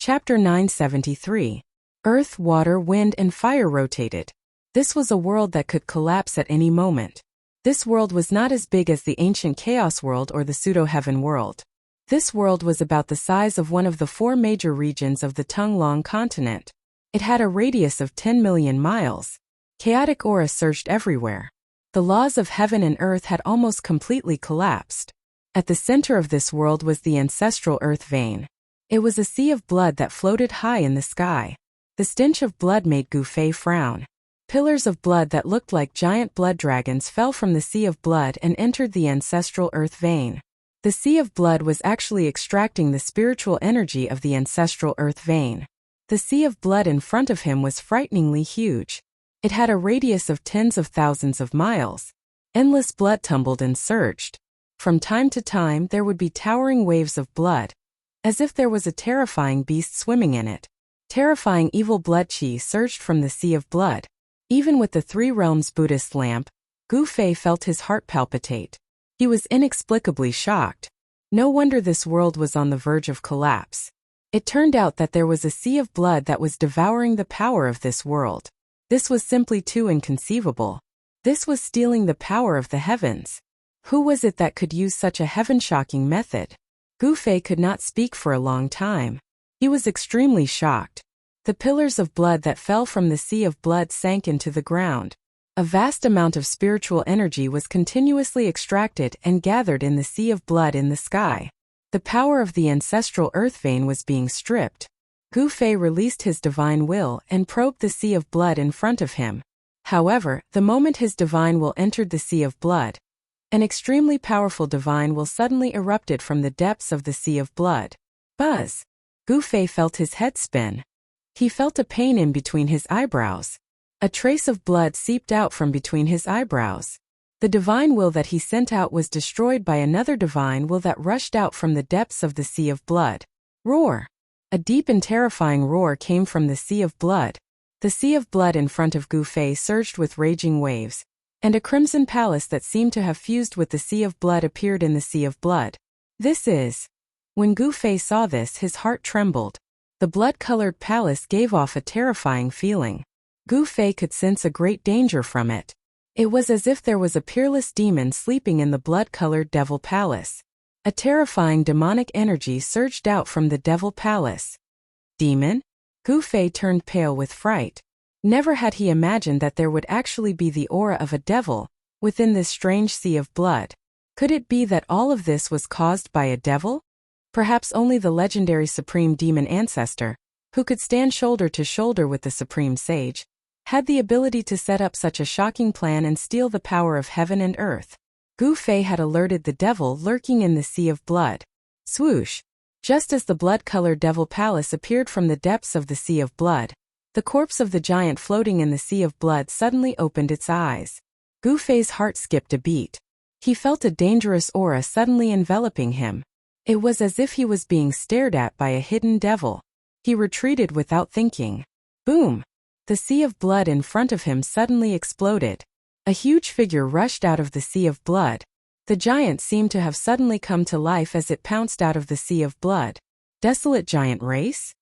Chapter 973. Earth, water, wind, and fire rotated. This was a world that could collapse at any moment. This world was not as big as the ancient chaos world or the pseudo-heaven world. This world was about the size of one of the 4 major regions of the Tung-Long continent. It had a radius of 10 million miles. Chaotic aura surged everywhere. The laws of heaven and earth had almost completely collapsed. At the center of this world was the ancestral earth vein. It was a sea of blood that floated high in the sky. The stench of blood made Gu Fei frown. Pillars of blood that looked like giant blood dragons fell from the sea of blood and entered the ancestral earth vein. The sea of blood was actually extracting the spiritual energy of the ancestral earth vein. The sea of blood in front of him was frighteningly huge. It had a radius of tens of thousands of miles. Endless blood tumbled and surged. From time to time there would be towering waves of blood, as if there was a terrifying beast swimming in it. Terrifying evil blood chi surged from the sea of blood. Even with the 3 realms Buddhist lamp, Gu Fei felt his heart palpitate. He was inexplicably shocked. No wonder this world was on the verge of collapse. It turned out that there was a sea of blood that was devouring the power of this world. This was simply too inconceivable. This was stealing the power of the heavens. Who was it that could use such a heaven-shocking method? Gu Fei could not speak for a long time. He was extremely shocked. The pillars of blood that fell from the sea of blood sank into the ground. A vast amount of spiritual energy was continuously extracted and gathered in the sea of blood in the sky. The power of the ancestral earth vein was being stripped. Gu Fei released his divine will and probed the sea of blood in front of him. However, the moment his divine will entered the sea of blood, an extremely powerful divine will suddenly erupted from the depths of the sea of blood. Buzz! Gu Fei felt his head spin. He felt a pain in between his eyebrows. A trace of blood seeped out from between his eyebrows. The divine will that he sent out was destroyed by another divine will that rushed out from the depths of the sea of blood. Roar! A deep and terrifying roar came from the sea of blood. The sea of blood in front of Gu Fei surged with raging waves, and a crimson palace that seemed to have fused with the sea of blood appeared in the sea of blood. This is... When Gu Fei saw this, his heart trembled. The blood-colored palace gave off a terrifying feeling. Gu Fei could sense a great danger from it. It was as if there was a peerless demon sleeping in the blood-colored devil palace. A terrifying demonic energy surged out from the devil palace. Demon? Gu Fei turned pale with fright. Never had he imagined that there would actually be the aura of a devil within this strange sea of blood. Could it be that all of this was caused by a devil? Perhaps only the legendary supreme demon ancestor, who could stand shoulder to shoulder with the supreme sage, had the ability to set up such a shocking plan and steal the power of heaven and earth. Gu Fei had alerted the devil lurking in the sea of blood. Swoosh! Just as the blood-colored devil palace appeared from the depths of the sea of blood, the corpse of the giant floating in the sea of blood suddenly opened its eyes. Gu Fei's heart skipped a beat. He felt a dangerous aura suddenly enveloping him. It was as if he was being stared at by a hidden devil. He retreated without thinking. Boom! The sea of blood in front of him suddenly exploded. A huge figure rushed out of the sea of blood. The giant seemed to have suddenly come to life as it pounced out of the sea of blood. Desolate giant race?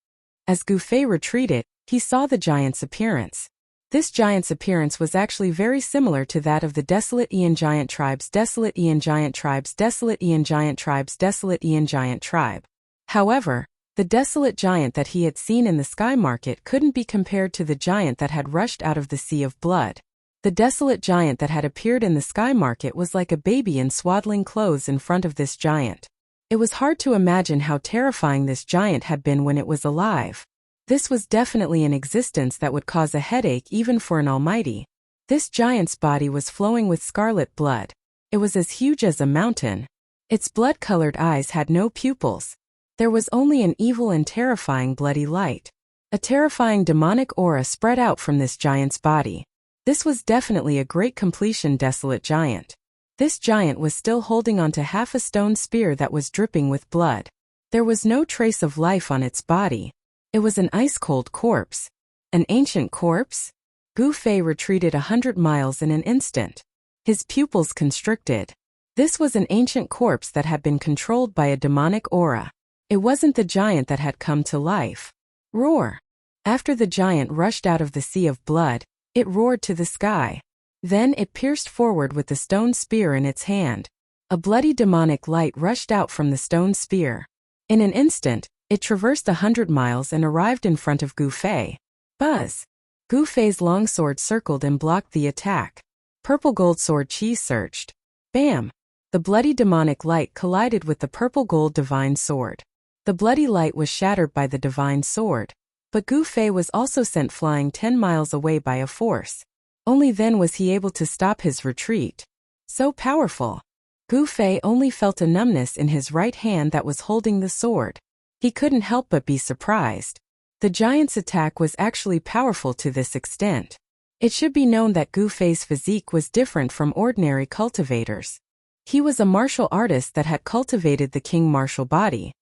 As Gu Fei retreated, he saw the giant's appearance. This giant's appearance was actually very similar to that of the desolate Ian giant tribes, desolate Ian giant tribes, desolate Ian giant tribes, desolate Ian giant tribe. However, the desolate giant that he had seen in the sky market couldn't be compared to the giant that had rushed out of the sea of blood. The desolate giant that had appeared in the sky market was like a baby in swaddling clothes in front of this giant. It was hard to imagine how terrifying this giant had been when it was alive. This was definitely an existence that would cause a headache even for an almighty. This giant's body was flowing with scarlet blood. It was as huge as a mountain. Its blood-colored eyes had no pupils. There was only an evil and terrifying bloody light. A terrifying demonic aura spread out from this giant's body. This was definitely a great completion desolate giant. This giant was still holding onto half a stone spear that was dripping with blood. There was no trace of life on its body. It was an ice-cold corpse. An ancient corpse? Gu Fei retreated 100 miles in an instant. His pupils constricted. This was an ancient corpse that had been controlled by a demonic aura. It wasn't the giant that had come to life. Roar! After the giant rushed out of the sea of blood, it roared to the sky. Then it pierced forward with the stone spear in its hand. A bloody demonic light rushed out from the stone spear. In an instant, it traversed 100 miles and arrived in front of Gu Fei. Buzz! Gu Fei's longsword circled and blocked the attack. Purple gold sword chi surged. Bam! The bloody demonic light collided with the purple gold divine sword. The bloody light was shattered by the divine sword. But Gu Fei was also sent flying 10 miles away by a force. Only then was he able to stop his retreat. So powerful. Gu Fei only felt a numbness in his right hand that was holding the sword. He couldn't help but be surprised. The giant's attack was actually powerful to this extent. It should be known that Gu Fei's physique was different from ordinary cultivators. He was a martial artist that had cultivated the king martial body.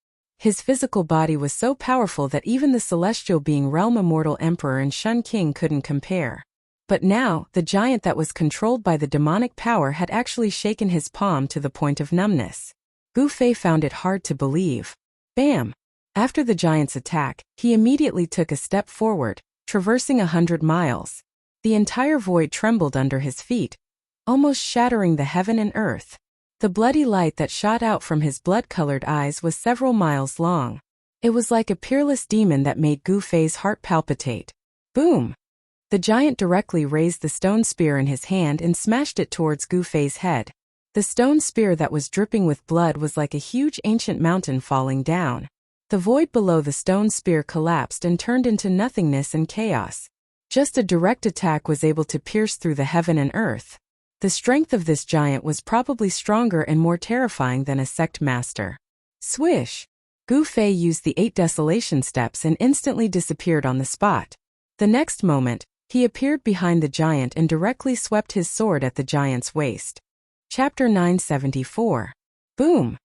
His physical body was so powerful that even the celestial being Realm Immortal Emperor and Shun King couldn't compare. But now, the giant that was controlled by the demonic power had actually shaken his palm to the point of numbness. Gu Fei found it hard to believe. Bam! After the giant's attack, he immediately took a step forward, traversing 100 miles. The entire void trembled under his feet, almost shattering the heaven and earth. The bloody light that shot out from his blood-colored eyes was several miles long. It was like a peerless demon that made Gu Fei's heart palpitate. Boom! The giant directly raised the stone spear in his hand and smashed it towards Gu Fei's head. The stone spear that was dripping with blood was like a huge ancient mountain falling down. The void below the stone spear collapsed and turned into nothingness and chaos. Just a direct attack was able to pierce through the heaven and earth. The strength of this giant was probably stronger and more terrifying than a sect master. Swish! Gu Fei used the 8 desolation steps and instantly disappeared on the spot. The next moment, he appeared behind the giant and directly swept his sword at the giant's waist. Chapter 974. Boom!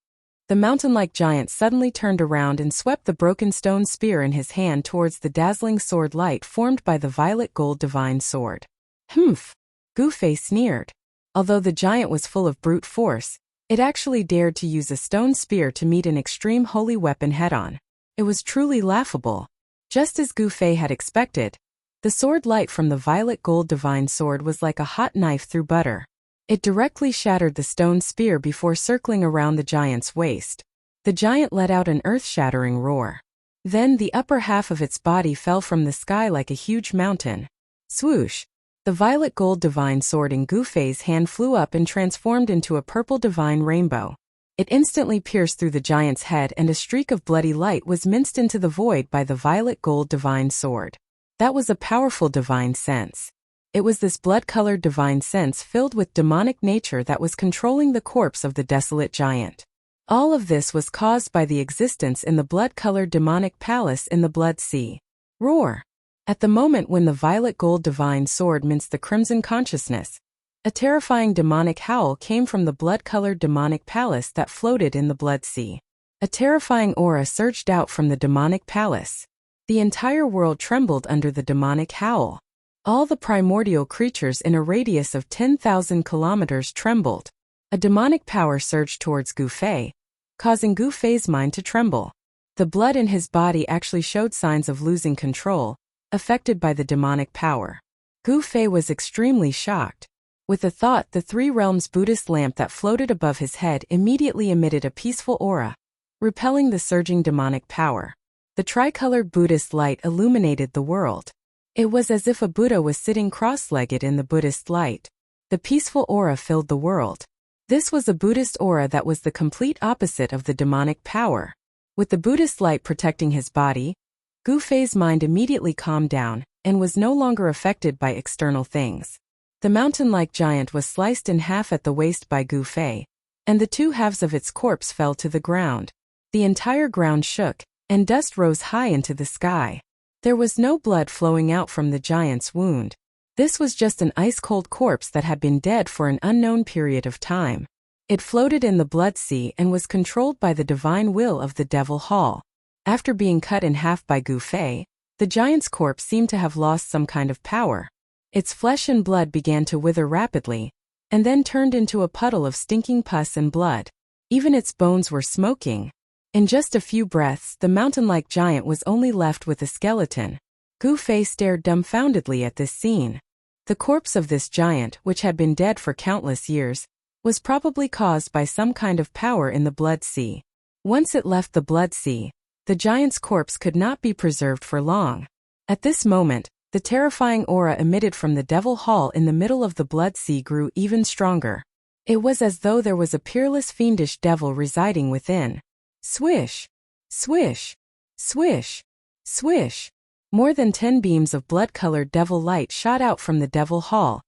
The mountain-like giant suddenly turned around and swept the broken stone spear in his hand towards the dazzling sword light formed by the violet gold divine sword. Humph! Gu Fei sneered. Although the giant was full of brute force, it actually dared to use a stone spear to meet an extreme holy weapon head-on. It was truly laughable. Just as Gu Fei had expected, the sword light from the violet gold divine sword was like a hot knife through butter. It directly shattered the stone spear before circling around the giant's waist. The giant let out an earth-shattering roar. Then the upper half of its body fell from the sky like a huge mountain. Swoosh! The violet gold divine sword in Gu Fei's hand flew up and transformed into a purple divine rainbow. It instantly pierced through the giant's head and a streak of bloody light was minced into the void by the violet gold divine sword. That was a powerful divine sense. It was this blood-colored divine sense filled with demonic nature that was controlling the corpse of the desolate giant. All of this was caused by the existence in the blood-colored demonic palace in the Blood Sea. Roar! At the moment when the violet gold divine sword minced the crimson consciousness, a terrifying demonic howl came from the blood-colored demonic palace that floated in the Blood Sea. A terrifying aura surged out from the demonic palace. The entire world trembled under the demonic howl. All the primordial creatures in a radius of 10,000 kilometers trembled. A demonic power surged towards Gu Fei, causing Gu Fei's mind to tremble. The blood in his body actually showed signs of losing control, affected by the demonic power. Gu Fei was extremely shocked. With the thought, the Three Realms Buddhist lamp that floated above his head immediately emitted a peaceful aura, repelling the surging demonic power. The tricolored Buddhist light illuminated the world. It was as if a Buddha was sitting cross-legged in the Buddhist light. The peaceful aura filled the world. This was a Buddhist aura that was the complete opposite of the demonic power. With the Buddhist light protecting his body, Gu Fei's mind immediately calmed down and was no longer affected by external things. The mountain-like giant was sliced in half at the waist by Gu Fei, and the two halves of its corpse fell to the ground. The entire ground shook, and dust rose high into the sky. There was no blood flowing out from the giant's wound. This was just an ice-cold corpse that had been dead for an unknown period of time. It floated in the Blood Sea and was controlled by the divine will of the Devil Hall. After being cut in half by Gu Fei, the giant's corpse seemed to have lost some kind of power. Its flesh and blood began to wither rapidly, and then turned into a puddle of stinking pus and blood. Even its bones were smoking. In just a few breaths, the mountain-like giant was only left with a skeleton. Gu Fei stared dumbfoundedly at this scene. The corpse of this giant, which had been dead for countless years, was probably caused by some kind of power in the blood sea. Once it left the blood sea, the giant's corpse could not be preserved for long. At this moment, the terrifying aura emitted from the devil hall in the middle of the blood sea grew even stronger. It was as though there was a peerless fiendish devil residing within. Swish! Swish! Swish! Swish! More than 10 beams of blood-colored devil light shot out from the devil hall,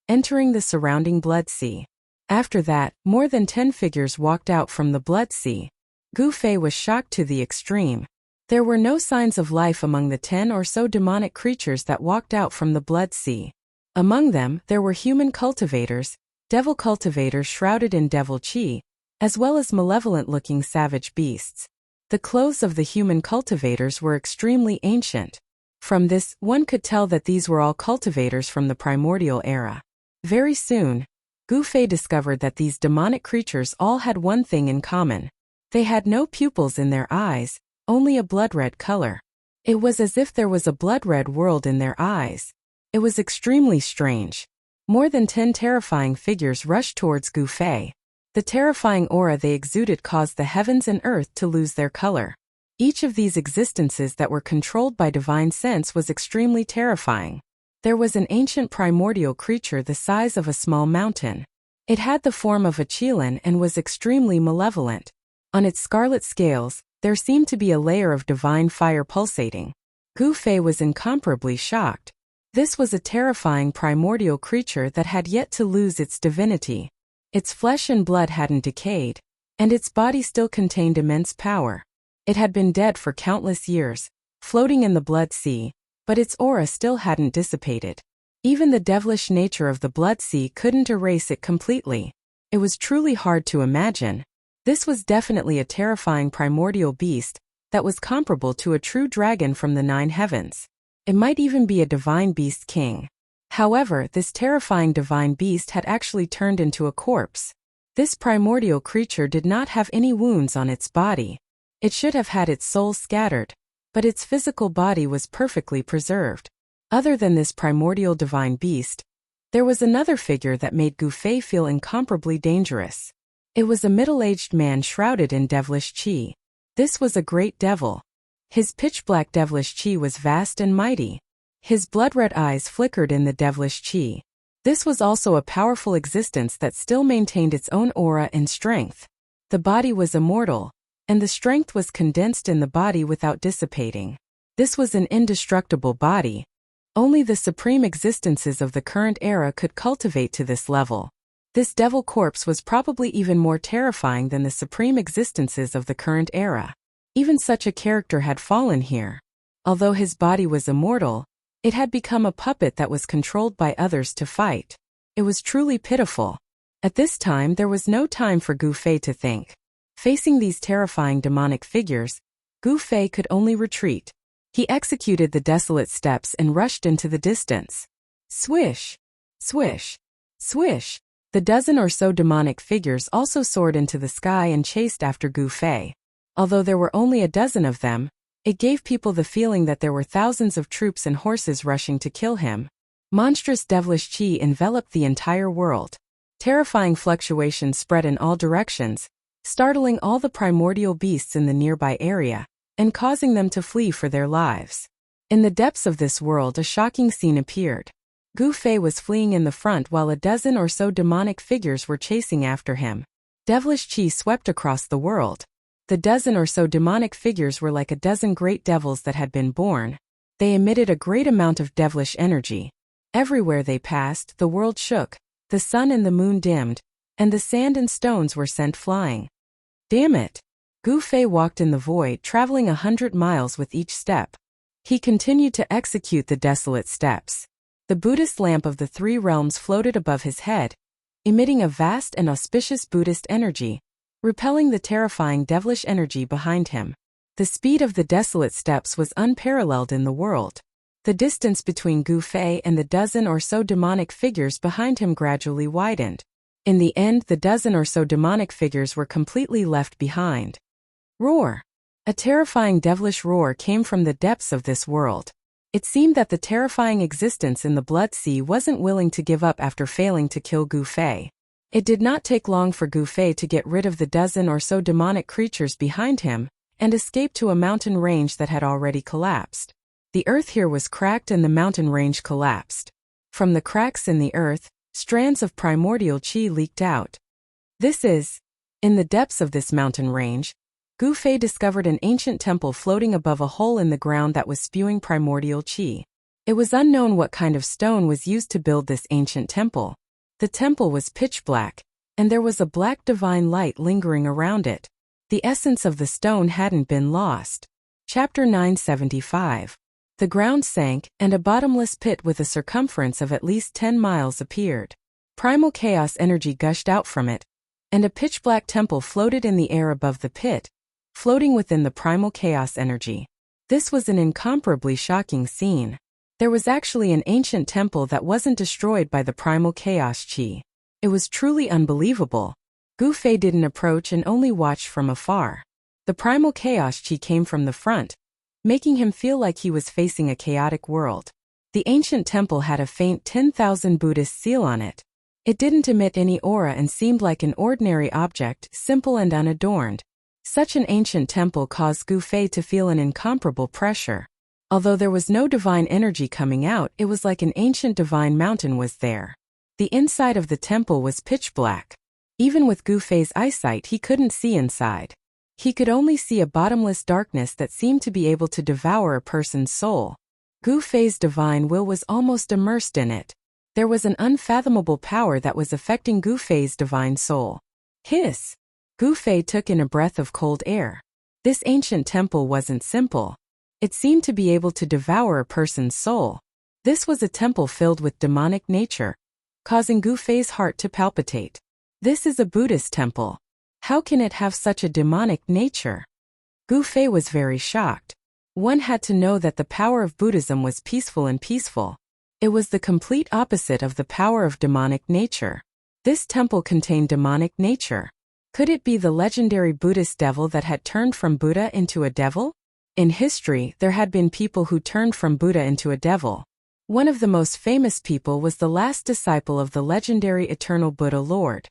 entering the surrounding blood sea. After that, more than 10 figures walked out from the blood sea. Gu Fei was shocked to the extreme. There were no signs of life among the 10 or so demonic creatures that walked out from the blood sea. Among them, there were human cultivators, devil cultivators shrouded in devil chi, as well as malevolent-looking savage beasts. The clothes of the human cultivators were extremely ancient. From this, one could tell that these were all cultivators from the primordial era. Very soon, Gu Fei discovered that these demonic creatures all had one thing in common. They had no pupils in their eyes, only a blood-red color. It was as if there was a blood-red world in their eyes. It was extremely strange. More than 10 terrifying figures rushed towards Gu Fei. The terrifying aura they exuded caused the heavens and earth to lose their color. Each of these existences that were controlled by divine sense was extremely terrifying. There was an ancient primordial creature the size of a small mountain. It had the form of a qilin and was extremely malevolent. On its scarlet scales, there seemed to be a layer of divine fire pulsating. Gu Fei was incomparably shocked. This was a terrifying primordial creature that had yet to lose its divinity. Its flesh and blood hadn't decayed, and its body still contained immense power. It had been dead for countless years, floating in the blood sea, but its aura still hadn't dissipated. Even the devilish nature of the blood sea couldn't erase it completely. It was truly hard to imagine. This was definitely a terrifying primordial beast that was comparable to a true dragon from the 9 heavens. It might even be a divine beast king. However, this terrifying divine beast had actually turned into a corpse. This primordial creature did not have any wounds on its body. It should have had its soul scattered, but its physical body was perfectly preserved. Other than this primordial divine beast, there was another figure that made Gu Fei feel incomparably dangerous. It was a middle-aged man shrouded in devilish qi. This was a great devil. His pitch-black devilish qi was vast and mighty. His blood-red eyes flickered in the devilish qi. This was also a powerful existence that still maintained its own aura and strength. The body was immortal, and the strength was condensed in the body without dissipating. This was an indestructible body. Only the supreme existences of the current era could cultivate to this level. This devil corpse was probably even more terrifying than the supreme existences of the current era. Even such a character had fallen here. Although his body was immortal, it had become a puppet that was controlled by others to fight. It was truly pitiful. At this time there was no time for Gu Fei to think. Facing these terrifying demonic figures, Gu Fei could only retreat. He executed the desolate steps and rushed into the distance. Swish! Swish! Swish! The dozen or so demonic figures also soared into the sky and chased after Gu Fei. Although there were only a dozen of them, it gave people the feeling that there were thousands of troops and horses rushing to kill him. Monstrous devilish qi enveloped the entire world. Terrifying fluctuations spread in all directions, startling all the primordial beasts in the nearby area, and causing them to flee for their lives. In the depths of this world a shocking scene appeared. Gu Fei was fleeing in the front while a dozen or so demonic figures were chasing after him. Devilish qi swept across the world. The dozen or so demonic figures were like a dozen great devils that had been born. They emitted a great amount of devilish energy. Everywhere they passed, the world shook, the sun and the moon dimmed, and the sand and stones were sent flying. Damn it! Gu Fei walked in the void, traveling 100 miles with each step. He continued to execute the desolate steps. The Buddhist lamp of the 3 realms floated above his head, emitting a vast and auspicious Buddhist energy, repelling the terrifying devilish energy behind him. The speed of the desolate steps was unparalleled in the world. The distance between Gu Fei and the dozen or so demonic figures behind him gradually widened. In the end, the dozen or so demonic figures were completely left behind. Roar. A terrifying devilish roar came from the depths of this world. It seemed that the terrifying existence in the Blood Sea wasn't willing to give up after failing to kill Gu Fei. It did not take long for Gu Fei to get rid of the dozen or so demonic creatures behind him and escape to a mountain range that had already collapsed. The earth here was cracked and the mountain range collapsed. From the cracks in the earth, strands of primordial chi leaked out. In the depths of this mountain range, Gu Fei discovered an ancient temple floating above a hole in the ground that was spewing primordial chi. It was unknown what kind of stone was used to build this ancient temple. The temple was pitch black, and there was a black divine light lingering around it. The essence of the stone hadn't been lost. Chapter 975. The ground sank, and a bottomless pit with a circumference of at least 10 miles appeared. Primal chaos energy gushed out from it, and a pitch-black temple floated in the air above the pit, floating within the primal chaos energy. This was an incomparably shocking scene. There was actually an ancient temple that wasn't destroyed by the primal chaos chi. It was truly unbelievable. Gu Fei didn't approach and only watched from afar. The primal chaos chi came from the front, making him feel like he was facing a chaotic world. The ancient temple had a faint 10,000 Buddhist seal on it. It didn't emit any aura and seemed like an ordinary object, simple and unadorned. Such an ancient temple caused Gu Fei to feel an incomparable pressure. Although there was no divine energy coming out, it was like an ancient divine mountain was there. The inside of the temple was pitch black. Even with Gu Fei's eyesight, he couldn't see inside. He could only see a bottomless darkness that seemed to be able to devour a person's soul. Gu Fei's divine will was almost immersed in it. There was an unfathomable power that was affecting Gu Fei's divine soul. Hiss! Gu Fei took in a breath of cold air. This ancient temple wasn't simple. It seemed to be able to devour a person's soul. This was a temple filled with demonic nature, causing Gu Fei's heart to palpitate. This is a Buddhist temple. How can it have such a demonic nature? Gu Fei was very shocked. One had to know that the power of Buddhism was peaceful and peaceful. It was the complete opposite of the power of demonic nature. This temple contained demonic nature. Could it be the legendary Buddhist devil that had turned from Buddha into a devil? In history, there had been people who turned from Buddha into a devil. One of the most famous people was the last disciple of the legendary Eternal Buddha Lord.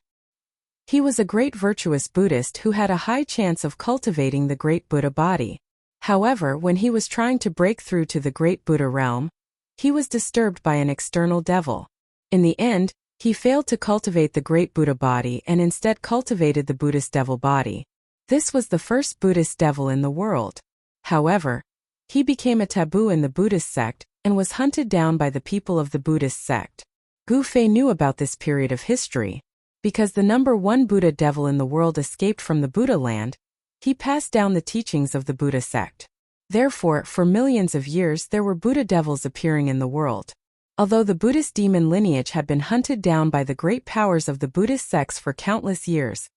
He was a great virtuous Buddhist who had a high chance of cultivating the great Buddha body. However, when he was trying to break through to the great Buddha realm, he was disturbed by an external devil. In the end, he failed to cultivate the great Buddha body and instead cultivated the Buddhist devil body. This was the first Buddhist devil in the world. However, he became a taboo in the Buddhist sect and was hunted down by the people of the Buddhist sect. Gu Fei knew about this period of history. Because the number one Buddha devil in the world escaped from the Buddha land, he passed down the teachings of the Buddha sect. Therefore, for millions of years there were Buddha devils appearing in the world. Although the Buddhist demon lineage had been hunted down by the great powers of the Buddhist sects for countless years,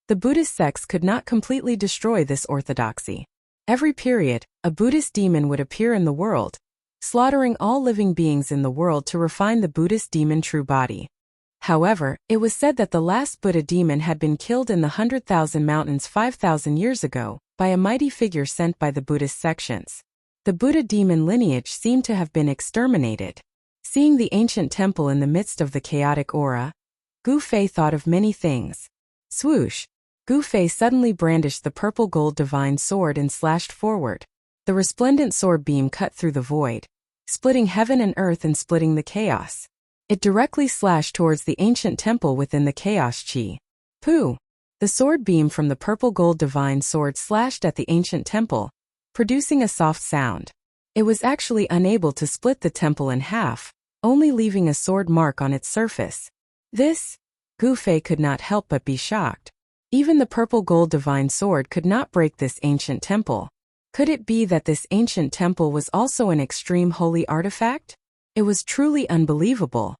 the Buddhist sects could not completely destroy this orthodoxy. Every period, a Buddhist demon would appear in the world, slaughtering all living beings in the world to refine the Buddhist demon true body. However, it was said that the last Buddha demon had been killed in the 100,000 Mountains 5,000 years ago by a mighty figure sent by the Buddhist sections. The Buddha demon lineage seemed to have been exterminated. Seeing the ancient temple in the midst of the chaotic aura, Gu Fei thought of many things. Swoosh! Gu Fei suddenly brandished the purple gold divine sword and slashed forward. The resplendent sword beam cut through the void, splitting heaven and earth and splitting the chaos. It directly slashed towards the ancient temple within the chaos chi. Pooh! The sword beam from the purple gold divine sword slashed at the ancient temple, producing a soft sound. It was actually unable to split the temple in half, only leaving a sword mark on its surface. Gu Fei could not help but be shocked. Even the purple gold divine sword could not break this ancient temple. Could it be that this ancient temple was also an extreme holy artifact? It was truly unbelievable.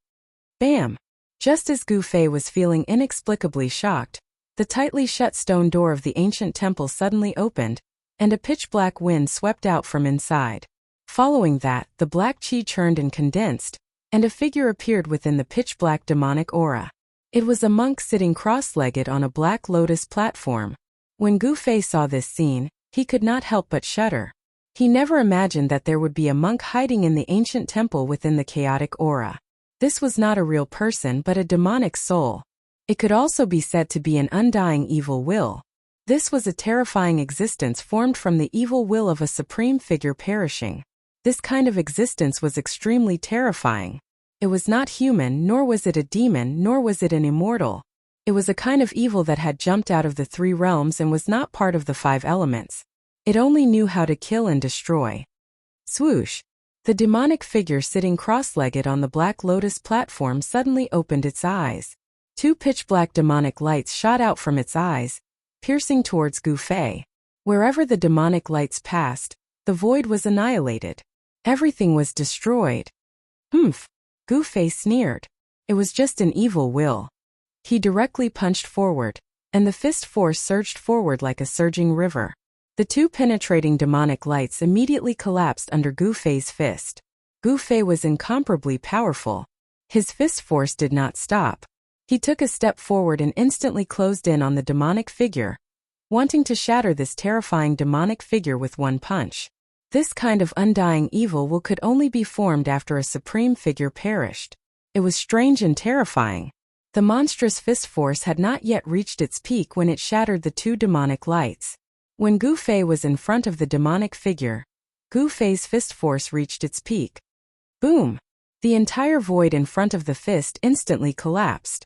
Bam! Just as Gu Fei was feeling inexplicably shocked, the tightly shut stone door of the ancient temple suddenly opened, and a pitch-black wind swept out from inside. Following that, the black chi churned and condensed, and a figure appeared within the pitch-black demonic aura. It was a monk sitting cross-legged on a black lotus platform. When Gu Fei saw this scene, he could not help but shudder. He never imagined that there would be a monk hiding in the ancient temple within the chaotic aura. This was not a real person but a demonic soul. It could also be said to be an undying evil will. This was a terrifying existence formed from the evil will of a supreme figure perishing. This kind of existence was extremely terrifying. It was not human, nor was it a demon, nor was it an immortal. It was a kind of evil that had jumped out of the three realms and was not part of the five elements. It only knew how to kill and destroy. Swoosh! The demonic figure sitting cross-legged on the Black Lotus platform suddenly opened its eyes. Two pitch-black demonic lights shot out from its eyes, piercing towards Gu Fei. Wherever the demonic lights passed, the void was annihilated. Everything was destroyed. Humph! Gu Fei sneered. It was just an evil will. He directly punched forward, and the fist force surged forward like a surging river. The two penetrating demonic lights immediately collapsed under Gu Fei's fist. Gu Fei was incomparably powerful. His fist force did not stop. He took a step forward and instantly closed in on the demonic figure, wanting to shatter this terrifying demonic figure with one punch. This kind of undying evil will could only be formed after a supreme figure perished. It was strange and terrifying. The monstrous fist force had not yet reached its peak when it shattered the two demonic lights. When Gu Fei was in front of the demonic figure, Gu Fei's fist force reached its peak. Boom! The entire void in front of the fist instantly collapsed.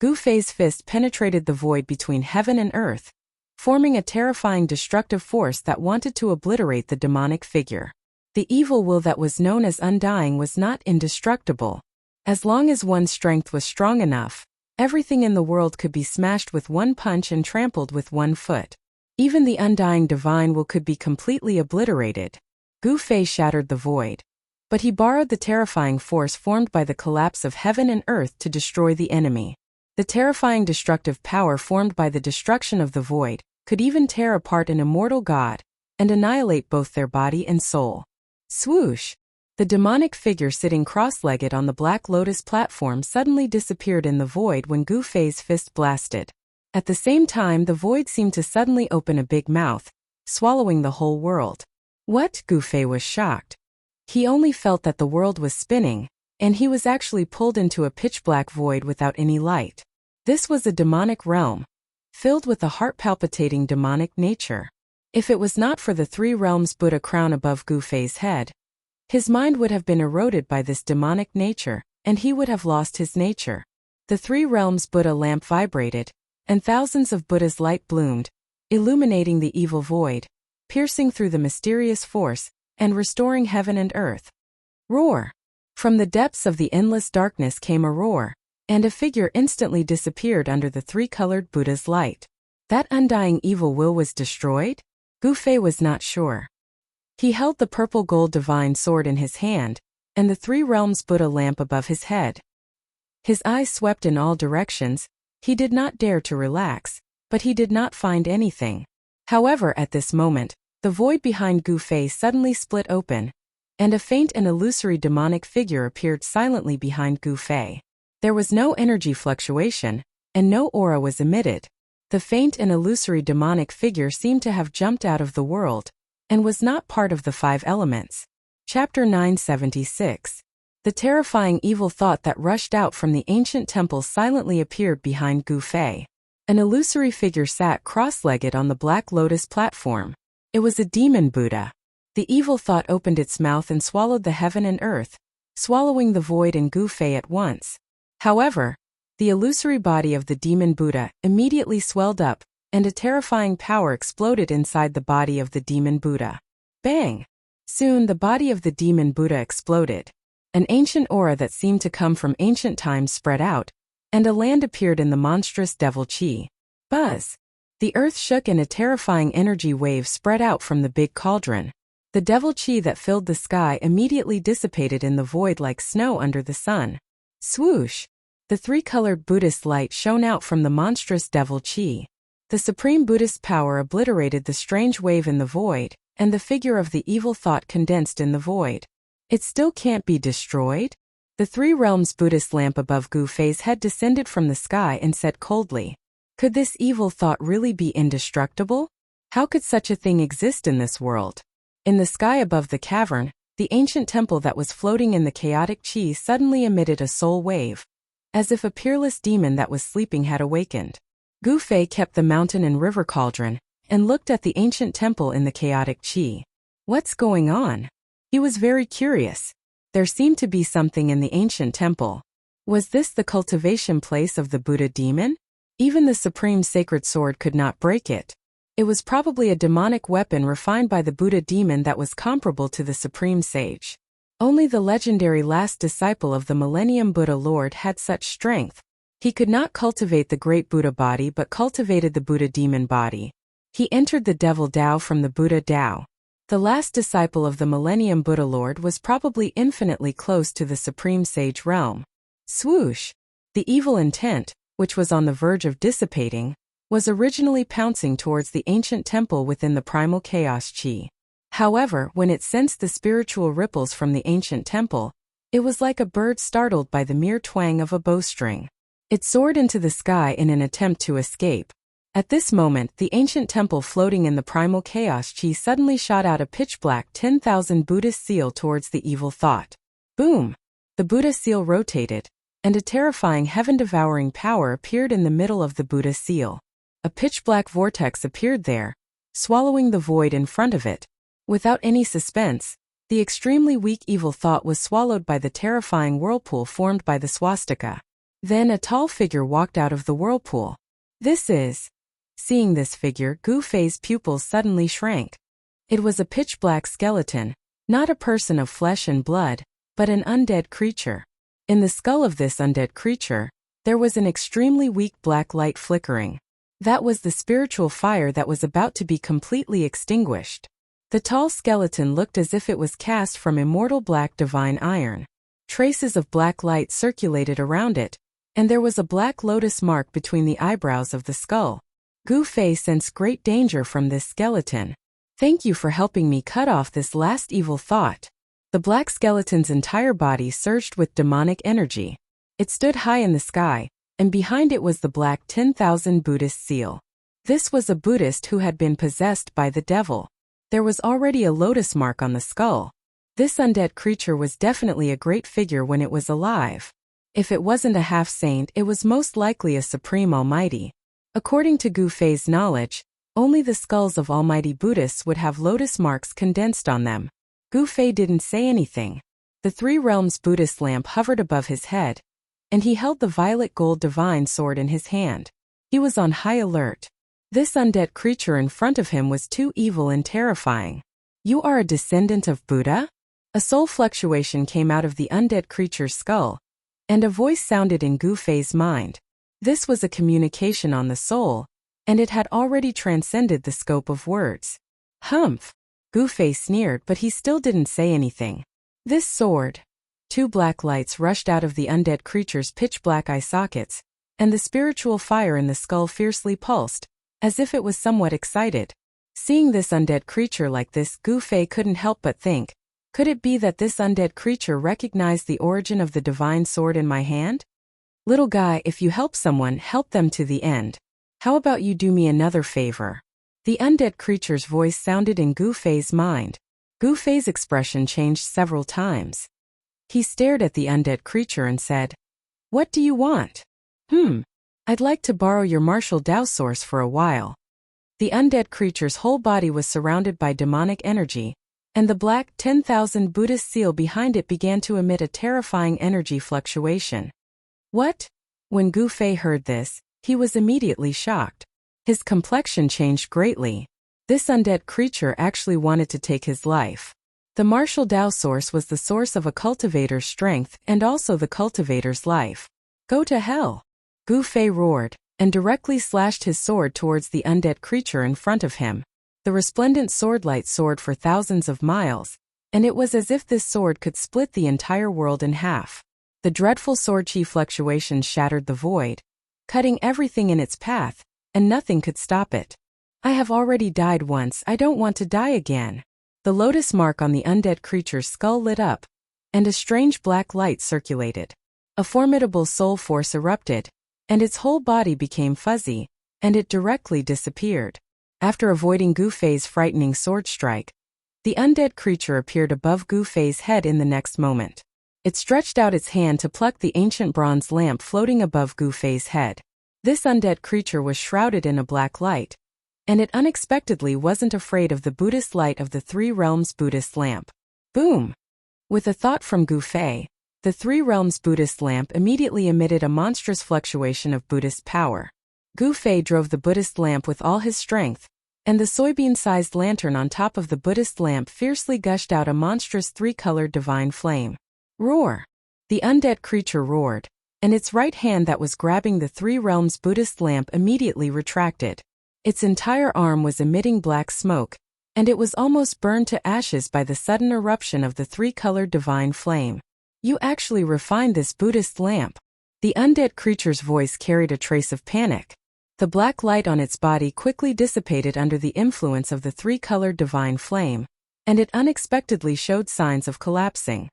Gu Fei's fist penetrated the void between heaven and earth, forming a terrifying destructive force that wanted to obliterate the demonic figure. The evil will that was known as undying was not indestructible. As long as one's strength was strong enough, everything in the world could be smashed with one punch and trampled with one foot. Even the undying divine will could be completely obliterated. Gu Fei shattered the void. But he borrowed the terrifying force formed by the collapse of heaven and earth to destroy the enemy. The terrifying destructive power formed by the destruction of the void could even tear apart an immortal god and annihilate both their body and soul. Swoosh! The demonic figure sitting cross-legged on the Black Lotus platform suddenly disappeared in the void when Gu Fei's fist blasted. At the same time, the void seemed to suddenly open a big mouth, swallowing the whole world. What? Gu Fei was shocked. He only felt that the world was spinning, and he was actually pulled into a pitch-black void without any light. This was a demonic realm, filled with a heart-palpitating demonic nature. If it was not for the three realms Buddha crown above Gu Fei's head, his mind would have been eroded by this demonic nature, and he would have lost his nature. The three realms Buddha lamp vibrated, and thousands of Buddha's light bloomed, illuminating the evil void, piercing through the mysterious force, and restoring heaven and earth. Roar! From the depths of the endless darkness came a roar, and a figure instantly disappeared under the three-colored Buddha's light. That undying evil will was destroyed? Gu Fei was not sure. He held the purple gold divine sword in his hand, and the three realms Buddha lamp above his head. His eyes swept in all directions. He did not dare to relax, but he did not find anything. However, at this moment, the void behind Gu Fei suddenly split open, and a faint and illusory demonic figure appeared silently behind Gu Fei. There was no energy fluctuation, and no aura was emitted. The faint and illusory demonic figure seemed to have jumped out of the world, and was not part of the five elements. Chapter 976. The terrifying evil thought that rushed out from the ancient temple silently appeared behind Gu Fei. An illusory figure sat cross-legged on the Black Lotus platform. It was a demon Buddha. The evil thought opened its mouth and swallowed the heaven and earth, swallowing the void and Gu Fei at once. However, the illusory body of the demon Buddha immediately swelled up, and a terrifying power exploded inside the body of the demon Buddha. Bang! Soon the body of the demon Buddha exploded. An ancient aura that seemed to come from ancient times spread out, and a land appeared in the monstrous devil chi. Buzz! The earth shook and a terrifying energy wave spread out from the big cauldron. The devil chi that filled the sky immediately dissipated in the void like snow under the sun. Swoosh! The three-colored Buddhist light shone out from the monstrous devil chi. The supreme Buddhist power obliterated the strange wave in the void, and the figure of the evil thought condensed in the void. It still can't be destroyed? The three realms Buddhist lamp above Gu Fei's head descended from the sky and said coldly. Could this evil thought really be indestructible? How could such a thing exist in this world? In the sky above the cavern, the ancient temple that was floating in the chaotic chi suddenly emitted a soul wave, as if a peerless demon that was sleeping had awakened. Gu Fei kept the mountain and river cauldron, and looked at the ancient temple in the chaotic chi. What's going on? He was very curious. There seemed to be something in the ancient temple. Was this the cultivation place of the Buddha demon? Even the supreme sacred sword could not break it. It was probably a demonic weapon refined by the Buddha demon that was comparable to the supreme sage. Only the legendary last disciple of the Millennium Buddha Lord had such strength. He could not cultivate the great Buddha body but cultivated the Buddha demon body. He entered the devil Tao from the Buddha Tao. The last disciple of the Millennium Buddha Lord was probably infinitely close to the supreme sage realm. Swoosh! The evil intent, which was on the verge of dissipating, was originally pouncing towards the ancient temple within the primal chaos chi. However, when it sensed the spiritual ripples from the ancient temple, it was like a bird startled by the mere twang of a bowstring. It soared into the sky in an attempt to escape. At this moment, the ancient temple floating in the primal chaos chi suddenly shot out a pitch-black 10,000 Buddhist seal towards the evil thought. Boom! The Buddha seal rotated, and a terrifying heaven-devouring power appeared in the middle of the Buddha seal. A pitch-black vortex appeared there, swallowing the void in front of it. Without any suspense, the extremely weak evil thought was swallowed by the terrifying whirlpool formed by the swastika. Then a tall figure walked out of the whirlpool. This is... Seeing this figure, Gu Fei's pupils suddenly shrank. It was a pitch-black skeleton, not a person of flesh and blood, but an undead creature. In the skull of this undead creature, there was an extremely weak black light flickering. That was the spiritual fire that was about to be completely extinguished. The tall skeleton looked as if it was cast from immortal black divine iron. Traces of black light circulated around it, and there was a black lotus mark between the eyebrows of the skull. Gu Fei sensed great danger from this skeleton. Thank you for helping me cut off this last evil thought. The black skeleton's entire body surged with demonic energy. It stood high in the sky, and behind it was the black 10,000 Buddhist seal. This was a Buddhist who had been possessed by the devil. There was already a lotus mark on the skull. This undead creature was definitely a great figure when it was alive. If it wasn't a half-saint, it was most likely a supreme almighty. According to Gu Fei's knowledge, only the skulls of almighty Buddhists would have lotus marks condensed on them. Gu Fei didn't say anything. The Three Realms Buddhist lamp hovered above his head, and he held the violet gold divine sword in his hand. He was on high alert. This undead creature in front of him was too evil and terrifying. You are a descendant of Buddha? A soul fluctuation came out of the undead creature's skull, and a voice sounded in Gu Fei's mind. This was a communication on the soul, and it had already transcended the scope of words. Humph! Gu Fei sneered, but he still didn't say anything. This sword. Two black lights rushed out of the undead creature's pitch-black eye sockets, and the spiritual fire in the skull fiercely pulsed, as if it was somewhat excited. Seeing this undead creature like this, Gu Fei couldn't help but think, could it be that this undead creature recognized the origin of the divine sword in my hand? Little guy, if you help someone, help them to the end. How about you do me another favor? The undead creature's voice sounded in Gu Fei's mind. Gu Fei's expression changed several times. He stared at the undead creature and said, What do you want? I'd like to borrow your martial Tao source for a while. The undead creature's whole body was surrounded by demonic energy, and the black 10,000 Buddhist seal behind it began to emit a terrifying energy fluctuation. What? When Gu Fei heard this, he was immediately shocked. His complexion changed greatly. This undead creature actually wanted to take his life. The martial Tao source was the source of a cultivator's strength and also the cultivator's life. Go to hell! Gu Fei roared, and directly slashed his sword towards the undead creature in front of him. The resplendent swordlight soared for thousands of miles, and it was as if this sword could split the entire world in half. The dreadful sword chi fluctuations shattered the void, cutting everything in its path, and nothing could stop it. I have already died once, I don't want to die again. The lotus mark on the undead creature's skull lit up, and a strange black light circulated. A formidable soul force erupted, and its whole body became fuzzy, and it directly disappeared. After avoiding Gu Fei's frightening sword strike, the undead creature appeared above Gu Fei's head in the next moment. It stretched out its hand to pluck the ancient bronze lamp floating above Gu Fei's head. This undead creature was shrouded in a black light, and it unexpectedly wasn't afraid of the Buddhist light of the Three Realms Buddhist lamp. Boom! With a thought from Gu Fei, the Three Realms Buddhist lamp immediately emitted a monstrous fluctuation of Buddhist power. Gu Fei drove the Buddhist lamp with all his strength, and the soybean-sized lantern on top of the Buddhist lamp fiercely gushed out a monstrous three-colored divine flame. Roar! The undead creature roared, and its right hand that was grabbing the Three Realms Buddhist lamp immediately retracted. Its entire arm was emitting black smoke, and it was almost burned to ashes by the sudden eruption of the three-colored divine flame. You actually refined this Buddhist lamp. The undead creature's voice carried a trace of panic. The black light on its body quickly dissipated under the influence of the three-colored divine flame, and it unexpectedly showed signs of collapsing.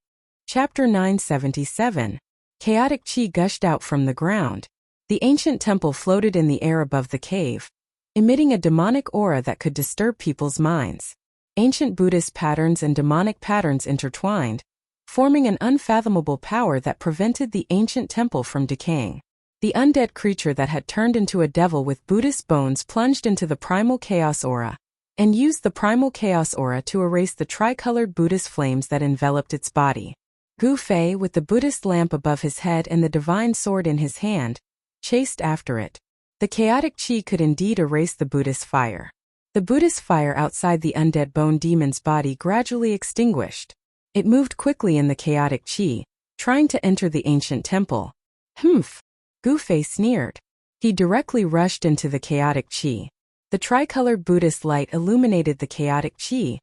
Chapter 977. Chaotic Qi gushed out from the ground. The ancient temple floated in the air above the cave, emitting a demonic aura that could disturb people's minds. Ancient Buddhist patterns and demonic patterns intertwined, forming an unfathomable power that prevented the ancient temple from decaying. The undead creature that had turned into a devil with Buddhist bones plunged into the primal chaos aura, and used the primal chaos aura to erase the tricolored Buddhist flames that enveloped its body. Gu Fei, with the Buddhist lamp above his head and the divine sword in his hand, chased after it. The chaotic Qi could indeed erase the Buddhist fire. The Buddhist fire outside the undead bone demon's body gradually extinguished. It moved quickly in the chaotic Qi, trying to enter the ancient temple. Humph! Gu Fei sneered. He directly rushed into the chaotic Qi. The tricolored Buddhist light illuminated the chaotic Qi,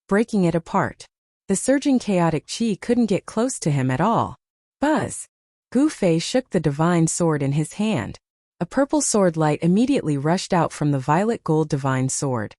breaking it apart. The surging chaotic Qi couldn't get close to him at all. Buzz! Gu Fei shook the divine sword in his hand. A purple sword light immediately rushed out from the violet gold divine sword,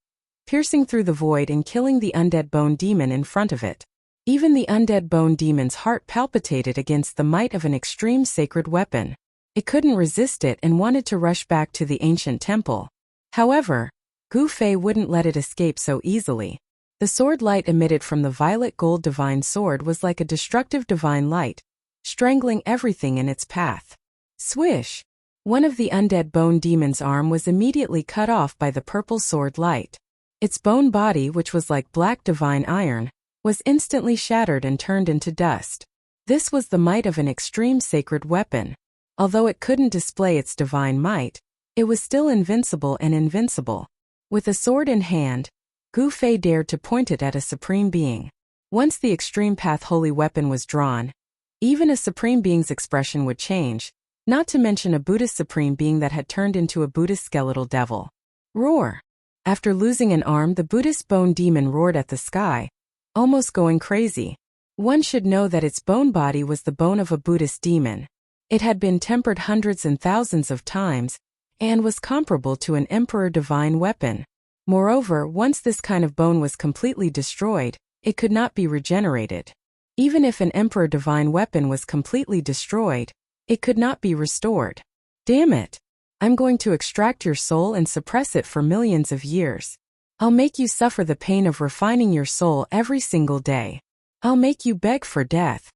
piercing through the void and killing the undead bone demon in front of it. Even the undead bone demon's heart palpitated against the might of an extreme sacred weapon. It couldn't resist it and wanted to rush back to the ancient temple. However, Gu Fei wouldn't let it escape so easily. The sword light emitted from the violet gold divine sword was like a destructive divine light, strangling everything in its path. Swish! One of the undead bone demon's arm was immediately cut off by the purple sword light. Its bone body, which was like black divine iron, was instantly shattered and turned into dust. This was the might of an extreme sacred weapon. Although it couldn't display its divine might, it was still invincible and invincible. With a sword in hand, Gu Fei dared to point it at a supreme being. Once the extreme path holy weapon was drawn, even a supreme being's expression would change, not to mention a Buddhist supreme being that had turned into a Buddhist skeletal devil. Roar! After losing an arm, the Buddhist bone demon roared at the sky, almost going crazy. One should know that its bone body was the bone of a Buddhist demon. It had been tempered hundreds and thousands of times, and was comparable to an emperor divine weapon. Moreover, once this kind of bone was completely destroyed, it could not be regenerated. Even if an emperor divine weapon was completely destroyed, it could not be restored. Damn it! I'm going to extract your soul and suppress it for millions of years. I'll make you suffer the pain of refining your soul every single day. I'll make you beg for death.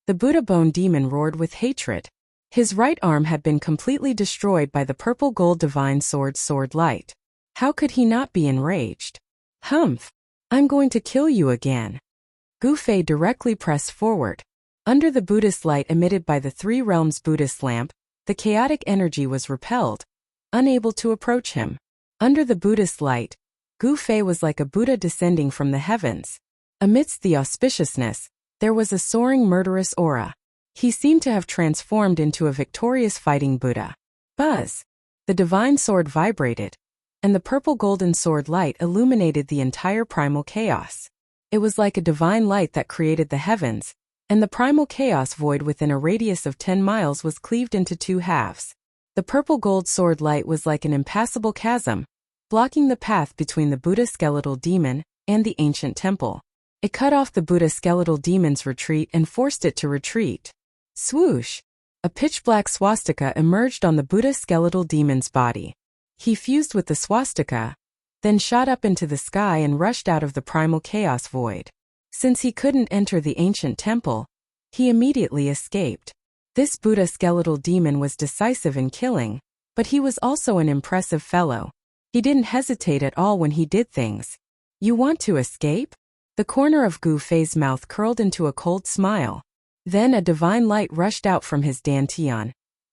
The Buddha bone demon roared with hatred. His right arm had been completely destroyed by the purple gold divine sword light. How could he not be enraged? Humph! I'm going to kill you again. Gu Fei directly pressed forward. Under the Buddhist light emitted by the Three Realms Buddhist lamp, the chaotic energy was repelled, unable to approach him. Under the Buddhist light, Gu Fei was like a Buddha descending from the heavens. Amidst the auspiciousness, there was a soaring murderous aura. He seemed to have transformed into a victorious fighting Buddha. Buzz! The divine sword vibrated, and the purple golden sword light illuminated the entire primal chaos. It was like a divine light that created the heavens, and the primal chaos void within a radius of 10 miles was cleaved into two halves. The purple gold sword light was like an impassable chasm, blocking the path between the Buddha skeletal demon and the ancient temple. It cut off the Buddha skeletal demon's retreat and forced it to retreat. Swoosh! A pitch-black swastika emerged on the Buddha skeletal demon's body. He fused with the swastika, then shot up into the sky and rushed out of the primal chaos void. Since he couldn't enter the ancient temple, he immediately escaped. This Buddha skeletal demon was decisive in killing, but he was also an impressive fellow. He didn't hesitate at all when he did things. You want to escape? The corner of Gu Fei's mouth curled into a cold smile. Then a divine light rushed out from his dantian,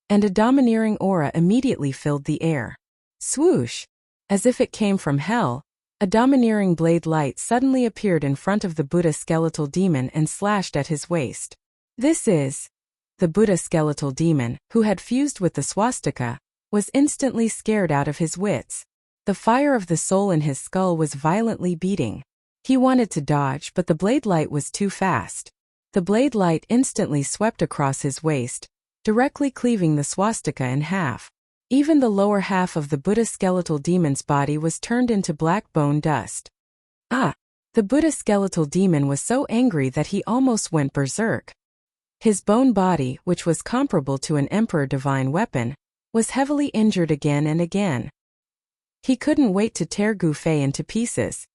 and a domineering aura immediately filled the air. Swoosh! As if it came from hell, a domineering blade light suddenly appeared in front of the Buddha skeletal demon and slashed at his waist. This is... The Buddha skeletal demon, who had fused with the swastika, was instantly scared out of his wits. The fire of the soul in his skull was violently beating. He wanted to dodge, but the blade light was too fast. The blade light instantly swept across his waist, directly cleaving the swastika in half. Even the lower half of the Buddha skeletal demon's body was turned into black bone dust. Ah! The Buddha skeletal demon was so angry that he almost went berserk. His bone body, which was comparable to an emperor divine weapon, was heavily injured again and again. He couldn't wait to tear Gu Fei into pieces.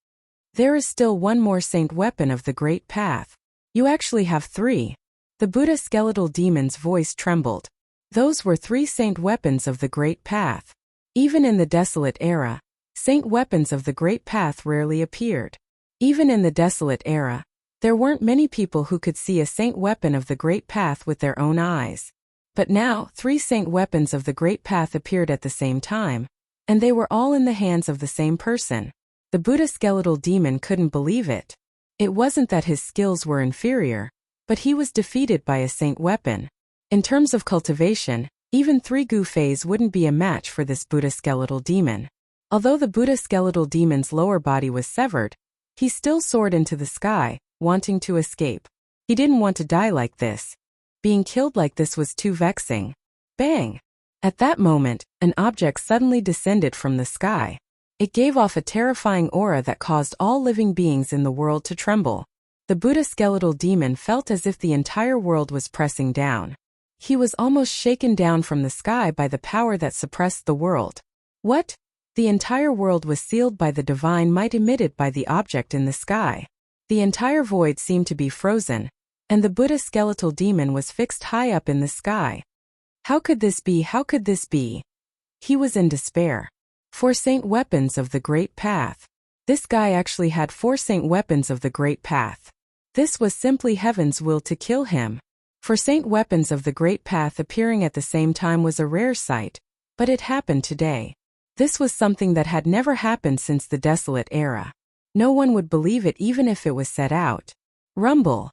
There is still one more saint weapon of the Great Path. You actually have 3. The Buddha skeletal demon's voice trembled. Those were 3 saint weapons of the Great Path. Even in the desolate era, saint weapons of the Great Path rarely appeared. Even in the desolate era, there weren't many people who could see a saint weapon of the Great Path with their own eyes. But now, 3 saint weapons of the Great Path appeared at the same time, and they were all in the hands of the same person. The Buddha skeletal demon couldn't believe it. It wasn't that his skills were inferior, but he was defeated by a saint weapon. In terms of cultivation, even 3 Gu Feis wouldn't be a match for this Buddha skeletal demon. Although the Buddha skeletal demon's lower body was severed, he still soared into the sky, wanting to escape. He didn't want to die like this. Being killed like this was too vexing. Bang! At that moment, an object suddenly descended from the sky. It gave off a terrifying aura that caused all living beings in the world to tremble. The Buddha skeletal demon felt as if the entire world was pressing down. He was almost shaken down from the sky by the power that suppressed the world. What? The entire world was sealed by the divine might emitted by the object in the sky. The entire void seemed to be frozen, and the Buddha skeletal demon was fixed high up in the sky. How could this be? How could this be? He was in despair. 4 saint weapons of the Great Path. This guy actually had 4 saint weapons of the Great Path. This was simply heaven's will to kill him. 4 saint weapons of the Great Path appearing at the same time was a rare sight, but it happened today. This was something that had never happened since the desolate era. No one would believe it even if it was set out. Rumble!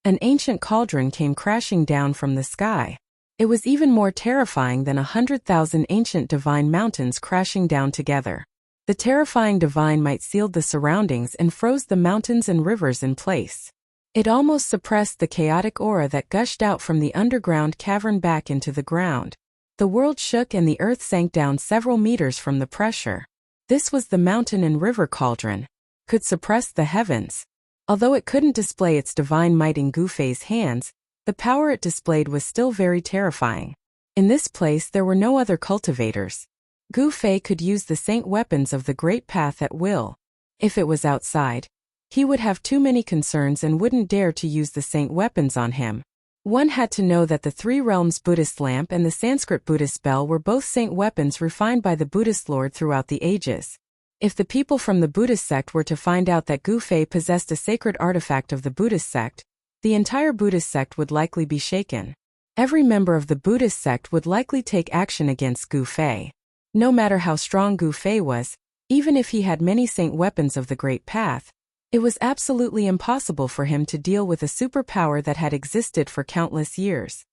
An ancient cauldron came crashing down from the sky. It was even more terrifying than 100,000 ancient divine mountains crashing down together. The terrifying divine might sealed the surroundings and froze the mountains and rivers in place. It almost suppressed the chaotic aura that gushed out from the underground cavern back into the ground. The world shook and the earth sank down several meters from the pressure. This was the mountain and river cauldron. Could suppress the heavens. Although it couldn't display its divine might in Gu Fei's hands, the power it displayed was still very terrifying. In this place there were no other cultivators. Gu Fei could use the saint weapons of the Great Path at will. If it was outside, he would have too many concerns and wouldn't dare to use the saint weapons on him. One had to know that the 3 realms Buddhist lamp and the Sanskrit Buddhist bell were both saint weapons refined by the Buddhist Lord throughout the ages. If the people from the Buddhist sect were to find out that Gu Fei possessed a sacred artifact of the Buddhist sect, the entire Buddhist sect would likely be shaken. Every member of the Buddhist sect would likely take action against Gu Fei. No matter how strong Gu Fei was, even if he had many saint weapons of the Great Path, it was absolutely impossible for him to deal with a superpower that had existed for countless years.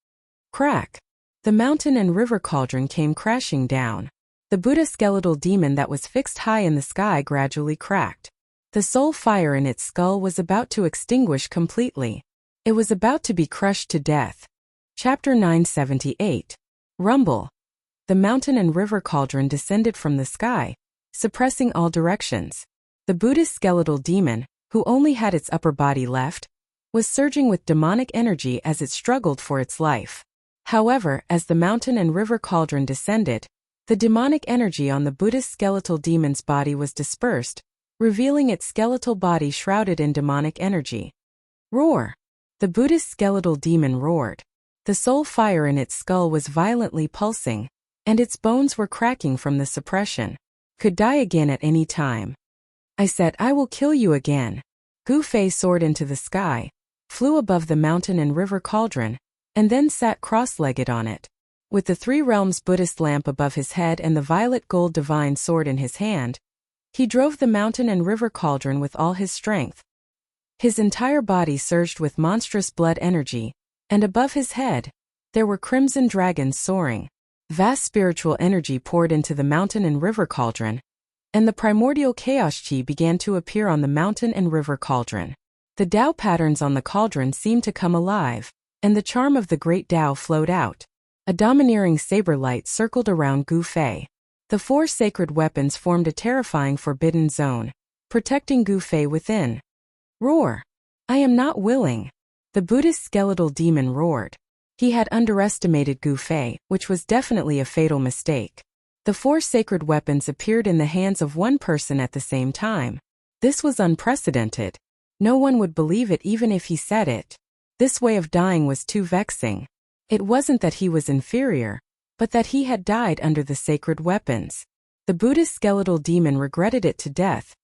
Crack! The mountain and river cauldron came crashing down. The Buddha skeletal demon that was fixed high in the sky gradually cracked. The soul fire in its skull was about to extinguish completely. It was about to be crushed to death. Chapter 978. Rumble. The mountain and river cauldron descended from the sky, suppressing all directions. The Buddhist skeletal demon, who only had its upper body left, was surging with demonic energy as it struggled for its life. However, as the mountain and river cauldron descended, The demonic energy on the Buddhist skeletal demon's body was dispersed, revealing its skeletal body shrouded in demonic energy. Roar! The Buddhist skeletal demon roared. The soul fire in its skull was violently pulsing, and its bones were cracking from the suppression. Could die again at any time. I said, I will kill you again. Gu Fei soared into the sky, flew above the mountain and river cauldron, and then sat cross-legged on it. With the Three Realms Buddhist lamp above his head and the violet gold divine sword in his hand, he drove the mountain and river cauldron with all his strength. His entire body surged with monstrous blood energy, and above his head, there were crimson dragons soaring. Vast spiritual energy poured into the mountain and river cauldron, and the primordial chaos chi began to appear on the mountain and river cauldron. The Tao patterns on the cauldron seemed to come alive, and the charm of the great Tao flowed out. A domineering saber light circled around Gu Fei. The four sacred weapons formed a terrifying forbidden zone, protecting Gu Fei within. Roar! I am not willing. The Buddhist skeletal demon roared. He had underestimated Gu Fei, which was definitely a fatal mistake. The four sacred weapons appeared in the hands of one person at the same time. This was unprecedented. No one would believe it even if he said it. This way of dying was too vexing. It wasn't that he was inferior, but that he had died under the sacred weapons. The Buddhist skeletal demon regretted it to death,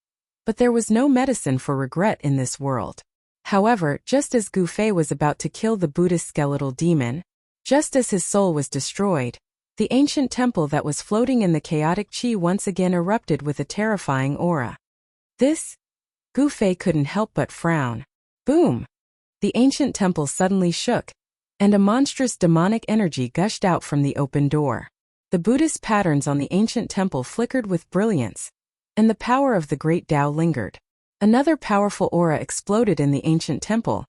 but there was no medicine for regret in this world. However, just as Gu Fei was about to kill the Buddhist skeletal demon, just as his soul was destroyed, the ancient temple that was floating in the chaotic chi once again erupted with a terrifying aura. This? Gu Fei couldn't help but frown. Boom! The ancient temple suddenly shook, and a monstrous demonic energy gushed out from the open door. The Buddhist patterns on the ancient temple flickered with brilliance, and the power of the great Tao lingered. Another powerful aura exploded in the ancient temple,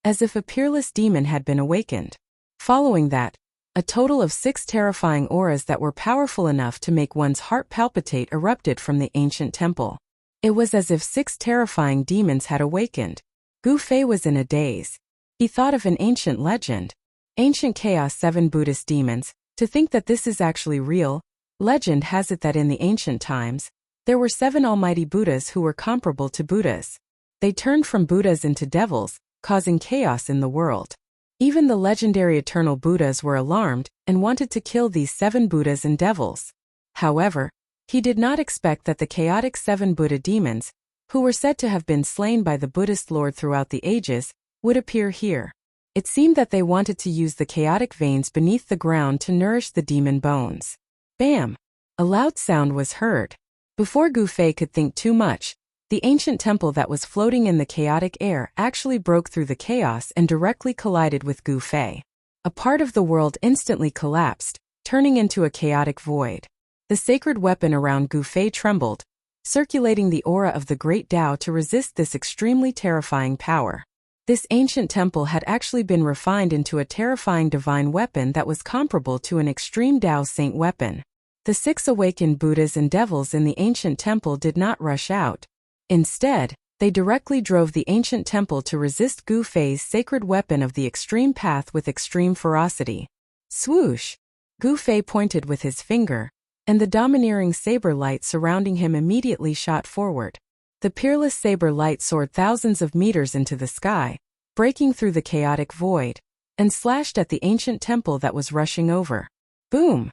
as if a peerless demon had been awakened. Following that, a total of 6 terrifying auras that were powerful enough to make one's heart palpitate erupted from the ancient temple. It was as if 6 terrifying demons had awakened. Gu Fei was in a daze. He thought of an ancient legend. Ancient Chaos 7 Buddhist demons. To think that this is actually real, legend has it that in the ancient times, there were 7 almighty Buddhas who were comparable to Buddhas. They turned from Buddhas into devils, causing chaos in the world. Even the legendary eternal Buddhas were alarmed and wanted to kill these 7 Buddhas and devils. However, he did not expect that the chaotic 7 Buddha demons, who were said to have been slain by the Buddhist Lord throughout the ages, would appear here. It seemed that they wanted to use the chaotic veins beneath the ground to nourish the demon bones. Bam! A loud sound was heard. Before Gu Fei could think too much, the ancient temple that was floating in the chaotic air actually broke through the chaos and directly collided with Gu Fei. A part of the world instantly collapsed, turning into a chaotic void. The sacred weapon around Gu Fei trembled, circulating the aura of the great Tao to resist this extremely terrifying power. This ancient temple had actually been refined into a terrifying divine weapon that was comparable to an extreme Tao saint weapon. The 6 awakened Buddhas and devils in the ancient temple did not rush out. Instead, they directly drove the ancient temple to resist Gu Fei's sacred weapon of the extreme path with extreme ferocity. Swoosh! Gu Fei pointed with his finger, and the domineering saber light surrounding him immediately shot forward. The peerless saber light soared thousands of meters into the sky, breaking through the chaotic void, and slashed at the ancient temple that was rushing over. Boom!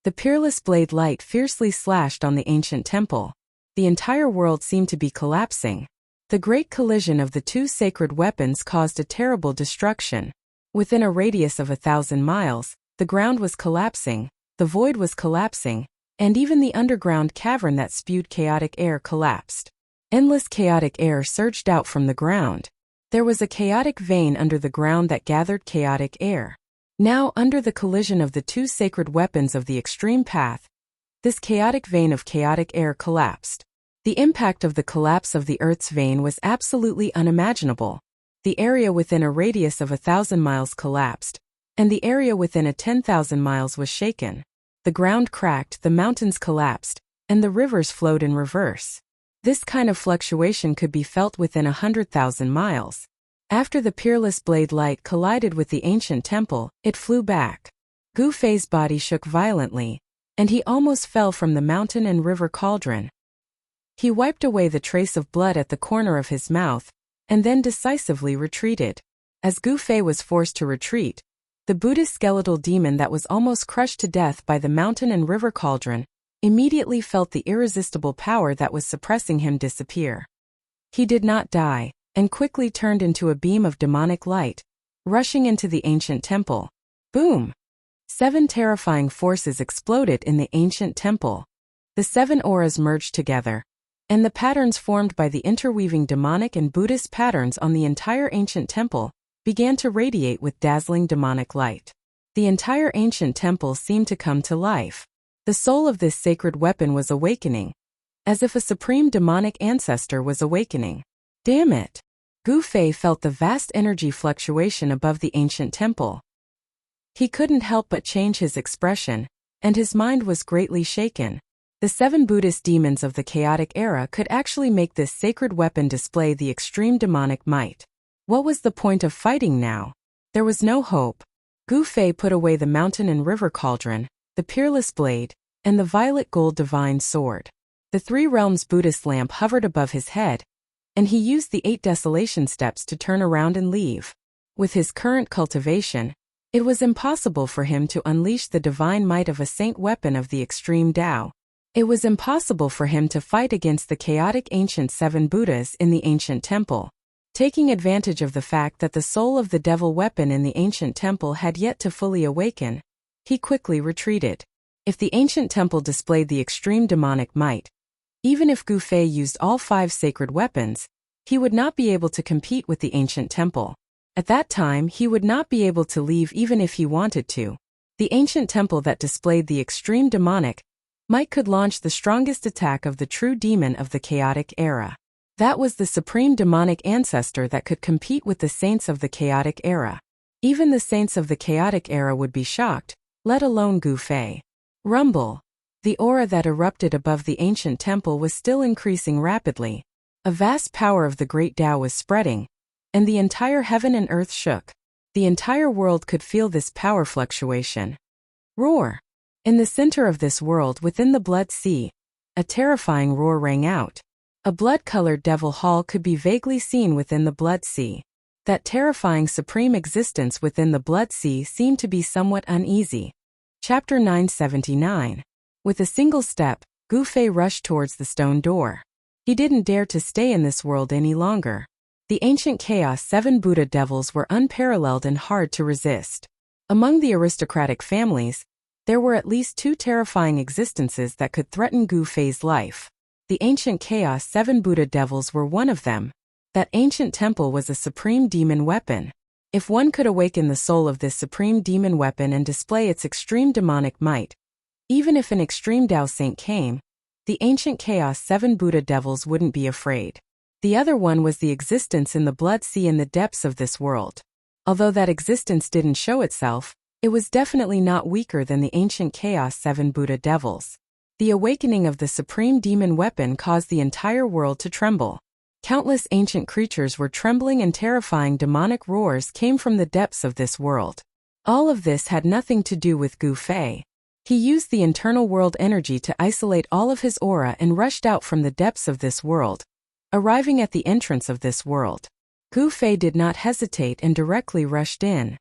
The peerless blade light fiercely slashed on the ancient temple. The entire world seemed to be collapsing. The great collision of the 2 sacred weapons caused a terrible destruction. Within a radius of 1,000 miles, the ground was collapsing, the void was collapsing, and even the underground cavern that spewed chaotic air collapsed. Endless chaotic air surged out from the ground. There was a chaotic vein under the ground that gathered chaotic air. Now, under the collision of the 2 sacred weapons of the extreme path, this chaotic vein of chaotic air collapsed. The impact of the collapse of the Earth's vein was absolutely unimaginable. The area within a radius of 1,000 miles collapsed, and the area within a 10,000 miles was shaken. The ground cracked, the mountains collapsed, and the rivers flowed in reverse. This kind of fluctuation could be felt within 100,000 miles. After the peerless blade light collided with the ancient temple, it flew back. Gu Fei's body shook violently, and he almost fell from the mountain and river cauldron. He wiped away the trace of blood at the corner of his mouth, and then decisively retreated. As Gu Fei was forced to retreat, the Buddhist skeletal demon that was almost crushed to death by the mountain and river cauldron immediately felt the irresistible power that was suppressing him disappear. He did not die, and quickly turned into a beam of demonic light, rushing into the ancient temple. Boom! 7 terrifying forces exploded in the ancient temple. The 7 auras merged together, and the patterns formed by the interweaving demonic and Buddhist patterns on the entire ancient temple began to radiate with dazzling demonic light. The entire ancient temple seemed to come to life. The soul of this sacred weapon was awakening, as if a supreme demonic ancestor was awakening. Damn it! Gu Fei felt the vast energy fluctuation above the ancient temple. He couldn't help but change his expression, and his mind was greatly shaken. The 7 Buddhist demons of the chaotic era could actually make this sacred weapon display the extreme demonic might. What was the point of fighting now? There was no hope. Gu Fei put away the mountain and river cauldron, the peerless blade, and the violet gold divine sword. The 3 realms Buddhist lamp hovered above his head, and he used the 8 desolation steps to turn around and leave. With his current cultivation, it was impossible for him to unleash the divine might of a saint weapon of the extreme Tao. It was impossible for him to fight against the chaotic ancient 7 Buddhas in the ancient temple. Taking advantage of the fact that the soul of the devil weapon in the ancient temple had yet to fully awaken, he quickly retreated. If the ancient temple displayed the extreme demonic might, even if Gu Fei used all 5 sacred weapons, he would not be able to compete with the ancient temple. At that time, he would not be able to leave even if he wanted to. The ancient temple that displayed the extreme demonic might could launch the strongest attack of the true demon of the chaotic era. That was the supreme demonic ancestor that could compete with the saints of the chaotic era. Even the saints of the chaotic era would be shocked, let alone Gu Fei. Rumble. The aura that erupted above the ancient temple was still increasing rapidly. A vast power of the great Tao was spreading, and the entire heaven and earth shook. The entire world could feel this power fluctuation. Roar. In the center of this world within the blood sea, a terrifying roar rang out. A blood-colored devil hall could be vaguely seen within the blood sea. That terrifying supreme existence within the blood sea seemed to be somewhat uneasy. Chapter 979. With a single step, Gu Fei rushed towards the stone door. He didn't dare to stay in this world any longer. The ancient chaos 7 Buddha devils were unparalleled and hard to resist. Among the aristocratic families, there were at least 2 terrifying existences that could threaten Gu Fei's life. The ancient chaos 7 Buddha devils were one of them. That ancient temple was a supreme demon weapon. If one could awaken the soul of this supreme demon weapon and display its extreme demonic might, even if an extreme Tao saint came, the ancient chaos 7 Buddha devils wouldn't be afraid. The other one was the existence in the blood sea in the depths of this world. Although that existence didn't show itself, it was definitely not weaker than the ancient chaos 7 Buddha devils. The awakening of the supreme demon weapon caused the entire world to tremble. Countless ancient creatures were trembling and terrifying demonic roars came from the depths of this world. All of this had nothing to do with Gu Fei. He used the internal world energy to isolate all of his aura and rushed out from the depths of this world, arriving at the entrance of this world. Gu Fei did not hesitate and directly rushed in.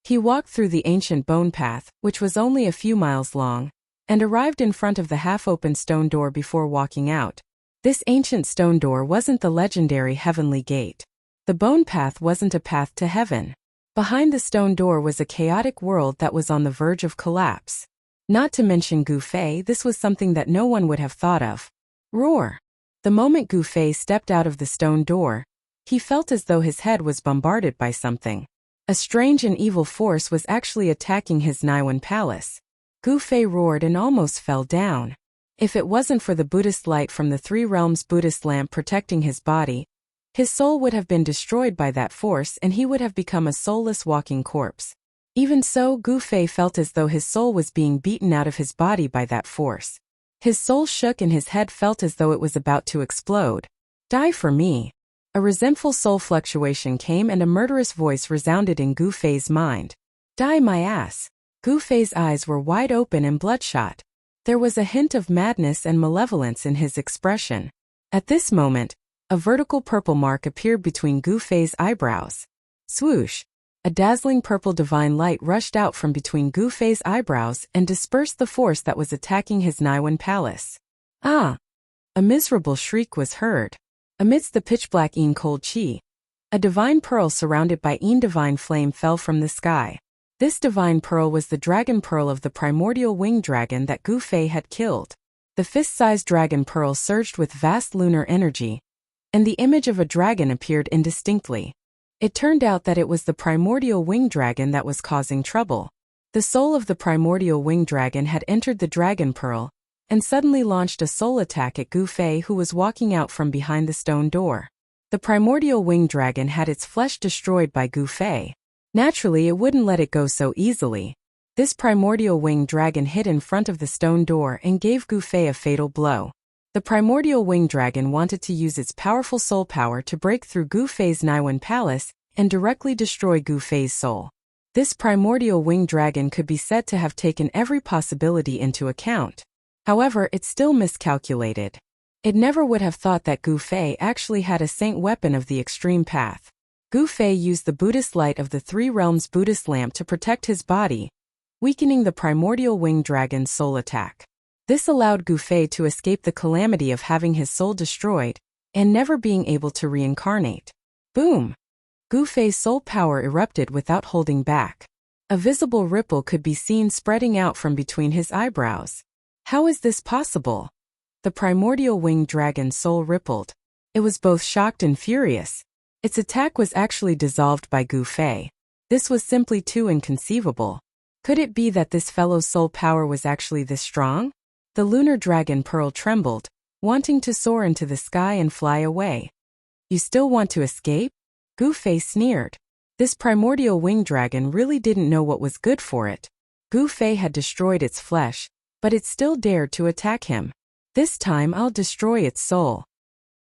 He walked through the ancient bone path, which was only a few miles long, and arrived in front of the half-open stone door before walking out. This ancient stone door wasn't the legendary heavenly gate. The bone path wasn't a path to heaven. Behind the stone door was a chaotic world that was on the verge of collapse. Not to mention Gu Fei, this was something that no one would have thought of. Roar! The moment Gu Fei stepped out of the stone door, he felt as though his head was bombarded by something. A strange and evil force was actually attacking his Naiwan palace. Gu Fei roared and almost fell down. If it wasn't for the Buddhist light from the 3 realms Buddhist lamp protecting his body, his soul would have been destroyed by that force and he would have become a soulless walking corpse. Even so, Gu Fei felt as though his soul was being beaten out of his body by that force. His soul shook and his head felt as though it was about to explode. Die for me. A resentful soul fluctuation came and a murderous voice resounded in Gu Fei's mind. Die my ass. Gu Fei's eyes were wide open and bloodshot. There was a hint of madness and malevolence in his expression. At this moment, a vertical purple mark appeared between Gu Fei's eyebrows. Swoosh! A dazzling purple divine light rushed out from between Gu Fei's eyebrows and dispersed the force that was attacking his Naiwen palace. Ah! A miserable shriek was heard. Amidst the pitch-black Yin cold chi, a divine pearl surrounded by Yin divine flame fell from the sky. This divine pearl was the dragon pearl of the primordial winged dragon that Gu Fei had killed. The fist-sized dragon pearl surged with vast lunar energy, and the image of a dragon appeared indistinctly. It turned out that it was the primordial winged dragon that was causing trouble. The soul of the primordial winged dragon had entered the dragon pearl, and suddenly launched a soul attack at Gu Fei, who was walking out from behind the stone door. The primordial winged dragon had its flesh destroyed by Gu Fei. Naturally, it wouldn't let it go so easily. This primordial winged dragon hid in front of the stone door and gave Gu Fei a fatal blow. The primordial winged dragon wanted to use its powerful soul power to break through Gu Fei's Naiwen palace and directly destroy Gu Fei's soul. This primordial winged dragon could be said to have taken every possibility into account. However, it still miscalculated. It never would have thought that Gu Fei actually had a saint weapon of the extreme path. Gu Fei used the Buddhist light of the Three Realms Buddhist lamp to protect his body, weakening the primordial winged dragon's soul attack. This allowed Gu Fei to escape the calamity of having his soul destroyed and never being able to reincarnate. Boom! Gu Fei's soul power erupted without holding back. A visible ripple could be seen spreading out from between his eyebrows. How is this possible? The primordial winged dragon's soul rippled. It was both shocked and furious. Its attack was actually dissolved by Gu Fei. This was simply too inconceivable. Could it be that this fellow's soul power was actually this strong? The lunar dragon pearl trembled, wanting to soar into the sky and fly away. You still want to escape? Gu Fei sneered. This primordial winged dragon really didn't know what was good for it. Gu Fei had destroyed its flesh, but it still dared to attack him. This time I'll destroy its soul.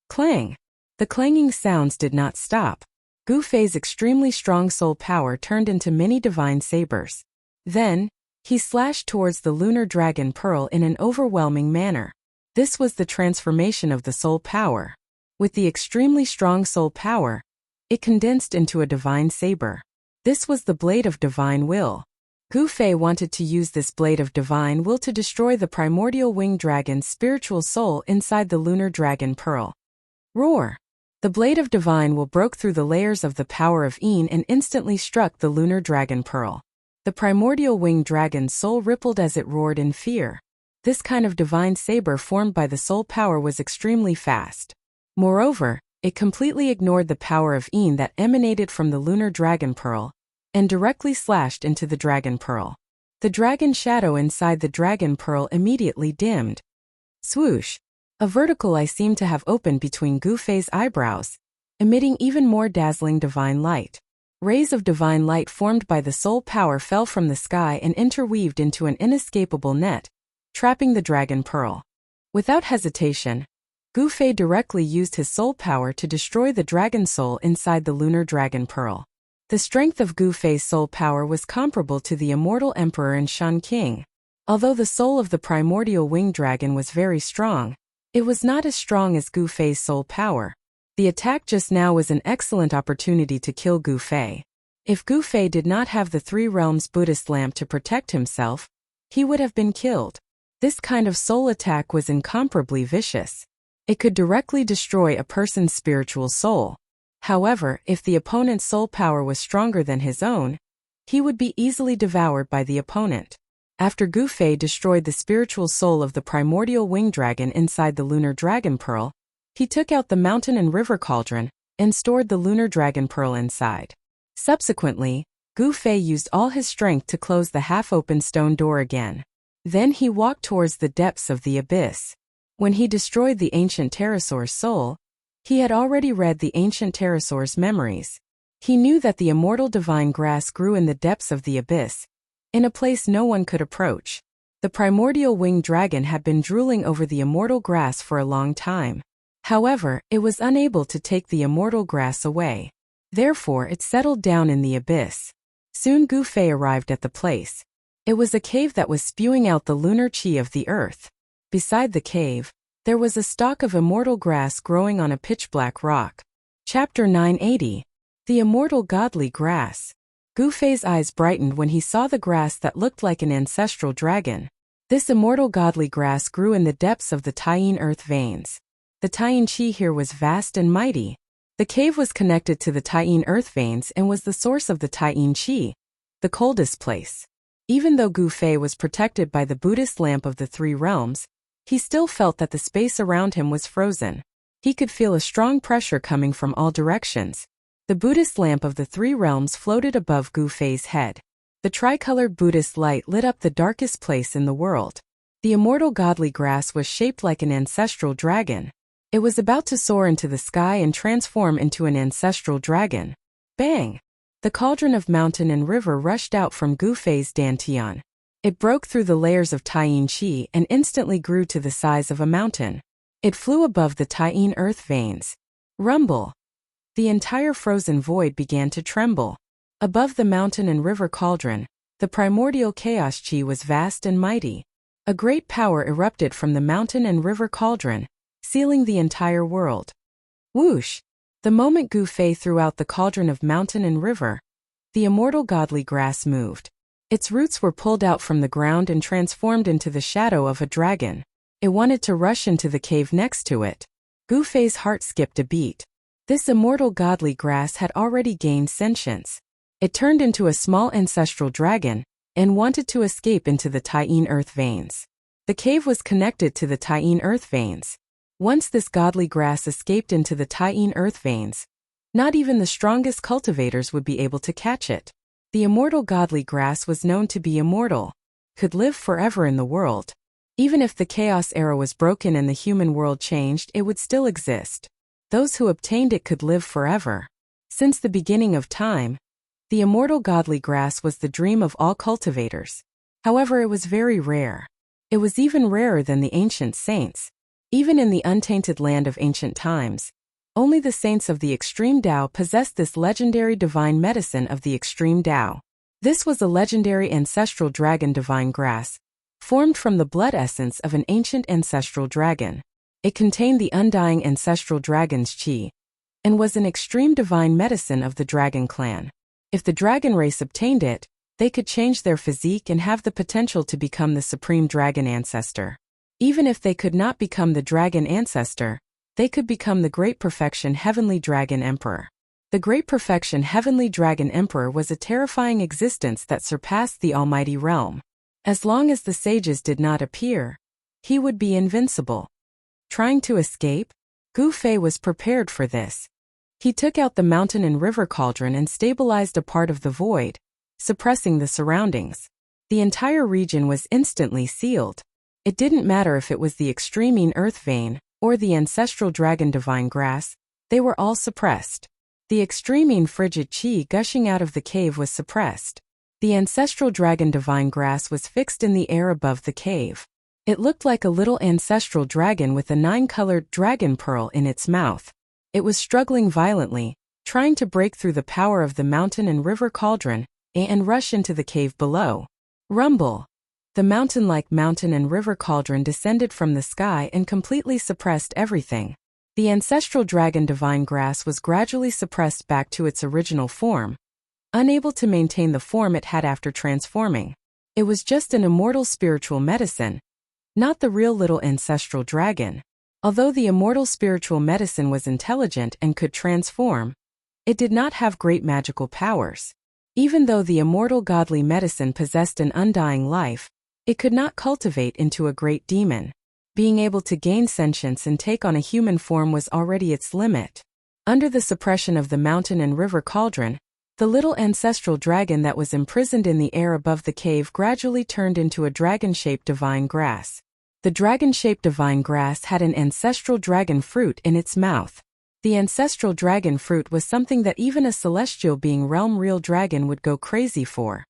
Clang! The clanging sounds did not stop. Gu Fei's extremely strong soul power turned into many divine sabers. Then, he slashed towards the lunar dragon pearl in an overwhelming manner. This was the transformation of the soul power. With the extremely strong soul power, it condensed into a divine saber. This was the blade of divine will. Gu Fei wanted to use this blade of divine will to destroy the primordial winged dragon's spiritual soul inside the lunar dragon pearl. Roar! The blade of divine will broke through the layers of the power of Yin and instantly struck the lunar dragon pearl. The primordial winged dragon's soul rippled as it roared in fear. This kind of divine saber formed by the soul power was extremely fast. Moreover, it completely ignored the power of Yin that emanated from the lunar dragon pearl, and directly slashed into the dragon pearl. The dragon shadow inside the dragon pearl immediately dimmed. Swoosh! A vertical eye seemed to have opened between Gu Fei's eyebrows, emitting even more dazzling divine light. Rays of divine light formed by the soul power fell from the sky and interweaved into an inescapable net, trapping the dragon pearl. Without hesitation, Gu Fei directly used his soul power to destroy the dragon soul inside the lunar dragon pearl. The strength of Gu Fei's soul power was comparable to the immortal emperor and Shan King. Although the soul of the primordial winged dragon was very strong, it was not as strong as Gu Fei's soul power. The attack just now was an excellent opportunity to kill Gu Fei. If Gu Fei did not have the Three Realms Buddhist lamp to protect himself, he would have been killed. This kind of soul attack was incomparably vicious. It could directly destroy a person's spiritual soul. However, if the opponent's soul power was stronger than his own, he would be easily devoured by the opponent. After Gu Fei destroyed the spiritual soul of the primordial winged dragon inside the lunar dragon pearl, he took out the mountain and river cauldron and stored the lunar dragon pearl inside. Subsequently, Gu Fei used all his strength to close the half-open stone door again. Then he walked towards the depths of the abyss. When he destroyed the ancient pterosaur's soul, he had already read the ancient pterosaur's memories. He knew that the immortal divine grass grew in the depths of the abyss, in a place no one could approach. The primordial winged dragon had been drooling over the immortal grass for a long time. However, it was unable to take the immortal grass away. Therefore, it settled down in the abyss. Soon Gu Fei arrived at the place. It was a cave that was spewing out the lunar chi of the earth. Beside the cave, there was a stalk of immortal grass growing on a pitch-black rock. Chapter 980. The Immortal Godly Grass. Gu Fei's eyes brightened when he saw the grass that looked like an ancestral dragon. This immortal godly grass grew in the depths of the Taiyin earth veins. The Taiyin chi here was vast and mighty. The cave was connected to the Taiyin earth veins and was the source of the Taiyin chi, the coldest place. Even though Gu Fei was protected by the Buddhist lamp of the three realms, he still felt that the space around him was frozen. He could feel a strong pressure coming from all directions. The Buddhist lamp of the three realms floated above Gu Fei's head. The tricolored Buddhist light lit up the darkest place in the world. The immortal godly grass was shaped like an ancestral dragon. It was about to soar into the sky and transform into an ancestral dragon. Bang! The cauldron of mountain and river rushed out from Gu Fei's dantian. It broke through the layers of Taiyin chi and instantly grew to the size of a mountain. It flew above the Taiyin earth veins. Rumble! The entire frozen void began to tremble. Above the mountain and river cauldron, the primordial chaos chi was vast and mighty. A great power erupted from the mountain and river cauldron, sealing the entire world. Whoosh! The moment Gu Fei threw out the cauldron of mountain and river, the immortal godly grass moved. Its roots were pulled out from the ground and transformed into the shadow of a dragon. It wanted to rush into the cave next to it. Gu Fei's heart skipped a beat. This immortal godly grass had already gained sentience. It turned into a small ancestral dragon and wanted to escape into the Taiyin earth veins. The cave was connected to the Taiyin earth veins. Once this godly grass escaped into the Taiyin earth veins, not even the strongest cultivators would be able to catch it. The immortal godly grass was known to be immortal, could live forever in the world. Even if the chaos era was broken and the human world changed, it would still exist. Those who obtained it could live forever. Since the beginning of time, the immortal godly grass was the dream of all cultivators. However, it was very rare. It was even rarer than the ancient saints. Even in the untainted land of ancient times, only the saints of the extreme Tao possessed this legendary divine medicine of the extreme Tao. This was a legendary ancestral dragon divine grass, formed from the blood essence of an ancient ancestral dragon. It contained the undying ancestral dragon's chi, and was an extreme divine medicine of the dragon clan. If the dragon race obtained it, they could change their physique and have the potential to become the supreme dragon ancestor. Even if they could not become the dragon ancestor, they could become the Great Perfection Heavenly Dragon Emperor. The Great Perfection Heavenly Dragon Emperor was a terrifying existence that surpassed the almighty realm. As long as the sages did not appear, he would be invincible. Trying to escape? Gu Fei was prepared for this. He took out the mountain and river cauldron and stabilized a part of the void, suppressing the surroundings. The entire region was instantly sealed. It didn't matter if it was the extreme earth vein or the ancestral dragon divine grass, they were all suppressed. The extreme frigid chi gushing out of the cave was suppressed. The ancestral dragon divine grass was fixed in the air above the cave. It looked like a little ancestral dragon with a 9-colored dragon pearl in its mouth. It was struggling violently, trying to break through the power of the mountain and river cauldron and rush into the cave below. Rumble! The mountain-like mountain and river cauldron descended from the sky and completely suppressed everything. The ancestral dragon divine grass was gradually suppressed back to its original form, unable to maintain the form it had after transforming. It was just an immortal spiritual medicine, not the real little ancestral dragon. Although the immortal spiritual medicine was intelligent and could transform, it did not have great magical powers. Even though the immortal godly medicine possessed an undying life, it could not cultivate into a great demon. Being able to gain sentience and take on a human form was already its limit. Under the suppression of the mountain and river cauldron, the little ancestral dragon that was imprisoned in the air above the cave gradually turned into a dragon-shaped divine grass. The dragon-shaped divine grass had an ancestral dragon fruit in its mouth. The ancestral dragon fruit was something that even a celestial being realm real dragon would go crazy for.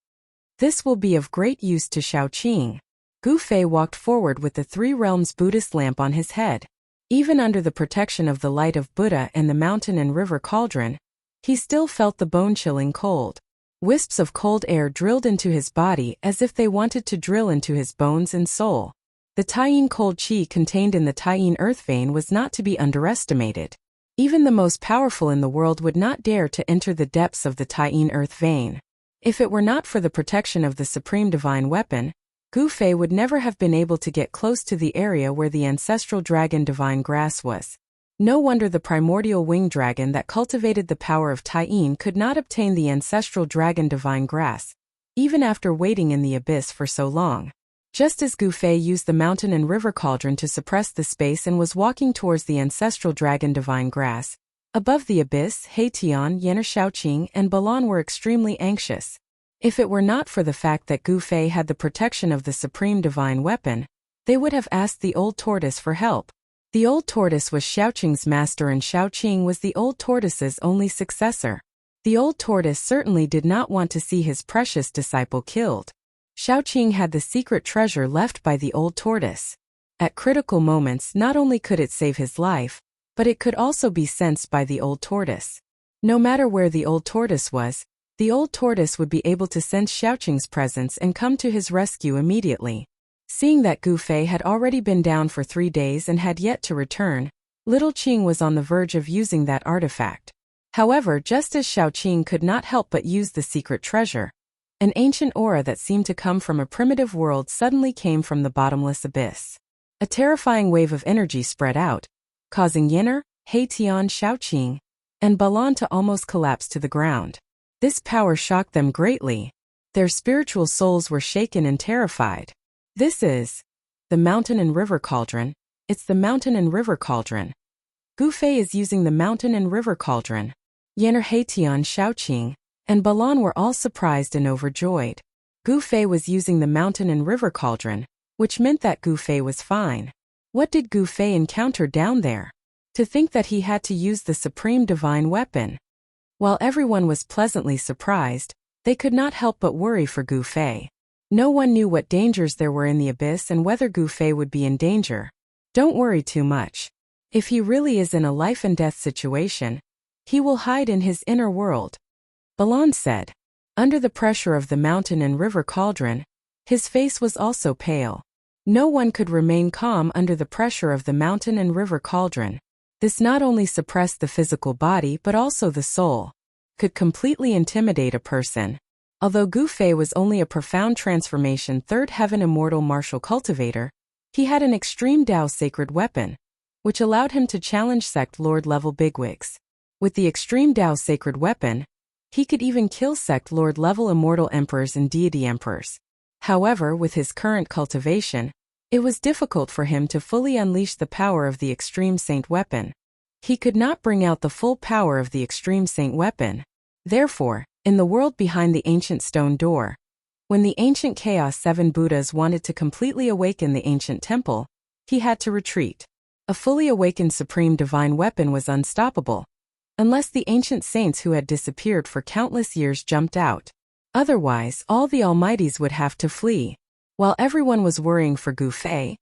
This will be of great use to Shaoqing. Gu Fei walked forward with the three realms Buddhist lamp on his head. Even under the protection of the light of Buddha and the mountain and river cauldron, he still felt the bone-chilling cold. Wisps of cold air drilled into his body as if they wanted to drill into his bones and soul. The Taiyin cold qi contained in the Taiyin earth vein was not to be underestimated. Even the most powerful in the world would not dare to enter the depths of the Taiyin earth vein. If it were not for the protection of the supreme divine weapon, Gu Fei would never have been able to get close to the area where the ancestral dragon divine grass was. No wonder the primordial winged dragon that cultivated the power of Taiyin could not obtain the ancestral dragon divine grass, even after waiting in the abyss for so long. Just as Gu Fei used the mountain and river cauldron to suppress the space and was walking towards the ancestral dragon divine grass, above the abyss, He Tian, Yener Shaoqing, and Balan were extremely anxious. If it were not for the fact that Gu Fei had the protection of the supreme divine weapon, they would have asked the old tortoise for help. The old tortoise was Shaoqing's master and Shaoqing was the old tortoise's only successor. The old tortoise certainly did not want to see his precious disciple killed. Shaoqing had the secret treasure left by the old tortoise. At critical moments, not only could it save his life, but it could also be sensed by the old tortoise. No matter where the old tortoise was, the old tortoise would be able to sense Shaoqing's presence and come to his rescue immediately. Seeing that Gu Fei had already been down for 3 days and had yet to return, little Qing was on the verge of using that artifact. However, just as Shaoqing could not help but use the secret treasure, an ancient aura that seemed to come from a primitive world suddenly came from the bottomless abyss. A terrifying wave of energy spread out, causing Yener, He Tian, Shaoqing, and Balan to almost collapse to the ground. This power shocked them greatly. Their spiritual souls were shaken and terrified. This is the mountain and river cauldron. It's the mountain and river cauldron. Gu Fei is using the mountain and river cauldron. Yener, He Tian, Shaoqing, and Balan were all surprised and overjoyed. Gu Fei was using the mountain and river cauldron, which meant that Gu Fei was fine. What did Gu Fei encounter down there? To think that he had to use the supreme divine weapon. While everyone was pleasantly surprised, they could not help but worry for Gu Fei. No one knew what dangers there were in the abyss and whether Gu Fei would be in danger. Don't worry too much. If he really is in a life and death situation, he will hide in his inner world, Balan said. Under the pressure of the mountain and river cauldron, his face was also pale. No one could remain calm under the pressure of the mountain and river cauldron. This not only suppressed the physical body but also the soul, could completely intimidate a person. Although Gu Fei was only a profound transformation third heaven immortal martial cultivator, he had an extreme Dao sacred weapon, which allowed him to challenge sect lord level bigwigs. With the extreme Dao sacred weapon, he could even kill sect lord level immortal emperors and deity emperors. However, with his current cultivation, it was difficult for him to fully unleash the power of the extreme saint weapon. He could not bring out the full power of the extreme saint weapon. Therefore, in the world behind the ancient stone door, when the ancient Chaos 7 Buddhas wanted to completely awaken the ancient temple, he had to retreat. A fully awakened supreme divine weapon was unstoppable, unless the ancient saints who had disappeared for countless years jumped out. Otherwise, all the almighties would have to flee. While everyone was worrying for Gu Fei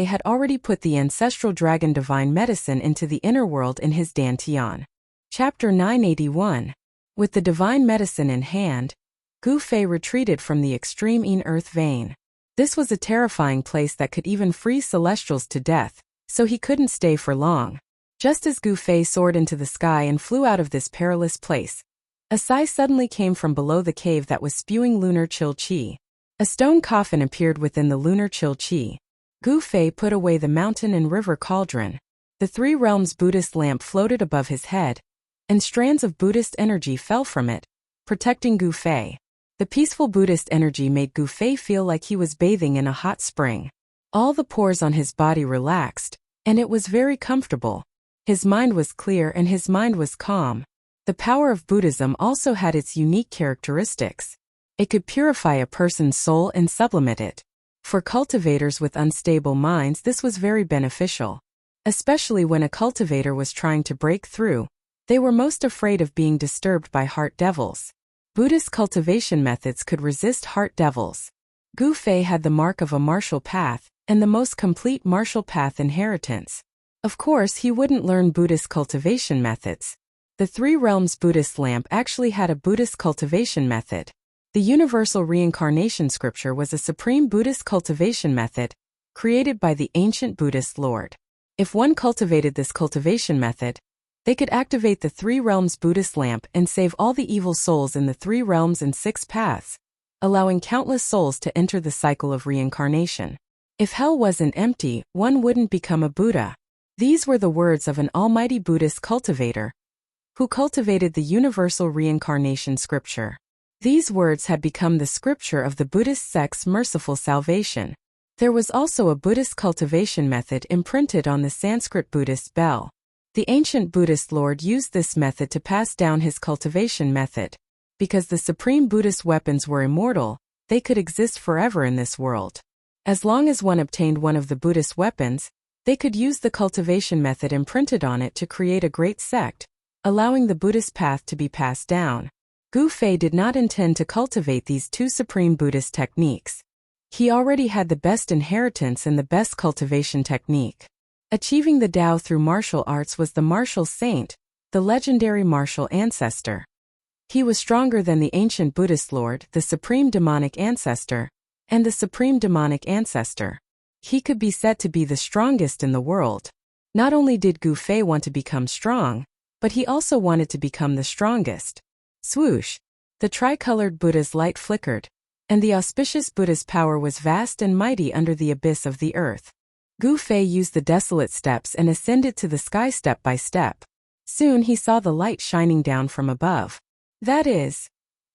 had already put the ancestral dragon divine medicine into the inner world in his Dantian. Chapter 981. With the divine medicine in hand, Gu Fei retreated from the extreme Yin earth vein. This was a terrifying place that could even freeze celestials to death, so he couldn't stay for long. Just as Gu Fei soared into the sky and flew out of this perilous place, a sigh suddenly came from below the cave that was spewing lunar chill qi. A stone coffin appeared within the lunar chill qi. Gu Fei put away the mountain and river cauldron. The 3 realms Buddhist lamp floated above his head, and strands of Buddhist energy fell from it, protecting Gu Fei. The peaceful Buddhist energy made Gu Fei feel like he was bathing in a hot spring. All the pores on his body relaxed, and it was very comfortable. His mind was clear and his mind was calm. The power of Buddhism also had its unique characteristics. It could purify a person's soul and sublimate it. For cultivators with unstable minds, this was very beneficial. Especially when a cultivator was trying to break through, they were most afraid of being disturbed by heart devils. Buddhist cultivation methods could resist heart devils. Gu Fei had the mark of a martial path, and the most complete martial path inheritance. Of course, he wouldn't learn Buddhist cultivation methods. The Three Realms Buddhist lamp actually had a Buddhist cultivation method. The universal reincarnation scripture was a supreme Buddhist cultivation method created by the ancient Buddhist Lord. If one cultivated this cultivation method, they could activate the Three Realms Buddhist lamp and save all the evil souls in the three realms and six paths, allowing countless souls to enter the cycle of reincarnation. If hell wasn't empty, one wouldn't become a Buddha. These were the words of an almighty Buddhist cultivator who cultivated the universal reincarnation scripture. These words had become the scripture of the Buddhist sect's merciful salvation. There was also a Buddhist cultivation method imprinted on the Sanskrit Buddhist bell. The ancient Buddhist Lord used this method to pass down his cultivation method. Because the supreme Buddhist weapons were immortal, they could exist forever in this world. As long as one obtained one of the Buddhist weapons, they could use the cultivation method imprinted on it to create a great sect, allowing the Buddhist path to be passed down. Gu Fei did not intend to cultivate these two supreme Buddhist techniques. He already had the best inheritance and the best cultivation technique. Achieving the Tao through martial arts was the martial saint, the legendary martial ancestor. He was stronger than the ancient Buddhist Lord, the supreme demonic ancestor, and the supreme demonic ancestor. He could be said to be the strongest in the world. Not only did Gu Fei want to become strong, but he also wanted to become the strongest. Swoosh! The tricolored Buddha's light flickered, and the auspicious Buddha's power was vast and mighty under the abyss of the earth. Gu Fei used the desolate steps and ascended to the sky step by step. Soon he saw the light shining down from above. That is,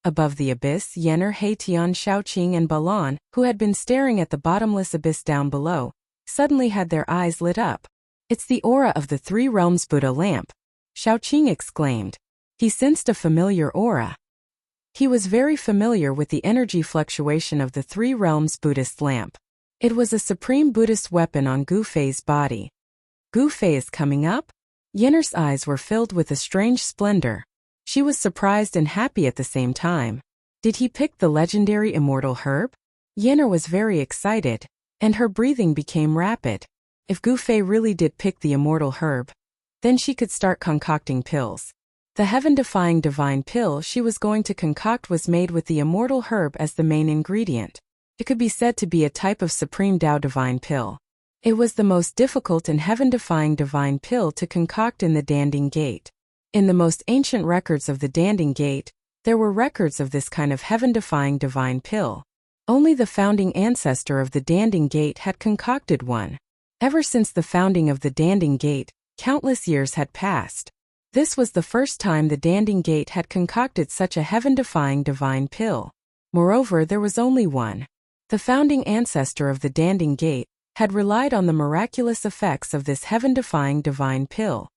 above the abyss, Yener, Haitian, Shaoqing and Balan, who had been staring at the bottomless abyss down below, suddenly had their eyes lit up. It's the aura of the Three Realms Buddha lamp, Shaoqing exclaimed. He sensed a familiar aura. He was very familiar with the energy fluctuation of the Three Realms Buddhist lamp. It was a supreme Buddhist weapon on Gu Fei's body. Gu Fei is coming up? Yener's eyes were filled with a strange splendor. She was surprised and happy at the same time. Did he pick the legendary immortal herb? Yener was very excited, and her breathing became rapid. If Gu Fei really did pick the immortal herb, then she could start concocting pills. The heaven-defying divine pill she was going to concoct was made with the immortal herb as the main ingredient. It could be said to be a type of supreme Tao divine pill. It was the most difficult and heaven-defying divine pill to concoct in the Danding Gate. In the most ancient records of the Danding Gate, there were records of this kind of heaven-defying divine pill. Only the founding ancestor of the Danding Gate had concocted one. Ever since the founding of the Danding Gate, countless years had passed. This was the first time the Danding Gate had concocted such a heaven-defying divine pill. Moreover, there was only one. The founding ancestor of the Danding Gate had relied on the miraculous effects of this heaven-defying divine pill.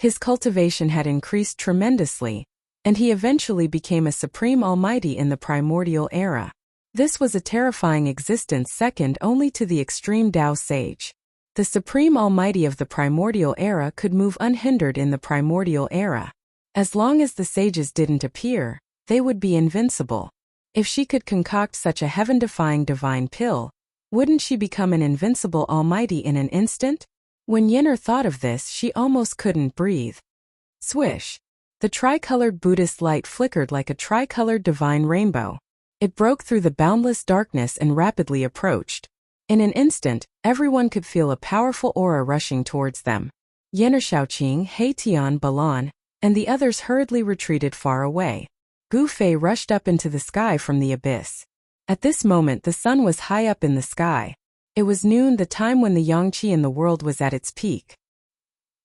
His cultivation had increased tremendously, and he eventually became a supreme almighty in the primordial era. This was a terrifying existence second only to the extreme Tao sage. The supreme almighty of the primordial era could move unhindered in the primordial era. As long as the sages didn't appear, they would be invincible. If she could concoct such a heaven-defying divine pill, wouldn't she become an invincible almighty in an instant? When Yener thought of this, she almost couldn't breathe. Swish! The tricolored Buddhist light flickered like a tricolored divine rainbow. It broke through the boundless darkness and rapidly approached. In an instant, everyone could feel a powerful aura rushing towards them. Yener, Shaoqing, Haitian, Balan, and the others hurriedly retreated far away. Gu Fei rushed up into the sky from the abyss. At this moment the sun was high up in the sky. It was noon, the time when the Yangqi in the world was at its peak.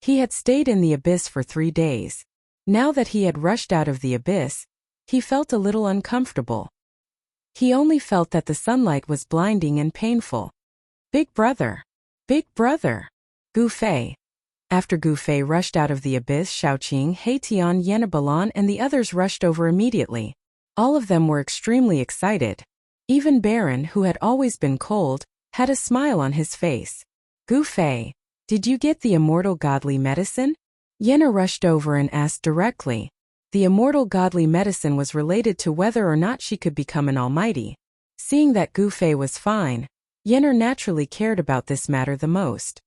He had stayed in the abyss for 3 days. Now that he had rushed out of the abyss, he felt a little uncomfortable. He only felt that the sunlight was blinding and painful. Big brother! Big brother! Gu Fei! After Gu Fei rushed out of the abyss, Shaoqing, Haitian, Yener, Balan and the others rushed over immediately. All of them were extremely excited. Even Baron, who had always been cold, had a smile on his face. Gu Fei, did you get the immortal godly medicine? Yener rushed over and asked directly. The immortal godly medicine was related to whether or not she could become an almighty. Seeing that Gu Fei was fine, Yener naturally cared about this matter the most.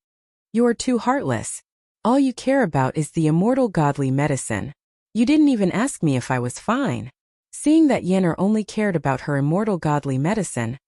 You are too heartless. All you care about is the immortal godly medicine. You didn't even ask me if I was fine. Seeing that Yennefer only cared about her immortal godly medicine,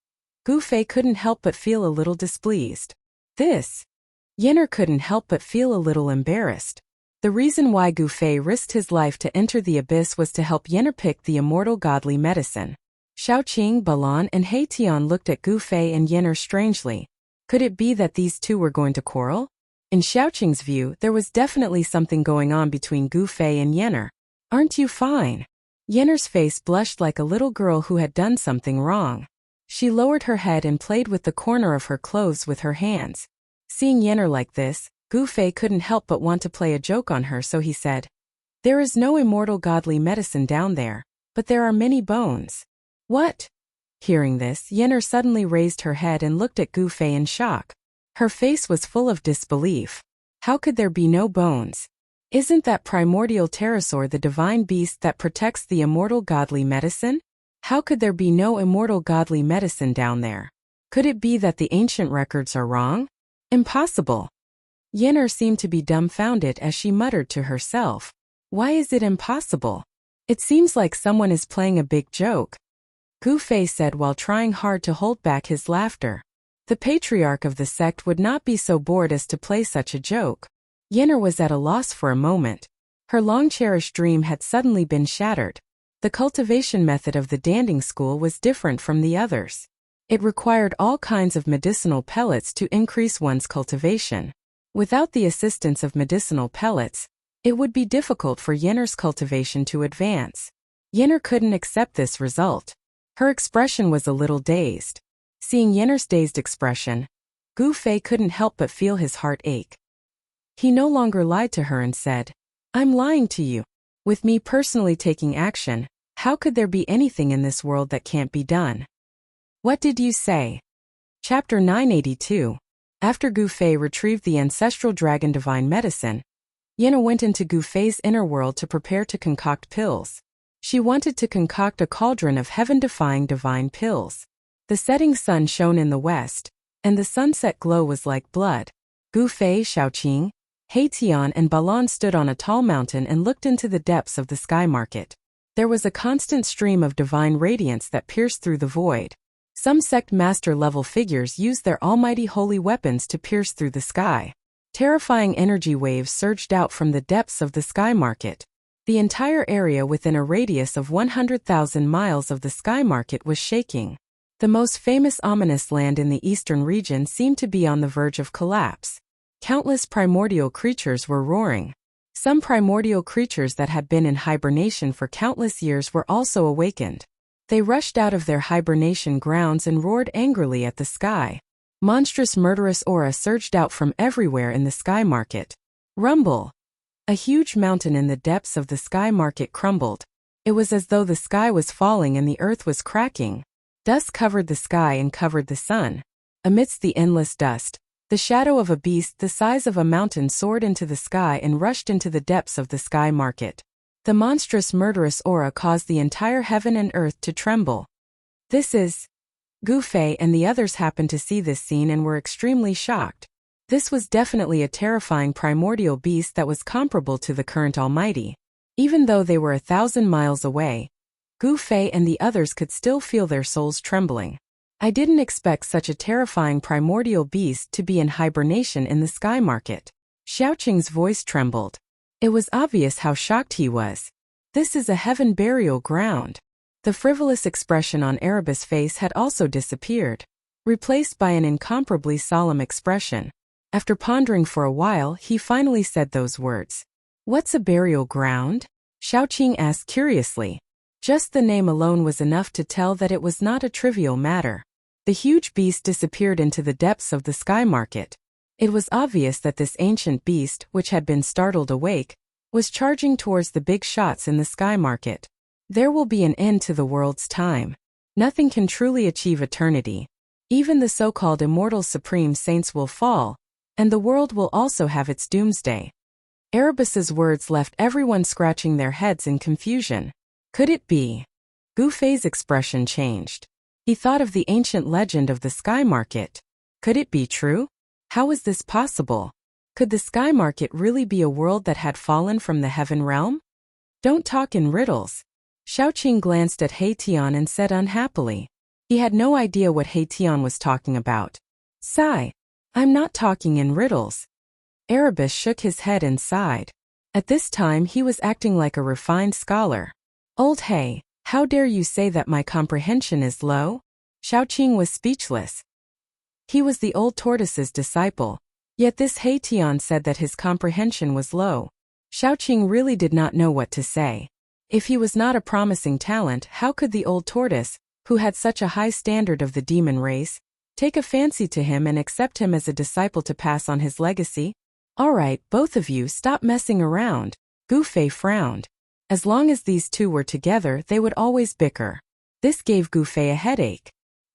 Gu Fei couldn't help but feel a little displeased. Yennefer couldn't help but feel a little embarrassed. The reason why Gu Fei risked his life to enter the abyss was to help Yennefer pick the immortal godly medicine. Xiaoqing, Balan, and Heitian looked at Gu Fei and Yennefer strangely. Could it be that these two were going to quarrel? In Xiaoqing's view, there was definitely something going on between Gu Fei and Yennefer. Aren't you fine? Yennefer's face blushed like a little girl who had done something wrong. She lowered her head and played with the corner of her clothes with her hands. Seeing Yennefer like this, Gu Fei couldn't help but want to play a joke on her, so he said, "There is no immortal godly medicine down there, but there are many bones." What? Hearing this, Yennefer suddenly raised her head and looked at Gu Fei in shock. Her face was full of disbelief. How could there be no bones? Isn't that primordial pterosaur the divine beast that protects the immortal godly medicine? How could there be no immortal godly medicine down there? Could it be that the ancient records are wrong? Impossible. Yennefer seemed to be dumbfounded as she muttered to herself. Why is it impossible? It seems like someone is playing a big joke. Gu Fei said while trying hard to hold back his laughter. The patriarch of the sect would not be so bored as to play such a joke. Yennefer was at a loss for a moment. Her long-cherished dream had suddenly been shattered. The cultivation method of the Danding school was different from the others. It required all kinds of medicinal pellets to increase one's cultivation. Without the assistance of medicinal pellets, it would be difficult for Yennefer's cultivation to advance. Yennefer couldn't accept this result. Her expression was a little dazed. Seeing Yennefer's dazed expression, Gu Fei couldn't help but feel his heart ache. He no longer lied to her and said, "I'm lying to you. With me personally taking action, how could there be anything in this world that can't be done?" What did you say? Chapter 982. After Gu Fei retrieved the ancestral dragon divine medicine, Yennefer went into Gu Fei's inner world to prepare to concoct pills. She wanted to concoct a cauldron of heaven-defying divine pills. The setting sun shone in the west, and the sunset glow was like blood. Gu Fei, Xiaoqing, Heitian, and Balan stood on a tall mountain and looked into the depths of the sky market. There was a constant stream of divine radiance that pierced through the void. Some sect master-level figures used their almighty holy weapons to pierce through the sky. Terrifying energy waves surged out from the depths of the sky market. The entire area within a radius of 100,000 miles of the sky market was shaking. The most famous ominous land in the eastern region seemed to be on the verge of collapse. Countless primordial creatures were roaring. Some primordial creatures that had been in hibernation for countless years were also awakened. They rushed out of their hibernation grounds and roared angrily at the sky. Monstrous murderous aura surged out from everywhere in the sky market. Rumble! A huge mountain in the depths of the sky market crumbled. It was as though the sky was falling and the earth was cracking. Dust covered the sky and covered the sun. Amidst the endless dust, the shadow of a beast the size of a mountain soared into the sky and rushed into the depths of the sky market. The monstrous murderous aura caused the entire heaven and earth to tremble. This is... Gu Fei and the others happened to see this scene and were extremely shocked. This was definitely a terrifying primordial beast that was comparable to the current Almighty. Even though they were 1,000 miles away, Gu Fei and the others could still feel their souls trembling. I didn't expect such a terrifying primordial beast to be in hibernation in the sky market. Xiaoqing's voice trembled. It was obvious how shocked he was. This is a heaven burial ground. The frivolous expression on Erebus' face had also disappeared, replaced by an incomparably solemn expression. After pondering for a while, he finally said those words. "What's a burial ground?" Xiaoqing asked curiously. Just the name alone was enough to tell that it was not a trivial matter. The huge beast disappeared into the depths of the sky market. It was obvious that this ancient beast, which had been startled awake, was charging towards the big shots in the sky market. There will be an end to the world's time. Nothing can truly achieve eternity. Even the so-called immortal supreme saints will fall, and the world will also have its doomsday. Erebus's words left everyone scratching their heads in confusion. Could it be? Gu Fei's expression changed. He thought of the ancient legend of the sky market. Could it be true? How was this possible? Could the sky market really be a world that had fallen from the heaven realm? Don't talk in riddles. Xiaoqing glanced at He Tian and said unhappily. He had no idea what He Tian was talking about. Sigh. I'm not talking in riddles. Erebus shook his head and sighed. At this time he was acting like a refined scholar. Old He, how dare you say that my comprehension is low? Xiaoqing was speechless. He was the old tortoise's disciple, yet this He Tian said that his comprehension was low. Xiaoqing really did not know what to say. If he was not a promising talent, how could the old tortoise, who had such a high standard of the demon race, take a fancy to him and accept him as a disciple to pass on his legacy? All right, both of you stop messing around. Gu Fei frowned. As long as these two were together, they would always bicker. This gave Gu Fei a headache.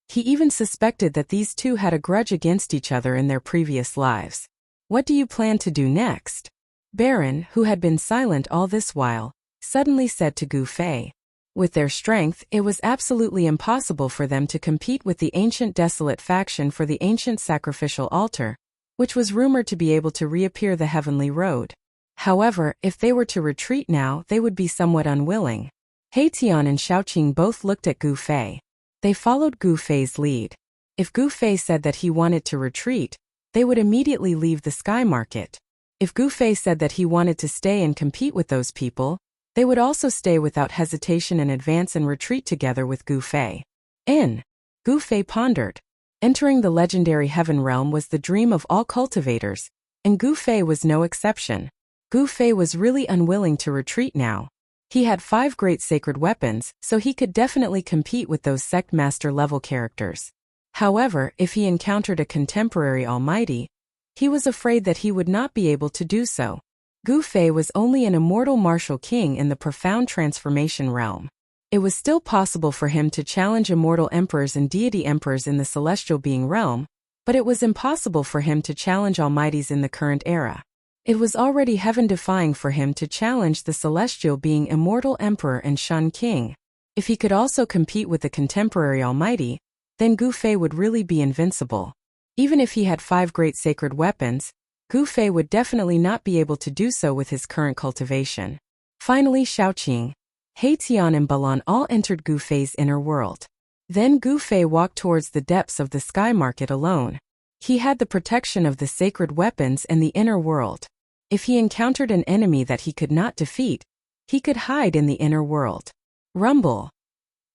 He even suspected that these two had a grudge against each other in their previous lives. What do you plan to do next? Baron, who had been silent all this while, suddenly said to Gu Fei. With their strength, it was absolutely impossible for them to compete with the ancient desolate faction for the ancient sacrificial altar, which was rumored to be able to reappear the heavenly road. However, if they were to retreat now, they would be somewhat unwilling. He Tian and Xiaoqing both looked at Gu Fei. They followed Gu Fei's lead. If Gu Fei said that he wanted to retreat, they would immediately leave the sky market. If Gu Fei said that he wanted to stay and compete with those people, they would also stay without hesitation and advance and retreat together with Gu Fei. Gu Fei pondered. Entering the legendary heaven realm was the dream of all cultivators, and Gu Fei was no exception. Gu Fei was really unwilling to retreat now. He had 5 great sacred weapons, so he could definitely compete with those sect master level characters. However, if he encountered a contemporary almighty, he was afraid that he would not be able to do so. Gu Fei was only an immortal martial king in the profound transformation realm. It was still possible for him to challenge immortal emperors and deity emperors in the celestial being realm, but it was impossible for him to challenge almighties in the current era. It was already heaven-defying for him to challenge the celestial being immortal emperor and Shun king. If he could also compete with the contemporary almighty, then Gu Fei would really be invincible. Even if he had 5 great sacred weapons, Gu Fei would definitely not be able to do so with his current cultivation. Finally, Xiaoqing, He Tian and Balan all entered Gu Fei's inner world. Then Gu Fei walked towards the depths of the sky market alone. He had the protection of the sacred weapons and the inner world. If he encountered an enemy that he could not defeat, he could hide in the inner world. Rumble.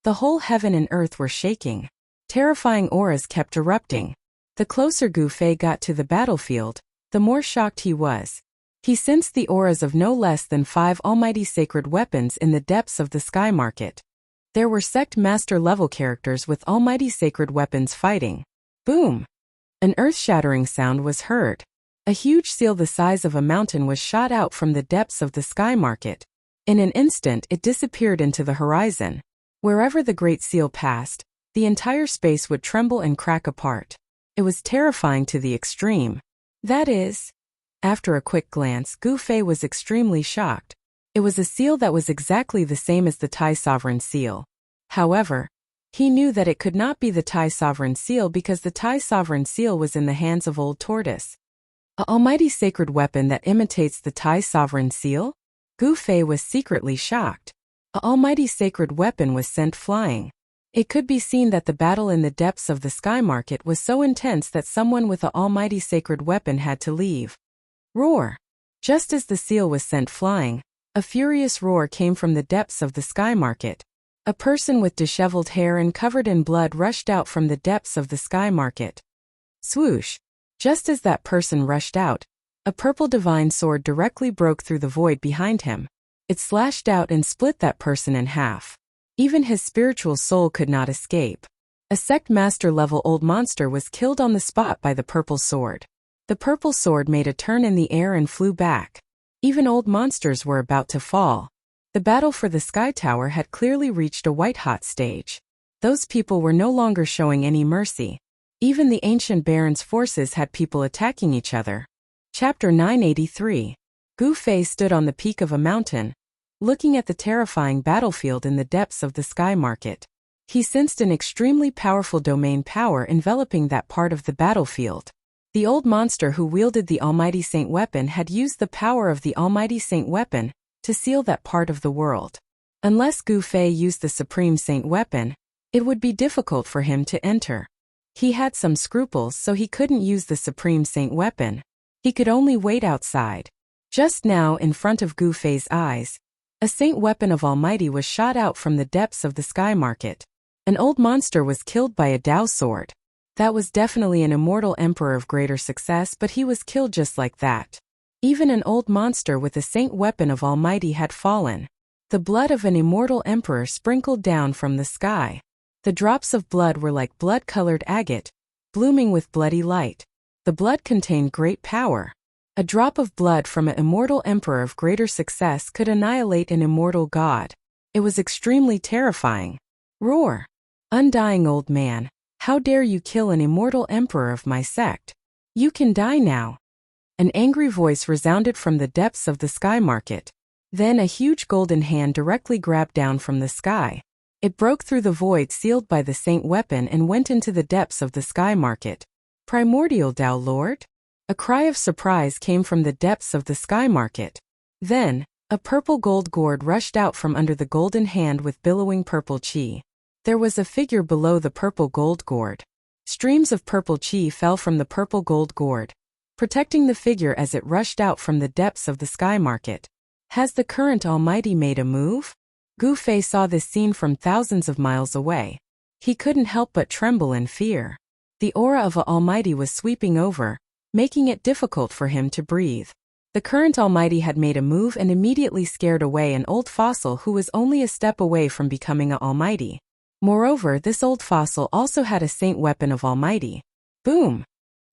The whole heaven and earth were shaking. Terrifying auras kept erupting. The closer Gu Fei got to the battlefield, the more shocked he was. He sensed the auras of no less than 5 almighty sacred weapons in the depths of the sky market. There were sect master level characters with almighty sacred weapons fighting. Boom! An earth-shattering sound was heard. A huge seal the size of a mountain was shot out from the depths of the sky market. In an instant it disappeared into the horizon. Wherever the great seal passed, the entire space would tremble and crack apart. It was terrifying to the extreme. That is, after a quick glance, Gu Fei was extremely shocked. It was a seal that was exactly the same as the Tai Sovereign seal. However, he knew that it could not be the Tai Sovereign seal because the Tai Sovereign seal was in the hands of Old Tortoise. An almighty sacred weapon that imitates the Tai Sovereign seal? Gu Fei was secretly shocked. An almighty sacred weapon was sent flying. It could be seen that the battle in the depths of the sky market was so intense that someone with an almighty sacred weapon had to leave. Roar! Just as the seal was sent flying, a furious roar came from the depths of the sky market. A person with disheveled hair and covered in blood rushed out from the depths of the sky market. Swoosh! Just as that person rushed out, a purple divine sword directly broke through the void behind him. It slashed out and split that person in half. Even his spiritual soul could not escape. A sect master level old monster was killed on the spot by the purple sword. The purple sword made a turn in the air and flew back. Even old monsters were about to fall. The battle for the Sky Tower had clearly reached a white-hot stage. Those people were no longer showing any mercy. Even the ancient Baron's forces had people attacking each other. Chapter 983. Gu Fei stood on the peak of a mountain, looking at the terrifying battlefield in the depths of the sky market. He sensed an extremely powerful domain power enveloping that part of the battlefield. The old monster who wielded the Almighty Saint weapon had used the power of the Almighty Saint weapon to seal that part of the world. Unless Gu Fei used the Supreme Saint weapon, it would be difficult for him to enter. He had some scruples, so he couldn't use the Supreme Saint weapon. He could only wait outside. Just now, in front of Gu Fei's eyes, a saint weapon of Almighty was shot out from the depths of the sky market. An old monster was killed by a Dao sword. That was definitely an immortal emperor of greater success, but he was killed just like that. Even an old monster with a saint weapon of Almighty had fallen. The blood of an immortal emperor sprinkled down from the sky. The drops of blood were like blood-colored agate, blooming with bloody light. The blood contained great power. A drop of blood from an immortal emperor of greater success could annihilate an immortal god. It was extremely terrifying. Roar! Undying old man, how dare you kill an immortal emperor of my sect? You can die now. An angry voice resounded from the depths of the sky market. Then a huge golden hand directly grabbed down from the sky. It broke through the void sealed by the saint weapon and went into the depths of the sky market. Primordial Dao Lord? A cry of surprise came from the depths of the sky market. Then, a purple gold gourd rushed out from under the golden hand with billowing purple chi. There was a figure below the purple gold gourd. Streams of purple chi fell from the purple gold gourd, protecting the figure as it rushed out from the depths of the sky market. Has the current Almighty made a move? Gu Fei saw this scene from thousands of miles away. He couldn't help but tremble in fear. The aura of Almighty was sweeping over, making it difficult for him to breathe. The current Almighty had made a move and immediately scared away an old fossil who was only a step away from becoming a Almighty. Moreover, this old fossil also had a saint weapon of Almighty. Boom!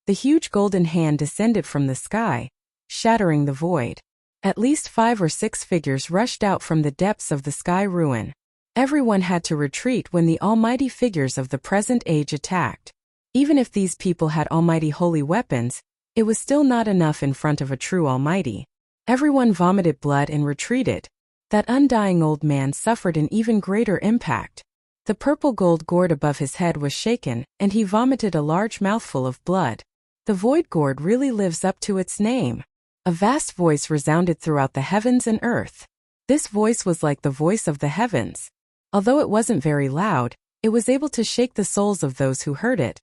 The huge golden hand descended from the sky, shattering the void. At least 5 or 6 figures rushed out from the depths of the sky ruin. Everyone had to retreat when the almighty figures of the present age attacked. Even if these people had almighty holy weapons, it was still not enough in front of a true almighty. Everyone vomited blood and retreated. That undying old man suffered an even greater impact. The purple gold gourd above his head was shaken, and he vomited a large mouthful of blood. The void gourd really lives up to its name. A vast voice resounded throughout the heavens and earth. This voice was like the voice of the heavens. Although it wasn't very loud, it was able to shake the souls of those who heard it,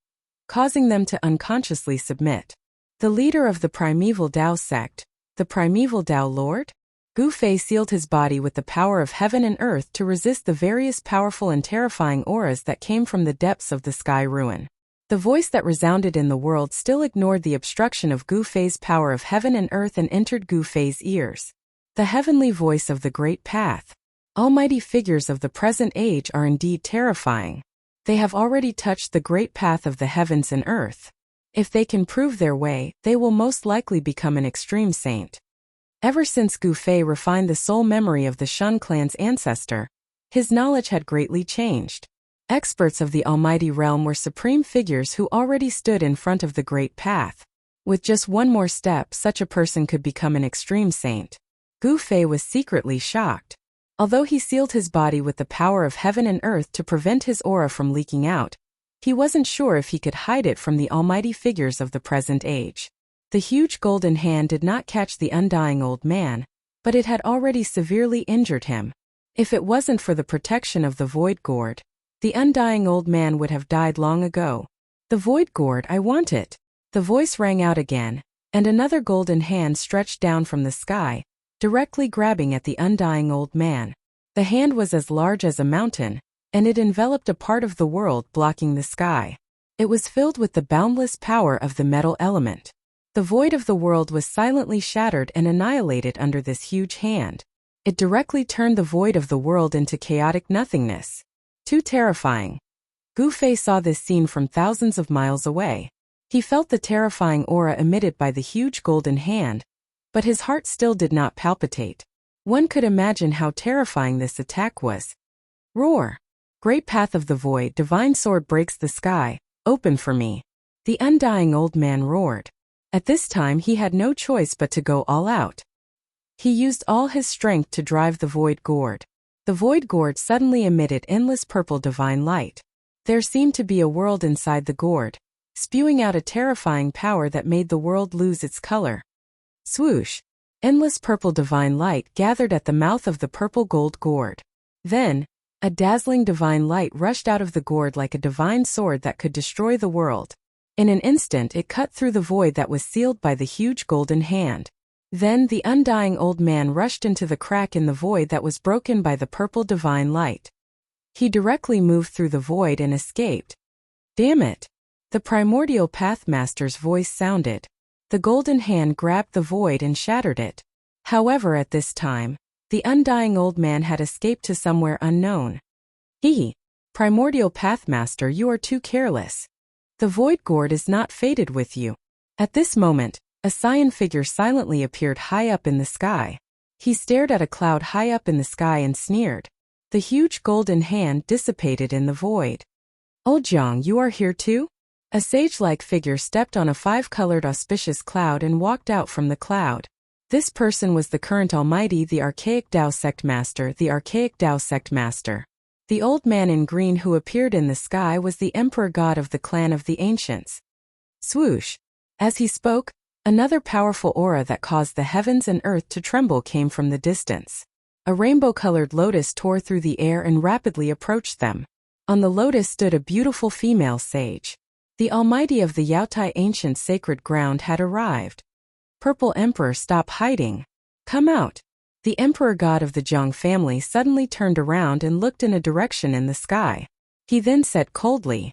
causing them to unconsciously submit. The leader of the primeval Dao sect, the primeval Dao Lord? Gu Fei sealed his body with the power of heaven and earth to resist the various powerful and terrifying auras that came from the depths of the sky ruin. The voice that resounded in the world still ignored the obstruction of Gu Fei's power of heaven and earth and entered Gu Fei's ears. The heavenly voice of the great path. Almighty figures of the present age are indeed terrifying. They have already touched the great path of the heavens and earth. If they can prove their way, they will most likely become an extreme saint. Ever since Gu Fei refined the soul memory of the Shun clan's ancestor, his knowledge had greatly changed. Experts of the Almighty Realm were supreme figures who already stood in front of the great path. With just one more step, such a person could become an extreme saint. Gu Fei was secretly shocked. Although he sealed his body with the power of heaven and earth to prevent his aura from leaking out, he wasn't sure if he could hide it from the almighty figures of the present age. The huge golden hand did not catch the undying old man, but it had already severely injured him. If it wasn't for the protection of the void gourd, the undying old man would have died long ago. The void gourd, I want it. The voice rang out again, and another golden hand stretched down from the sky, directly grabbing at the undying old man. The hand was as large as a mountain, and it enveloped a part of the world blocking the sky. It was filled with the boundless power of the metal element. The void of the world was silently shattered and annihilated under this huge hand. It directly turned the void of the world into chaotic nothingness. Too terrifying. Gu Fei saw this scene from thousands of miles away. He felt the terrifying aura emitted by the huge golden hand, but his heart still did not palpitate. One could imagine how terrifying this attack was. Roar! Great path of the void, divine sword breaks the sky, open for me. The undying old man roared. At this time he had no choice but to go all out. He used all his strength to drive the void gourd. The void gourd suddenly emitted endless purple divine light. There seemed to be a world inside the gourd. spewing out a terrifying power that made the world lose its color. Swoosh! Endless purple divine light gathered at the mouth of the purple gold gourd. Then, a dazzling divine light rushed out of the gourd like a divine sword that could destroy the world. In an instant it cut through the void that was sealed by the huge golden hand. Then the undying old man rushed into the crack in the void that was broken by the purple divine light. He directly moved through the void and escaped. Damn it! The primordial Pathmaster's voice sounded. The golden hand grabbed the void and shattered it. However, at this time, the undying old man had escaped to somewhere unknown. Primordial Pathmaster, you are too careless. The void gourd is not fated with you. At this moment, a cyan figure silently appeared high up in the sky. He stared at a cloud high up in the sky and sneered. The huge golden hand dissipated in the void. Old Jiang, you are here too? A sage-like figure stepped on a five-colored auspicious cloud and walked out from the cloud. This person was the current almighty, the archaic Tao Sect Master, the archaic Tao Sect Master. The old man in green who appeared in the sky was the emperor god of the clan of the ancients. Swoosh! As he spoke, another powerful aura that caused the heavens and earth to tremble came from the distance. A rainbow-colored lotus tore through the air and rapidly approached them. On the lotus stood a beautiful female sage. The almighty of the Yaotai ancient sacred ground had arrived. Purple Emperor, stop hiding. Come out. The emperor god of the Jiang family suddenly turned around and looked in a direction in the sky. He then said coldly,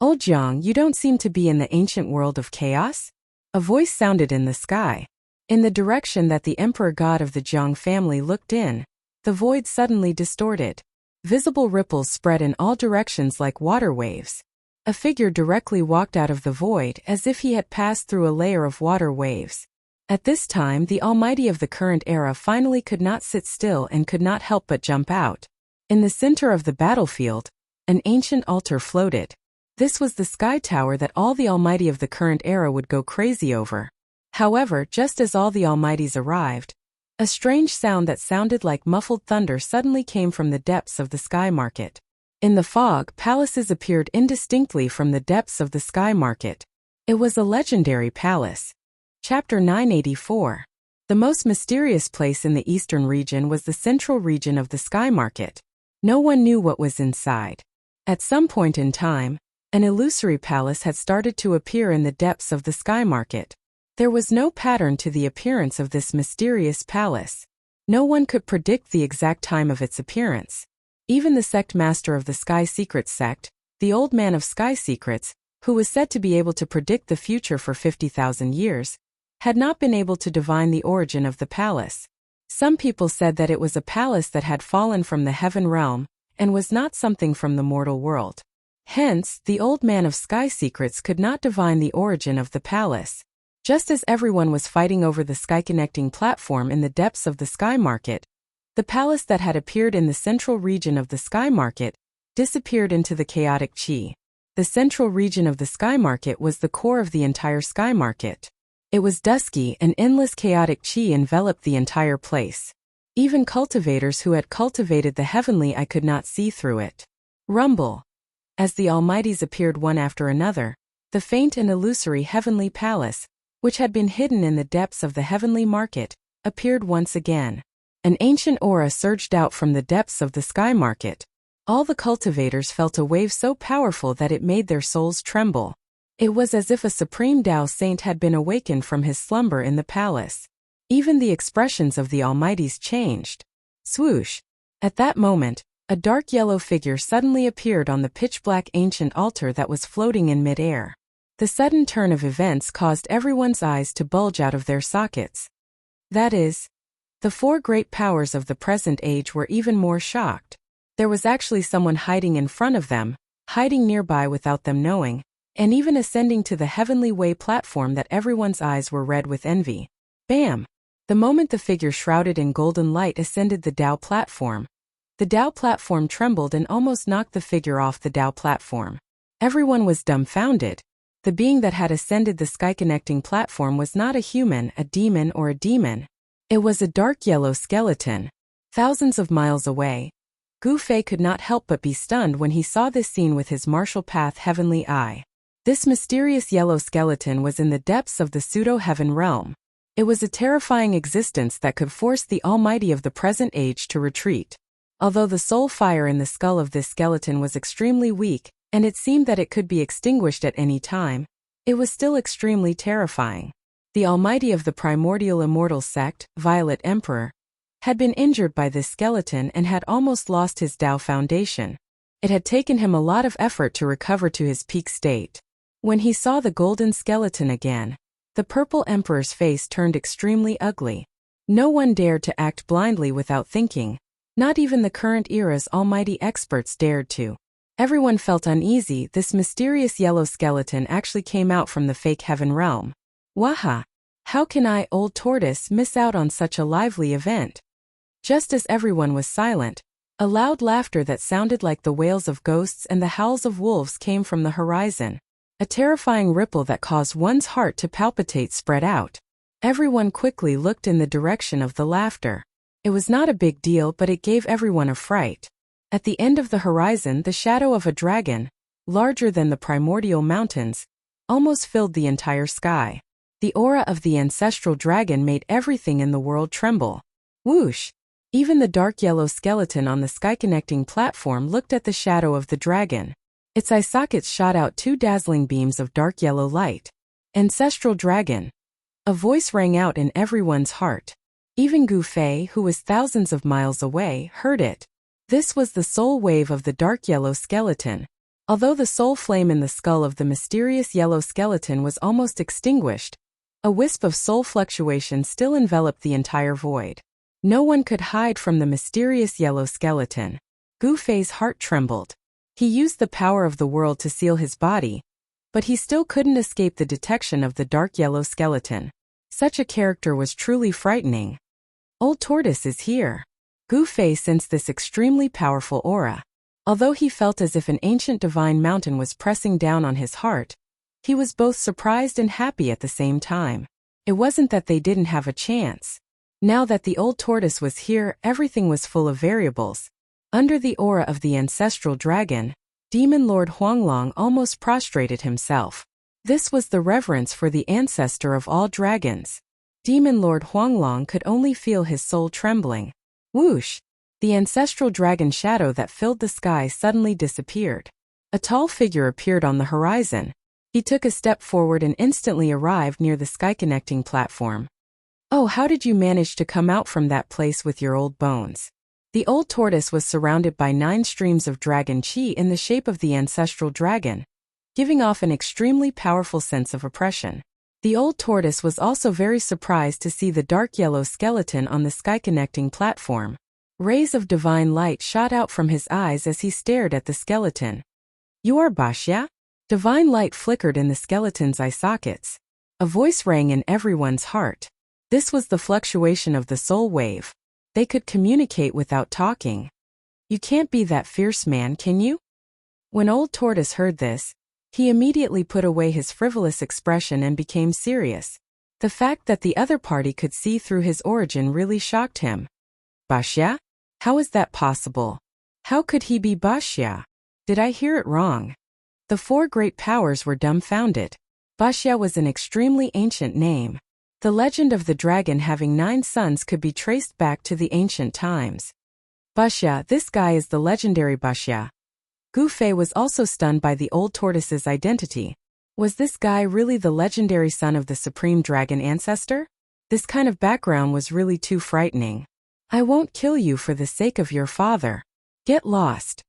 Old Jiang, you don't seem to be in the ancient world of chaos? A voice sounded in the sky. In the direction that the emperor god of the Jiang family looked in, the void suddenly distorted. Visible ripples spread in all directions like water waves. A figure directly walked out of the void as if he had passed through a layer of water waves. At this time, the almighty of the current era finally could not sit still and could not help but jump out. In the center of the battlefield, an ancient altar floated. This was the sky tower that all the almighty of the current era would go crazy over. However, just as all the almighties arrived, a strange sound that sounded like muffled thunder suddenly came from the depths of the sky market. In the fog, palaces appeared indistinctly from the depths of the sky market. It was a legendary palace. Chapter 984. The most mysterious place in the eastern region was the central region of the sky market. No one knew what was inside. At some point in time, an illusory palace had started to appear in the depths of the sky market. There was no pattern to the appearance of this mysterious palace. No one could predict the exact time of its appearance. Even the sect master of the Sky Secrets sect, the old man of Sky Secrets, who was said to be able to predict the future for 50,000 years, had not been able to divine the origin of the palace. Some people said that it was a palace that had fallen from the heaven realm and was not something from the mortal world. Hence, the old man of Sky Secrets could not divine the origin of the palace. Just as everyone was fighting over the sky-connecting platform in the depths of the sky market, the palace that had appeared in the central region of the sky market disappeared into the chaotic chi. The central region of the sky market was the core of the entire sky market. It was dusky and endless chaotic chi enveloped the entire place. Even cultivators who had cultivated the heavenly eye could not see through it. Rumble. As the almighties appeared one after another, the faint and illusory heavenly palace, which had been hidden in the depths of the heavenly market, appeared once again. An ancient aura surged out from the depths of the sky market. All the cultivators felt a wave so powerful that it made their souls tremble. It was as if a supreme Tao saint had been awakened from his slumber in the palace. Even the expressions of the almighties changed. Swoosh! At that moment, a dark yellow figure suddenly appeared on the pitch-black ancient altar that was floating in mid-air. The sudden turn of events caused everyone's eyes to bulge out of their sockets. That is, the four great powers of the present age were even more shocked. There was actually someone hiding in front of them, hiding nearby without them knowing, and even ascending to the heavenly way platform that everyone's eyes were red with envy. Bam! The moment the figure shrouded in golden light ascended the Tao platform, the Tao platform trembled and almost knocked the figure off the Tao platform. Everyone was dumbfounded. The being that had ascended the sky-connecting platform was not a human, a demon, or a demon. It was a dark yellow skeleton. Thousands of miles away, Gu Fei could not help but be stunned when he saw this scene with his martial path heavenly eye. This mysterious yellow skeleton was in the depths of the pseudo-heaven realm. It was a terrifying existence that could force the Almighty of the present age to retreat. Although the soul fire in the skull of this skeleton was extremely weak, and it seemed that it could be extinguished at any time, it was still extremely terrifying. The Almighty of the primordial immortal sect, Violet Emperor, had been injured by this skeleton and had almost lost his Tao foundation. It had taken him a lot of effort to recover to his peak state. When he saw the golden skeleton again, the purple emperor's face turned extremely ugly. No one dared to act blindly without thinking. Not even the current era's almighty experts dared to. Everyone felt uneasy. This mysterious yellow skeleton actually came out from the fake heaven realm. Waha! How can I, Old Tortoise, miss out on such a lively event? Just as everyone was silent, a loud laughter that sounded like the wails of ghosts and the howls of wolves came from the horizon. A terrifying ripple that caused one's heart to palpitate spread out. Everyone quickly looked in the direction of the laughter. It was not a big deal, but it gave everyone a fright. At the end of the horizon, the shadow of a dragon, larger than the primordial mountains, almost filled the entire sky. The aura of the ancestral dragon made everything in the world tremble. Whoosh! Even the dark yellow skeleton on the sky-connecting platform looked at the shadow of the dragon. Its eye sockets shot out two dazzling beams of dark yellow light. Ancestral dragon! A voice rang out in everyone's heart. Even Gu Fei, who was thousands of miles away, heard it. This was the soul wave of the dark yellow skeleton. Although the soul flame in the skull of the mysterious yellow skeleton was almost extinguished, a wisp of soul fluctuation still enveloped the entire void. No one could hide from the mysterious yellow skeleton. Gu Fei's heart trembled. He used the power of the world to seal his body, but he still couldn't escape the detection of the dark yellow skeleton. Such a character was truly frightening. Old Tortoise is here. Gu Fei sensed this extremely powerful aura. Although he felt as if an ancient divine mountain was pressing down on his heart, he was both surprised and happy at the same time. It wasn't that they didn't have a chance. Now that the old tortoise was here, everything was full of variables. Under the aura of the ancestral dragon, Demon Lord Huanglong almost prostrated himself. This was the reverence for the ancestor of all dragons. Demon Lord Huanglong could only feel his soul trembling. Whoosh! The ancestral dragon shadow that filled the sky suddenly disappeared. A tall figure appeared on the horizon. He took a step forward and instantly arrived near the sky-connecting platform. Oh, how did you manage to come out from that place with your old bones? The old tortoise was surrounded by 9 streams of dragon chi in the shape of the ancestral dragon, giving off an extremely powerful sense of oppression. The old tortoise was also very surprised to see the dark yellow skeleton on the sky-connecting platform. Rays of divine light shot out from his eyes as he stared at the skeleton. You are Bashya? Divine light flickered in the skeleton's eye sockets. A voice rang in everyone's heart. This was the fluctuation of the soul wave. They could communicate without talking. You can't be that fierce man, can you? When Old Tortoise heard this, he immediately put away his frivolous expression and became serious. The fact that the other party could see through his origin really shocked him. Bashya? How is that possible? How could he be Bashya? Did I hear it wrong? The 4 great powers were dumbfounded. Bashya was an extremely ancient name. The legend of the dragon having 9 sons could be traced back to the ancient times. Bashya, this guy is the legendary Bashya. Gu Fei was also stunned by the old tortoise's identity. Was this guy really the legendary son of the supreme dragon ancestor? This kind of background was really too frightening. I won't kill you for the sake of your father. Get lost.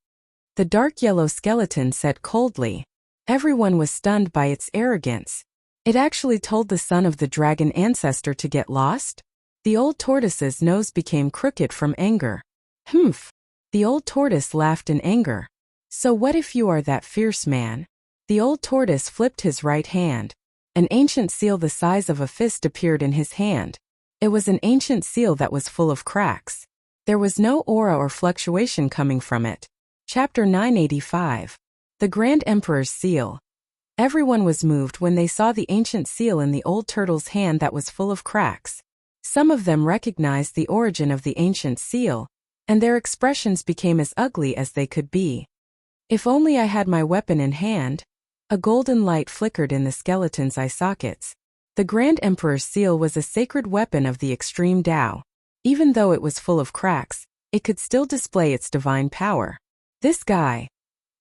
The dark yellow skeleton said coldly. Everyone was stunned by its arrogance. It actually told the son of the dragon ancestor to get lost? The old tortoise's nose became crooked from anger. Humph! The old tortoise laughed in anger. So what if you are that fierce man? The old tortoise flipped his right hand. An ancient seal the size of a fist appeared in his hand. It was an ancient seal that was full of cracks. There was no aura or fluctuation coming from it. Chapter 985. The Grand Emperor's Seal. Everyone was moved when they saw the ancient seal in the old turtle's hand that was full of cracks. Some of them recognized the origin of the ancient seal, and their expressions became as ugly as they could be. If only I had my weapon in hand. A golden light flickered in the skeleton's eye sockets. The Grand Emperor's seal was a sacred weapon of the extreme Tao. Even though it was full of cracks, it could still display its divine power. This guy.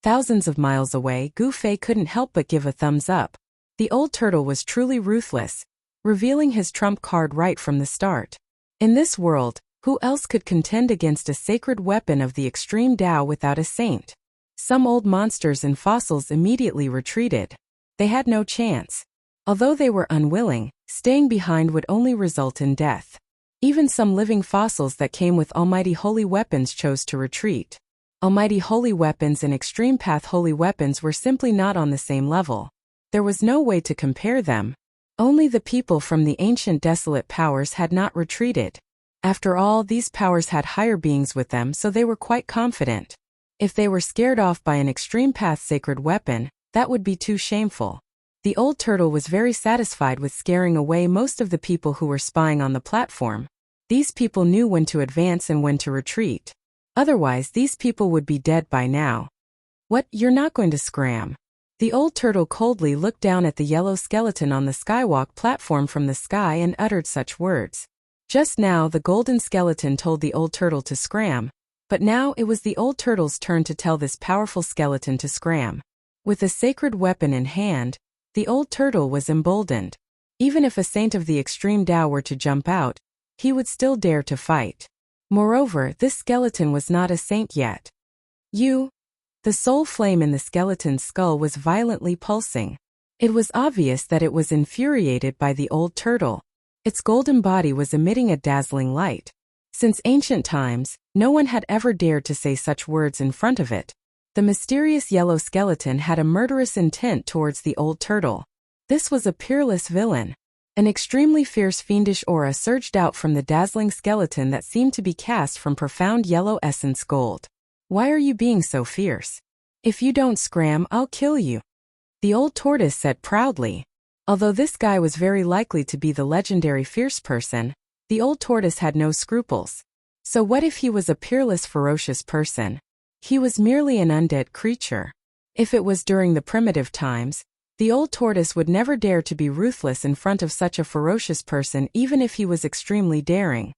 Thousands of miles away, Gu Fei couldn't help but give a thumbs up. The old turtle was truly ruthless, revealing his trump card right from the start. In this world, who else could contend against a sacred weapon of the extreme Tao without a saint? Some old monsters and fossils immediately retreated. They had no chance. Although they were unwilling, staying behind would only result in death. Even some living fossils that came with almighty holy weapons chose to retreat. Almighty holy weapons and extreme path holy weapons were simply not on the same level. There was no way to compare them. Only the people from the ancient desolate powers had not retreated. After all, these powers had higher beings with them, so they were quite confident. If they were scared off by an extreme path sacred weapon, that would be too shameful. The old turtle was very satisfied with scaring away most of the people who were spying on the platform. These people knew when to advance and when to retreat. Otherwise, these people would be dead by now. What, you're not going to scram? The old turtle coldly looked down at the yellow skeleton on the skywalk platform from the sky and uttered such words. Just now the golden skeleton told the old turtle to scram, but now it was the old turtle's turn to tell this powerful skeleton to scram. With a sacred weapon in hand, the old turtle was emboldened. Even if a saint of the extreme Tao were to jump out, he would still dare to fight. Moreover, this skeleton was not a saint yet. The soul flame in the skeleton's skull was violently pulsing. It was obvious that it was infuriated by the old turtle. Its golden body was emitting a dazzling light. Since ancient times, no one had ever dared to say such words in front of it. The mysterious yellow skeleton had a murderous intent towards the old turtle. This was a peerless villain. An extremely fierce fiendish aura surged out from the dazzling skeleton that seemed to be cast from profound yellow essence gold. Why are you being so fierce? If you don't scram, I'll kill you. The old tortoise said proudly. Although this guy was very likely to be the legendary fierce person, the old tortoise had no scruples. So what if he was a peerless ferocious person? He was merely an undead creature. If it was during the primitive times, the old tortoise would never dare to be ruthless in front of such a ferocious person even if he was extremely daring.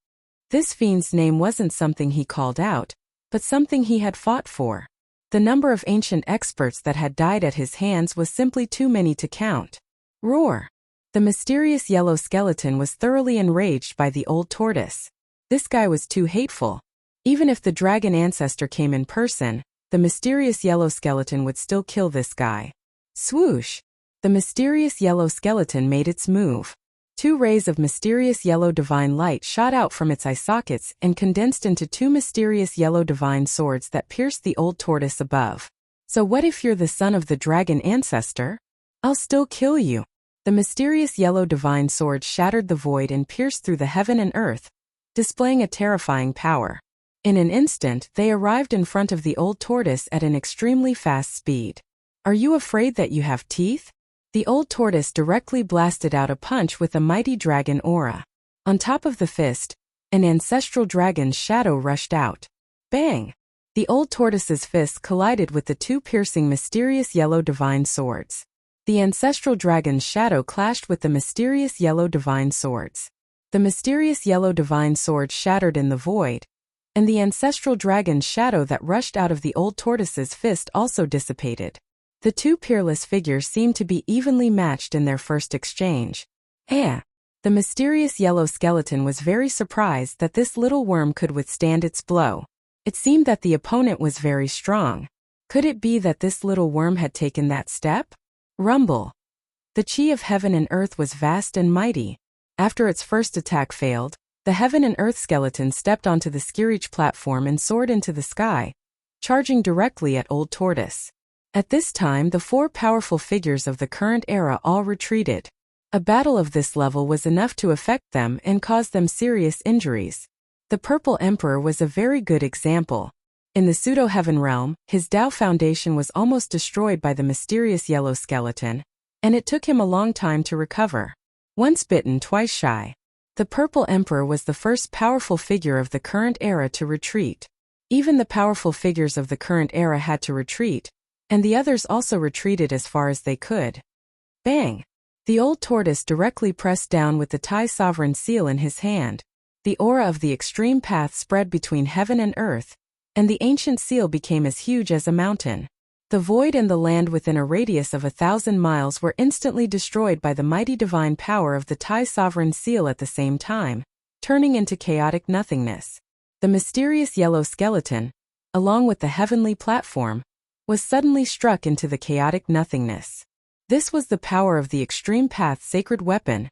This fiend's name wasn't something he called out, but something he had fought for. The number of ancient experts that had died at his hands was simply too many to count. Roar! The mysterious yellow skeleton was thoroughly enraged by the old tortoise. This guy was too hateful. Even if the dragon ancestor came in person, the mysterious yellow skeleton would still kill this guy. Swoosh! The mysterious yellow skeleton made its move. 2 rays of mysterious yellow divine light shot out from its eye sockets and condensed into 2 mysterious yellow divine swords that pierced the old tortoise above. So what if you're the son of the dragon ancestor? I'll still kill you. The mysterious yellow divine sword shattered the void and pierced through the heaven and earth, displaying a terrifying power. In an instant, they arrived in front of the old tortoise at an extremely fast speed. Are you afraid that you have teeth? The old tortoise directly blasted out a punch with a mighty dragon aura. On top of the fist, an ancestral dragon's shadow rushed out. Bang! The old tortoise's fist collided with the 2 piercing mysterious yellow divine swords. The ancestral dragon's shadow clashed with the mysterious yellow divine swords. The mysterious yellow divine sword shattered in the void, and the ancestral dragon's shadow that rushed out of the old tortoise's fist also dissipated. The 2 peerless figures seemed to be evenly matched in their first exchange. The mysterious yellow skeleton was very surprised that this little worm could withstand its blow. It seemed that the opponent was very strong. Could it be that this little worm had taken that step? Rumble. The chi of heaven and earth was vast and mighty. After its first attack failed, the heaven and earth skeleton stepped onto the Skirich platform and soared into the sky, charging directly at Old Tortoise. At this time, the 4 powerful figures of the current era all retreated. A battle of this level was enough to affect them and cause them serious injuries. The Purple Emperor was a very good example. In the pseudo-heaven realm, his Tao foundation was almost destroyed by the mysterious yellow skeleton, and it took him a long time to recover. Once bitten, twice shy. The Purple Emperor was the first powerful figure of the current era to retreat. Even the powerful figures of the current era had to retreat, and the others also retreated as far as they could. Bang! The old tortoise directly pressed down with the Thai sovereign seal in his hand. The aura of the extreme path spread between heaven and earth, and the ancient seal became as huge as a mountain. The void and the land within a radius of 1,000 miles were instantly destroyed by the mighty divine power of the Thai sovereign seal at the same time, turning into chaotic nothingness. The mysterious yellow skeleton, along with the heavenly platform, was suddenly struck into the chaotic nothingness. This was the power of the extreme path sacred weapon,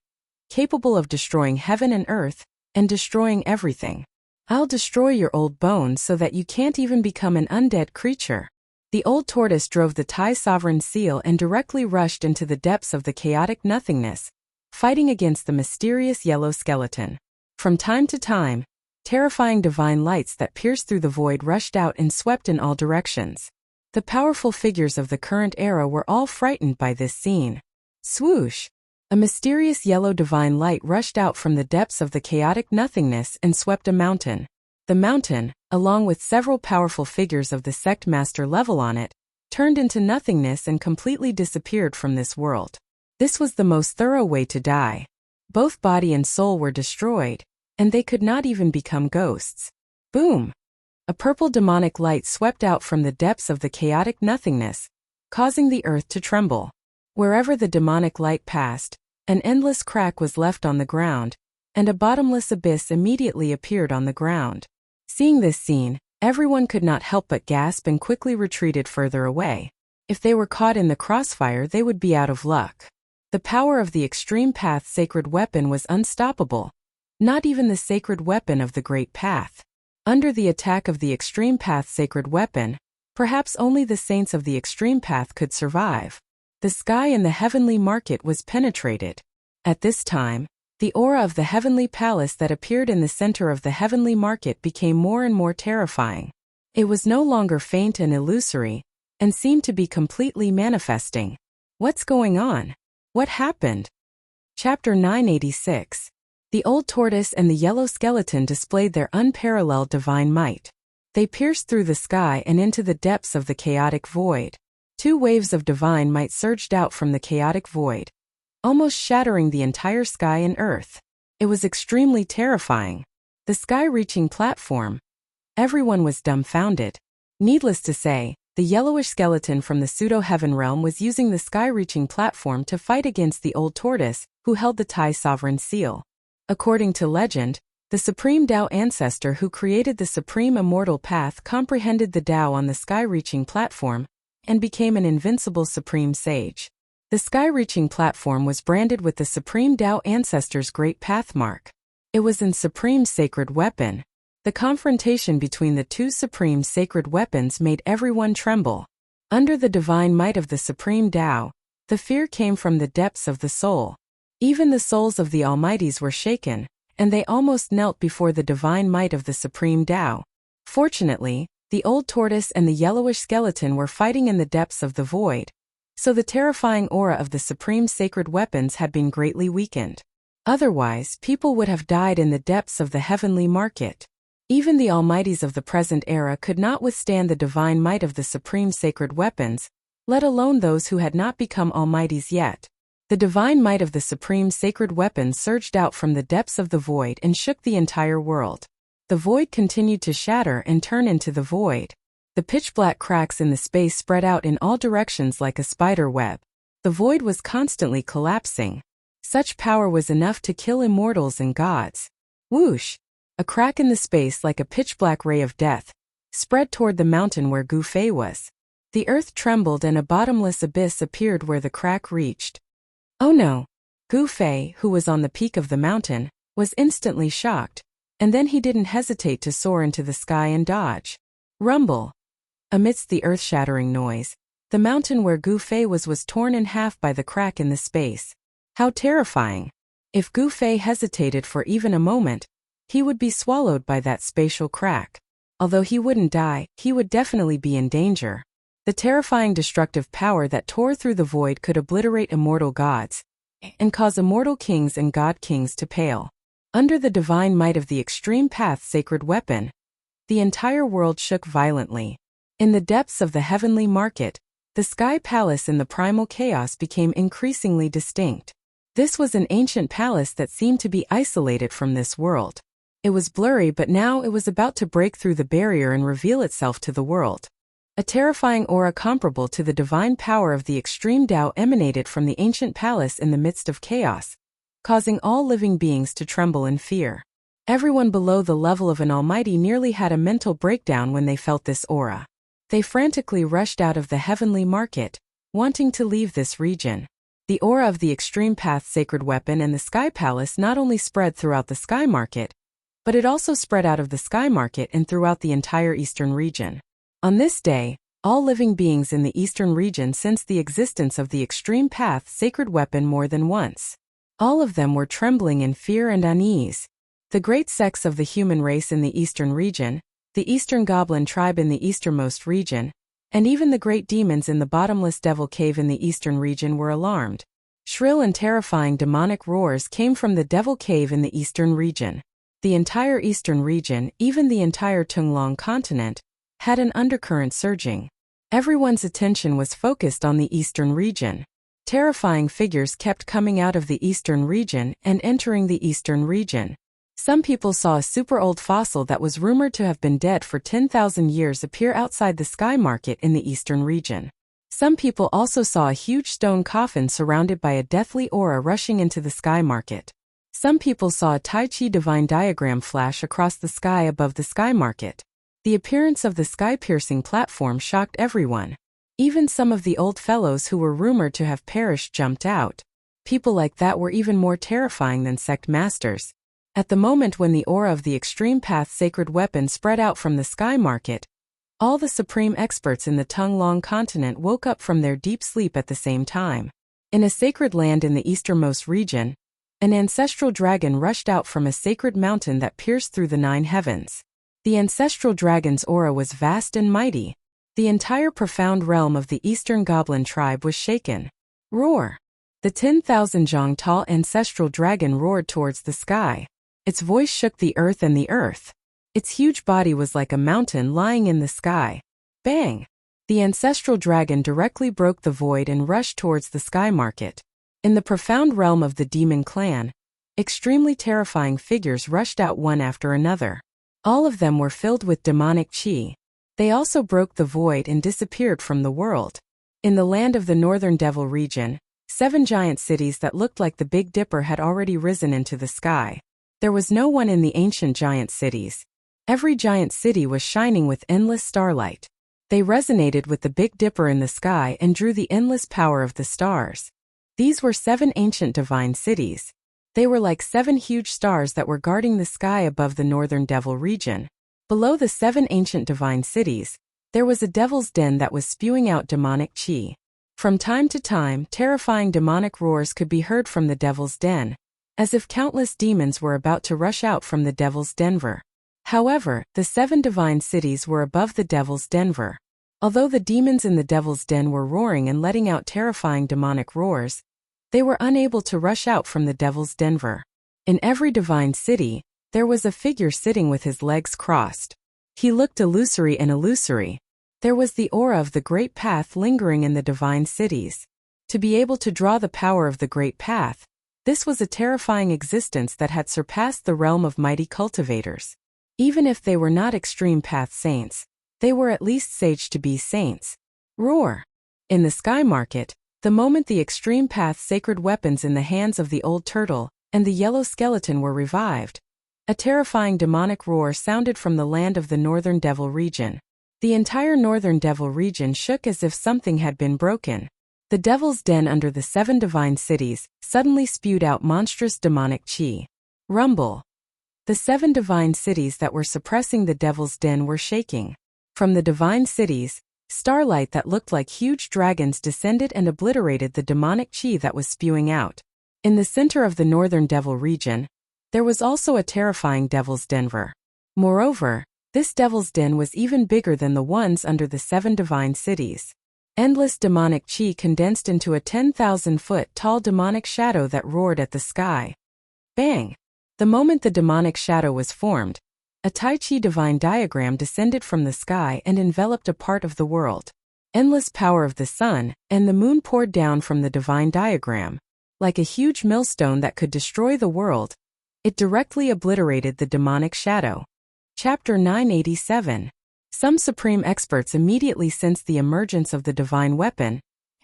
capable of destroying heaven and earth, and destroying everything. I'll destroy your old bones so that you can't even become an undead creature. The old tortoise drove the Thai sovereign seal and directly rushed into the depths of the chaotic nothingness, fighting against the mysterious yellow skeleton. From time to time, terrifying divine lights that pierced through the void rushed out and swept in all directions. The powerful figures of the current era were all frightened by this scene. Swoosh! A mysterious yellow divine light rushed out from the depths of the chaotic nothingness and swept a mountain. The mountain, along with several powerful figures of the sect master level on it, turned into nothingness and completely disappeared from this world. This was the most thorough way to die. Both body and soul were destroyed, and they could not even become ghosts. Boom! A purple demonic light swept out from the depths of the chaotic nothingness, causing the earth to tremble. Wherever the demonic light passed, an endless crack was left on the ground, and a bottomless abyss immediately appeared on the ground. Seeing this scene, everyone could not help but gasp and quickly retreated further away. If they were caught in the crossfire, they would be out of luck. The power of the extreme path sacred weapon was unstoppable. Not even the sacred weapon of the great path. Under the attack of the extreme path sacred weapon, perhaps only the saints of the extreme path could survive. The sky in the heavenly market was penetrated. At this time, the aura of the heavenly palace that appeared in the center of the heavenly market became more and more terrifying. It was no longer faint and illusory, and seemed to be completely manifesting. What's going on? What happened? Chapter 986. The old tortoise and the yellow skeleton displayed their unparalleled divine might. They pierced through the sky and into the depths of the chaotic void. Two waves of divine might surged out from the chaotic void, almost shattering the entire sky and earth. It was extremely terrifying. The sky-reaching platform. Everyone was dumbfounded. Needless to say, the yellowish skeleton from the pseudo-heaven realm was using the sky-reaching platform to fight against the old tortoise, who held the Thai sovereign seal. According to legend, the supreme Tao ancestor who created the supreme immortal path comprehended the Tao on the sky-reaching platform and became an invincible supreme sage. The sky-reaching platform was branded with the supreme Tao ancestor's great path mark. It was in supreme sacred weapon. The confrontation between the two supreme sacred weapons made everyone tremble. Under the divine might of the supreme Tao, the fear came from the depths of the soul. Even the souls of the Almighties were shaken, and they almost knelt before the divine might of the supreme Tao. Fortunately, the old tortoise and the yellowish skeleton were fighting in the depths of the void, so the terrifying aura of the supreme sacred weapons had been greatly weakened. Otherwise, people would have died in the depths of the heavenly market. Even the Almighties of the present era could not withstand the divine might of the supreme sacred weapons, let alone those who had not become Almighties yet. The divine might of the supreme sacred weapons surged out from the depths of the void and shook the entire world. The void continued to shatter and turn into the void. The pitch-black cracks in the space spread out in all directions like a spider web. The void was constantly collapsing. Such power was enough to kill immortals and gods. Whoosh! A crack in the space like a pitch-black ray of death spread toward the mountain where Gu Fei was. The earth trembled and a bottomless abyss appeared where the crack reached. Oh no! Gu Fei, who was on the peak of the mountain, was instantly shocked, and then he didn't hesitate to soar into the sky and dodge. Rumble! Amidst the earth-shattering noise, the mountain where Gu Fei was torn in half by the crack in the space. How terrifying! If Gu Fei hesitated for even a moment, he would be swallowed by that spatial crack. Although he wouldn't die, he would definitely be in danger. The terrifying destructive power that tore through the void could obliterate immortal gods and cause immortal kings and god kings to pale. Under the divine might of the extreme path sacred weapon, the entire world shook violently. In the depths of the heavenly market, The Sky Palace in the primal chaos became increasingly distinct. This was an ancient palace that seemed to be isolated from this world. It was blurry, but now it was about to break through the barrier and reveal itself to the world. A terrifying aura comparable to the divine power of the extreme Tao emanated from the ancient palace in the midst of chaos, causing all living beings to tremble in fear. Everyone below the level of an almighty nearly had a mental breakdown when they felt this aura. They frantically rushed out of the heavenly market, wanting to leave this region. The aura of the extreme path sacred weapon and the Sky Palace not only spread throughout the Sky Market, but it also spread out of the Sky Market and throughout the entire eastern region. On this day, all living beings in the eastern region sensed the existence of the extreme path sacred weapon more than once. All of them were trembling in fear and unease. The great sects of the human race in the eastern region, the eastern goblin tribe in the easternmost region, and even the great demons in the bottomless devil cave in the eastern region were alarmed. Shrill and terrifying demonic roars came from the devil cave in the eastern region. The entire eastern region, even the entire Tunglong continent, had an undercurrent surging. Everyone's attention was focused on the eastern region. Terrifying figures kept coming out of the eastern region and entering the eastern region. Some people saw a super old fossil that was rumored to have been dead for 10,000 years appear outside the Sky Market in the eastern region. Some people also saw a huge stone coffin surrounded by a deathly aura rushing into the Sky Market. Some people saw a Tai Chi divine diagram flash across the sky above the Sky Market. The appearance of the sky-piercing platform shocked everyone. Even some of the old fellows who were rumored to have perished jumped out. People like that were even more terrifying than sect masters. At the moment when the aura of the extreme path sacred weapon spread out from the Sky Market, all the supreme experts in the Tunglong continent woke up from their deep sleep at the same time. In a sacred land in the easternmost region, an ancestral dragon rushed out from a sacred mountain that pierced through the 9 heavens. The ancestral dragon's aura was vast and mighty. The entire profound realm of the eastern goblin tribe was shaken. Roar! The 10,000 zhang tall ancestral dragon roared towards the sky. Its voice shook the earth and the earth. Its huge body was like a mountain lying in the sky. Bang! The ancestral dragon directly broke the void and rushed towards the Sky Market. In the profound realm of the demon clan, extremely terrifying figures rushed out one after another. All of them were filled with demonic chi. They also broke the void and disappeared from the world. In the land of the northern devil region, 7 giant cities that looked like the Big Dipper had already risen into the sky. There was no one in the ancient giant cities. Every giant city was shining with endless starlight. They resonated with the Big Dipper in the sky and drew the endless power of the stars. These were 7 ancient divine cities. They were like 7 huge stars that were guarding the sky above the northern devil region. Below the 7 ancient divine cities, there was a devil's den that was spewing out demonic chi. From time to time, terrifying demonic roars could be heard from the devil's den, as if countless demons were about to rush out from the devil's denver. However, the 7 divine cities were above the devil's denver. Although the demons in the devil's den were roaring and letting out terrifying demonic roars, they were unable to rush out from the devil's denver. In every divine city, there was a figure sitting with his legs crossed. He looked illusory and illusory. There was the aura of the great path lingering in the divine cities. To be able to draw the power of the great path, this was a terrifying existence that had surpassed the realm of mighty cultivators. Even if they were not extreme path saints, they were at least sage to be saints. Roar! In the Sky Market, the moment the extreme path sacred weapons in the hands of the old turtle and the yellow skeleton were revived, a terrifying demonic roar sounded from the land of the northern devil region. The entire northern devil region shook as if something had been broken. The devil's den under the 7 divine cities suddenly spewed out monstrous demonic chi. Rumble! The 7 divine cities that were suppressing the devil's den were shaking. From the divine cities, starlight that looked like huge dragons descended and obliterated the demonic chi that was spewing out. In the center of the northern devil region, there was also a terrifying devil's denver. Moreover, this devil's den was even bigger than the ones under the 7 divine cities. Endless demonic chi condensed into a 10,000-foot tall demonic shadow that roared at the sky. Bang! The moment the demonic shadow was formed, a Tai Chi divine diagram descended from the sky and enveloped a part of the world. endless power of the sun, and the moon poured down from the divine diagram. Like a huge millstone that could destroy the world, it directly obliterated the demonic shadow. Chapter 987. Some supreme experts immediately sensed the emergence of the divine weapon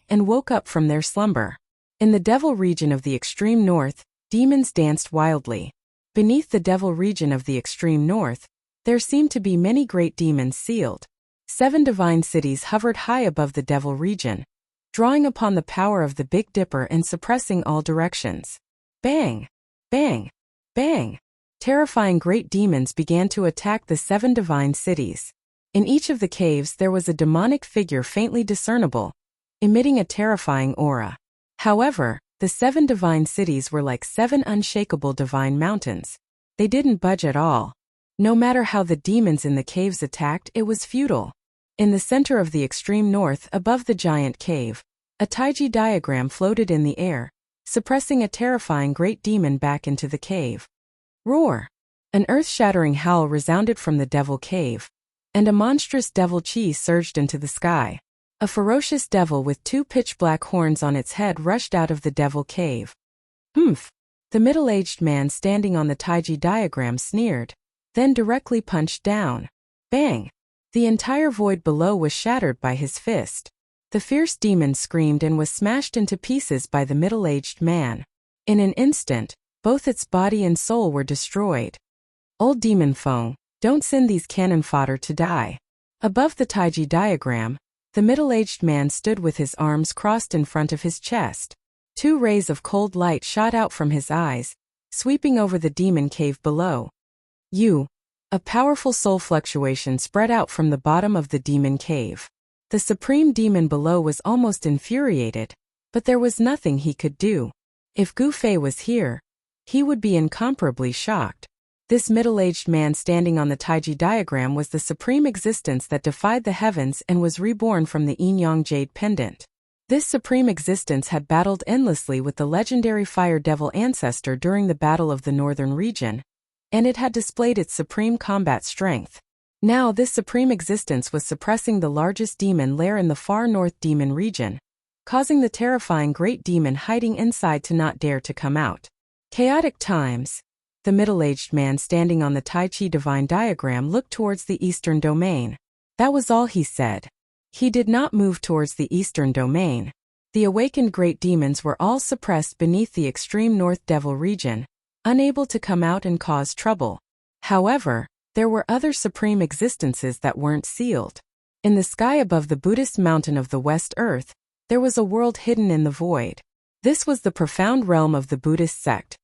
and woke up from their slumber. In the devil region of the extreme north, demons danced wildly. Beneath the devil region of the extreme north, there seemed to be many great demons sealed. 7 divine cities hovered high above the devil region, drawing upon the power of the Big Dipper and suppressing all directions. Bang! Bang! Bang! Terrifying great demons began to attack the 7 divine cities. In each of the caves there was a demonic figure faintly discernible, emitting a terrifying aura. However, the 7 divine cities were like 7 unshakable divine mountains. They didn't budge at all. No matter how the demons in the caves attacked, it was futile. In the center of the extreme north, above the giant cave, a taiji diagram floated in the air, suppressing a terrifying great demon back into the cave. Roar! An earth-shattering howl resounded from the devil cave, and a monstrous devil chi surged into the sky. A ferocious devil with 2 pitch-black horns on its head rushed out of the devil cave. Humph! The middle-aged man standing on the taiji diagram sneered, then directly punched down. Bang! The entire void below was shattered by his fist. The fierce demon screamed and was smashed into pieces by the middle-aged man. In an instant, both its body and soul were destroyed. Old demon Feng, don't send these cannon fodder to die. Above the taiji diagram, the middle-aged man stood with his arms crossed in front of his chest. 2 rays of cold light shot out from his eyes, sweeping over the demon cave below. A powerful soul fluctuation spread out from the bottom of the demon cave. The supreme demon below was almost infuriated, but there was nothing he could do. If Gu Fei was here, he would be incomparably shocked. This middle-aged man standing on the taiji diagram was the supreme existence that defied the heavens and was reborn from the yin-yang jade pendant. This supreme existence had battled endlessly with the legendary fire devil ancestor during the Battle of the Northern Region, and it had displayed its supreme combat strength. Now this supreme existence was suppressing the largest demon lair in the far north demon region, causing the terrifying great demon hiding inside to not dare to come out. Chaotic times. The middle-aged man standing on the Tai Chi divine diagram looked towards the eastern domain. That was all he said. He did not move towards the eastern domain. The awakened great demons were all suppressed beneath the extreme north devil region, unable to come out and cause trouble. However, there were other supreme existences that weren't sealed. In the sky above the Buddhist mountain of the West Earth, there was a world hidden in the void. This was the profound realm of the Buddhist sect,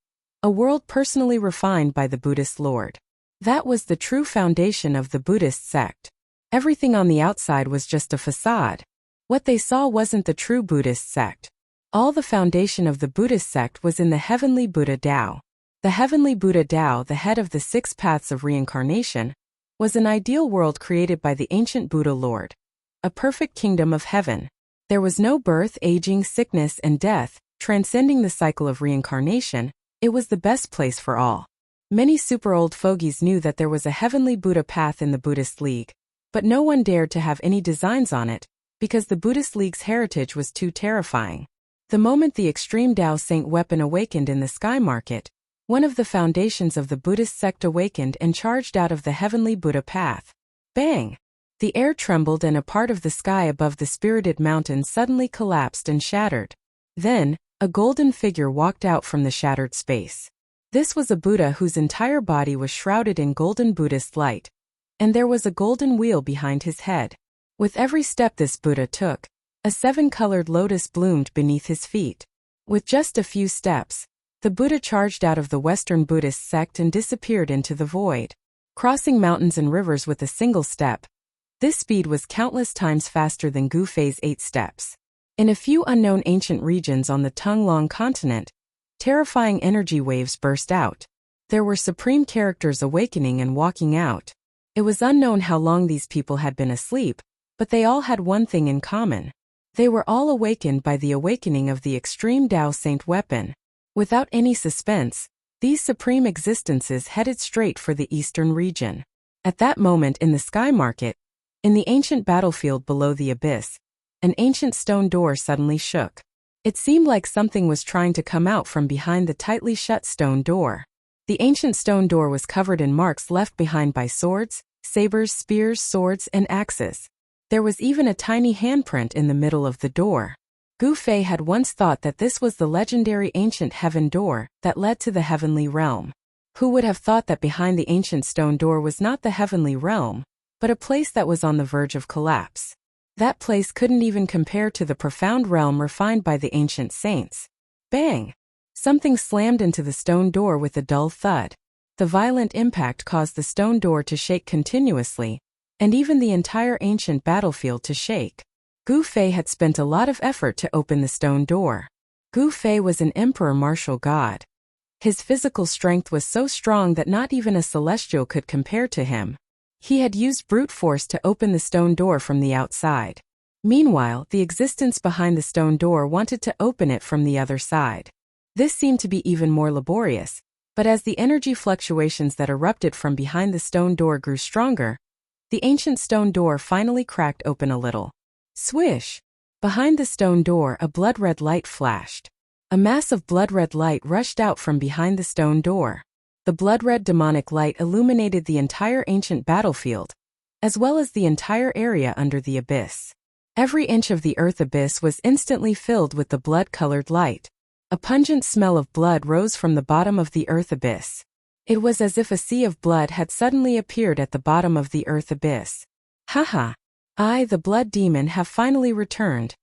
a world personally refined by the Buddhist Lord. That was the true foundation of the Buddhist sect. Everything on the outside was just a facade. What they saw wasn't the true Buddhist sect. All the foundation of the Buddhist sect was in the heavenly Buddha Tao. The heavenly Buddha Tao, the head of the 6 paths of reincarnation, was an ideal world created by the ancient Buddha Lord. A perfect kingdom of heaven. There was no birth, aging, sickness, and death, transcending the cycle of reincarnation. It was the best place for all. Many super old fogies knew that there was a heavenly Buddha path in the Buddhist League, but no one dared to have any designs on it, because the Buddhist League's heritage was too terrifying. The moment the extreme Tao Saint weapon awakened in the sky market, one of the foundations of the Buddhist sect awakened and charged out of the heavenly Buddha path. Bang! The air trembled and a part of the sky above the spirited mountain suddenly collapsed and shattered. Then, a golden figure walked out from the shattered space. This was a Buddha whose entire body was shrouded in golden Buddhist light, and there was a golden wheel behind his head. With every step this Buddha took, a 7-colored lotus bloomed beneath his feet. With just a few steps, the Buddha charged out of the Western Buddhist sect and disappeared into the void, crossing mountains and rivers with a single step. This speed was countless times faster than Gu Fei's 8 steps. In a few unknown ancient regions on the Tung-Long continent, terrifying energy waves burst out. There were supreme characters awakening and walking out. It was unknown how long these people had been asleep, but they all had one thing in common. They were all awakened by the awakening of the extreme Tao Saint weapon. Without any suspense, these supreme existences headed straight for the eastern region. At that moment in the sky market, in the ancient battlefield below the abyss, an ancient stone door suddenly shook. It seemed like something was trying to come out from behind the tightly shut stone door. The ancient stone door was covered in marks left behind by swords, sabers, spears, swords, and axes. There was even a tiny handprint in the middle of the door. Gu Fei had once thought that this was the legendary ancient heaven door that led to the heavenly realm. Who would have thought that behind the ancient stone door was not the heavenly realm, but a place that was on the verge of collapse? That place couldn't even compare to the profound realm refined by the ancient saints. Bang! Something slammed into the stone door with a dull thud. The violent impact caused the stone door to shake continuously, and even the entire ancient battlefield to shake. Gu Fei had spent a lot of effort to open the stone door. Gu Fei was an emperor martial god. His physical strength was so strong that not even a celestial could compare to him. He had used brute force to open the stone door from the outside. Meanwhile, the existence behind the stone door wanted to open it from the other side. This seemed to be even more laborious, but as the energy fluctuations that erupted from behind the stone door grew stronger, the ancient stone door finally cracked open a little. Swish! Behind the stone door, a blood-red light flashed. A mass of blood-red light rushed out from behind the stone door. The blood-red demonic light illuminated the entire ancient battlefield, as well as the entire area under the abyss. Every inch of the earth abyss was instantly filled with the blood-colored light. A pungent smell of blood rose from the bottom of the earth abyss. It was as if a sea of blood had suddenly appeared at the bottom of the earth abyss. Haha! I, the blood demon, have finally returned.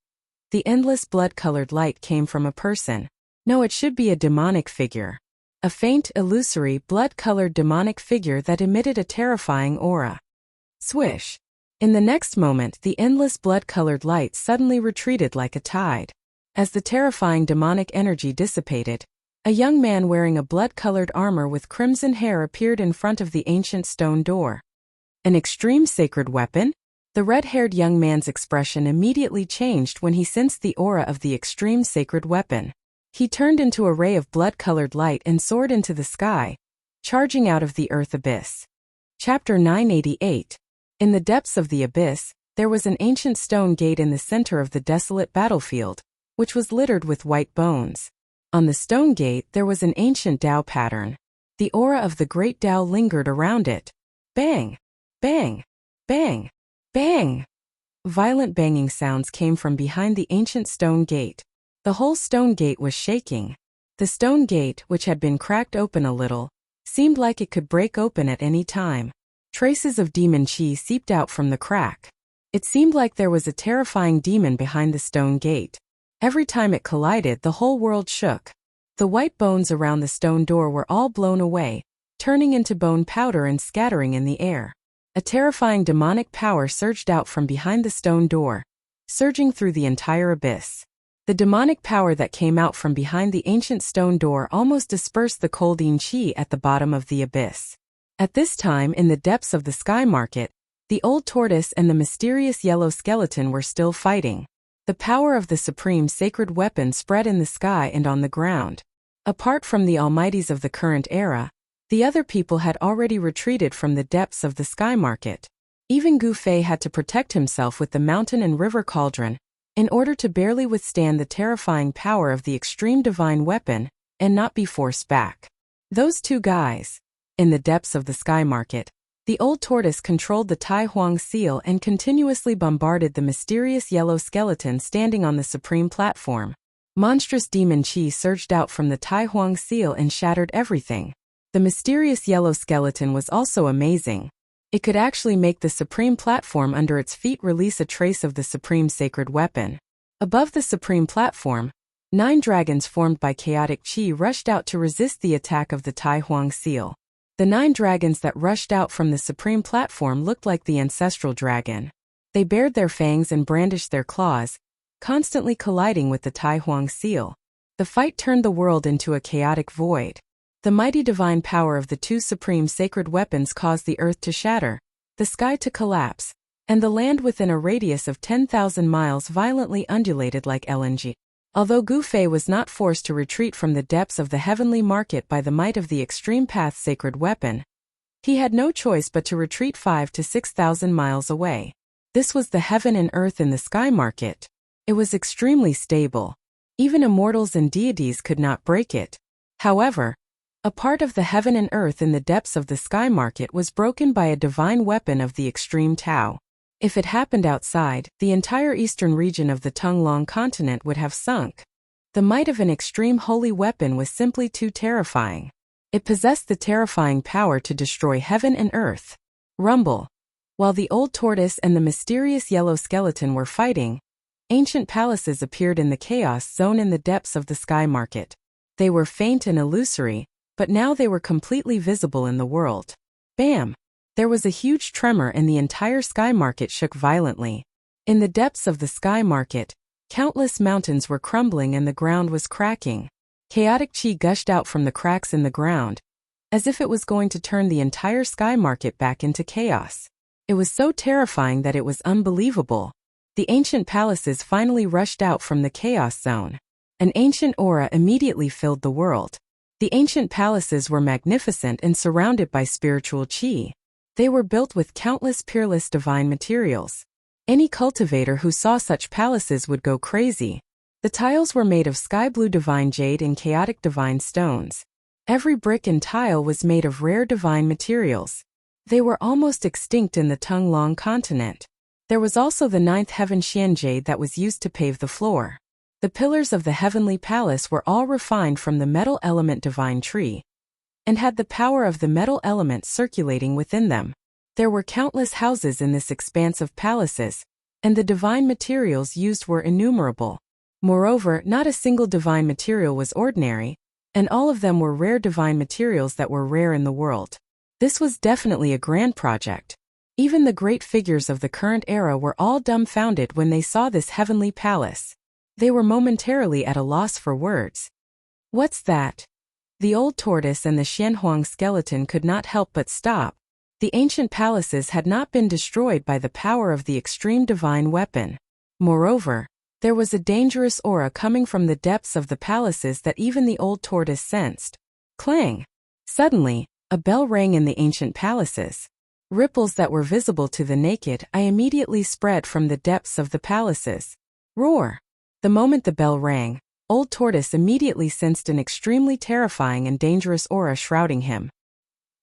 The endless blood-colored light came from a person. No, it should be a demonic figure. A faint, illusory, blood-colored demonic figure that emitted a terrifying aura. Swish! In the next moment, the endless blood-colored light suddenly retreated like a tide. As the terrifying demonic energy dissipated, a young man wearing a blood-colored armor with crimson hair appeared in front of the ancient stone door. An extreme sacred weapon? The red-haired young man's expression immediately changed when he sensed the aura of the extreme sacred weapon. He turned into a ray of blood-colored light and soared into the sky, charging out of the earth abyss. Chapter 988. In the depths of the abyss, there was an ancient stone gate in the center of the desolate battlefield, which was littered with white bones. On the stone gate there was an ancient Tao pattern. The aura of the great Tao lingered around it. Bang! Bang! Bang! Bang! Violent banging sounds came from behind the ancient stone gate. The whole stone gate was shaking. The stone gate, which had been cracked open a little, seemed like it could break open at any time. Traces of demon chi seeped out from the crack. It seemed like there was a terrifying demon behind the stone gate. Every time it collided, the whole world shook. The white bones around the stone door were all blown away, turning into bone powder and scattering in the air. A terrifying demonic power surged out from behind the stone door, surging through the entire abyss. The demonic power that came out from behind the ancient stone door almost dispersed the colding chi at the bottom of the abyss. At this time, in the depths of the sky market, the old tortoise and the mysterious yellow skeleton were still fighting. The power of the supreme sacred weapon spread in the sky and on the ground. Apart from the almighties of the current era, the other people had already retreated from the depths of the sky market. Even Gu Fei had to protect himself with the mountain and river cauldron, in order to barely withstand the terrifying power of the extreme divine weapon, and not be forced back. Those two guys. In the depths of the sky market, the old tortoise controlled the Tai Huang seal and continuously bombarded the mysterious yellow skeleton standing on the supreme platform. Monstrous demon chi surged out from the Tai Huang seal and shattered everything. The mysterious yellow skeleton was also amazing. It could actually make the supreme platform under its feet release a trace of the supreme sacred weapon. Above the supreme platform, 9 dragons formed by chaotic chi rushed out to resist the attack of the Tai Huang seal. The 9 dragons that rushed out from the supreme platform looked like the ancestral dragon. They bared their fangs and brandished their claws, constantly colliding with the Tai Huang seal. The fight turned the world into a chaotic void. The mighty divine power of the 2 supreme sacred weapons caused the earth to shatter, the sky to collapse, and the land within a radius of 10,000 miles violently undulated like LNG. Although Gu Fei was not forced to retreat from the depths of the heavenly market by the might of the extreme path sacred weapon, he had no choice but to retreat 5,000 to 6,000 miles away. This was the heaven and earth in the sky market. It was extremely stable. Even immortals and deities could not break it. However, a part of the heaven and earth in the depths of the sky market was broken by a divine weapon of the extreme Tao. If it happened outside, the entire eastern region of the Tunglong continent would have sunk. The might of an extreme holy weapon was simply too terrifying. It possessed the terrifying power to destroy heaven and earth. Rumble. While the old tortoise and the mysterious yellow skeleton were fighting, ancient palaces appeared in the chaos zone in the depths of the sky market. They were faint and illusory, but now they were completely visible in the world. Bam! There was a huge tremor and the entire sky market shook violently. In the depths of the sky market, countless mountains were crumbling and the ground was cracking. Chaotic chi gushed out from the cracks in the ground, as if it was going to turn the entire sky market back into chaos. It was so terrifying that it was unbelievable. The ancient palaces finally rushed out from the chaos zone. An ancient aura immediately filled the world. The ancient palaces were magnificent and surrounded by spiritual chi. They were built with countless peerless divine materials. Any cultivator who saw such palaces would go crazy. The tiles were made of sky blue divine jade and chaotic divine stones. Every brick and tile was made of rare divine materials. They were almost extinct in the Tunglong continent. There was also the ninth heaven Xian jade that was used to pave the floor. The pillars of the heavenly palace were all refined from the metal element divine tree, and had the power of the metal element circulating within them. There were countless houses in this expanse of palaces, and the divine materials used were innumerable. Moreover, not a single divine material was ordinary, and all of them were rare divine materials that were rare in the world. This was definitely a grand project. Even the great figures of the current era were all dumbfounded when they saw this heavenly palace. They were momentarily at a loss for words. What's that? The old tortoise and the Xianhuang skeleton could not help but stop. The ancient palaces had not been destroyed by the power of the extreme divine weapon. Moreover, there was a dangerous aura coming from the depths of the palaces that even the old tortoise sensed. Clang! Suddenly, a bell rang in the ancient palaces. Ripples that were visible to the naked eye immediately spread from the depths of the palaces. Roar! The moment the bell rang, Old Tortoise immediately sensed an extremely terrifying and dangerous aura shrouding him.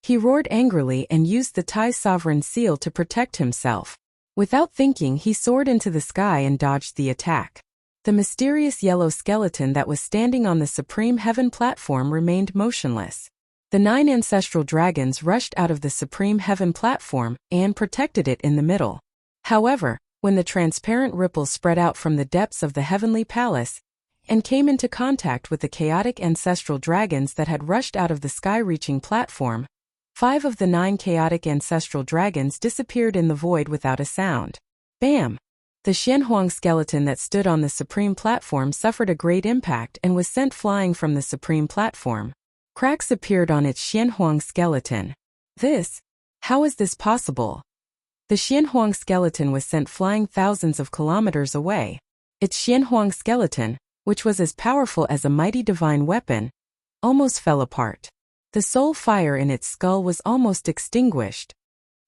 He roared angrily and used the Tai Sovereign Seal to protect himself. Without thinking, he soared into the sky and dodged the attack. The mysterious yellow skeleton that was standing on the Supreme Heaven platform remained motionless. The 9 ancestral dragons rushed out of the Supreme Heaven platform and protected it in the middle. However, when the transparent ripples spread out from the depths of the heavenly palace and came into contact with the chaotic ancestral dragons that had rushed out of the sky-reaching platform, 5 of the 9 chaotic ancestral dragons disappeared in the void without a sound. Bam! The Xianhuang skeleton that stood on the supreme platform suffered a great impact and was sent flying from the supreme platform. Cracks appeared on its Xianhuang skeleton. How is this possible? The Xianhuang skeleton was sent flying thousands of kilometers away. Its Xianhuang skeleton, which was as powerful as a mighty divine weapon, almost fell apart. The soul fire in its skull was almost extinguished.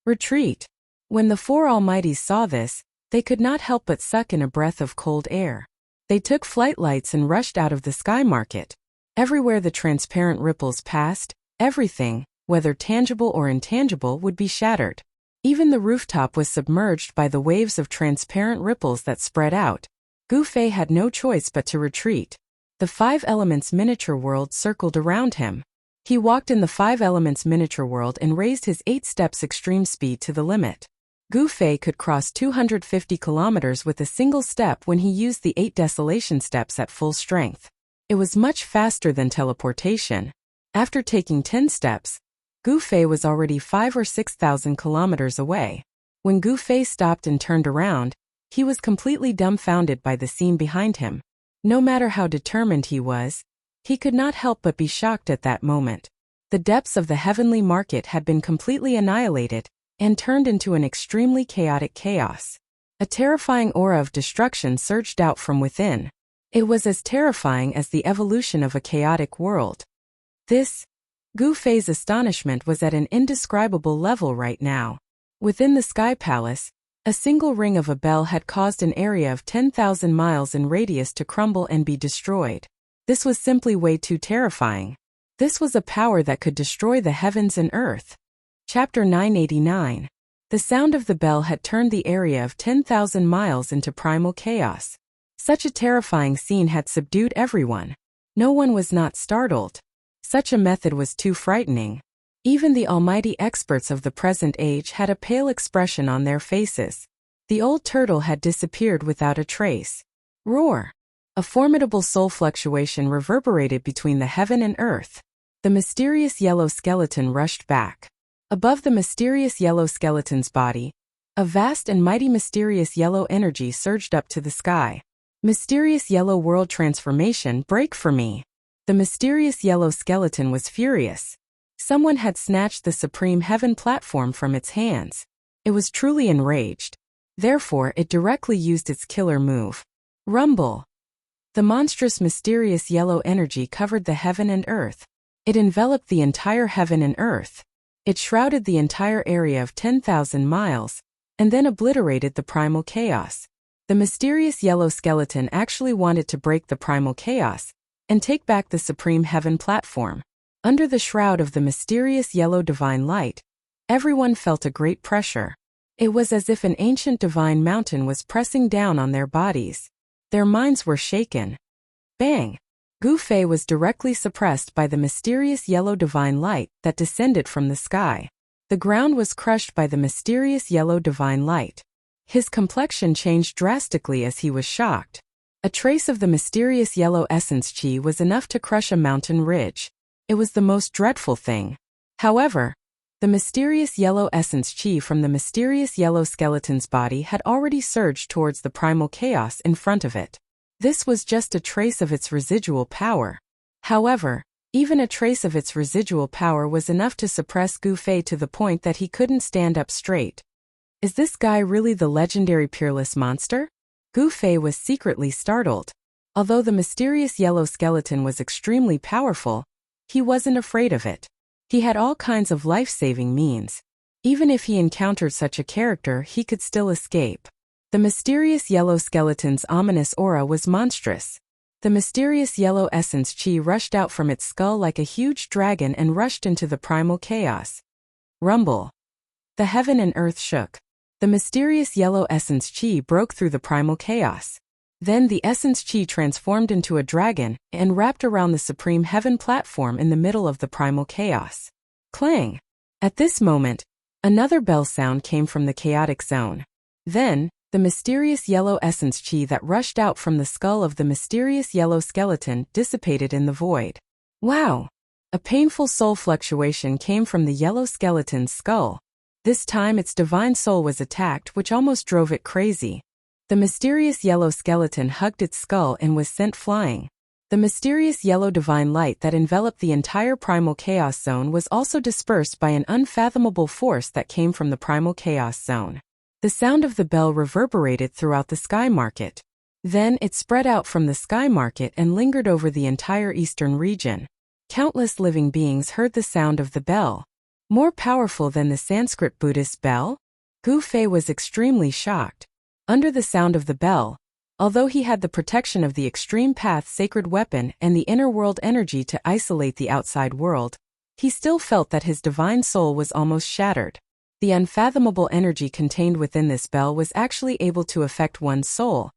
Retreat! When the 4 Almighties saw this, they could not help but suck in a breath of cold air. They took flight lights and rushed out of the sky market. Everywhere the transparent ripples passed, everything, whether tangible or intangible, would be shattered. Even the rooftop was submerged by the waves of transparent ripples that spread out. Gu Fei had no choice but to retreat. The 5 Elements miniature world circled around him. He walked in the 5 Elements miniature world and raised his 8 steps extreme speed to the limit. Gu Fei could cross 250 kilometers with a single step when he used the 8 desolation steps at full strength. It was much faster than teleportation. After taking 10 steps, Gu Fei was already 5 or 6,000 kilometers away. When Gu Fei stopped and turned around, he was completely dumbfounded by the scene behind him. No matter how determined he was, he could not help but be shocked at that moment. The depths of the heavenly market had been completely annihilated and turned into an extremely chaotic chaos. A terrifying aura of destruction surged out from within. It was as terrifying as the evolution of a chaotic world. Gu Fei's astonishment was at an indescribable level right now. Within the Sky Palace, A single ring of a bell had caused an area of 10,000 miles in radius to crumble and be destroyed. This was simply way too terrifying. This was a power that could destroy the heavens and earth. Chapter 989. The sound of the bell had turned the area of 10,000 miles into primal chaos. Such a terrifying scene had subdued everyone. No one was not startled. Such a method was too frightening. Even the almighty experts of the present age had a pale expression on their faces. The old turtle had disappeared without a trace. Roar! A formidable soul fluctuation reverberated between the heaven and earth. The mysterious yellow skeleton rushed back. Above the mysterious yellow skeleton's body, a vast and mighty mysterious yellow energy surged up to the sky. Mysterious yellow world transformation, break for me. The mysterious yellow skeleton was furious. Someone had snatched the supreme heaven platform from its hands. It was truly enraged. Therefore, it directly used its killer move. Rumble. The monstrous mysterious yellow energy covered the heaven and earth. It enveloped the entire heaven and earth. It shrouded the entire area of 10,000 miles, and then obliterated the primal chaos. The mysterious yellow skeleton actually wanted to break the primal chaos and take back the supreme heaven platform. Under the shroud of the mysterious yellow divine light, everyone felt a great pressure. It was as if an ancient divine mountain was pressing down on their bodies. Their minds were shaken. Bang! Gu Fei was directly suppressed by the mysterious yellow divine light that descended from the sky. The ground was crushed by the mysterious yellow divine light. His complexion changed drastically as he was shocked. A trace of the mysterious yellow essence chi was enough to crush a mountain ridge. It was the most dreadful thing. However, the mysterious yellow essence chi from the mysterious yellow skeleton's body had already surged towards the primal chaos in front of it. This was just a trace of its residual power. However, even a trace of its residual power was enough to suppress Gu Fei to the point that he couldn't stand up straight. Is this guy really the legendary peerless monster? Gu Fei was secretly startled. Although the mysterious yellow skeleton was extremely powerful, he wasn't afraid of it. He had all kinds of life-saving means. Even if he encountered such a character, he could still escape. The mysterious yellow skeleton's ominous aura was monstrous. The mysterious yellow essence chi rushed out from its skull like a huge dragon and rushed into the primal chaos. Rumble. The heaven and earth shook. The mysterious yellow essence chi broke through the primal chaos. Then the essence chi transformed into a dragon and wrapped around the supreme heaven platform in the middle of the primal chaos. Clang! At this moment, another bell sound came from the chaotic zone. Then, the mysterious yellow essence chi that rushed out from the skull of the mysterious yellow skeleton dissipated in the void. Wow! A painful soul fluctuation came from the yellow skeleton's skull. This time its divine soul was attacked, which almost drove it crazy. The mysterious yellow skeleton hugged its skull and was sent flying. The mysterious yellow divine light that enveloped the entire primal chaos zone was also dispersed by an unfathomable force that came from the primal chaos zone. The sound of the bell reverberated throughout the sky market. Then it spread out from the sky market and lingered over the entire eastern region. Countless living beings heard the sound of the bell. More powerful than the Sanskrit Buddhist bell? Gu Fei was extremely shocked. Under the sound of the bell, although he had the protection of the extreme path sacred weapon and the inner world energy to isolate the outside world, he still felt that his divine soul was almost shattered. The unfathomable energy contained within this bell was actually able to affect one's soul,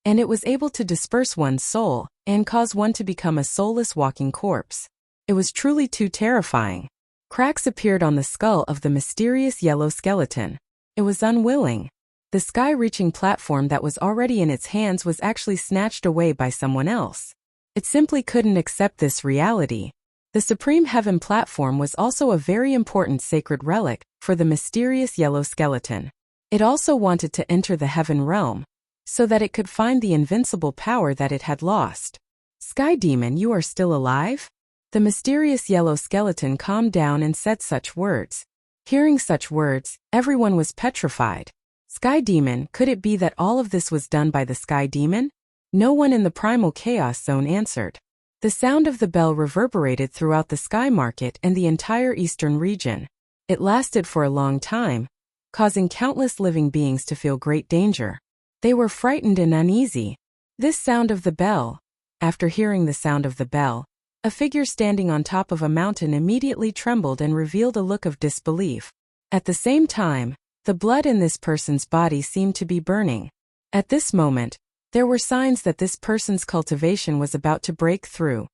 and it was able to disperse one's soul and cause one to become a soulless walking corpse. It was truly too terrifying. Cracks appeared on the skull of the mysterious yellow skeleton. It was unwilling. The sky-reaching platform that was already in its hands was actually snatched away by someone else. It simply couldn't accept this reality. The Supreme Heaven platform was also a very important sacred relic for the mysterious yellow skeleton. It also wanted to enter the heaven realm, so that it could find the invincible power that it had lost. Sky Demon, you are still alive? The mysterious yellow skeleton calmed down and said such words. Hearing such words, everyone was petrified. Sky Demon, could it be that all of this was done by the Sky Demon? No one in the primal chaos zone answered. The sound of the bell reverberated throughout the sky market and the entire eastern region. It lasted for a long time. causing countless living beings to feel great danger. They were frightened and uneasy. This sound of the bell. After hearing the sound of the bell, a figure standing on top of a mountain immediately trembled and revealed a look of disbelief. At the same time, the blood in this person's body seemed to be burning. At this moment, there were signs that this person's cultivation was about to break through.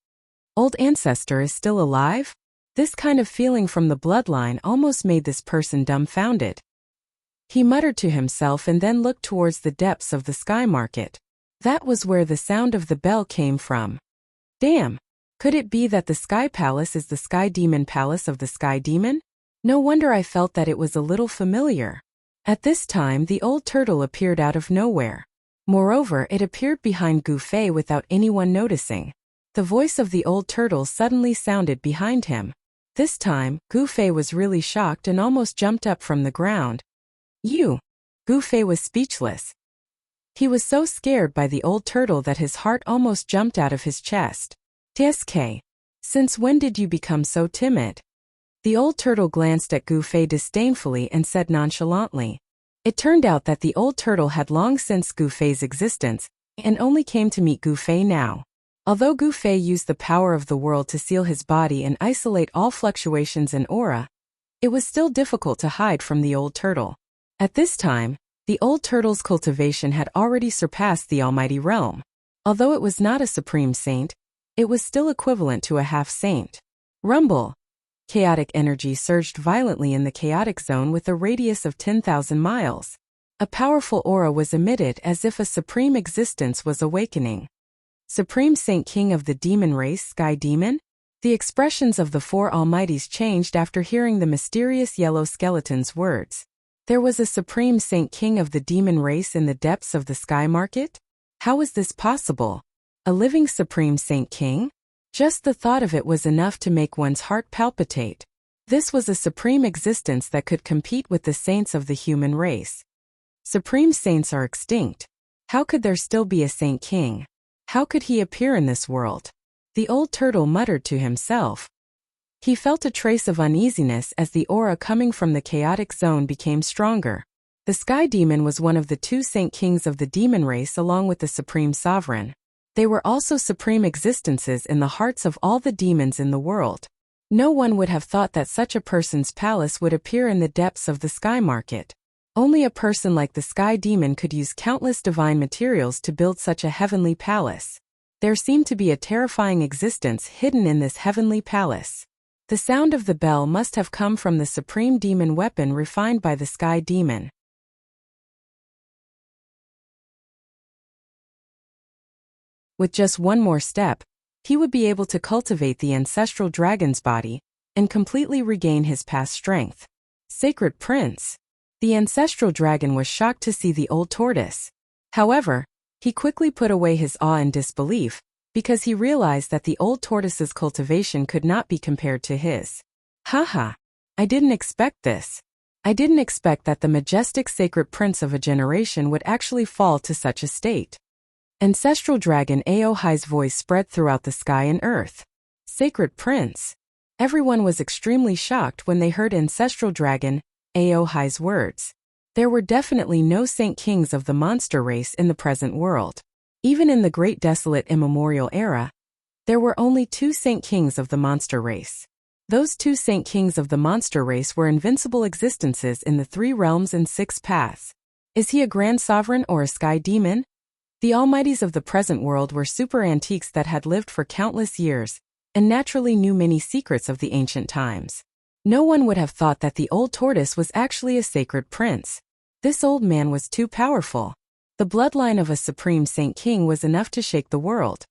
Old ancestor is still alive? This kind of feeling from the bloodline almost made this person dumbfounded. He muttered to himself and then looked towards the depths of the sky market. That was where the sound of the bell came from. Damn! Could it be that the Sky Palace is the Sky Demon Palace of the Sky Demon? No wonder I felt that it was a little familiar. At this time the old turtle appeared out of nowhere. Moreover, it appeared behind Gu Fei without anyone noticing. The voice of the old turtle suddenly sounded behind him. This time, Gu Fei was really shocked and almost jumped up from the ground. You! Gu Fei was speechless. He was so scared by the old turtle that his heart almost jumped out of his chest. TSK. Since when did you become so timid? The old turtle glanced at Gu Fei disdainfully and said nonchalantly. It turned out that the old turtle had long since Gu Fei's existence, and only came to meet Gu Fei now. Although Gu Fei used the power of the world to seal his body and isolate all fluctuations in aura, it was still difficult to hide from the old turtle. At this time, the old turtle's cultivation had already surpassed the almighty realm. Although it was not a supreme saint, it was still equivalent to a half-saint. Rumble! Chaotic energy surged violently in the chaotic zone with a radius of 10,000 miles. A powerful aura was emitted as if a supreme existence was awakening. Supreme Saint King of the demon race, Sky Demon? The expressions of the four almighties changed after hearing the mysterious yellow skeleton's words. There was a Supreme Saint King of the demon race in the depths of the sky market? How was this possible? A living Supreme Saint King? Just the thought of it was enough to make one's heart palpitate. This was a supreme existence that could compete with the saints of the human race. Supreme saints are extinct. How could there still be a Saint King? How could he appear in this world? The old turtle muttered to himself. He felt a trace of uneasiness as the aura coming from the chaotic zone became stronger. The Sky Demon was one of the two Saint Kings of the demon race along with the Supreme Sovereign. They were also supreme existences in the hearts of all the demons in the world. No one would have thought that such a person's palace would appear in the depths of the sky market. Only a person like the Sky Demon could use countless divine materials to build such a heavenly palace. There seemed to be a terrifying existence hidden in this heavenly palace. The sound of the bell must have come from the supreme demon weapon refined by the Sky Demon. With just one more step, he would be able to cultivate the ancestral dragon's body and completely regain his past strength. Sacred Prince! The ancestral dragon was shocked to see the old tortoise. However, he quickly put away his awe and disbelief, because he realized that the old tortoise's cultivation could not be compared to his. Haha! I didn't expect this. I didn't expect that the majestic sacred prince of a generation would actually fall to such a state. Ancestral Dragon Aohai's voice spread throughout the sky and earth. Sacred Prince! Everyone was extremely shocked when they heard Ancestral Dragon Aohai's words. There were definitely no Saint Kings of the monster race in the present world. Even in the Great Desolate Immemorial Era, there were only two Saint Kings of the monster race. Those two Saint Kings of the monster race were invincible existences in the 3 realms and 6 paths. Is he a Grand Sovereign or a Sky Demon? The almighties of the present world were super antiques that had lived for countless years, and naturally knew many secrets of the ancient times. No one would have thought that the old tortoise was actually a sacred prince. This old man was too powerful. The bloodline of a supreme Saint King was enough to shake the world.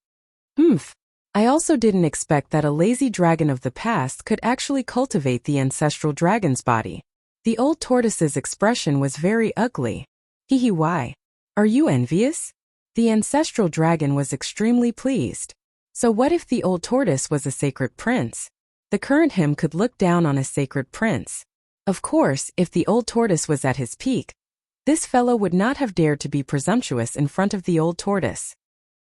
I also didn't expect that a lazy dragon of the past could actually cultivate the ancestral dragon's body. The old tortoise's expression was very ugly. Hehe, why? Are you envious? The ancestral dragon was extremely pleased. So what if the old tortoise was a sacred prince? The current him could look down on a sacred prince. Of course, if the old tortoise was at his peak, this fellow would not have dared to be presumptuous in front of the old tortoise.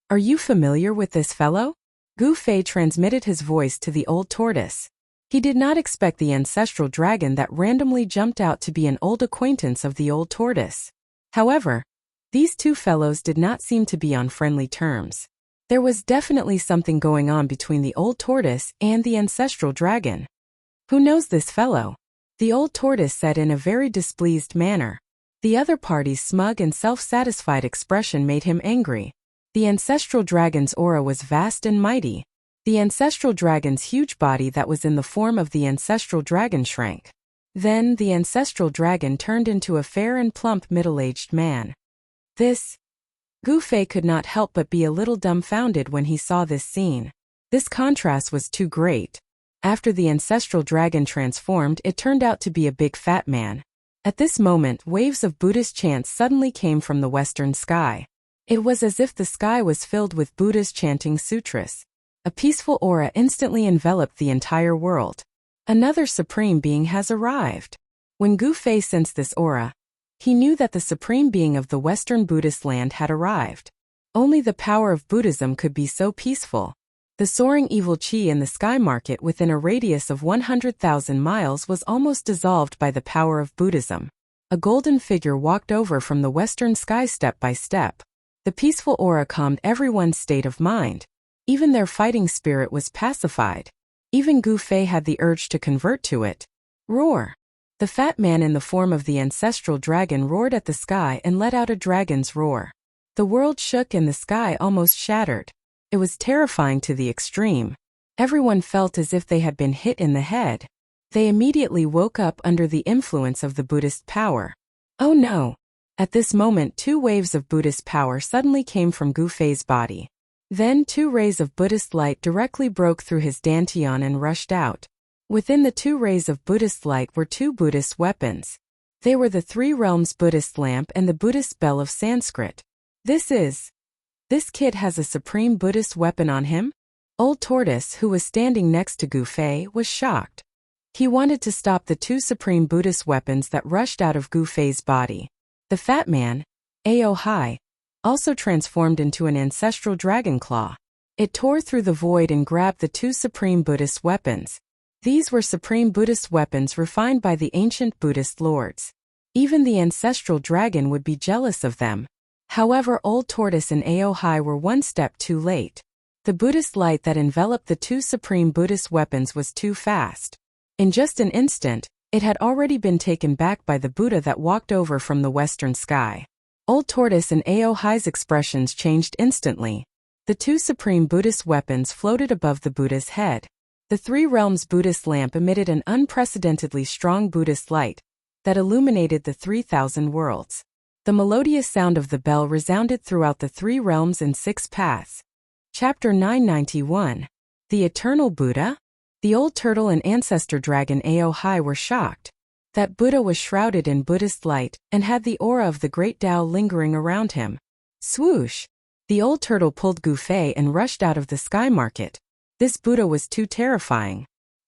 Are you familiar with this fellow? Gu Fei transmitted his voice to the old tortoise. He did not expect the ancestral dragon that randomly jumped out to be an old acquaintance of the old tortoise. However, these two fellows did not seem to be on friendly terms. There was definitely something going on between the old tortoise and the ancestral dragon. "Who knows this fellow?" the old tortoise said in a very displeased manner. The other party's smug and self-satisfied expression made him angry. The ancestral dragon's aura was vast and mighty. The ancestral dragon's huge body that was in the form of the ancestral dragon shrank. Then the ancestral dragon turned into a fair and plump middle-aged man. Gu Fei could not help but be a little dumbfounded when he saw this scene. This contrast was too great. After the ancestral dragon transformed, it turned out to be a big fat man. At this moment, waves of Buddhist chants suddenly came from the western sky. It was as if the sky was filled with Buddhas chanting sutras. A peaceful aura instantly enveloped the entire world. Another supreme being has arrived. When Gu Fei sensed this aura, he knew that the supreme being of the Western Buddhist land had arrived. Only the power of Buddhism could be so peaceful. The soaring evil qi in the sky market within a radius of 100,000 miles was almost dissolved by the power of Buddhism. A golden figure walked over from the western sky step by step. The peaceful aura calmed everyone's state of mind. Even their fighting spirit was pacified. Even Gu Fei had the urge to convert to it. Roar! The fat man in the form of the ancestral dragon roared at the sky and let out a dragon's roar. The world shook and the sky almost shattered. It was terrifying to the extreme. Everyone felt as if they had been hit in the head. They immediately woke up under the influence of the Buddhist power. Oh no! At this moment, two waves of Buddhist power suddenly came from Gu Fei's body. Then two rays of Buddhist light directly broke through his dantian and rushed out. Within the two rays of Buddhist light were two Buddhist weapons. They were the Three Realms Buddhist lamp and the Buddhist bell of Sanskrit. This kid has a supreme Buddhist weapon on him? Old Tortoise, who was standing next to Gu Fei, was shocked. He wanted to stop the two supreme Buddhist weapons that rushed out of Gu Fei's body. The fat man, Ao Hai, also transformed into an ancestral dragon claw. It tore through the void and grabbed the two supreme Buddhist weapons. These were supreme Buddhist weapons refined by the ancient Buddhist lords. Even the ancestral dragon would be jealous of them. However, Old Tortoise and Ao Hai were one step too late. The Buddhist light that enveloped the two supreme Buddhist weapons was too fast. In just an instant, it had already been taken back by the Buddha that walked over from the western sky. Old Tortoise and Ao Hai's expressions changed instantly. The two supreme Buddhist weapons floated above the Buddha's head. The Three Realms Buddhist lamp emitted an unprecedentedly strong Buddhist light that illuminated the 3,000 worlds. The melodious sound of the bell resounded throughout the three realms and six paths. Chapter 991. The Eternal Buddha? The old turtle and ancestor dragon Ao Hai were shocked. That Buddha was shrouded in Buddhist light and had the aura of the great Tao lingering around him. Swoosh! The old turtle pulled Gu Fei and rushed out of the sky market. This Buddha was too terrifying.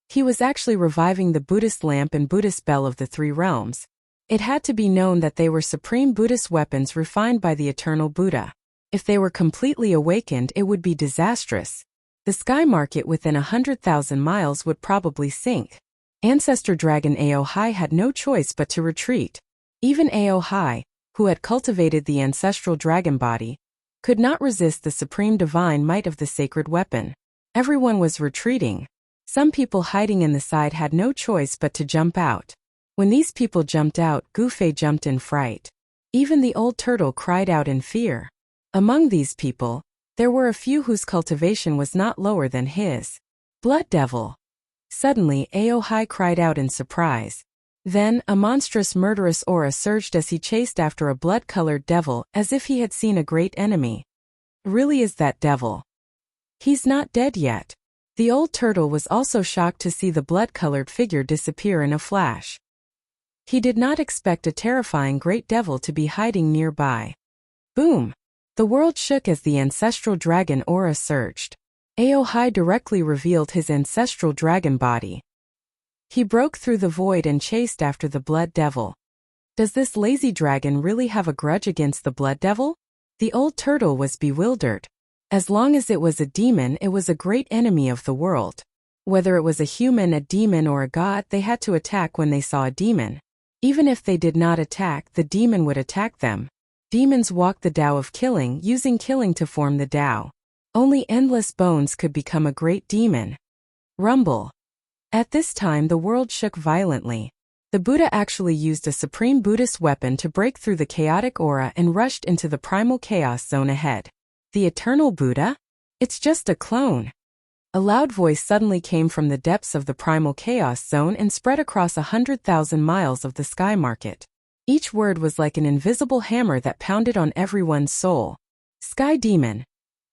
He was actually reviving the Buddhist lamp and Buddhist bell of the three realms. It had to be known that they were supreme Buddhist weapons refined by the eternal Buddha. If they were completely awakened, it would be disastrous. The sky market within 100,000 miles would probably sink. Ancestor dragon Ao Hai had no choice but to retreat. Even Ao Hai, who had cultivated the ancestral dragon body, could not resist the supreme divine might of the sacred weapon. Everyone was retreating. Some people hiding in the side had no choice but to jump out. When these people jumped out, Gu Fei jumped in fright. Even the old turtle cried out in fear. Among these people, there were a few whose cultivation was not lower than his. Blood devil! Suddenly, Ao Hai cried out in surprise. Then, a monstrous murderous aura surged as he chased after a blood-colored devil as if he had seen a great enemy. Really is that devil? He's not dead yet. The old turtle was also shocked to see the blood-colored figure disappear in a flash. He did not expect a terrifying great devil to be hiding nearby. Boom! The world shook as the ancestral dragon aura surged. Ao Hai directly revealed his ancestral dragon body. He broke through the void and chased after the blood devil. Does this lazy dragon really have a grudge against the blood devil? The old turtle was bewildered. As long as it was a demon, it was a great enemy of the world. Whether it was a human, a demon, or a god, they had to attack when they saw a demon. Even if they did not attack, the demon would attack them. Demons walked the Tao of killing, using killing to form the Tao. Only endless bones could become a great demon. Rumble. At this time the world shook violently. The Buddha actually used a supreme Buddhist weapon to break through the chaotic aura and rushed into the primal chaos zone ahead. The eternal Buddha? It's just a clone. A loud voice suddenly came from the depths of the primal chaos zone and spread across 100,000 miles of the sky market. Each word was like an invisible hammer that pounded on everyone's soul. Sky Demon.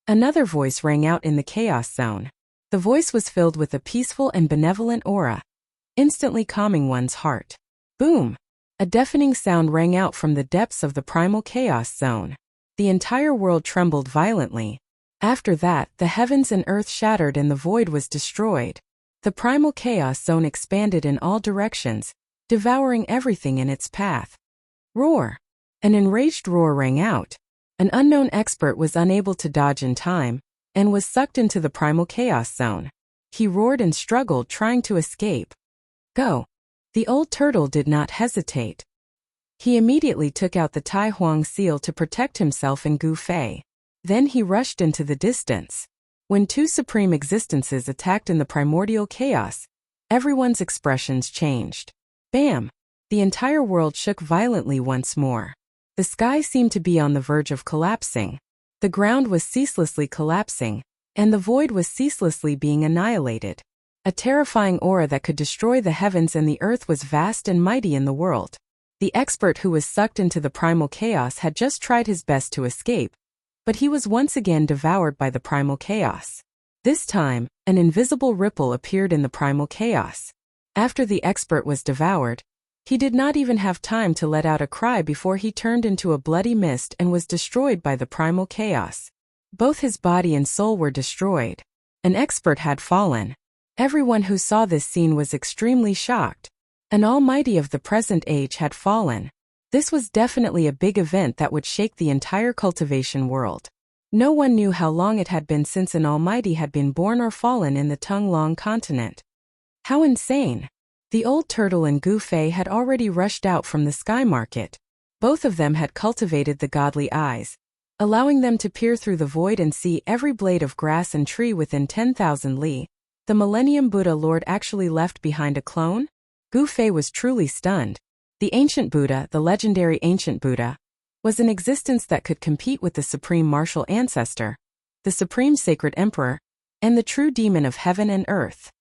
Another voice rang out in the chaos zone. The voice was filled with a peaceful and benevolent aura, instantly calming one's heart. Boom! A deafening sound rang out from the depths of the primal chaos zone. The entire world trembled violently. After that, the heavens and earth shattered and the void was destroyed. The primal chaos zone expanded in all directions, devouring everything in its path. Roar! An enraged roar rang out. An unknown expert was unable to dodge in time, and was sucked into the primal chaos zone. He roared and struggled, trying to escape. Go! The old turtle did not hesitate. He immediately took out the Tai Huang seal to protect himself and Gu Fei. Then he rushed into the distance. When two supreme existences attacked in the primordial chaos, everyone's expressions changed. Bam! The entire world shook violently once more. The sky seemed to be on the verge of collapsing. The ground was ceaselessly collapsing, and the void was ceaselessly being annihilated. A terrifying aura that could destroy the heavens and the earth was vast and mighty in the world. The expert who was sucked into the primal chaos had just tried his best to escape, but he was once again devoured by the primal chaos. This time, an invisible ripple appeared in the primal chaos. After the expert was devoured, he did not even have time to let out a cry before he turned into a bloody mist and was destroyed by the primal chaos. Both his body and soul were destroyed. An expert had fallen. Everyone who saw this scene was extremely shocked. An almighty of the present age had fallen. This was definitely a big event that would shake the entire cultivation world. No one knew how long it had been since an almighty had been born or fallen in the Tung-Long continent. How insane! The old turtle and Gu Fei had already rushed out from the sky market. Both of them had cultivated the godly eyes, allowing them to peer through the void and see every blade of grass and tree within 10,000 li. The Millennium Buddha Lord actually left behind a clone? Gu Fei was truly stunned. The ancient Buddha, the legendary ancient Buddha, was an existence that could compete with the supreme martial ancestor, the supreme sacred emperor, and the true demon of heaven and earth.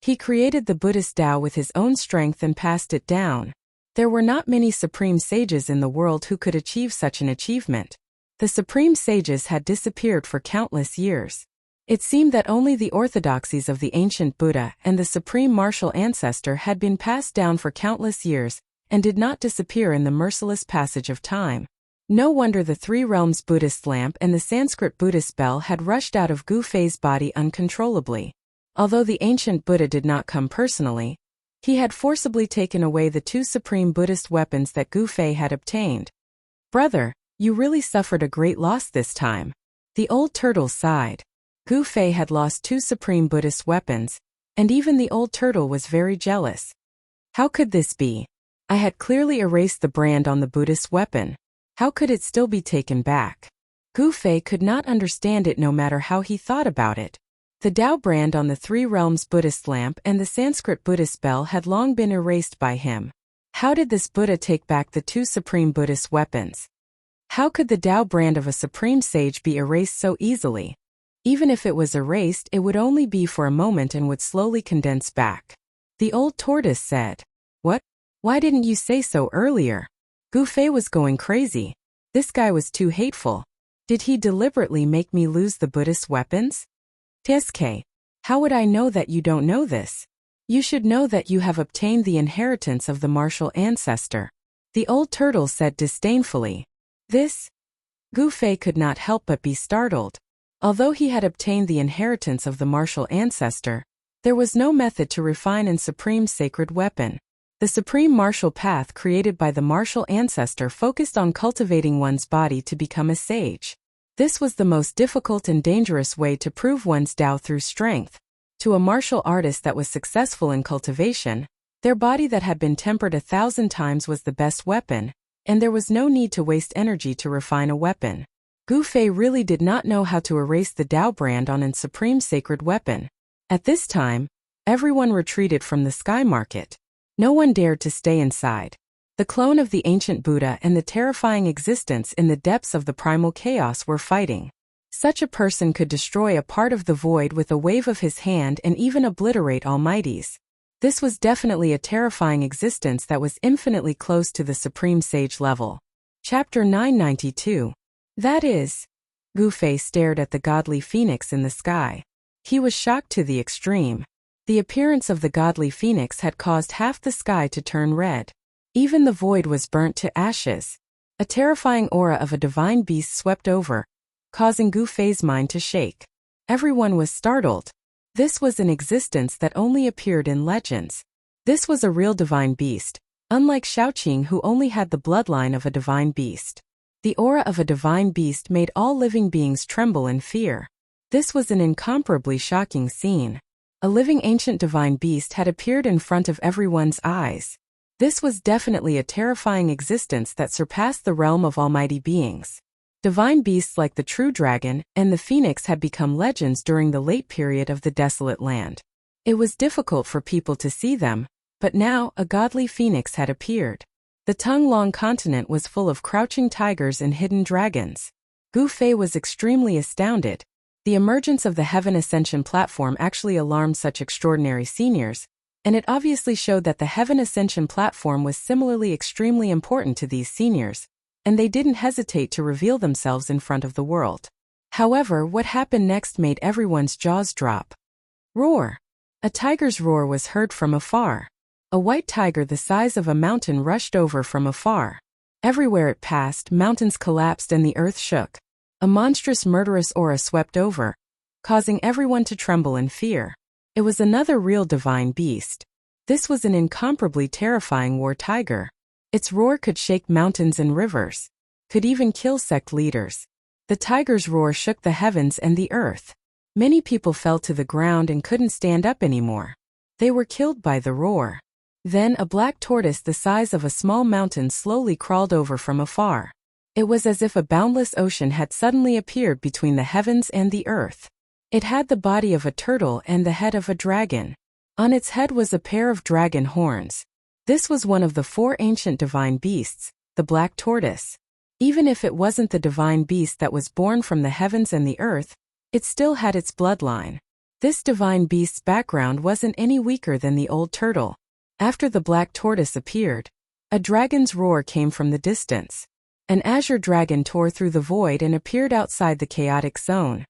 He created the Buddhist Tao with his own strength and passed it down. There were not many supreme sages in the world who could achieve such an achievement. The supreme sages had disappeared for countless years. It seemed that only the orthodoxies of the ancient Buddha and the supreme martial ancestor had been passed down for countless years and did not disappear in the merciless passage of time. No wonder the Three Realms Buddhist lamp and the Sanskrit Buddhist bell had rushed out of Gu Fei's body uncontrollably. Although the ancient Buddha did not come personally, he had forcibly taken away the two supreme Buddhist weapons that Gu Fei had obtained. Brother, you really suffered a great loss this time. The old turtle sighed. Gu Fei had lost two supreme Buddhist weapons, and even the old turtle was very jealous. How could this be? I had clearly erased the brand on the Buddhist weapon. How could it still be taken back? Gu Fei could not understand it no matter how he thought about it. The Tao brand on the Three Realms Buddhist lamp and the Sanskrit Buddhist bell had long been erased by him. How did this Buddha take back the two supreme Buddhist weapons? How could the Tao brand of a supreme sage be erased so easily? Even if it was erased, it would only be for a moment and would slowly condense back. The old tortoise said, "What? Why didn't you say so earlier?" Gu Fei was going crazy. This guy was too hateful. Did he deliberately make me lose the Buddhist weapons? TSK, how would I know that you don't know this? You should know that you have obtained the inheritance of the martial ancestor. The old turtle said disdainfully. This? Gu Fei could not help but be startled. Although he had obtained the inheritance of the martial ancestor, there was no method to refine an supreme sacred weapon. The supreme martial path created by the martial ancestor focused on cultivating one's body to become a sage. This was the most difficult and dangerous way to prove one's Tao through strength. To a martial artist that was successful in cultivation, their body that had been tempered 1,000 times was the best weapon, and there was no need to waste energy to refine a weapon. Gu Fei really did not know how to erase the Tao brand on its supreme sacred weapon. At this time, everyone retreated from the sky market. No one dared to stay inside. The clone of the ancient Buddha and the terrifying existence in the depths of the primal chaos were fighting. Such a person could destroy a part of the void with a wave of his hand and even obliterate almighties. This was definitely a terrifying existence that was infinitely close to the supreme sage level. Chapter 992. That is. Gu Fei stared at the godly phoenix in the sky. He was shocked to the extreme. The appearance of the godly phoenix had caused half the sky to turn red. Even the void was burnt to ashes. A terrifying aura of a divine beast swept over, causing Gu Fei's mind to shake. Everyone was startled. This was an existence that only appeared in legends. This was a real divine beast, unlike Shaoqing who only had the bloodline of a divine beast. The aura of a divine beast made all living beings tremble in fear. This was an incomparably shocking scene. A living ancient divine beast had appeared in front of everyone's eyes. This was definitely a terrifying existence that surpassed the realm of almighty beings. Divine beasts like the true dragon and the phoenix had become legends during the late period of the desolate land. It was difficult for people to see them, but now a godly phoenix had appeared. The Tongue-Long continent was full of crouching tigers and hidden dragons. Gu Fei was extremely astounded. The emergence of the Heaven Ascension platform actually alarmed such extraordinary seniors, and it obviously showed that the Heaven Ascension platform was similarly extremely important to these seniors, and they didn't hesitate to reveal themselves in front of the world. However, what happened next made everyone's jaws drop. Roar! A tiger's roar was heard from afar. A white tiger the size of a mountain rushed over from afar. Everywhere it passed, mountains collapsed and the earth shook. A monstrous murderous aura swept over, causing everyone to tremble in fear. It was another real divine beast. This was an incomparably terrifying war tiger. Its roar could shake mountains and rivers, could even kill sect leaders. The tiger's roar shook the heavens and the earth. Many people fell to the ground and couldn't stand up anymore. They were killed by the roar. Then a black tortoise the size of a small mountain slowly crawled over from afar. It was as if a boundless ocean had suddenly appeared between the heavens and the earth. It had the body of a turtle and the head of a dragon. On its head was a pair of dragon horns. This was one of the 4 ancient divine beasts, the black tortoise. Even if it wasn't the divine beast that was born from the heavens and the earth, it still had its bloodline. This divine beast's background wasn't any weaker than the old turtle. After the black tortoise appeared, a dragon's roar came from the distance. An azure dragon tore through the void and appeared outside the chaotic zone.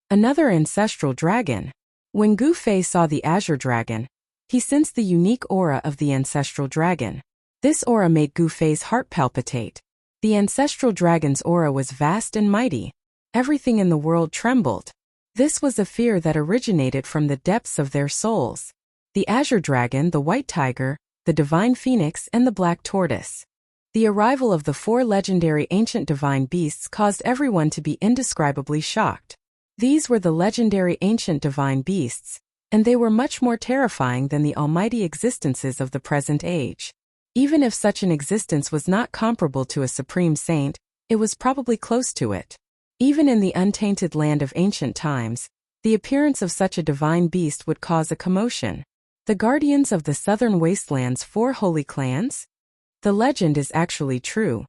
Another ancestral dragon. When Gu Fei saw the azure dragon, he sensed the unique aura of the ancestral dragon. This aura made Gu Fei's heart palpitate. The ancestral dragon's aura was vast and mighty. Everything in the world trembled. This was a fear that originated from the depths of their souls. The azure dragon, the white tiger, the divine phoenix, and the black tortoise. The arrival of the 4 legendary ancient divine beasts caused everyone to be indescribably shocked. These were the legendary ancient divine beasts, and they were much more terrifying than the almighty existences of the present age. Even if such an existence was not comparable to a supreme saint, it was probably close to it. Even in the untainted land of ancient times, the appearance of such a divine beast would cause a commotion. The guardians of the southern wasteland's 4 holy clans? The legend is actually true.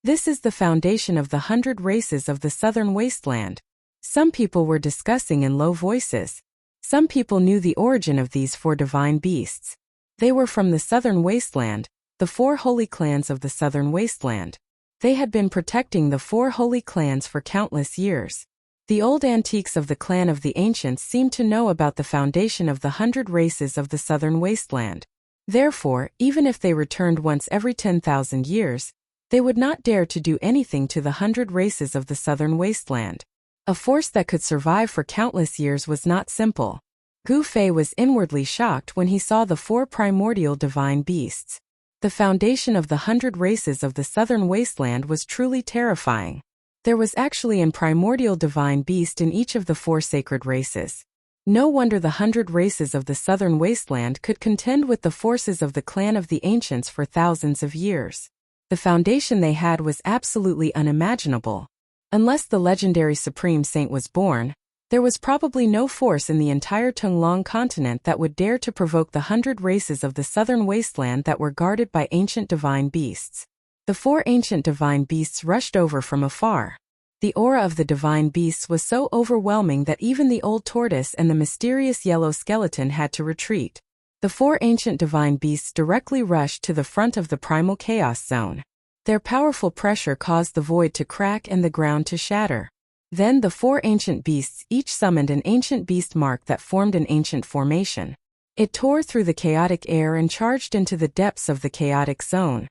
This is the foundation of the 100 races of the southern wasteland. Some people were discussing in low voices. Some people knew the origin of these 4 divine beasts. They were from the southern wasteland, the 4 holy clans of the southern wasteland. They had been protecting the 4 holy clans for countless years. The old antiques of the clan of the ancients seemed to know about the foundation of the 100 races of the southern wasteland. Therefore, even if they returned once every 10,000 years, they would not dare to do anything to the 100 races of the southern wasteland. A force that could survive for countless years was not simple. Gu Fei was inwardly shocked when he saw the 4 primordial divine beasts. The foundation of the 100 races of the southern wasteland was truly terrifying. There was actually an primordial divine beast in each of the 4 sacred races. No wonder the 100 races of the southern wasteland could contend with the forces of the clan of the ancients for thousands of years. The foundation they had was absolutely unimaginable. Unless the legendary Supreme Saint was born, there was probably no force in the entire Tunglong continent that would dare to provoke the 100 races of the southern wasteland that were guarded by ancient divine beasts. The 4 ancient divine beasts rushed over from afar. The aura of the divine beasts was so overwhelming that even the old tortoise and the mysterious yellow skeleton had to retreat. The 4 ancient divine beasts directly rushed to the front of the primal chaos zone. Their powerful pressure caused the void to crack and the ground to shatter. Then the 4 ancient beasts each summoned an ancient beast mark that formed an ancient formation. It tore through the chaotic air and charged into the depths of the chaotic zone.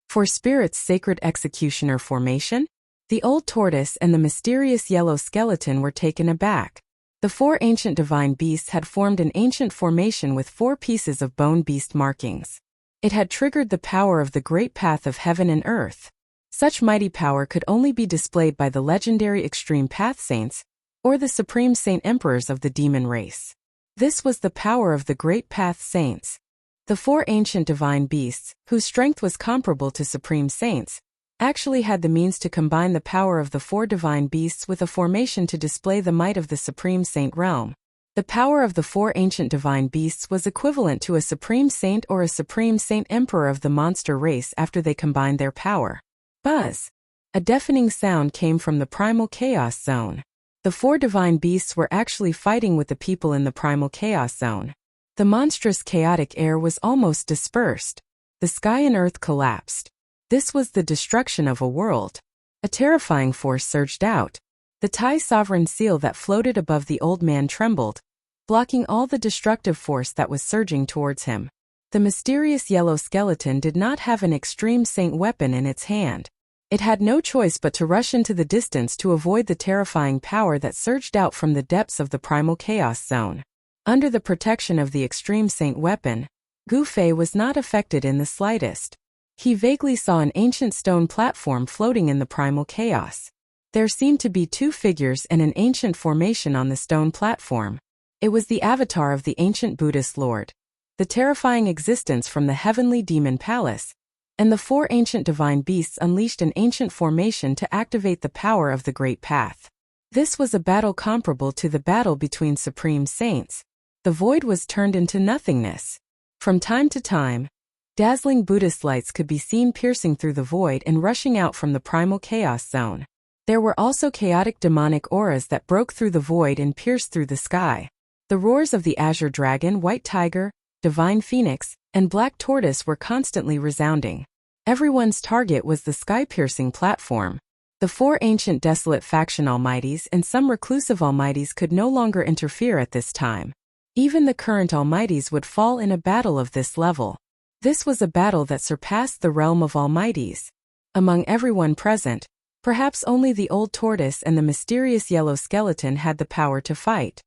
For Spirit's sacred executioner formation, the old tortoise and the mysterious yellow skeleton were taken aback. The 4 ancient divine beasts had formed an ancient formation with 4 pieces of bone beast markings. It had triggered the power of the great path of heaven and earth. Such mighty power could only be displayed by the legendary extreme path saints, or the supreme saint emperors of the demon race. This was the power of the great path saints. The 4 ancient divine beasts, whose strength was comparable to supreme saints, actually had the means to combine the power of the 4 divine beasts with a formation to display the might of the supreme saint realm. The power of the 4 ancient divine beasts was equivalent to a supreme saint or a supreme saint emperor of the monster race after they combined their power. Buzz! A deafening sound came from the primal chaos zone. The 4 divine beasts were actually fighting with the people in the primal chaos zone. The monstrous chaotic air was almost dispersed. The sky and earth collapsed. This was the destruction of a world. A terrifying force surged out. The Thai sovereign seal that floated above the old man trembled, blocking all the destructive force that was surging towards him. The mysterious yellow skeleton did not have an extreme saint weapon in its hand. It had no choice but to rush into the distance to avoid the terrifying power that surged out from the depths of the primal chaos zone. Under the protection of the extreme saint weapon, Gu Fei was not affected in the slightest. He vaguely saw an ancient stone platform floating in the primal chaos. There seemed to be 2 figures and an ancient formation on the stone platform. It was the avatar of the ancient Buddhist Lord, the terrifying existence from the heavenly demon palace, and the 4 ancient divine beasts unleashed an ancient formation to activate the power of the great path. This was a battle comparable to the battle between supreme saints. The void was turned into nothingness. From time to time, dazzling Buddhist lights could be seen piercing through the void and rushing out from the primal chaos zone. There were also chaotic demonic auras that broke through the void and pierced through the sky. The roars of the azure dragon, white tiger, divine phoenix, and black tortoise were constantly resounding. Everyone's target was the sky-piercing platform. The 4 ancient desolate faction almighties and some reclusive almighties could no longer interfere at this time. Even the current almighties would fall in a battle of this level. This was a battle that surpassed the realm of almighties. Among everyone present, perhaps only the old tortoise and the mysterious yellow skeleton had the power to fight.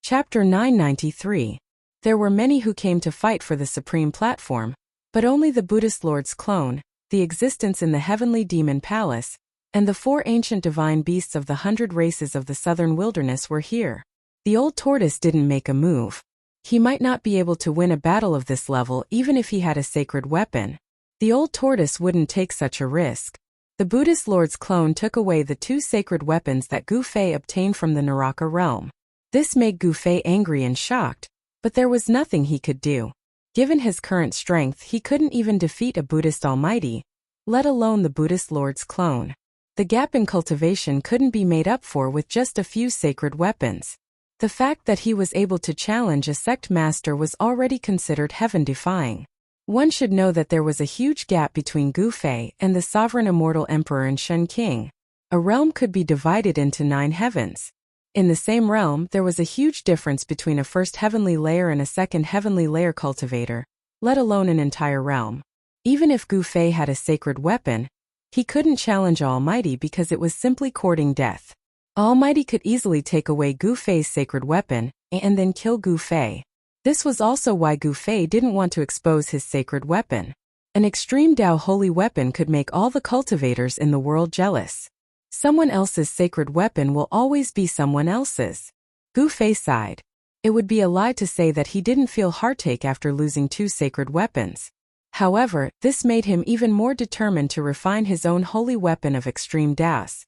Chapter 993. There were many who came to fight for the supreme platform, but only the Buddhist Lord's clone, the existence in the heavenly demon palace, and the 4 ancient divine beasts of the 100 races of the southern wilderness were here. The old tortoise didn't make a move. He might not be able to win a battle of this level even if he had a sacred weapon. The old tortoise wouldn't take such a risk. The Buddhist Lord's clone took away the 2 sacred weapons that Gu Fei obtained from the Naraka realm. This made Gu Fei angry and shocked, but there was nothing he could do. Given his current strength, he couldn't even defeat a Buddhist almighty, let alone the Buddhist Lord's clone. The gap in cultivation couldn't be made up for with just a few sacred weapons. The fact that he was able to challenge a sect master was already considered heaven-defying. One should know that there was a huge gap between Gu Fei and the sovereign immortal emperor and Shen King. A realm could be divided into 9 heavens. In the same realm, there was a huge difference between a first heavenly layer and a second heavenly layer cultivator, let alone an entire realm. Even if Gu Fei had a sacred weapon, he couldn't challenge Almighty because it was simply courting death. Almighty could easily take away Gu Fei's sacred weapon and then kill Gu Fei. This was also why Gu Fei didn't want to expose his sacred weapon. An extreme Dao holy weapon could make all the cultivators in the world jealous. Someone else's sacred weapon will always be someone else's. Gu Fei sighed. It would be a lie to say that he didn't feel heartache after losing 2 sacred weapons. However, this made him even more determined to refine his own holy weapon of extreme Deathless.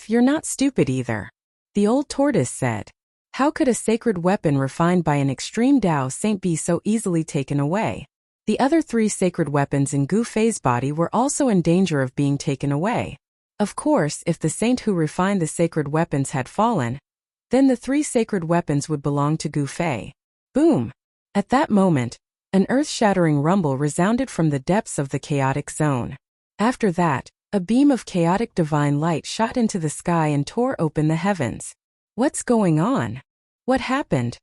You're not stupid either. The old tortoise said. How could a sacred weapon refined by an extreme Tao saint be so easily taken away? The other 3 sacred weapons in Gu Fei's body were also in danger of being taken away. Of course, if the saint who refined the sacred weapons had fallen, then the 3 sacred weapons would belong to Gu Fei. Boom! At that moment, an earth-shattering rumble resounded from the depths of the chaotic zone. After that, a beam of chaotic divine light shot into the sky and tore open the heavens. What's going on? What happened?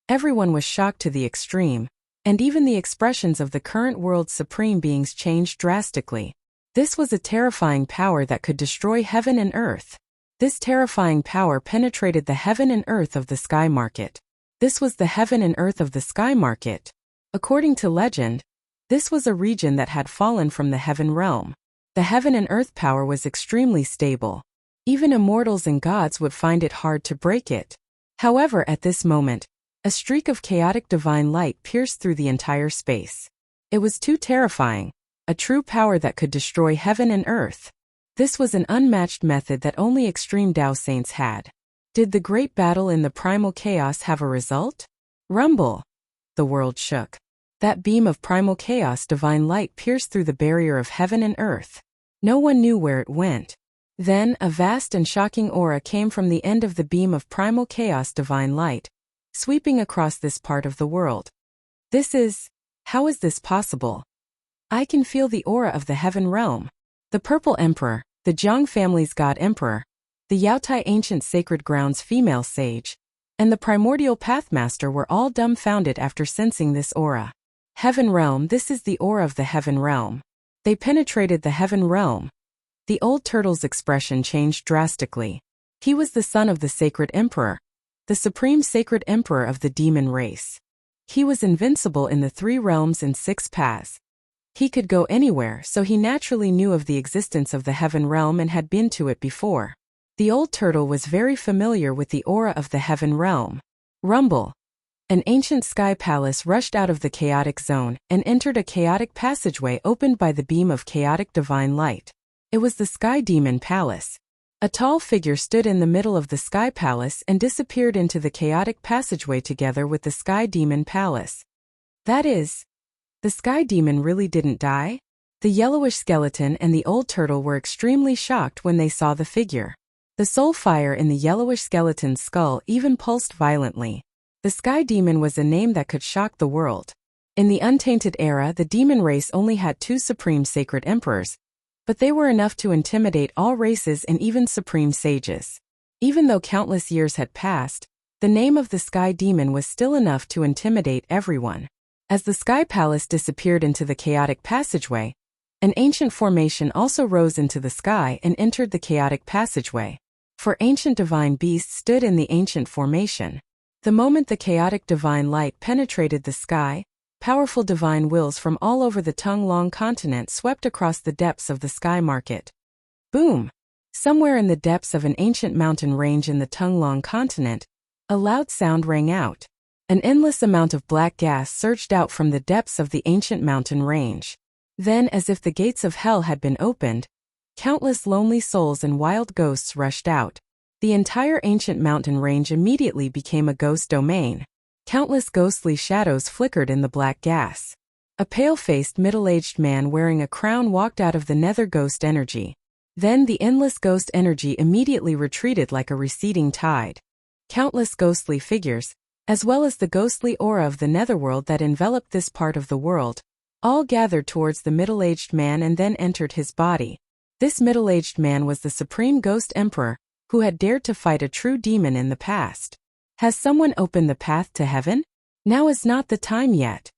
Everyone was shocked to the extreme, and even the expressions of the current world's supreme beings changed drastically. This was a terrifying power that could destroy heaven and earth. This terrifying power penetrated the heaven and earth of the sky market. This was the heaven and earth of the sky market. According to legend, this was a region that had fallen from the heaven realm. The heaven and earth power was extremely stable. Even immortals and gods would find it hard to break it. However, at this moment, a streak of chaotic divine light pierced through the entire space. It was too terrifying, a true power that could destroy heaven and earth. This was an unmatched method that only extreme Tao saints had. Did the great battle in the primal chaos have a result? Rumble! The world shook. That beam of primal chaos divine light pierced through the barrier of heaven and earth. No one knew where it went. Then, a vast and shocking aura came from the end of the beam of primal chaos divine light, sweeping across this part of the world. How is this possible? I can feel the aura of the heaven realm. The Purple Emperor, the Jiang family's God Emperor, the Yaotai Ancient Sacred Grounds female sage, and the Primordial Pathmaster were all dumbfounded after sensing this aura. Heaven realm, this is the aura of the heaven realm. They penetrated the heaven realm. The old turtle's expression changed drastically. He was the son of the Sacred Emperor, the supreme Sacred Emperor of the demon race. He was invincible in the 3 realms and 6 paths. He could go anywhere, so he naturally knew of the existence of the heaven realm and had been to it before. The old turtle was very familiar with the aura of the heaven realm. Rumble! An ancient sky palace rushed out of the chaotic zone and entered a chaotic passageway opened by the beam of chaotic divine light. It was the Sky Demon Palace. A tall figure stood in the middle of the Sky Palace and disappeared into the chaotic passageway together with the Sky Demon Palace. That is, the Sky Demon really didn't die? The yellowish skeleton and the old turtle were extremely shocked when they saw the figure. The soul fire in the yellowish skeleton's skull even pulsed violently. The Sky Demon was a name that could shock the world. In the untainted era, the demon race only had 2 supreme sacred emperors, but they were enough to intimidate all races and even supreme sages. Even though countless years had passed, the name of the Sky Demon was still enough to intimidate everyone. As the Sky Palace disappeared into the chaotic passageway, an ancient formation also rose into the sky and entered the chaotic passageway. 4 ancient divine beasts stood in the ancient formation. The moment the chaotic divine light penetrated the sky, powerful divine wills from all over the Tonglong continent swept across the depths of the sky market. Boom! Somewhere in the depths of an ancient mountain range in the Tonglong continent, a loud sound rang out. An endless amount of black gas surged out from the depths of the ancient mountain range. Then, as if the gates of hell had been opened, countless lonely souls and wild ghosts rushed out. The entire ancient mountain range immediately became a ghost domain. Countless ghostly shadows flickered in the black gas. A pale-faced middle-aged man wearing a crown walked out of the nether ghost energy. Then the endless ghost energy immediately retreated like a receding tide. Countless ghostly figures, as well as the ghostly aura of the netherworld that enveloped this part of the world, all gathered towards the middle-aged man and then entered his body. This middle-aged man was the Supreme Ghost Emperor, who had dared to fight a true demon in the past. Has someone opened the path to heaven? Now is not the time yet.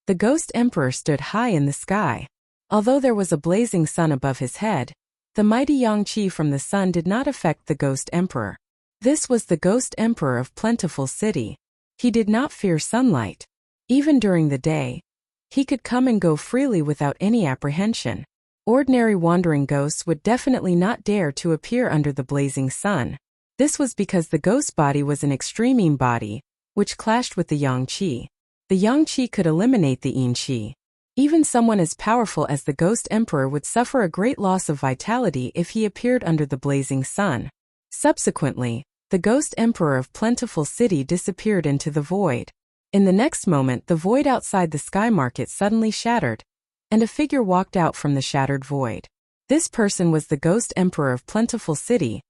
The Ghost Emperor stood high in the sky. Although there was a blazing sun above his head, the mighty yang qi from the sun did not affect the Ghost Emperor. This was the Ghost Emperor of Plentiful City. He did not fear sunlight. Even during the day, he could come and go freely without any apprehension. Ordinary wandering ghosts would definitely not dare to appear under the blazing sun. This was because the ghost body was an extreme body, which clashed with the yang qi. The yang qi could eliminate the yin qi. Even someone as powerful as the Ghost Emperor would suffer a great loss of vitality if he appeared under the blazing sun. Subsequently, the Ghost Emperor of Plentiful City disappeared into the void. In the next moment, the void outside the sky market suddenly shattered, and a figure walked out from the shattered void. This person was the Ghost Emperor of Plentiful City,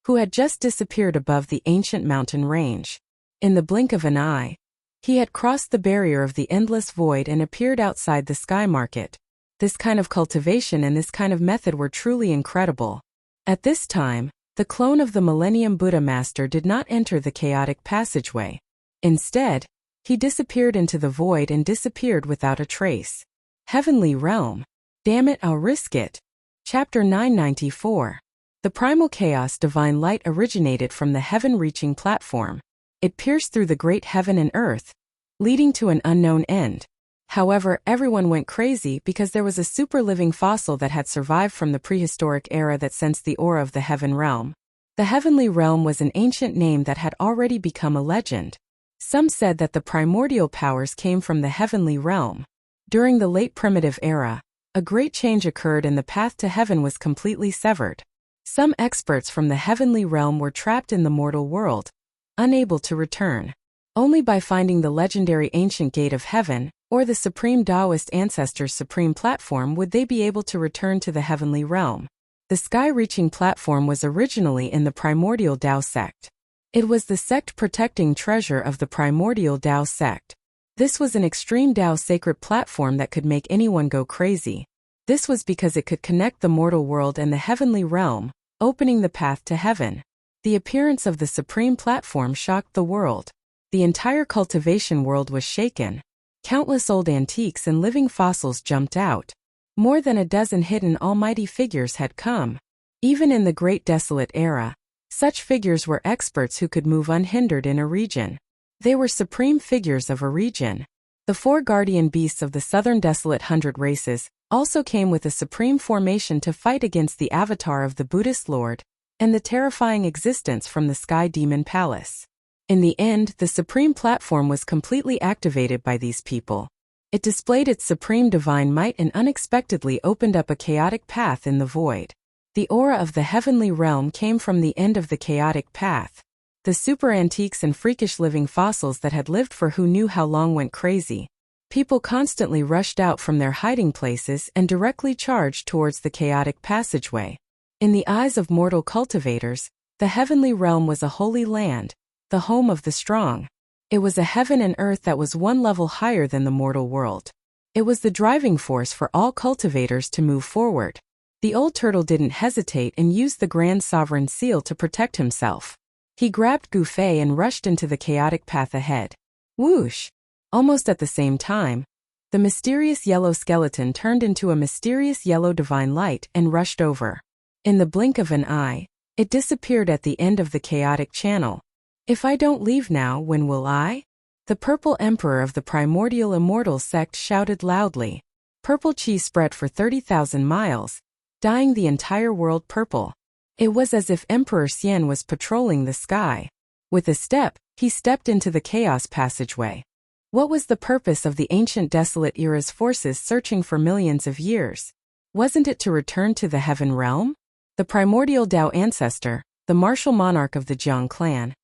who had just disappeared above the ancient mountain range. In the blink of an eye, he had crossed the barrier of the endless void and appeared outside the sky market. This kind of cultivation and this kind of method were truly incredible. At this time, the clone of the Millennium Buddha Master did not enter the chaotic passageway. Instead, he disappeared into the void and disappeared without a trace. Heavenly Realm. Damn it, I'll risk it. Chapter 994. The primal chaos divine light originated from the heaven-reaching platform. It pierced through the great heaven and earth, leading to an unknown end. However, everyone went crazy because there was a super-living fossil that had survived from the prehistoric era that sensed the aura of the heaven realm. The heavenly realm was an ancient name that had already become a legend. Some said that the primordial powers came from the heavenly realm. During the late primitive era, a great change occurred and the path to heaven was completely severed. Some experts from the heavenly realm were trapped in the mortal world, unable to return. Only by finding the legendary ancient gate of heaven, or the supreme Taoist ancestors' supreme platform, would they be able to return to the heavenly realm. The sky-reaching platform was originally in the primordial Tao sect. It was the sect-protecting treasure of the primordial Tao sect. This was an extreme Tao sacred platform that could make anyone go crazy. This was because it could connect the mortal world and the heavenly realm, opening the path to heaven. The appearance of the supreme platform shocked the world. The entire cultivation world was shaken. Countless old antiques and living fossils jumped out. More than a dozen hidden almighty figures had come. Even in the Great Desolate Era, such figures were experts who could move unhindered in a region. They were supreme figures of a region. The 4 guardian beasts of the Southern Desolate 100 races also came with a supreme formation to fight against the avatar of the Buddhist Lord and the terrifying existence from the Sky Demon Palace. In the end, the supreme platform was completely activated by these people. It displayed its supreme divine might and unexpectedly opened up a chaotic path in the void. The aura of the heavenly realm came from the end of the chaotic path. The super antiques and freakish living fossils that had lived for who knew how long went crazy. People constantly rushed out from their hiding places and directly charged towards the chaotic passageway. In the eyes of mortal cultivators, the heavenly realm was a holy land, the home of the strong. It was a heaven and earth that was one level higher than the mortal world. It was the driving force for all cultivators to move forward. The old turtle didn't hesitate and used the Grand Sovereign Seal to protect himself. He grabbed Gufei and rushed into the chaotic path ahead. Whoosh! Almost at the same time, the mysterious yellow skeleton turned into a mysterious yellow divine light and rushed over. In the blink of an eye, it disappeared at the end of the chaotic channel. If I don't leave now, when will I? The Purple Emperor of the Primordial Immortal sect shouted loudly. Purple chi spread for 30,000 miles, dyeing the entire world purple. It was as if Emperor Xian was patrolling the sky. With a step, he stepped into the chaos passageway. What was the purpose of the ancient desolate era's forces searching for millions of years? Wasn't it to return to the heaven realm? The primordial Tao ancestor, the martial monarch of the Jiang clan,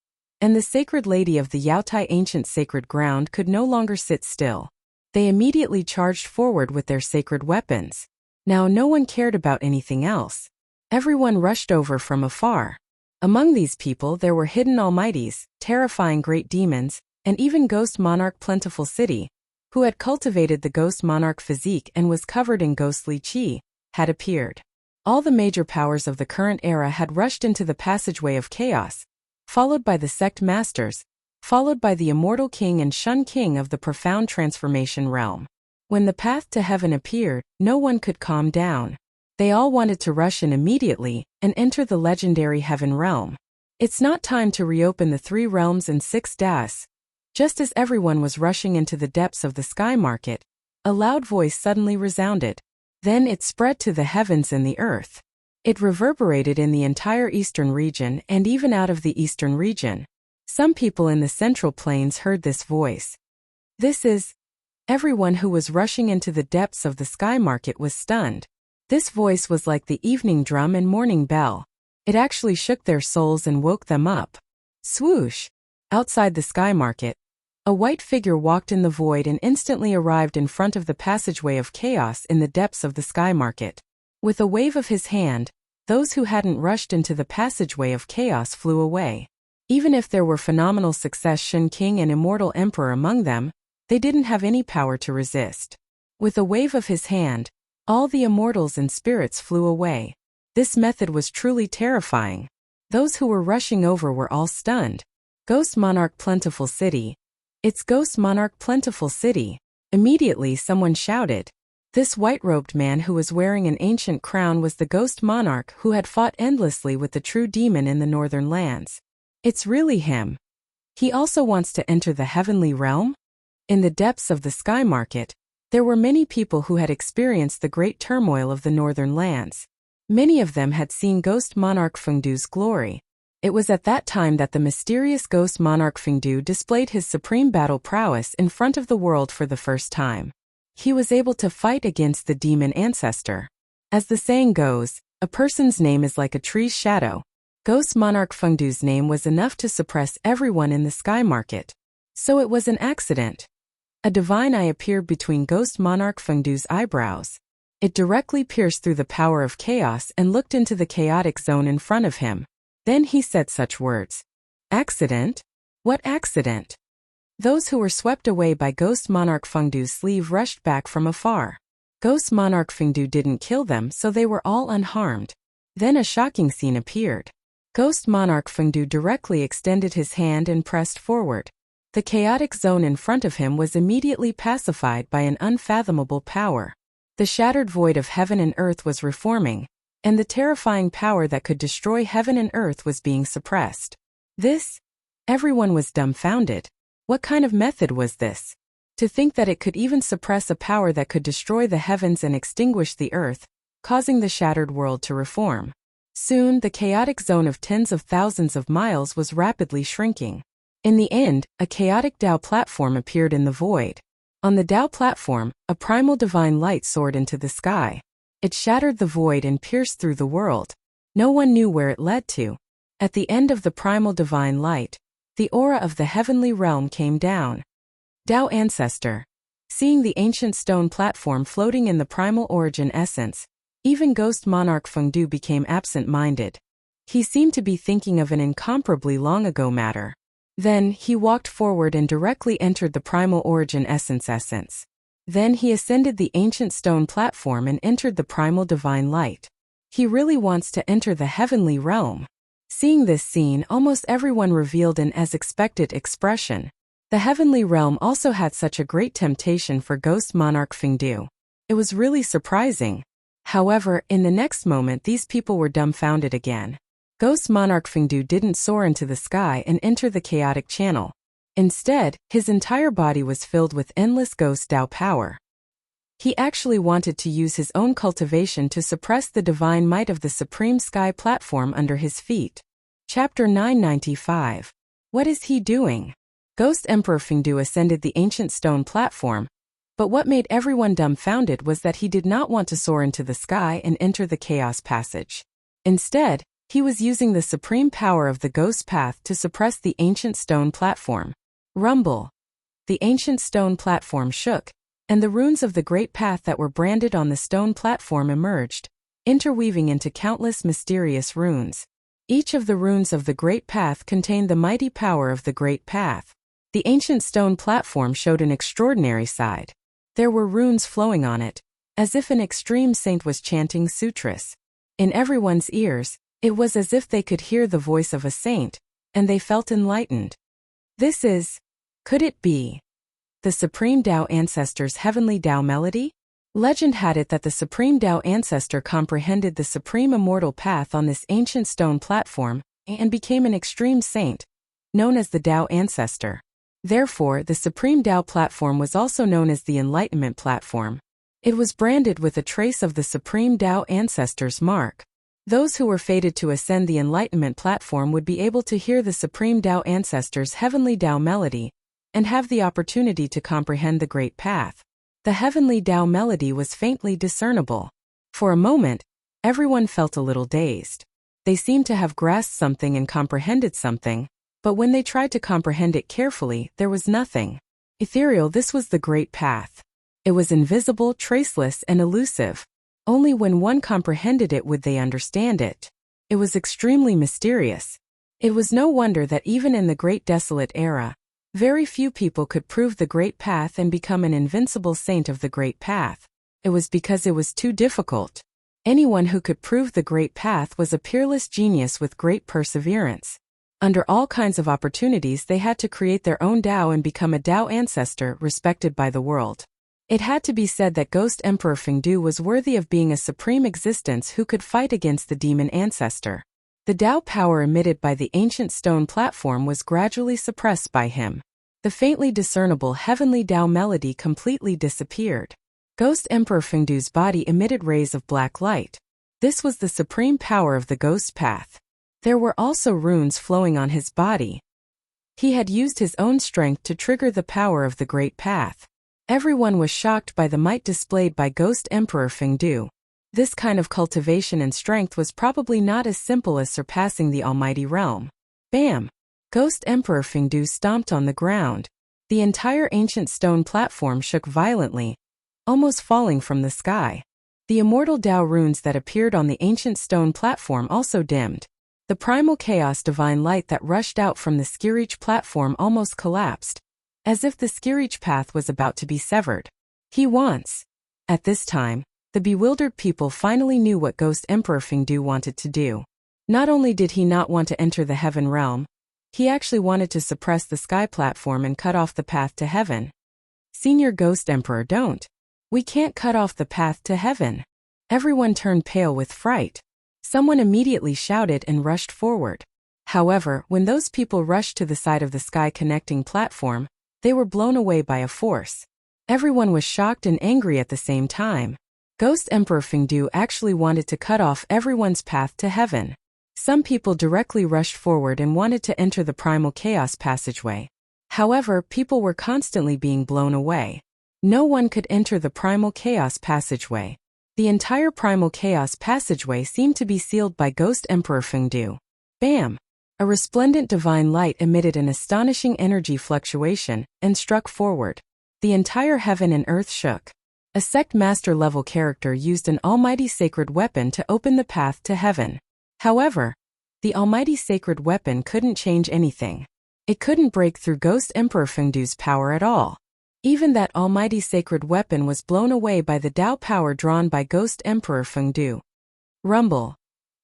and the sacred lady of the Yaotai ancient sacred ground could no longer sit still. They immediately charged forward with their sacred weapons. Now no one cared about anything else. Everyone rushed over from afar. Among these people there were hidden almighties, terrifying great demons, and even Ghost Monarch Plentiful City, who had cultivated the Ghost Monarch physique and was covered in ghostly chi, had appeared. All the major powers of the current era had rushed into the passageway of chaos, followed by the sect masters, followed by the immortal king and Shun king of the profound transformation realm. When the path to heaven appeared, no one could calm down. They all wanted to rush in immediately and enter the legendary heaven realm. It's not time to reopen the 3 realms and 6 das. Just as everyone was rushing into the depths of the sky market, a loud voice suddenly resounded. Then it spread to the heavens and the earth. It reverberated in the entire eastern region and even out of the eastern region. Some people in the Central Plains heard this voice. This is. Everyone who was rushing into the depths of the sky market was stunned. This voice was like the evening drum and morning bell. It actually shook their souls and woke them up. Swoosh! Outside the sky market, a white figure walked in the void and instantly arrived in front of the passageway of chaos in the depths of the sky market. With a wave of his hand, those who hadn't rushed into the passageway of chaos flew away. Even if there were phenomenal succession king and immortal emperor among them, they didn't have any power to resist. With a wave of his hand, all the immortals and spirits flew away. This method was truly terrifying. Those who were rushing over were all stunned. Ghost Monarch Plentiful City. It's Ghost Monarch Plentiful City. Immediately someone shouted. This white-robed man who was wearing an ancient crown was the Ghost Monarch who had fought endlessly with the true demon in the northern lands. It's really him. He also wants to enter the heavenly realm? In the depths of the sky market, there were many people who had experienced the great turmoil of the northern lands. Many of them had seen Ghost Monarch Fengdu's glory. It was at that time that the mysterious Ghost Monarch Fengdu displayed his supreme battle prowess in front of the world for the first time. He was able to fight against the demon ancestor. As the saying goes, a person's name is like a tree's shadow. Ghost Monarch Fengdu's name was enough to suppress everyone in the sky market. So it was an accident. A divine eye appeared between Ghost Monarch Fengdu's eyebrows. It directly pierced through the power of chaos and looked into the chaotic zone in front of him. Then he said such words. Accident? What accident? Those who were swept away by Ghost Monarch Fengdu's sleeve rushed back from afar. Ghost Monarch Fengdu didn't kill them, so they were all unharmed. Then a shocking scene appeared. Ghost Monarch Fengdu directly extended his hand and pressed forward. The chaotic zone in front of him was immediately pacified by an unfathomable power. The shattered void of heaven and earth was reforming, and the terrifying power that could destroy heaven and earth was being suppressed. Everyone was dumbfounded. What kind of method was this? To think that it could even suppress a power that could destroy the heavens and extinguish the earth, causing the shattered world to reform. Soon, the chaotic zone of tens of thousands of miles was rapidly shrinking. In the end, a chaotic Tao platform appeared in the void. On the Tao platform, a primal divine light soared into the sky. It shattered the void and pierced through the world. No one knew where it led to. At the end of the primal divine light, the aura of the heavenly realm came down. Tao Ancestor. Seeing the ancient stone platform floating in the primal origin essence, even Ghost Monarch Fengdu became absent-minded. He seemed to be thinking of an incomparably long-ago matter. Then, he walked forward and directly entered the primal origin essence. Then he ascended the ancient stone platform and entered the primal divine light. He really wants to enter the heavenly realm. Seeing this scene, almost everyone revealed an as expected expression. The heavenly realm also had such a great temptation for Ghost Monarch Fengdu. It was really surprising. However, in the next moment these people were dumbfounded again. Ghost Monarch Fengdu didn't soar into the sky and enter the chaotic channel. Instead, his entire body was filled with endless ghost Tao power. He actually wanted to use his own cultivation to suppress the divine might of the supreme sky platform under his feet. Chapter 995. What is he doing? Ghost Emperor Fengdu ascended the ancient stone platform, but what made everyone dumbfounded was that he did not want to soar into the sky and enter the chaos passage. Instead, he was using the supreme power of the ghost path to suppress the ancient stone platform. Rumble. The ancient stone platform shook, and the runes of the great path that were branded on the stone platform emerged, interweaving into countless mysterious runes. Each of the runes of the great path contained the mighty power of the great path. The ancient stone platform showed an extraordinary side. There were runes flowing on it, as if an extreme saint was chanting sutras. In everyone's ears, it was as if they could hear the voice of a saint, and they felt enlightened. Could it be the Supreme Tao Ancestor's heavenly Tao melody? Legend had it that the Supreme Tao Ancestor comprehended the supreme immortal path on this ancient stone platform and became an extreme saint, known as the Tao Ancestor. Therefore, the Supreme Tao platform was also known as the Enlightenment platform. It was branded with a trace of the Supreme Tao Ancestor's mark. Those who were fated to ascend the Enlightenment platform would be able to hear the Supreme Tao Ancestors' heavenly Tao melody and have the opportunity to comprehend the Great Path. The heavenly Tao melody was faintly discernible. For a moment, everyone felt a little dazed. They seemed to have grasped something and comprehended something, but when they tried to comprehend it carefully, there was nothing. Ethereal, this was the Great Path. It was invisible, traceless, and elusive. Only when one comprehended it would they understand it. It was extremely mysterious. It was no wonder that even in the Great Desolate Era, very few people could prove the Great Path and become an invincible saint of the Great Path. It was because it was too difficult. Anyone who could prove the Great Path was a peerless genius with great perseverance. Under all kinds of opportunities, they had to create their own Tao and become a Tao ancestor respected by the world. It had to be said that Ghost Emperor Fengdu was worthy of being a supreme existence who could fight against the demon ancestor. The Tao power emitted by the ancient stone platform was gradually suppressed by him. The faintly discernible heavenly Tao melody completely disappeared. Ghost Emperor Fengdu's body emitted rays of black light. This was the supreme power of the Ghost Path. There were also runes flowing on his body. He had used his own strength to trigger the power of the Great Path. Everyone was shocked by the might displayed by Ghost Emperor Fengdu. This kind of cultivation and strength was probably not as simple as surpassing the Almighty Realm. Bam! Ghost Emperor Fengdu stomped on the ground. The entire ancient stone platform shook violently, almost falling from the sky. The immortal Tao runes that appeared on the ancient stone platform also dimmed. The primal chaos divine light that rushed out from the Skirich platform almost collapsed, as if the Skirich path was about to be severed. He wants. At this time, the bewildered people finally knew what Ghost Emperor Fengdu wanted to do. Not only did he not want to enter the heaven realm, he actually wanted to suppress the sky platform and cut off the path to heaven. Senior Ghost Emperor, don't. We can't cut off the path to heaven. Everyone turned pale with fright. Someone immediately shouted and rushed forward. However, when those people rushed to the side of the sky connecting platform, they were blown away by a force. Everyone was shocked and angry at the same time. Ghost Emperor Fengdu actually wanted to cut off everyone's path to heaven. Some people directly rushed forward and wanted to enter the primal chaos passageway. However, people were constantly being blown away. No one could enter the primal chaos passageway. The entire primal chaos passageway seemed to be sealed by Ghost Emperor Fengdu. Bam! A resplendent divine light emitted an astonishing energy fluctuation and struck forward. The entire heaven and earth shook. A sect master level character used an almighty sacred weapon to open the path to heaven. However, the almighty sacred weapon couldn't change anything. It couldn't break through Ghost Emperor Fengdu's power at all. Even that almighty sacred weapon was blown away by the Tao power drawn by Ghost Emperor Fengdu. Rumble.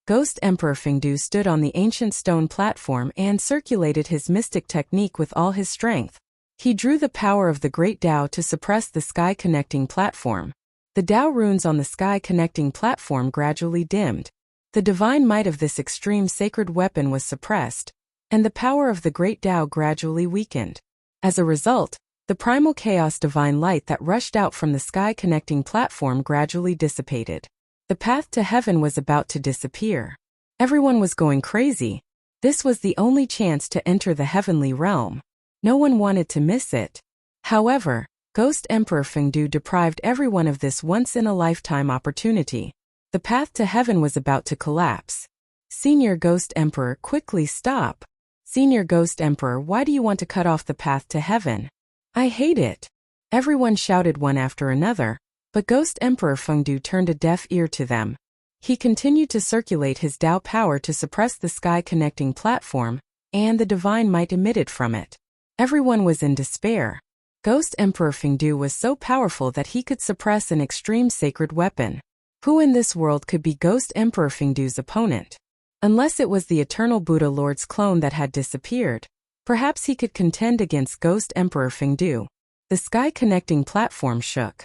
Ghost Emperor Fengdu stood on the ancient stone platform and circulated his mystic technique with all his strength. He drew the power of the great Tao to suppress the sky connecting platform. The Tao runes on the sky connecting platform gradually dimmed. The divine might of this extreme sacred weapon was suppressed, and the power of the great Tao gradually weakened. As a result, the primal chaos divine light that rushed out from the sky connecting platform gradually dissipated. The path to heaven was about to disappear. Everyone was going crazy. This was the only chance to enter the heavenly realm. No one wanted to miss it. However, Ghost Emperor Fengdu deprived everyone of this once-in-a-lifetime opportunity. The path to heaven was about to collapse. Senior Ghost Emperor, quickly stop. Senior Ghost Emperor, why do you want to cut off the path to heaven? I hate it. Everyone shouted one after another, but Ghost Emperor Fengdu turned a deaf ear to them. He continued to circulate his Tao power to suppress the sky connecting platform and the divine might emitted from it. Everyone was in despair. Ghost Emperor Fengdu was so powerful that he could suppress an extreme sacred weapon. Who in this world could be Ghost Emperor Fengdu's opponent? Unless it was the eternal Buddha Lord's clone that had disappeared. Perhaps he could contend against Ghost Emperor Fengdu. The sky connecting platform shook.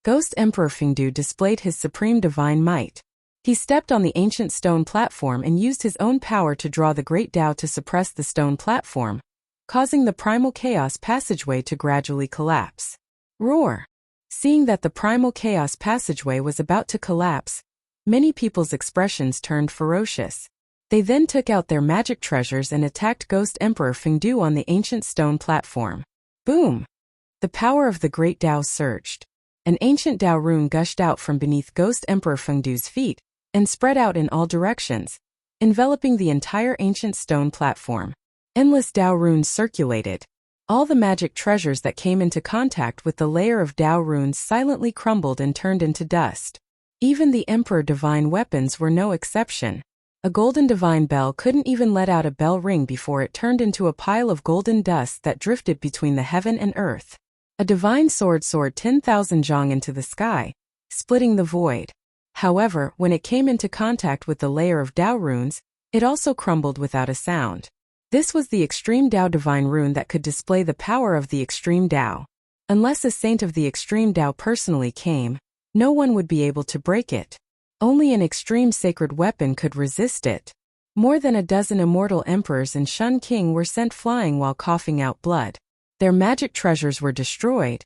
Ghost Emperor Fengdu displayed his supreme divine might. He stepped on the ancient stone platform and used his own power to draw the great Tao to suppress the stone platform, causing the primal chaos passageway to gradually collapse. Roar! Seeing that the primal chaos passageway was about to collapse, Many people's expressions turned ferocious. They then took out their magic treasures and attacked Ghost Emperor Fengdu on the ancient stone platform. Boom! The power of the great Tao surged. An ancient Tao rune gushed out from beneath Ghost Emperor Fengdu's feet and spread out in all directions, enveloping the entire ancient stone platform. Endless Tao runes circulated. All the magic treasures that came into contact with the layer of Tao runes silently crumbled and turned into dust. Even the Emperor Divine weapons were no exception. A golden divine bell couldn't even let out a bell ring before it turned into a pile of golden dust that drifted between the heaven and earth. A divine sword soared 10,000 zhang into the sky, splitting the void. However, when it came into contact with the layer of Tao runes, it also crumbled without a sound. This was the Extreme Tao Divine rune that could display the power of the Extreme Tao. Unless a saint of the Extreme Tao personally came, no one would be able to break it. Only an extreme sacred weapon could resist it. More than a dozen immortal emperors and Shun King were sent flying while coughing out blood. Their magic treasures were destroyed,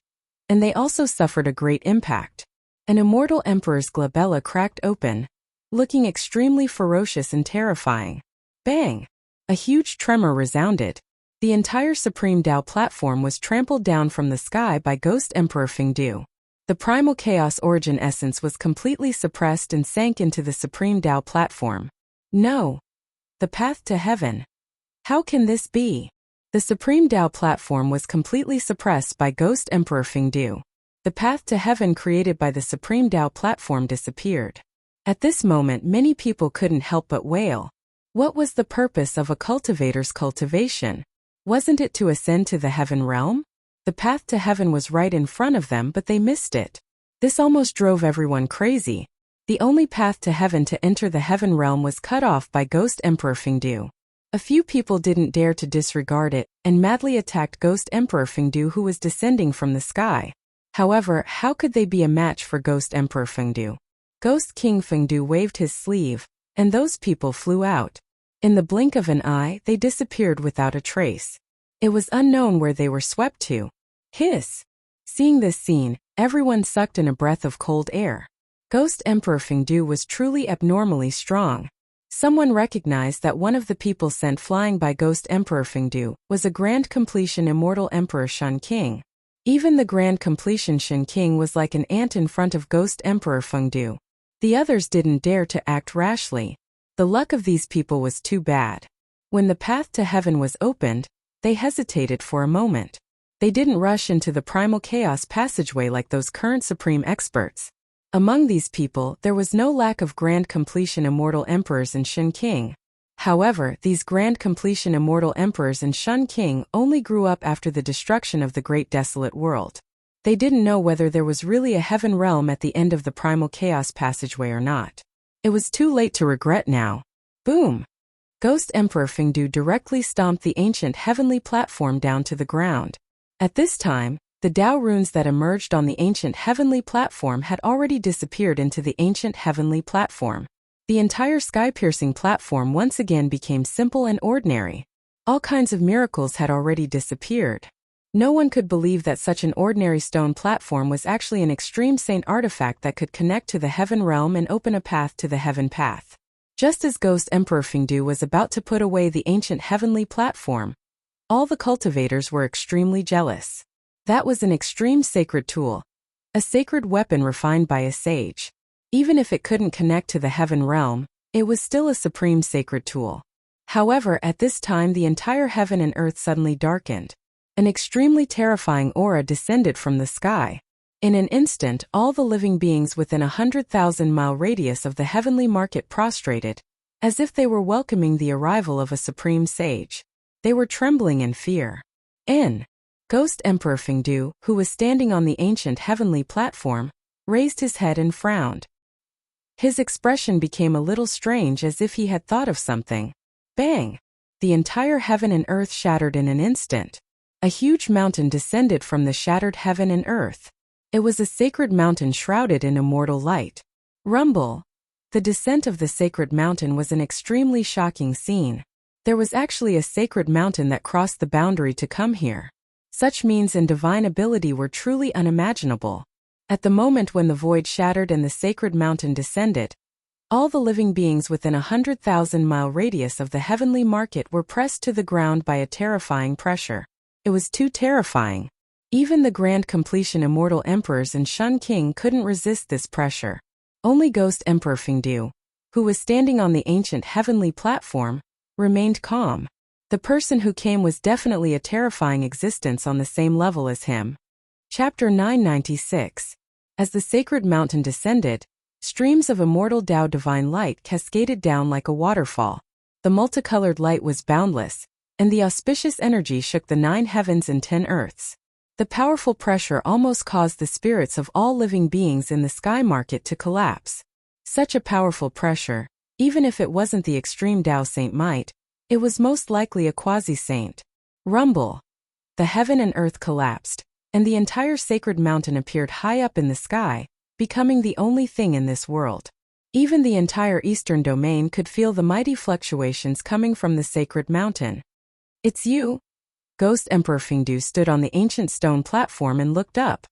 and they also suffered a great impact. An immortal emperor's glabella cracked open, looking extremely ferocious and terrifying. Bang! A huge tremor resounded. The entire Supreme Tao platform was trampled down from the sky by Ghost Emperor Fengdu. The primal chaos origin essence was completely suppressed and sank into the Supreme Tao platform. No! The path to heaven. How can this be? The Supreme Tao platform was completely suppressed by Ghost Emperor Fengdu. The path to heaven created by the Supreme Tao platform disappeared. At this moment, many people couldn't help but wail. What was the purpose of a cultivator's cultivation? Wasn't it to ascend to the heaven realm? The path to heaven was right in front of them, but they missed it. This almost drove everyone crazy. The only path to heaven to enter the heaven realm was cut off by Ghost Emperor Fengdu. A few people didn't dare to disregard it and madly attacked Ghost Emperor Fengdu, who was descending from the sky. However, how could they be a match for Ghost Emperor Fengdu? Ghost King Fengdu waved his sleeve, and those people flew out. In the blink of an eye, they disappeared without a trace. It was unknown where they were swept to. Hiss! Seeing this scene, everyone sucked in a breath of cold air. Ghost Emperor Fengdu was truly abnormally strong. Someone recognized that one of the people sent flying by Ghost Emperor Fengdu was a Grand Completion Immortal Emperor Shun King. Even the Grand Completion Shun King was like an ant in front of Ghost Emperor Fengdu. The others didn't dare to act rashly. The luck of these people was too bad. When the path to heaven was opened, they hesitated for a moment. They didn't rush into the primal chaos passageway like those current supreme experts. Among these people, there was no lack of Grand Completion Immortal Emperors and Shun King. However, these Grand Completion Immortal Emperors and Shun King only grew up after the destruction of the Great Desolate World. They didn't know whether there was really a heaven realm at the end of the primal chaos passageway or not. It was too late to regret now. Boom! Ghost Emperor Fengdu directly stomped the ancient heavenly platform down to the ground. At this time, the Tao runes that emerged on the ancient heavenly platform had already disappeared into the ancient heavenly platform. The entire sky-piercing platform once again became simple and ordinary. All kinds of miracles had already disappeared. No one could believe that such an ordinary stone platform was actually an extreme saint artifact that could connect to the heaven realm and open a path to the heaven path. Just as Ghost Emperor Fengdu was about to put away the ancient heavenly platform, all the cultivators were extremely jealous. That was an extreme sacred tool, a sacred weapon refined by a sage. Even if it couldn't connect to the heaven realm, it was still a supreme sacred tool. However, at this time the entire heaven and earth suddenly darkened. An extremely terrifying aura descended from the sky. In an instant, all the living beings within a 100,000-mile radius of the heavenly market prostrated, as if they were welcoming the arrival of a supreme sage. They were trembling in fear. Ghost Emperor Fengdu, who was standing on the ancient heavenly platform, raised his head and frowned. His expression became a little strange, as if he had thought of something. Bang! The entire heaven and earth shattered in an instant. A huge mountain descended from the shattered heaven and earth. It was a sacred mountain shrouded in immortal light. Rumble! The descent of the sacred mountain was an extremely shocking scene. There was actually a sacred mountain that crossed the boundary to come here. Such means and divine ability were truly unimaginable. At the moment when the void shattered and the sacred mountain descended, All the living beings within a 100,000-mile radius of the heavenly market were pressed to the ground by a terrifying pressure. It was too terrifying. Even the grand completion immortal emperors and Shun King couldn't resist this pressure. Only Ghost Emperor Fengdu, who was standing on the ancient heavenly platform, remained calm. The person who came was definitely a terrifying existence on the same level as him. Chapter 996. As the sacred mountain descended, streams of immortal Tao divine light cascaded down like a waterfall. The multicolored light was boundless, and the auspicious energy shook the 9 heavens and 10 earths. The powerful pressure almost caused the spirits of all living beings in the sky market to collapse. Such a powerful pressure, even if it wasn't the extreme Tao Saint might, it was most likely a quasi-saint. Rumble. The heaven and earth collapsed, and the entire sacred mountain appeared high up in the sky, becoming the only thing in this world. Even the entire eastern domain could feel the mighty fluctuations coming from the sacred mountain. "It's you?" Ghost Emperor Fengdu stood on the ancient stone platform and looked up.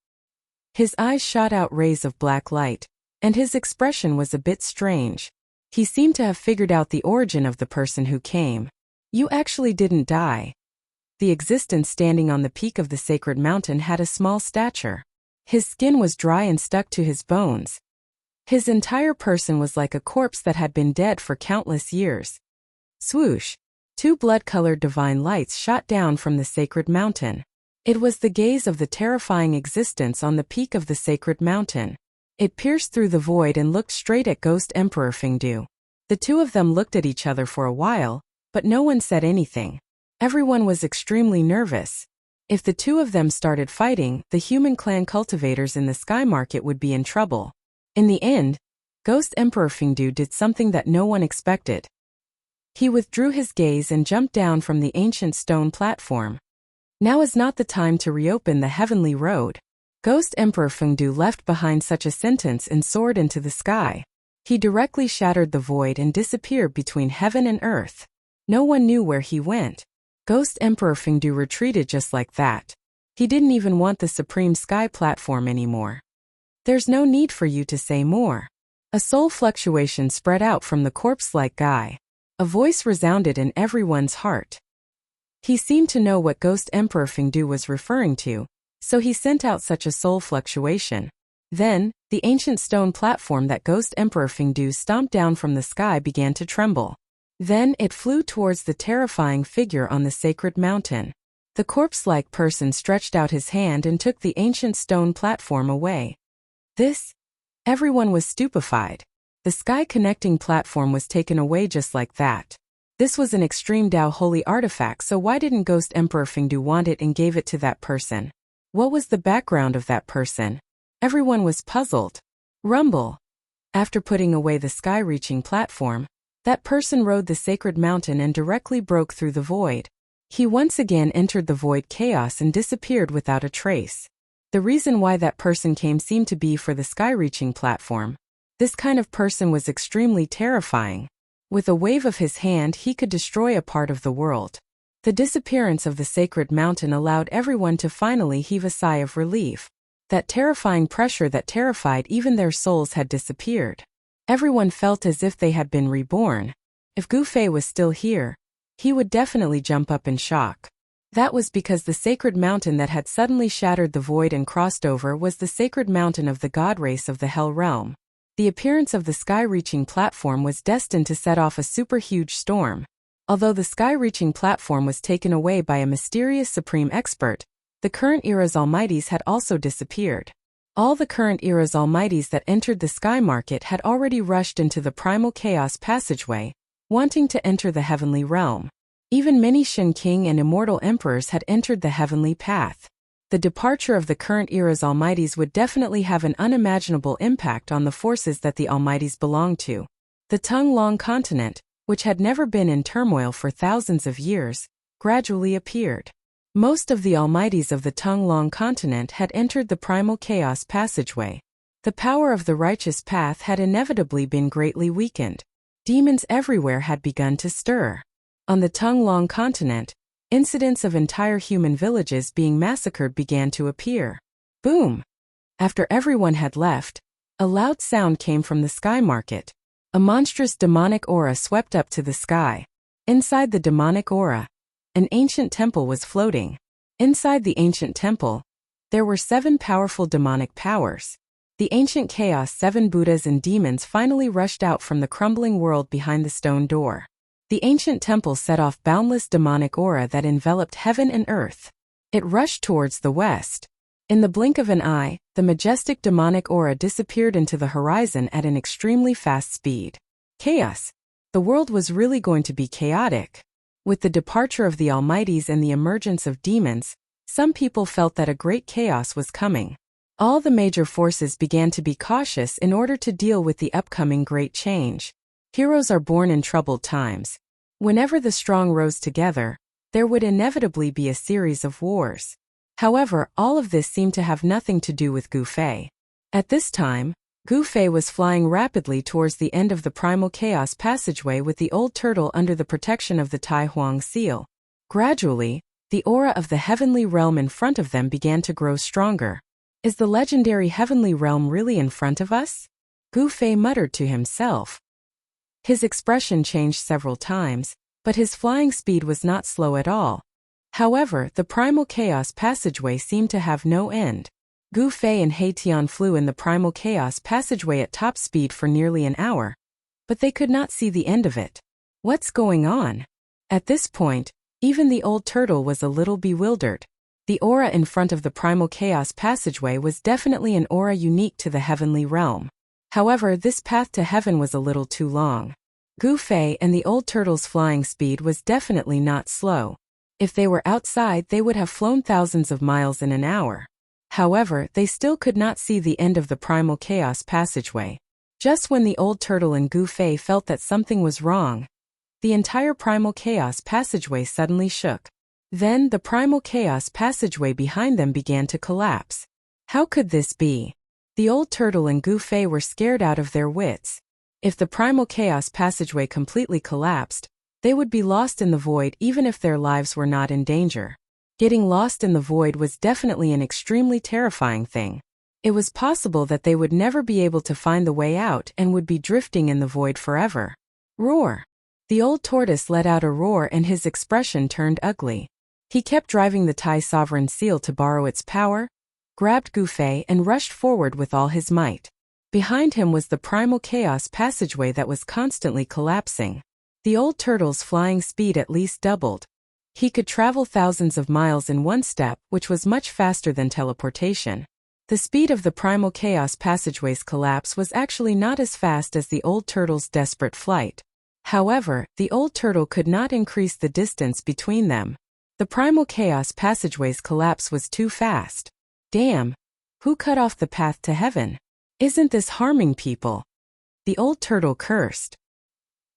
His eyes shot out rays of black light, and his expression was a bit strange. He seemed to have figured out the origin of the person who came. "You actually didn't die." The existence standing on the peak of the sacred mountain had a small stature. His skin was dry and stuck to his bones. His entire person was like a corpse that had been dead for countless years. Swoosh! 2 blood-colored divine lights shot down from the sacred mountain. It was the gaze of the terrifying existence on the peak of the sacred mountain. It pierced through the void and looked straight at Ghost Emperor Fengdu. The two of them looked at each other for a while, but no one said anything. Everyone was extremely nervous. If the two of them started fighting, the human clan cultivators in the sky market would be in trouble. In the end, Ghost Emperor Fengdu did something that no one expected. He withdrew his gaze and jumped down from the ancient stone platform. Now is not the time to reopen the heavenly road. Ghost Emperor Fengdu left behind such a sentence and soared into the sky. He directly shattered the void and disappeared between heaven and earth. No one knew where he went. Ghost Emperor Fengdu retreated just like that. He didn't even want the supreme sky platform anymore. "There's no need for you to say more." A soul fluctuation spread out from the corpse-like guy. A voice resounded in everyone's heart. He seemed to know what Ghost Emperor Fengdu was referring to, so he sent out such a soul fluctuation. Then, the ancient stone platform that Ghost Emperor Fengdu stomped down from the sky began to tremble. Then it flew towards the terrifying figure on the sacred mountain. The corpse-like person stretched out his hand and took the ancient stone platform away. This? Everyone was stupefied. The sky-connecting platform was taken away just like that. This was an extreme Tao holy artifact, so why didn't Ghost Emperor Fengdu want it and gave it to that person? What was the background of that person? Everyone was puzzled. Rumble. After putting away the sky-reaching platform, that person rode the sacred mountain and directly broke through the void. He once again entered the void chaos and disappeared without a trace. The reason why that person came seemed to be for the sky-reaching platform. This kind of person was extremely terrifying. With a wave of his hand, he could destroy a part of the world. The disappearance of the sacred mountain allowed everyone to finally heave a sigh of relief. That terrifying pressure that terrified even their souls had disappeared. Everyone felt as if they had been reborn. If Gu Fei was still here, he would definitely jump up in shock. That was because the sacred mountain that had suddenly shattered the void and crossed over was the sacred mountain of the god race of the Hell Realm. The appearance of the sky-reaching platform was destined to set off a super-huge storm. Although the sky-reaching platform was taken away by a mysterious supreme expert, the current era's almighties had also disappeared. All the current era's almighties that entered the sky market had already rushed into the primal chaos passageway, wanting to enter the heavenly realm. Even many Shen King and immortal emperors had entered the heavenly path. The departure of the current era's almighties would definitely have an unimaginable impact on the forces that the almighties belonged to. The Tung-Long continent, which had never been in turmoil for thousands of years, gradually appeared. Most of the almighties of the Tung-Long continent had entered the primal chaos passageway. The power of the righteous path had inevitably been greatly weakened. Demons everywhere had begun to stir. On the Tung-Long continent, incidents of entire human villages being massacred began to appear. Boom! After everyone had left, a loud sound came from the sky market. A monstrous demonic aura swept up to the sky. Inside the demonic aura, an ancient temple was floating. Inside the ancient temple, there were 7 powerful demonic powers. The ancient chaos 7 Buddhas and demons finally rushed out from the crumbling world behind the stone door. The ancient temple set off boundless demonic aura that enveloped heaven and earth. It rushed towards the west. In the blink of an eye, the majestic demonic aura disappeared into the horizon at an extremely fast speed. Chaos. The world was really going to be chaotic. With the departure of the Almighties and the emergence of demons, some people felt that a great chaos was coming. All the major forces began to be cautious in order to deal with the upcoming great change. Heroes are born in troubled times. Whenever the strong rose together, there would inevitably be a series of wars. However, all of this seemed to have nothing to do with Gu Fei. At this time, Gu Fei was flying rapidly towards the end of the primal chaos passageway with the old turtle under the protection of the Tai Huang seal. Gradually, the aura of the heavenly realm in front of them began to grow stronger. Is the legendary heavenly realm really in front of us? Gu Fei muttered to himself. His expression changed several times, but his flying speed was not slow at all. However, the primal chaos passageway seemed to have no end. Gu Fei and He Tian flew in the primal chaos passageway at top speed for nearly an hour, but they could not see the end of it. What's going on? At this point, even the old turtle was a little bewildered. The aura in front of the primal chaos passageway was definitely an aura unique to the heavenly realm. However, this path to heaven was a little too long. Gu Fei and the old turtle's flying speed was definitely not slow. If they were outside, they would have flown thousands of miles in an hour. However, they still could not see the end of the primal chaos passageway. Just when the old turtle and Gu Fei felt that something was wrong, the entire primal chaos passageway suddenly shook. Then, the primal chaos passageway behind them began to collapse. How could this be? The old turtle and Gu Fei were scared out of their wits. If the primal chaos passageway completely collapsed, they would be lost in the void even if their lives were not in danger. Getting lost in the void was definitely an extremely terrifying thing. It was possible that they would never be able to find the way out and would be drifting in the void forever. Roar! The old tortoise let out a roar and his expression turned ugly. He kept driving the Tai sovereign seal to borrow its power, grabbed Gu Fei and rushed forward with all his might. Behind him was the primal chaos passageway that was constantly collapsing. The old turtle's flying speed at least doubled. He could travel thousands of miles in one step, which was much faster than teleportation. The speed of the primal chaos passageway's collapse was actually not as fast as the old turtle's desperate flight. However, the old turtle could not increase the distance between them. The primal chaos passageway's collapse was too fast. Damn! Who cut off the path to heaven? Isn't this harming people? The old turtle cursed.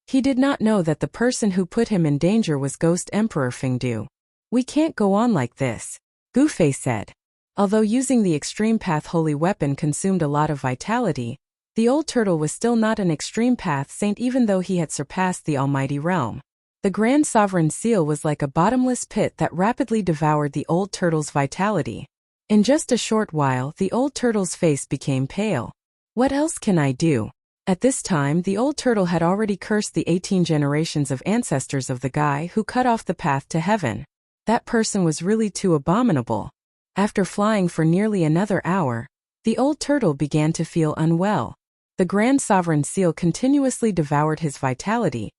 He did not know that the person who put him in danger was Ghost Emperor Fengdu. We can't go on like this, Gu Fei said. Although using the extreme path holy weapon consumed a lot of vitality, the old turtle was still not an extreme path saint even though he had surpassed the almighty realm. The grand sovereign seal was like a bottomless pit that rapidly devoured the old turtle's vitality. In just a short while, the old turtle's face became pale. What else can I do? At this time, the old turtle had already cursed the 18 generations of ancestors of the guy who cut off the path to heaven. That person was really too abominable. After flying for nearly another hour, the old turtle began to feel unwell. The grand sovereign seal continuously devoured his vitality,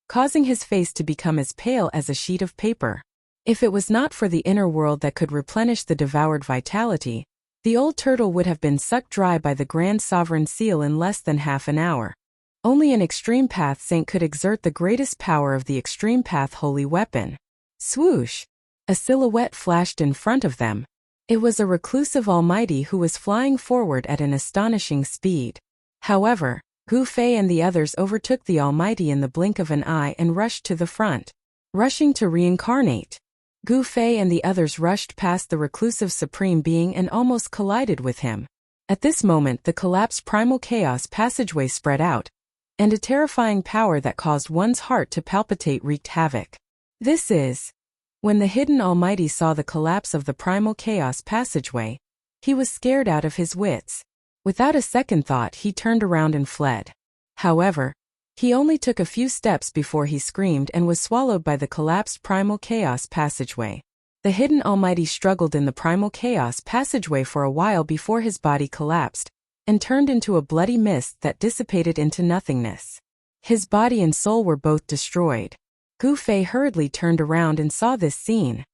causing his face to become as pale as a sheet of paper. If it was not for the inner world that could replenish the devoured vitality, the old turtle would have been sucked dry by the grand sovereign seal in less than half an hour. Only an extreme path saint could exert the greatest power of the extreme path holy weapon. Swoosh! A silhouette flashed in front of them. It was a reclusive almighty who was flying forward at an astonishing speed. However, Gu Fei and the others overtook the almighty in the blink of an eye and rushed to the front. Rushing to reincarnate. Gu Fei and the others rushed past the reclusive supreme being and almost collided with him. At this moment the collapsed primal chaos passageway spread out, and a terrifying power that caused one's heart to palpitate wreaked havoc. This is... When the hidden almighty saw the collapse of the primal chaos passageway, he was scared out of his wits. Without a second thought he turned around and fled. However, He only took a few steps before he screamed and was swallowed by the collapsed primal chaos passageway. The hidden Almighty struggled in the primal chaos passageway for a while before his body collapsed and turned into a bloody mist that dissipated into nothingness. His body and soul were both destroyed. Gu Fei hurriedly turned around and saw this scene.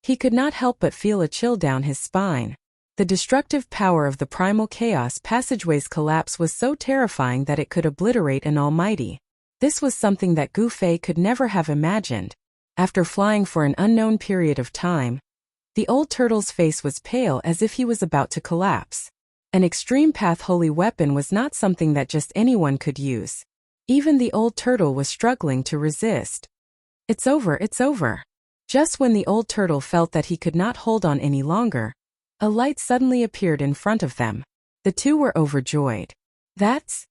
He could not help but feel a chill down his spine. The destructive power of the primal chaos passageway's collapse was so terrifying that it could obliterate an almighty. This was something that Gu Fei could never have imagined. After flying for an unknown period of time, the old turtle's face was pale as if he was about to collapse. An extreme path holy weapon was not something that just anyone could use. Even the old turtle was struggling to resist. It's over, it's over. Just when the old turtle felt that he could not hold on any longer, a light suddenly appeared in front of them. The two were overjoyed. That's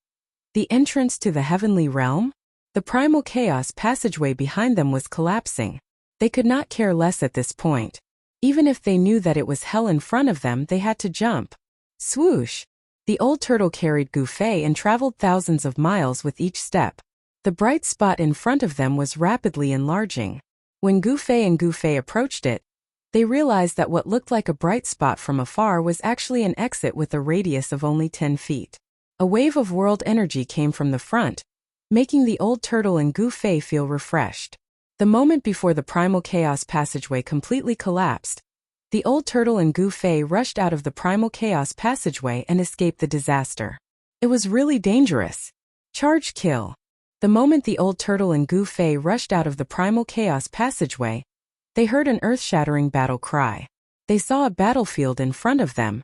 the entrance to the heavenly realm? The primal chaos passageway behind them was collapsing. They could not care less at this point. Even if they knew that it was hell in front of them, they had to jump. Swoosh! The old turtle carried Gu Fei and traveled thousands of miles with each step. The bright spot in front of them was rapidly enlarging. When Gu Fei approached it, they realized that what looked like a bright spot from afar was actually an exit with a radius of only 10 feet. A wave of world energy came from the front, making the old turtle and Gu Fei feel refreshed. The moment before the primal chaos passageway completely collapsed, the old turtle and Gu Fei rushed out of the primal chaos passageway and escaped the disaster. It was really dangerous. Charge kill. The moment the old turtle and Gu Fei rushed out of the primal chaos passageway, they heard an earth-shattering battle cry. They saw a battlefield in front of them.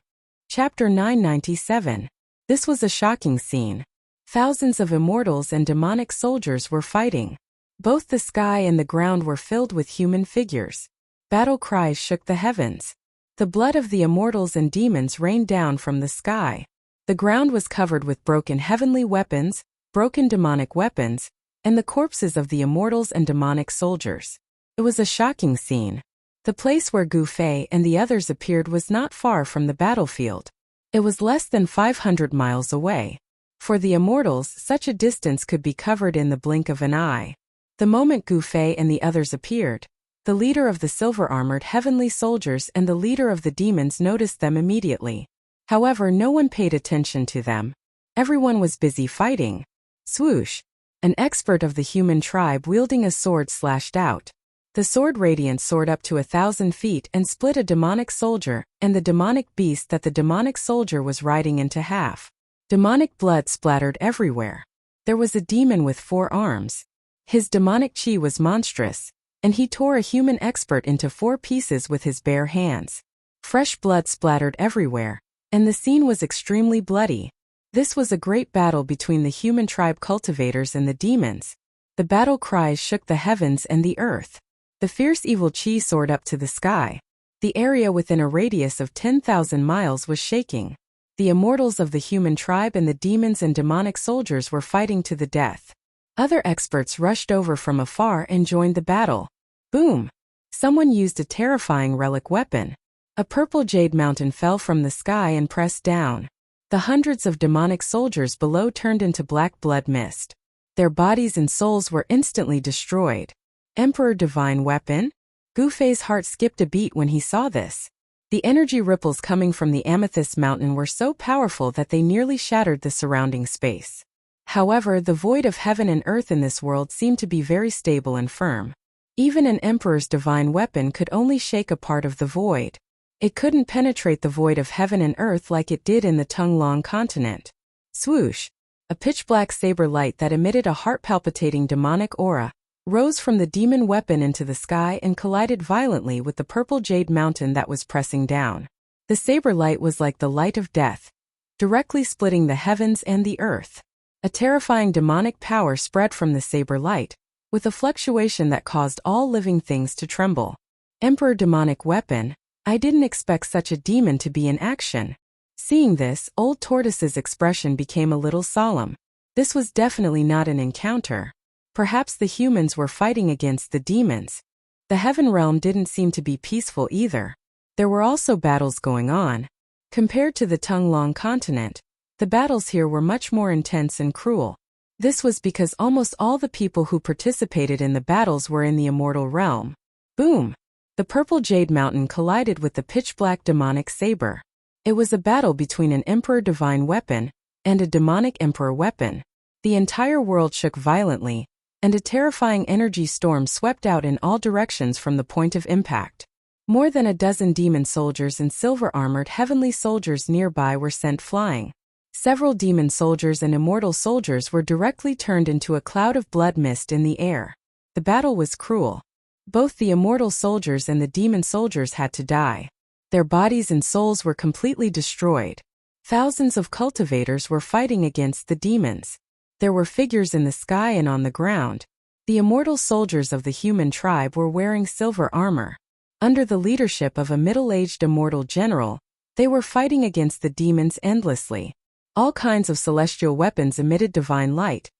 Chapter 997. This was a shocking scene. Thousands of immortals and demonic soldiers were fighting. Both the sky and the ground were filled with human figures. Battle cries shook the heavens. The blood of the immortals and demons rained down from the sky. The ground was covered with broken heavenly weapons, broken demonic weapons, and the corpses of the immortals and demonic soldiers. It was a shocking scene. The place where Gu Fei and the others appeared was not far from the battlefield. It was less than 500 miles away. For the immortals, such a distance could be covered in the blink of an eye. The moment Gu Fei and the others appeared, the leader of the silver-armored heavenly soldiers and the leader of the demons noticed them immediately. However, no one paid attention to them. Everyone was busy fighting. Swoosh! An expert of the human tribe wielding a sword slashed out. The sword radiance soared up to 1,000 feet and split a demonic soldier and the demonic beast that the demonic soldier was riding into half. Demonic blood splattered everywhere. There was a demon with 4 arms. His demonic chi was monstrous, and he tore a human expert into 4 pieces with his bare hands. Fresh blood splattered everywhere, and the scene was extremely bloody. This was a great battle between the human tribe cultivators and the demons. The battle cries shook the heavens and the earth. The fierce evil chi soared up to the sky. The area within a radius of 10,000 miles was shaking. The immortals of the human tribe and the demons and demonic soldiers were fighting to the death. Other experts rushed over from afar and joined the battle. Boom! Someone used a terrifying relic weapon. A purple jade mountain fell from the sky and pressed down. The hundreds of demonic soldiers below turned into black blood mist. Their bodies and souls were instantly destroyed. Emperor Divine Weapon? Gu Fei's heart skipped a beat when he saw this. The energy ripples coming from the amethyst mountain were so powerful that they nearly shattered the surrounding space. However, the void of heaven and earth in this world seemed to be very stable and firm. Even an emperor's divine weapon could only shake a part of the void. It couldn't penetrate the void of heaven and earth like it did in the Tung-Long continent. Swoosh! A pitch-black saber light that emitted a heart-palpitating demonic aura rose from the demon weapon into the sky and collided violently with the purple jade mountain that was pressing down. The saber light was like the light of death, directly splitting the heavens and the earth. A terrifying demonic power spread from the saber light, with a fluctuation that caused all living things to tremble. Emperor Demonic Weapon, I didn't expect such a demon to be in action. Seeing this, Old Tortoise's expression became a little solemn. This was definitely not an encounter. Perhaps the humans were fighting against the demons. The heaven realm didn't seem to be peaceful either. There were also battles going on. Compared to the Tung-Long continent, the battles here were much more intense and cruel. This was because almost all the people who participated in the battles were in the immortal realm. Boom! The purple jade mountain collided with the pitch-black demonic saber. It was a battle between an emperor divine weapon and a demonic emperor weapon. The entire world shook violently, and a terrifying energy storm swept out in all directions from the point of impact. More than a dozen demon soldiers and silver-armored heavenly soldiers nearby were sent flying. Several demon soldiers and immortal soldiers were directly turned into a cloud of blood mist in the air. The battle was cruel. Both the immortal soldiers and the demon soldiers had to die. Their bodies and souls were completely destroyed. Thousands of cultivators were fighting against the demons. There were figures in the sky and on the ground. The immortal soldiers of the human tribe were wearing silver armor. Under the leadership of a middle-aged immortal general, they were fighting against the demons endlessly. All kinds of celestial weapons emitted divine light,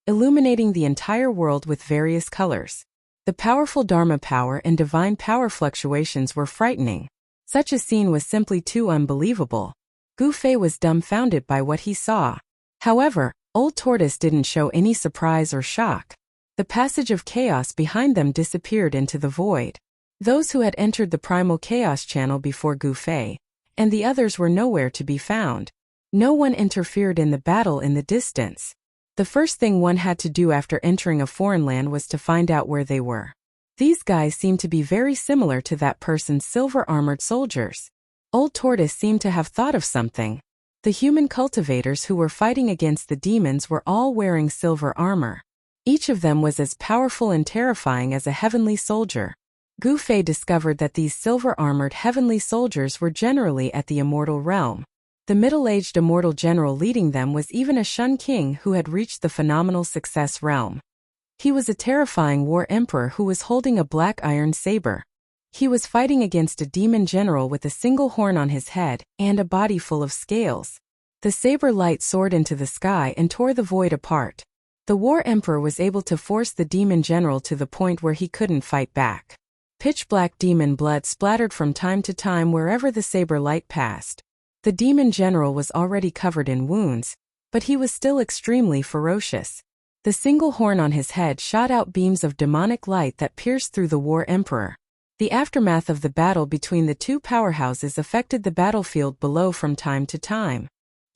illuminating the entire world with various colors. The powerful Dharma power and divine power fluctuations were frightening. Such a scene was simply too unbelievable. Gu Fei was dumbfounded by what he saw. However, Old Tortoise didn't show any surprise or shock. The passage of chaos behind them disappeared into the void. Those who had entered the primal chaos channel before Gu Fei, and the others were nowhere to be found. No one interfered in the battle in the distance. The first thing one had to do after entering a foreign land was to find out where they were. These guys seemed to be very similar to that person's silver-armored soldiers. Old Tortoise seemed to have thought of something. The human cultivators who were fighting against the demons were all wearing silver armor. Each of them was as powerful and terrifying as a heavenly soldier. Gu Fei discovered that these silver-armored heavenly soldiers were generally at the immortal realm. The middle-aged immortal general leading them was even a Shun king who had reached the phenomenal success realm. He was a terrifying war emperor who was holding a black iron saber. He was fighting against a demon general with a single horn on his head and a body full of scales. The saber light soared into the sky and tore the void apart. The war emperor was able to force the demon general to the point where he couldn't fight back. Pitch-black demon blood splattered from time to time wherever the saber light passed. The demon general was already covered in wounds, but he was still extremely ferocious. The single horn on his head shot out beams of demonic light that pierced through the war emperor. The aftermath of the battle between the two powerhouses affected the battlefield below from time to time.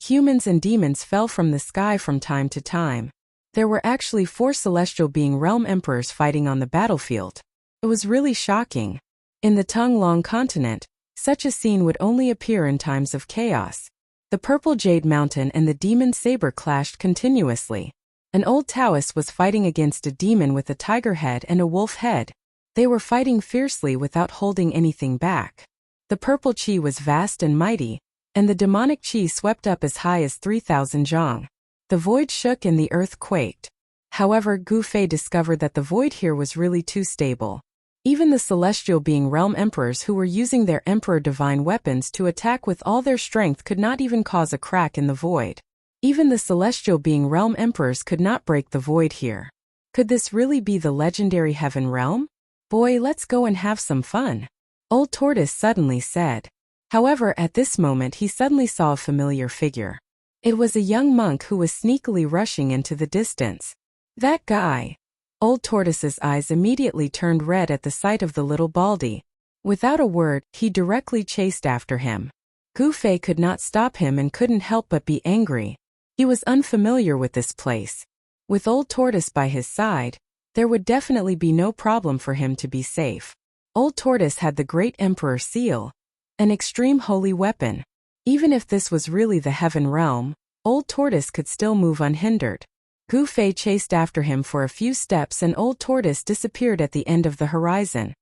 Humans and demons fell from the sky from time to time. There were actually 4 celestial being realm emperors fighting on the battlefield. It was really shocking. In the Tung-Long continent, such a scene would only appear in times of chaos. The purple jade mountain and the demon saber clashed continuously. An old Taoist was fighting against a demon with a tiger head and a wolf head. They were fighting fiercely without holding anything back. The purple qi was vast and mighty, and the demonic qi swept up as high as 3,000 zhang. The void shook and the earth quaked. However, Gu Fei discovered that the void here was really too stable. Even the celestial being realm emperors who were using their emperor divine weapons to attack with all their strength could not even cause a crack in the void. Even the celestial being realm emperors could not break the void here. Could this really be the legendary heaven realm? Boy, let's go and have some fun, Old Tortoise suddenly said. However, at this moment he suddenly saw a familiar figure. It was a young monk who was sneakily rushing into the distance. That guy. Old Tortoise's eyes immediately turned red at the sight of the little baldy. Without a word, he directly chased after him. Gu Fei could not stop him and couldn't help but be angry. He was unfamiliar with this place. With Old Tortoise by his side, there would definitely be no problem for him to be safe. Old Tortoise had the Great Emperor Seal, an extreme holy weapon. Even if this was really the heaven realm, Old Tortoise could still move unhindered. Gu Fei chased after him for a few steps and Old Tortoise disappeared at the end of the horizon.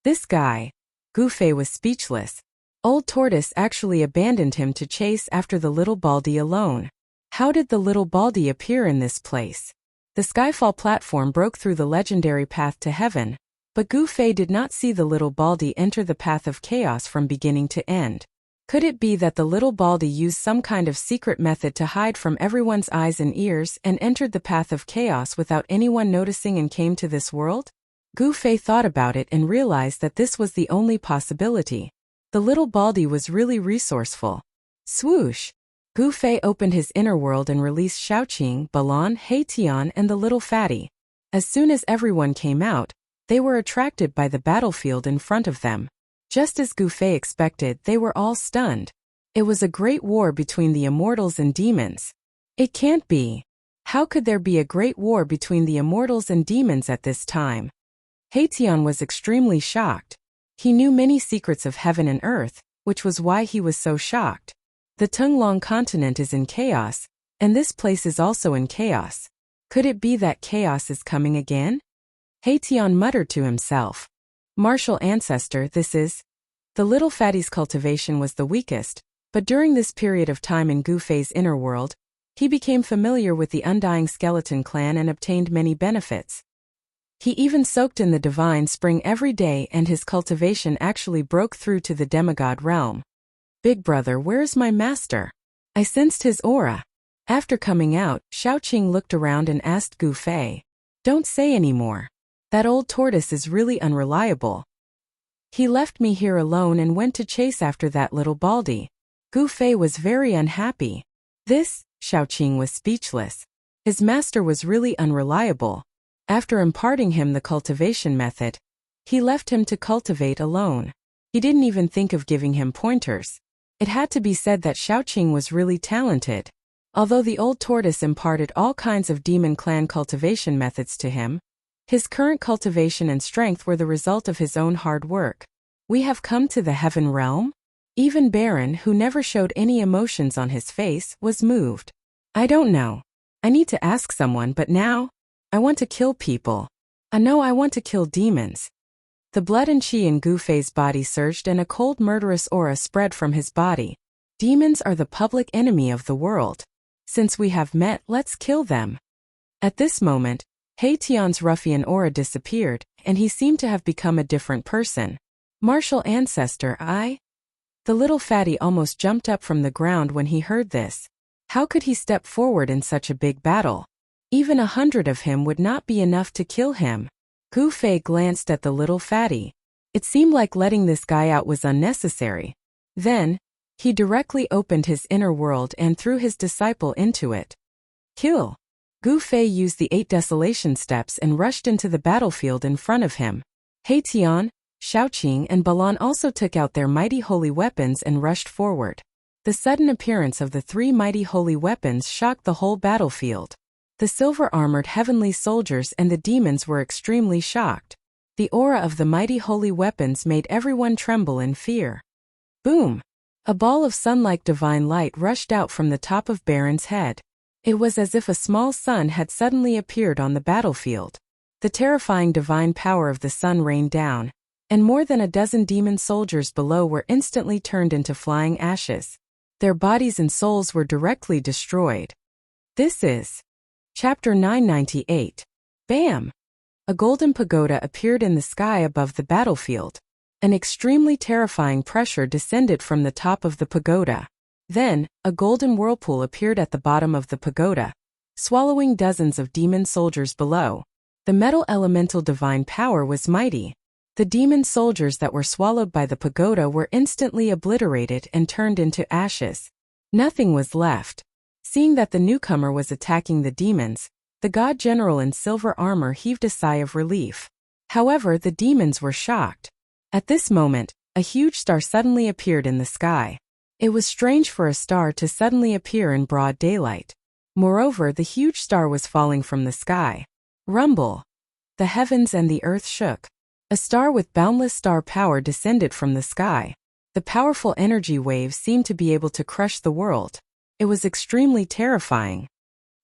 This guy. Gu Fei was speechless. Old Tortoise actually abandoned him to chase after the little baldy alone. How did the little baldy appear in this place? The Skyfall platform broke through the legendary path to heaven, but Gu Fei did not see the little baldy enter the path of chaos from beginning to end. Could it be that the little baldy used some kind of secret method to hide from everyone's eyes and ears and entered the path of chaos without anyone noticing and came to this world? Gu Fei thought about it and realized that this was the only possibility. The little baldy was really resourceful. Swoosh! Gu Fei opened his inner world and released Xiaoqing, Balan, Tian, and the little fatty. As soon as everyone came out, they were attracted by the battlefield in front of them. Just as Gu Fei expected, they were all stunned. It was a great war between the immortals and demons. It can't be. How could there be a great war between the immortals and demons at this time? Tian was extremely shocked. He knew many secrets of heaven and earth, which was why he was so shocked. The Tunglong continent is in chaos, and this place is also in chaos. Could it be that chaos is coming again? Tian muttered to himself. Martial ancestor, this is. The little fatty's cultivation was the weakest, but during this period of time in Gu Fei's inner world, he became familiar with the Undying Skeleton clan and obtained many benefits. He even soaked in the divine spring every day, and his cultivation actually broke through to the demigod realm. Big brother, where's my master? I sensed his aura. After coming out, Xiaoqing looked around and asked Gu Fei. Don't say any more. That old tortoise is really unreliable. He left me here alone and went to chase after that little baldy. Gu Fei was very unhappy. Xiaoqing was speechless. His master was really unreliable. After imparting him the cultivation method, he left him to cultivate alone. He didn't even think of giving him pointers. It had to be said that Xiaoqing was really talented. Although the old tortoise imparted all kinds of demon clan cultivation methods to him, his current cultivation and strength were the result of his own hard work. We have come to the heaven realm? Even Baron, who never showed any emotions on his face, was moved. I don't know. I need to ask someone, but now, I want to kill people. I know I want to kill demons. The blood and chi in Gu Fei's body surged and a cold murderous aura spread from his body. Demons are the public enemy of the world. Since we have met, let's kill them. At this moment, Tian's ruffian aura disappeared, and he seemed to have become a different person. Martial ancestor, I? The little fatty almost jumped up from the ground when he heard this. How could he step forward in such a big battle? Even 100 of him would not be enough to kill him. Gu Fei glanced at the little fatty. It seemed like letting this guy out was unnecessary. Then, he directly opened his inner world and threw his disciple into it. Kill! Gu Fei used the 8 desolation steps and rushed into the battlefield in front of him. Tian, Xiaoqing and Balan also took out their mighty holy weapons and rushed forward. The sudden appearance of the 3 mighty holy weapons shocked the whole battlefield. The silver-armored heavenly soldiers and the demons were extremely shocked. The aura of the mighty holy weapons made everyone tremble in fear. Boom! A ball of sun-like divine light rushed out from the top of Baron's head. It was as if a small sun had suddenly appeared on the battlefield. The terrifying divine power of the sun rained down, and more than a dozen demon soldiers below were instantly turned into flying ashes. Their bodies and souls were directly destroyed. This is Chapter 998. Bam! A golden pagoda appeared in the sky above the battlefield. An extremely terrifying pressure descended from the top of the pagoda. Then, a golden whirlpool appeared at the bottom of the pagoda, swallowing dozens of demon soldiers below. The metal elemental divine power was mighty. The demon soldiers that were swallowed by the pagoda were instantly obliterated and turned into ashes. Nothing was left. Seeing that the newcomer was attacking the demons, the god general in silver armor heaved a sigh of relief. However, the demons were shocked. At this moment, a huge star suddenly appeared in the sky. It was strange for a star to suddenly appear in broad daylight. Moreover, the huge star was falling from the sky. Rumble! The heavens and the earth shook. A star with boundless star power descended from the sky. The powerful energy waves seemed to be able to crush the world. It was extremely terrifying.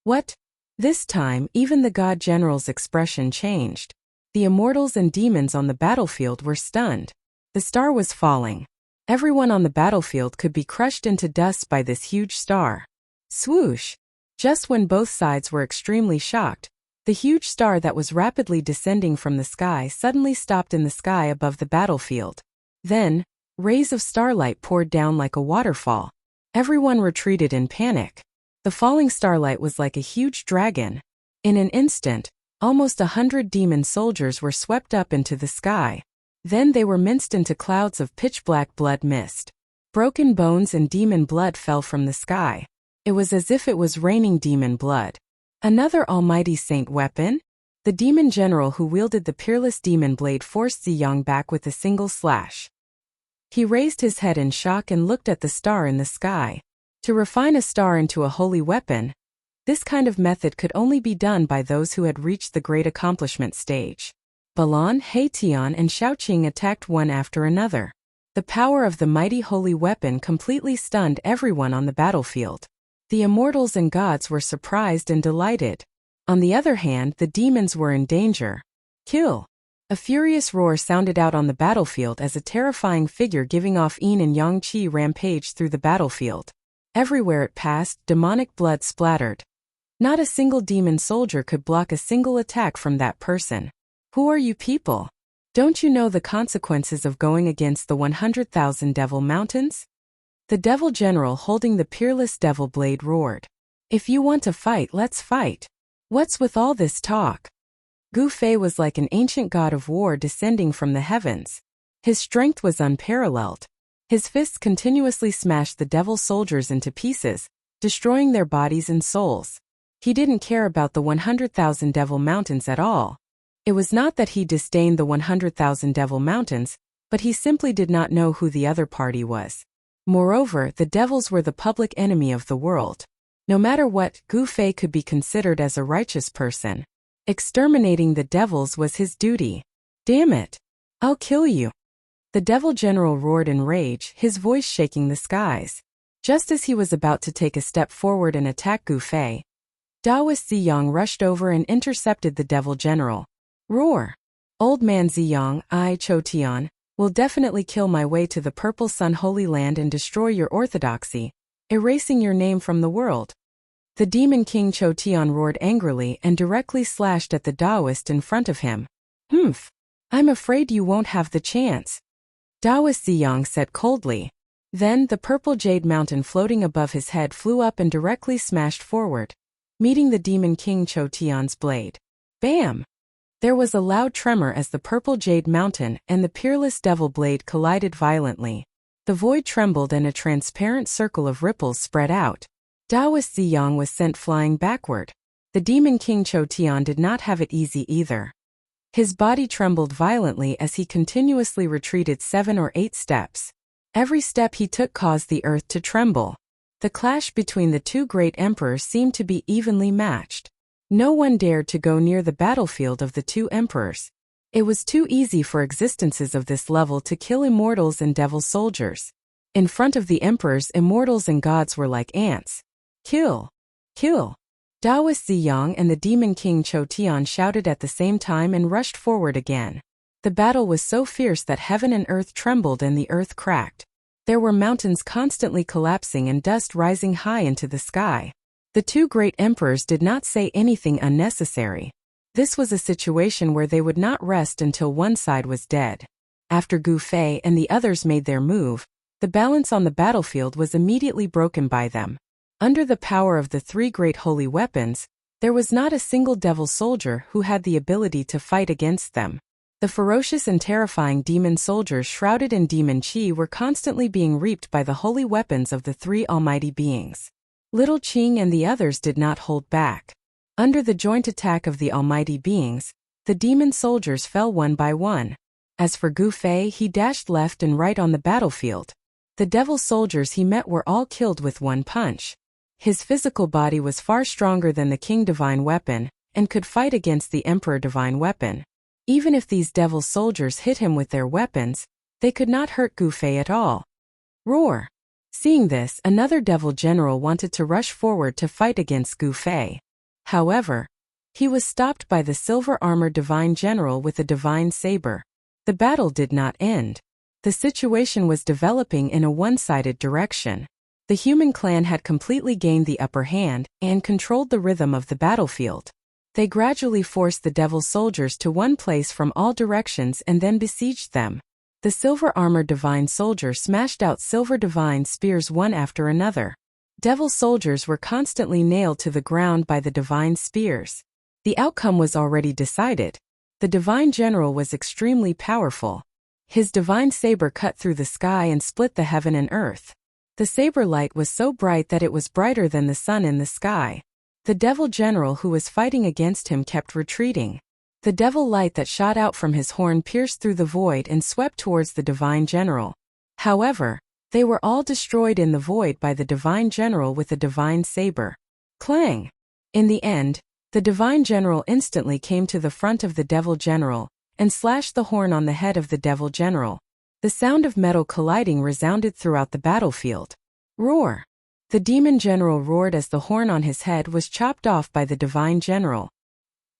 What? This time, even the god general's expression changed. The immortals and demons on the battlefield were stunned. The star was falling. Everyone on the battlefield could be crushed into dust by this huge star. Swoosh! Just when both sides were extremely shocked, the huge star that was rapidly descending from the sky suddenly stopped in the sky above the battlefield. Then, rays of starlight poured down like a waterfall. Everyone retreated in panic. The falling starlight was like a huge dragon. In an instant, almost 100 demon soldiers were swept up into the sky. Then they were minced into clouds of pitch-black blood mist. Broken bones and demon blood fell from the sky. It was as if it was raining demon blood. Another almighty saint weapon? The demon general who wielded the peerless demon blade forced Ziyang back with a single slash. He raised his head in shock and looked at the star in the sky. To refine a star into a holy weapon, this kind of method could only be done by those who had reached the great accomplishment stage. Balan, Heitian, and Shaoqing attacked one after another. The power of the mighty holy weapon completely stunned everyone on the battlefield. The immortals and gods were surprised and delighted. On the other hand, the demons were in danger. Kill! A furious roar sounded out on the battlefield as a terrifying figure giving off yin and yang qi rampaged through the battlefield. Everywhere it passed, demonic blood splattered. Not a single demon soldier could block a single attack from that person. Who are you people? Don't you know the consequences of going against the 100,000 devil mountains? The devil general holding the peerless devil blade roared. If you want to fight, let's fight. What's with all this talk? Gu Fei was like an ancient god of war descending from the heavens. His strength was unparalleled. His fists continuously smashed the devil soldiers into pieces, destroying their bodies and souls. He didn't care about the 100,000 devil mountains at all. It was not that he disdained the 100,000 devil mountains, but he simply did not know who the other party was. Moreover, the devils were the public enemy of the world. No matter what, Gu Fei could be considered as a righteous person. Exterminating the devils was his duty. Damn it! I'll kill you! The devil general roared in rage, his voice shaking the skies. Just as he was about to take a step forward and attack Gu Fei, Daoist Ziyang rushed over and intercepted the devil general. Roar! Old man Ziyang, I, Chotian, will definitely kill my way to the Purple Sun Holy Land and destroy your orthodoxy, erasing your name from the world. The demon king Chotian roared angrily and directly slashed at the Daoist in front of him. Humph! I'm afraid you won't have the chance. Daoist Ziyang said coldly. Then, the purple jade mountain floating above his head flew up and directly smashed forward, meeting the demon king Chotian's blade. Bam! There was a loud tremor as the purple jade mountain and the peerless devil blade collided violently. The void trembled and a transparent circle of ripples spread out. Daoist Ziyang was sent flying backward. The demon king Chotian did not have it easy either. His body trembled violently as he continuously retreated 7 or 8 steps. Every step he took caused the earth to tremble. The clash between the two great emperors seemed to be evenly matched. No one dared to go near the battlefield of the two emperors. It was too easy for existences of this level to kill immortals and devil soldiers. In front of the emperors, immortals and gods were like ants. Kill! Kill! Daoist Ziyang and the demon king Chotian shouted at the same time and rushed forward again. The battle was so fierce that heaven and earth trembled and the earth cracked. There were mountains constantly collapsing and dust rising high into the sky. The two great emperors did not say anything unnecessary. This was a situation where they would not rest until one side was dead. After Gu Fei and the others made their move, the balance on the battlefield was immediately broken by them. Under the power of the three great holy weapons, there was not a single devil soldier who had the ability to fight against them. The ferocious and terrifying demon soldiers shrouded in demon qi were constantly being reaped by the holy weapons of the three almighty beings. Little Qing and the others did not hold back. Under the joint attack of the almighty beings, the demon soldiers fell one by one. As for Gu Fei, he dashed left and right on the battlefield. The devil soldiers he met were all killed with one punch. His physical body was far stronger than the King Divine Weapon, and could fight against the Emperor Divine Weapon. Even if these devil soldiers hit him with their weapons, they could not hurt Gu Fei at all. Roar! Seeing this, another devil general wanted to rush forward to fight against Gu Fei. However, he was stopped by the silver-armored divine general with a divine saber. The battle did not end. The situation was developing in a one-sided direction. The human clan had completely gained the upper hand and controlled the rhythm of the battlefield. They gradually forced the devil soldiers to one place from all directions and then besieged them. The silver-armored divine soldier smashed out silver divine spears one after another. Devil soldiers were constantly nailed to the ground by the divine spears. The outcome was already decided. The divine general was extremely powerful. His divine saber cut through the sky and split the heaven and earth. The saber light was so bright that it was brighter than the sun in the sky. The devil general who was fighting against him kept retreating. The devil light that shot out from his horn pierced through the void and swept towards the divine general. However, they were all destroyed in the void by the divine general with a divine saber. Clang! In the end, the divine general instantly came to the front of the devil general and slashed the horn on the head of the devil general. The sound of metal colliding resounded throughout the battlefield. Roar! The demon general roared as the horn on his head was chopped off by the divine general.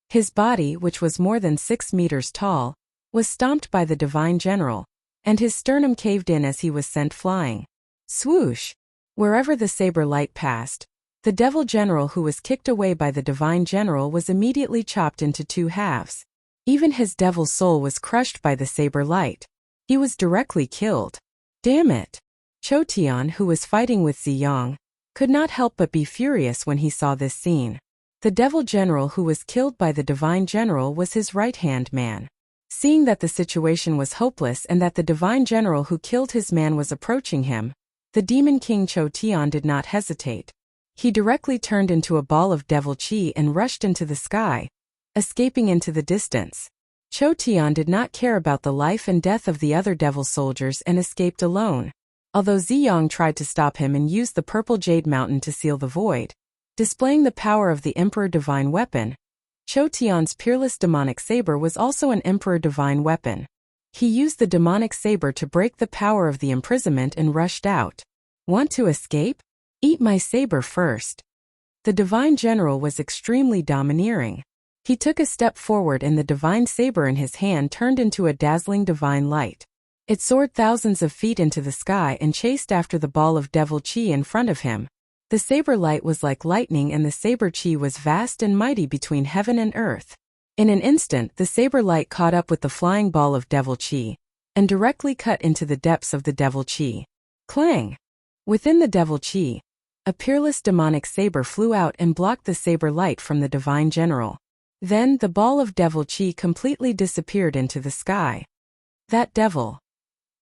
His body, which was more than 6 meters tall, was stomped by the divine general, and his sternum caved in as he was sent flying. Swoosh! Wherever the saber light passed, the devil general who was kicked away by the divine general was immediately chopped into 2 halves. Even his devil soul was crushed by the saber light. He was directly killed. Damn it! Chotian, who was fighting with Ziyang, could not help but be furious when he saw this scene. The devil general who was killed by the divine general was his right-hand man. Seeing that the situation was hopeless and that the divine general who killed his man was approaching him, the demon king Chotian did not hesitate. He directly turned into a ball of devil chi and rushed into the sky, escaping into the distance. Chotian did not care about the life and death of the other devil soldiers and escaped alone. Although Ziyang tried to stop him and used the purple jade mountain to seal the void, displaying the power of the Emperor Divine Weapon, Chotian's peerless demonic saber was also an Emperor Divine Weapon. He used the demonic saber to break the power of the imprisonment and rushed out. Want to escape? Eat my saber first. The divine general was extremely domineering. He took a step forward and the divine saber in his hand turned into a dazzling divine light. It soared thousands of feet into the sky and chased after the ball of devil chi in front of him. The saber light was like lightning and the saber chi was vast and mighty between heaven and earth. In an instant, the saber light caught up with the flying ball of devil chi and directly cut into the depths of the devil chi. Clang! Within the devil chi, a peerless demonic saber flew out and blocked the saber light from the divine general. Then the ball of devil chi completely disappeared into the sky. That devil!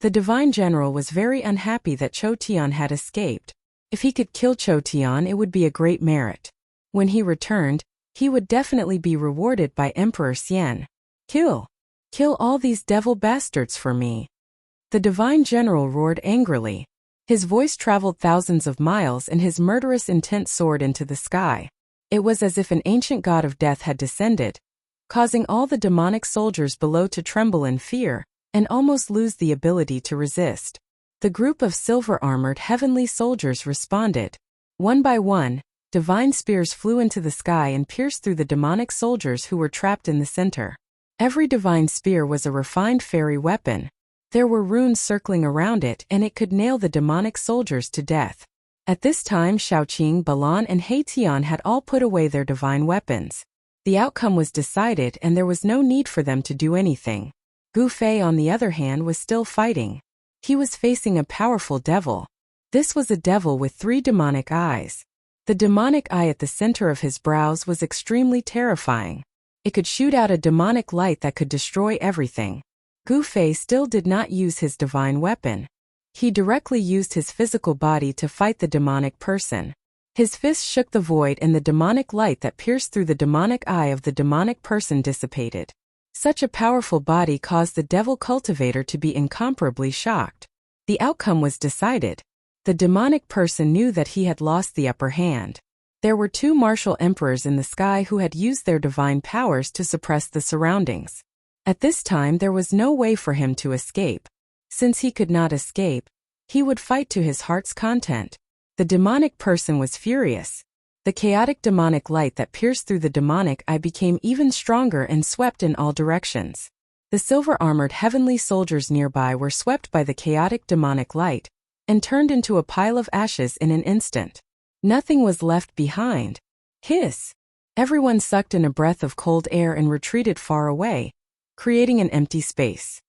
The divine general was very unhappy that Chotian had escaped. If he could kill Chotian, it would be a great merit. When he returned, he would definitely be rewarded by Emperor Xian. Kill! Kill all these devil bastards for me! The divine general roared angrily. His voice traveled thousands of miles and his murderous intent soared into the sky. It was as if an ancient god of death had descended, causing all the demonic soldiers below to tremble in fear and almost lose the ability to resist. The group of silver-armored heavenly soldiers responded. One by one, divine spears flew into the sky and pierced through the demonic soldiers who were trapped in the center. Every divine spear was a refined fairy weapon. There were runes circling around it and it could nail the demonic soldiers to death. At this time Shaoqing, Balan and Heitian had all put away their divine weapons. The outcome was decided and there was no need for them to do anything. Gu Fei on the other hand was still fighting. He was facing a powerful devil. This was a devil with 3 demonic eyes. The demonic eye at the center of his brows was extremely terrifying. It could shoot out a demonic light that could destroy everything. Gu Fei still did not use his divine weapon. He directly used his physical body to fight the demonic person. His fist shook the void and the demonic light that pierced through the demonic eye of the demonic person dissipated. Such a powerful body caused the devil cultivator to be incomparably shocked. The outcome was decided. The demonic person knew that he had lost the upper hand. There were 2 martial emperors in the sky who had used their divine powers to suppress the surroundings. At this time there was no way for him to escape. Since he could not escape, he would fight to his heart's content. The demonic person was furious. The chaotic demonic light that pierced through the demonic eye became even stronger and swept in all directions. The silver-armored heavenly soldiers nearby were swept by the chaotic demonic light and turned into a pile of ashes in an instant. Nothing was left behind. Hiss! Everyone sucked in a breath of cold air and retreated far away, creating an empty space.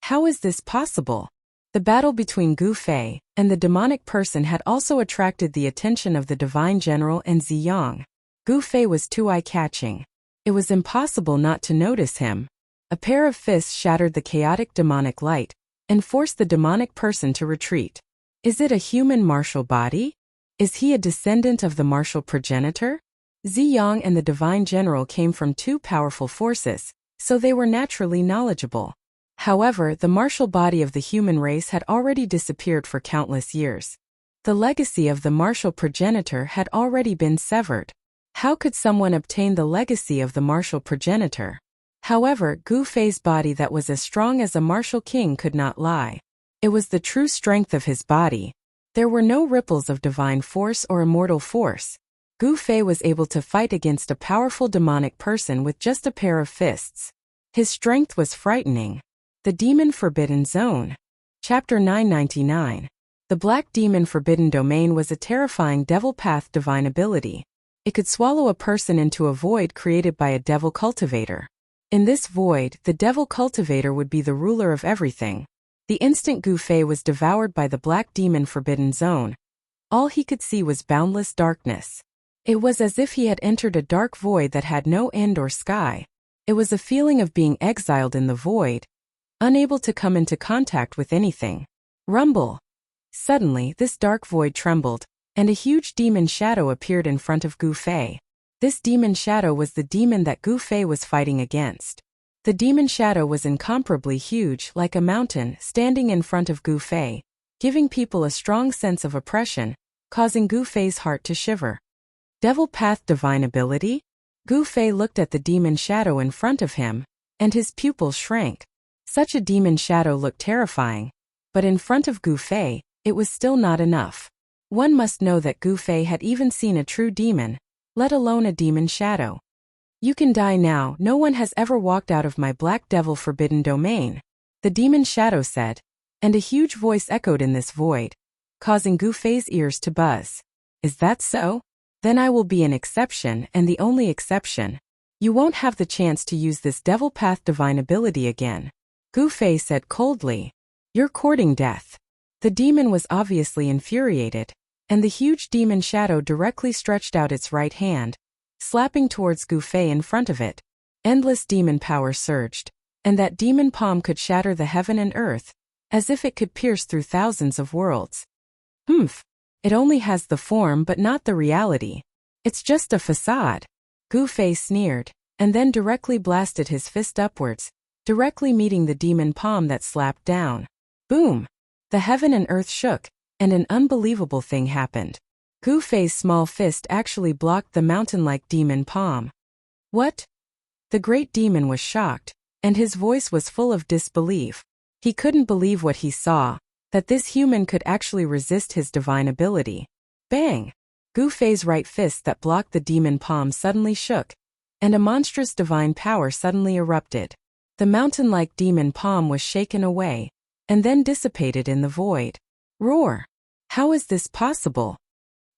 How is this possible? The battle between Gu Fei and the demonic person had also attracted the attention of the divine general and Ziyang. Gu Fei was too eye-catching. It was impossible not to notice him. A pair of fists shattered the chaotic demonic light and forced the demonic person to retreat. Is it a human martial body? Is he a descendant of the martial progenitor? Ziyang and the divine general came from two powerful forces, so they were naturally knowledgeable. However, the martial body of the human race had already disappeared for countless years. The legacy of the martial progenitor had already been severed. How could someone obtain the legacy of the martial progenitor? However, Gu Fei's body that was as strong as a martial king could not lie. It was the true strength of his body. There were no ripples of divine force or immortal force. Gu Fei was able to fight against a powerful demonic person with just a pair of fists. His strength was frightening. The Demon Forbidden Zone. Chapter 999. The Black Demon Forbidden Domain was a terrifying devil path divine ability. It could swallow a person into a void created by a devil cultivator. In this void, the devil cultivator would be the ruler of everything. The instant Gu Fei was devoured by the Black Demon Forbidden Zone, all he could see was boundless darkness. It was as if he had entered a dark void that had no end or sky. It was a feeling of being exiled in the void, unable to come into contact with anything. Rumble. Suddenly, this dark void trembled, and a huge demon shadow appeared in front of Gu Fei. This demon shadow was the demon that Gu Fei was fighting against. The demon shadow was incomparably huge, like a mountain, standing in front of Gu Fei, giving people a strong sense of oppression, causing Gu Fei's heart to shiver. Devil Path Divine Ability? Gu Fei looked at the demon shadow in front of him, and his pupils shrank. Such a demon shadow looked terrifying, but in front of Gu Fei, it was still not enough. One must know that Gu Fei had even seen a true demon, let alone a demon shadow. You can die now, no one has ever walked out of my Black Devil Forbidden Domain, the demon shadow said, and a huge voice echoed in this void, causing Gu Fei's ears to buzz. Is that so? Then I will be an exception and the only exception. You won't have the chance to use this Devil Path Divine ability again. Gu Fei said coldly. You're courting death. The demon was obviously infuriated, and the huge demon shadow directly stretched out its right hand, slapping towards Gu Fei in front of it. Endless demon power surged, and that demon palm could shatter the heaven and earth, as if it could pierce through thousands of worlds. Humph. It only has the form but not the reality. It's just a facade. Gu Fei sneered, and then directly blasted his fist upwards, directly meeting the demon palm that slapped down. Boom! The heaven and earth shook, and an unbelievable thing happened. Gu Fei's small fist actually blocked the mountain-like demon palm. What? The great demon was shocked, and his voice was full of disbelief. He couldn't believe what he saw, that this human could actually resist his divine ability. Bang! Gu Fei's right fist that blocked the demon palm suddenly shook, and a monstrous divine power suddenly erupted. The mountain-like demon palm was shaken away, and then dissipated in the void. Roar! How is this possible?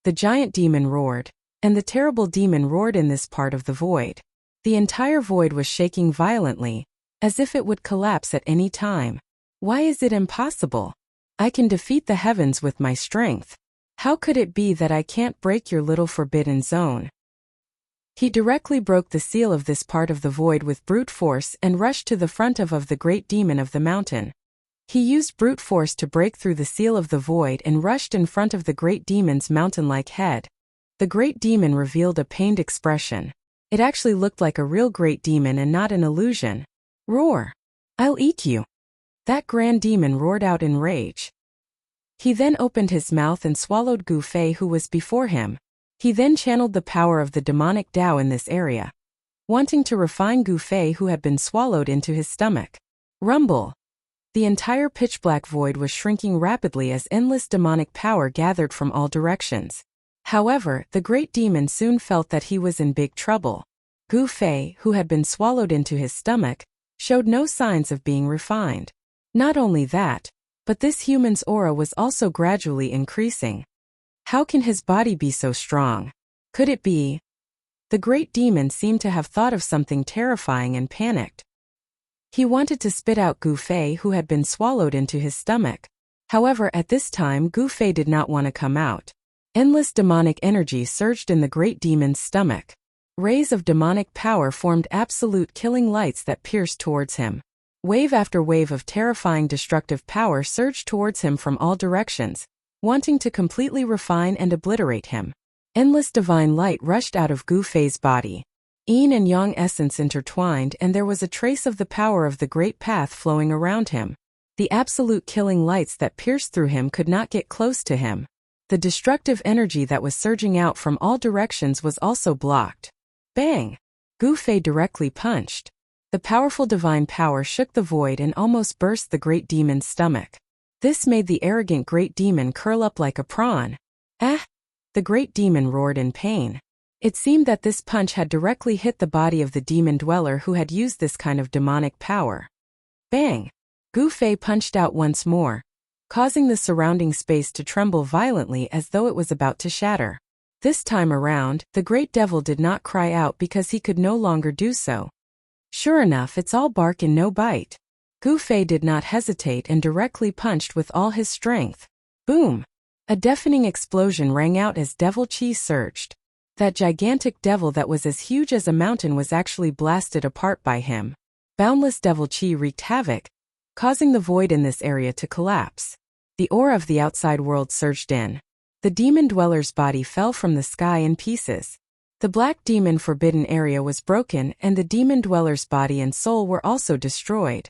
The giant demon roared, and the terrible demon roared in this part of the void. The entire void was shaking violently, as if it would collapse at any time. Why is it impossible? I can defeat the heavens with my strength. How could it be that I can't break your little forbidden zone? He directly broke the seal of this part of the void with brute force and rushed to the front of the great demon of the mountain. He used brute force to break through the seal of the void and rushed in front of the great demon's mountain-like head. The great demon revealed a pained expression. It actually looked like a real great demon and not an illusion. Roar! I'll eat you! That grand demon roared out in rage. He then opened his mouth and swallowed Gu Fei who was before him. He then channeled the power of the demonic Tao in this area, wanting to refine Gu Fei who had been swallowed into his stomach. Rumble! The entire pitch-black void was shrinking rapidly as endless demonic power gathered from all directions. However, the great demon soon felt that he was in big trouble. Gu Fei, who had been swallowed into his stomach, showed no signs of being refined. Not only that, but this human's aura was also gradually increasing. How can his body be so strong? Could it be? The great demon seemed to have thought of something terrifying and panicked. He wanted to spit out Gu Fei who had been swallowed into his stomach. However, at this time Gu Fei did not want to come out. Endless demonic energy surged in the great demon's stomach. Rays of demonic power formed absolute killing lights that pierced towards him. Wave after wave of terrifying destructive power surged towards him from all directions, wanting to completely refine and obliterate him. Endless divine light rushed out of Gu Fei's body. Yin and yang essence intertwined, and there was a trace of the power of the great path flowing around him. The absolute killing lights that pierced through him could not get close to him. The destructive energy that was surging out from all directions was also blocked. Bang! Gu Fei directly punched. The powerful divine power shook the void and almost burst the great demon's stomach. This made the arrogant great demon curl up like a prawn. Ah! The great demon roared in pain. It seemed that this punch had directly hit the body of the demon dweller who had used this kind of demonic power. Bang! Gu Fei punched out once more, causing the surrounding space to tremble violently as though it was about to shatter. This time around, the great devil did not cry out because he could no longer do so. Sure enough, it's all bark and no bite. Gu Fei did not hesitate and directly punched with all his strength. Boom! A deafening explosion rang out as devil chi surged. That gigantic devil that was as huge as a mountain was actually blasted apart by him. Boundless devil chi wreaked havoc, causing the void in this area to collapse. The aura of the outside world surged in. The demon dweller's body fell from the sky in pieces. The black demon forbidden area was broken and the demon dweller's body and soul were also destroyed.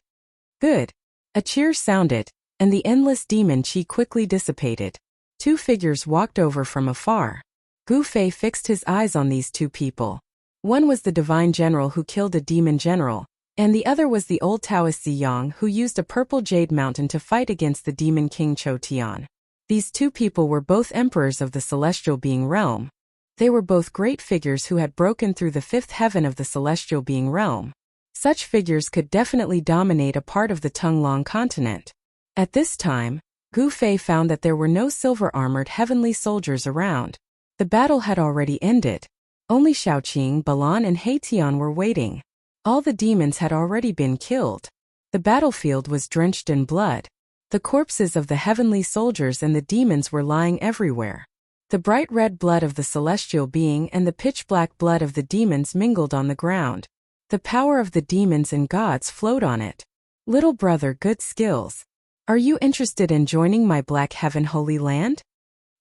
Good. A cheer sounded, and the endless demon chi quickly dissipated. Two figures walked over from afar. Gu Fei fixed his eyes on these two people. One was the divine general who killed a demon general, and the other was the old Taoist Ziyang who used a purple jade mountain to fight against the demon king Cho Tian. These two people were both emperors of the celestial being realm. They were both great figures who had broken through the fifth heaven of the celestial being realm. Such figures could definitely dominate a part of the Tunglong continent. At this time, Gu Fei found that there were no silver-armored heavenly soldiers around. The battle had already ended. Only Shaoqing, Balan and Heitian were waiting. All the demons had already been killed. The battlefield was drenched in blood. The corpses of the heavenly soldiers and the demons were lying everywhere. The bright red blood of the celestial being and the pitch-black blood of the demons mingled on the ground. The power of the demons and gods flowed on it. Little brother, good skills. Are you interested in joining my Black Heaven Holy Land?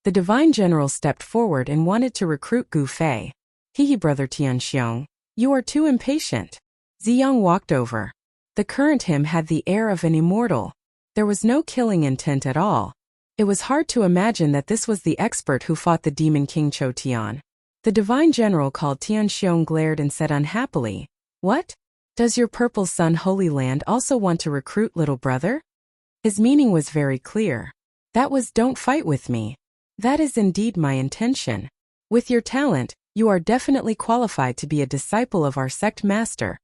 The divine general stepped forward and wanted to recruit Gu Fei. Hehe, brother Tianxiong, you are too impatient. Ziyang walked over. The current him had the air of an immortal. There was no killing intent at all. It was hard to imagine that this was the expert who fought the demon king Cho Tian. The divine general called Tianxiong glared and said unhappily, "What? Does your purple sun Holy Land also want to recruit little brother?" His meaning was very clear. That was, don't fight with me. That is indeed my intention. With your talent, you are definitely qualified to be a disciple of our sect master,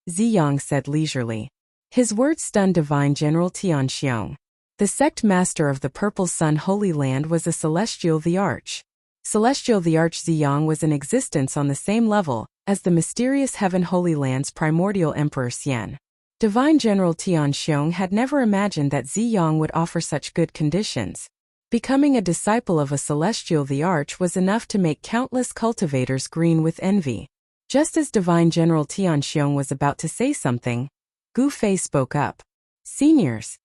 Ziyang said leisurely. His words stunned divine general Tianxiong. The sect master of the Purple Sun Holy Land was a Celestial the Arch. Celestial the Arch Ziyang was in existence on the same level as the mysterious Heaven Holy Land's primordial emperor Xian. Divine General Tianxiong had never imagined that Ziyang would offer such good conditions. Becoming a disciple of a Celestial the Arch was enough to make countless cultivators green with envy. Just as Divine General Tianxiong was about to say something, Gu Fei spoke up. Seniors.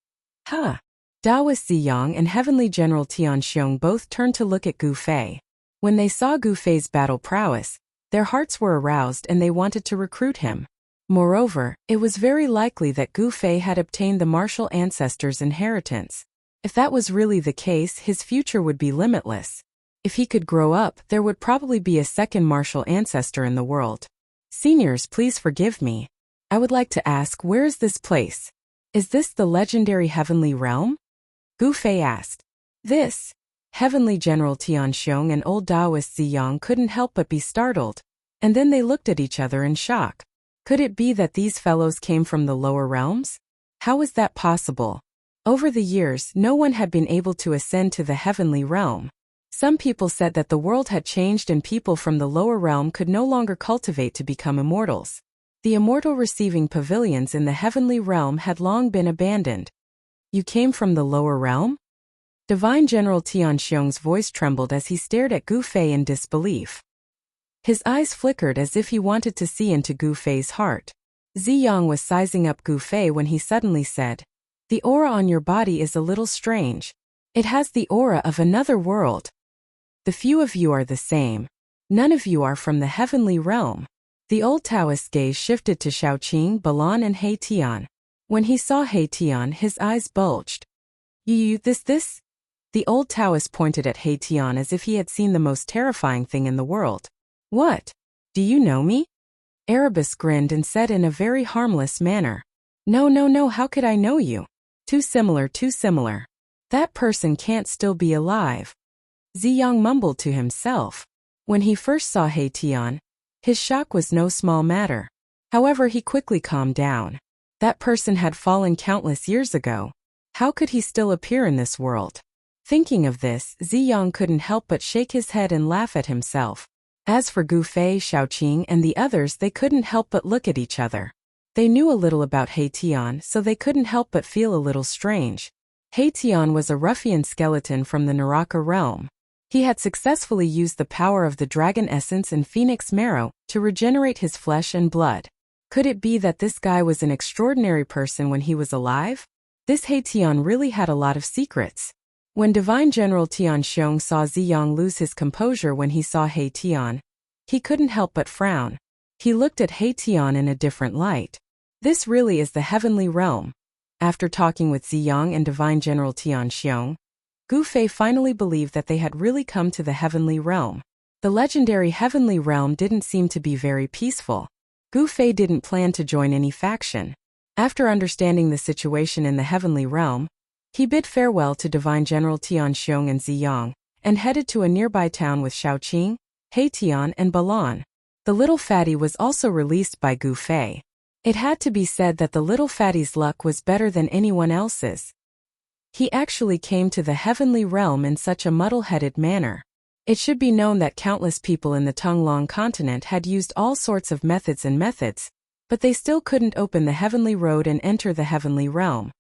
Huh. Taoist Ziyang and Heavenly General Tianxiong both turned to look at Gu Fei. When they saw Gu Fei's battle prowess, their hearts were aroused and they wanted to recruit him. Moreover, it was very likely that Gu Fei had obtained the martial ancestor's inheritance. If that was really the case, his future would be limitless. If he could grow up, there would probably be a second martial ancestor in the world. Seniors, please forgive me. I would like to ask, where is this place? Is this the legendary heavenly realm? Gu Fei asked. This? Heavenly General Tianxiong and old Taoist Ziyang couldn't help but be startled, and then they looked at each other in shock. Could it be that these fellows came from the lower realms? How was that possible? Over the years, no one had been able to ascend to the heavenly realm. Some people said that the world had changed and people from the lower realm could no longer cultivate to become immortals. The immortal receiving pavilions in the heavenly realm had long been abandoned. You came from the lower realm? Divine General Tianxiong's voice trembled as he stared at Gu Fei in disbelief. His eyes flickered as if he wanted to see into Gu Fei's heart. Ziyang was sizing up Gu Fei when he suddenly said, "The aura on your body is a little strange. It has the aura of another world. The few of you are the same. None of you are from the heavenly realm. The old Taoist gaze shifted to Shaoqing, Balan and He Tian. When he saw He Tian, his eyes bulged. This? The old Taoist pointed at He Tian as if he had seen the most terrifying thing in the world. What? Do you know me? Erebus grinned and said in a very harmless manner. No, how could I know you? Too similar. That person can't still be alive. Ziyang mumbled to himself. When he first saw He Tian, his shock was no small matter. However, he quickly calmed down. That person had fallen countless years ago. How could he still appear in this world? Thinking of this, Ziyang couldn't help but shake his head and laugh at himself. As for Gu Fei, Shaoqing, and the others, they couldn't help but look at each other. They knew a little about He Tian, so they couldn't help but feel a little strange. He Tian was a ruffian skeleton from the Naraka realm. He had successfully used the power of the dragon essence and phoenix marrow to regenerate his flesh and blood. Could it be that this guy was an extraordinary person when he was alive? This He Tian really had a lot of secrets. When Divine General Tian Xiong saw Ziyang lose his composure when he saw He Tian, he couldn't help but frown. He looked at He Tian in a different light. This really is the heavenly realm. After talking with Ziyang and Divine General Tian Xiong, Gu Fei finally believed that they had really come to the heavenly realm. The legendary heavenly realm didn't seem to be very peaceful. Gu Fei didn't plan to join any faction. After understanding the situation in the heavenly realm, he bid farewell to Divine General Tian Xiong and Ziyang, and headed to a nearby town with Shaoqing, He Tian, and Balan. The little fatty was also released by Gu Fei. It had to be said that the little fatty's luck was better than anyone else's. He actually came to the heavenly realm in such a muddle-headed manner. It should be known that countless people in the Tonglong continent had used all sorts of methods, but they still couldn't open the heavenly road and enter the heavenly realm.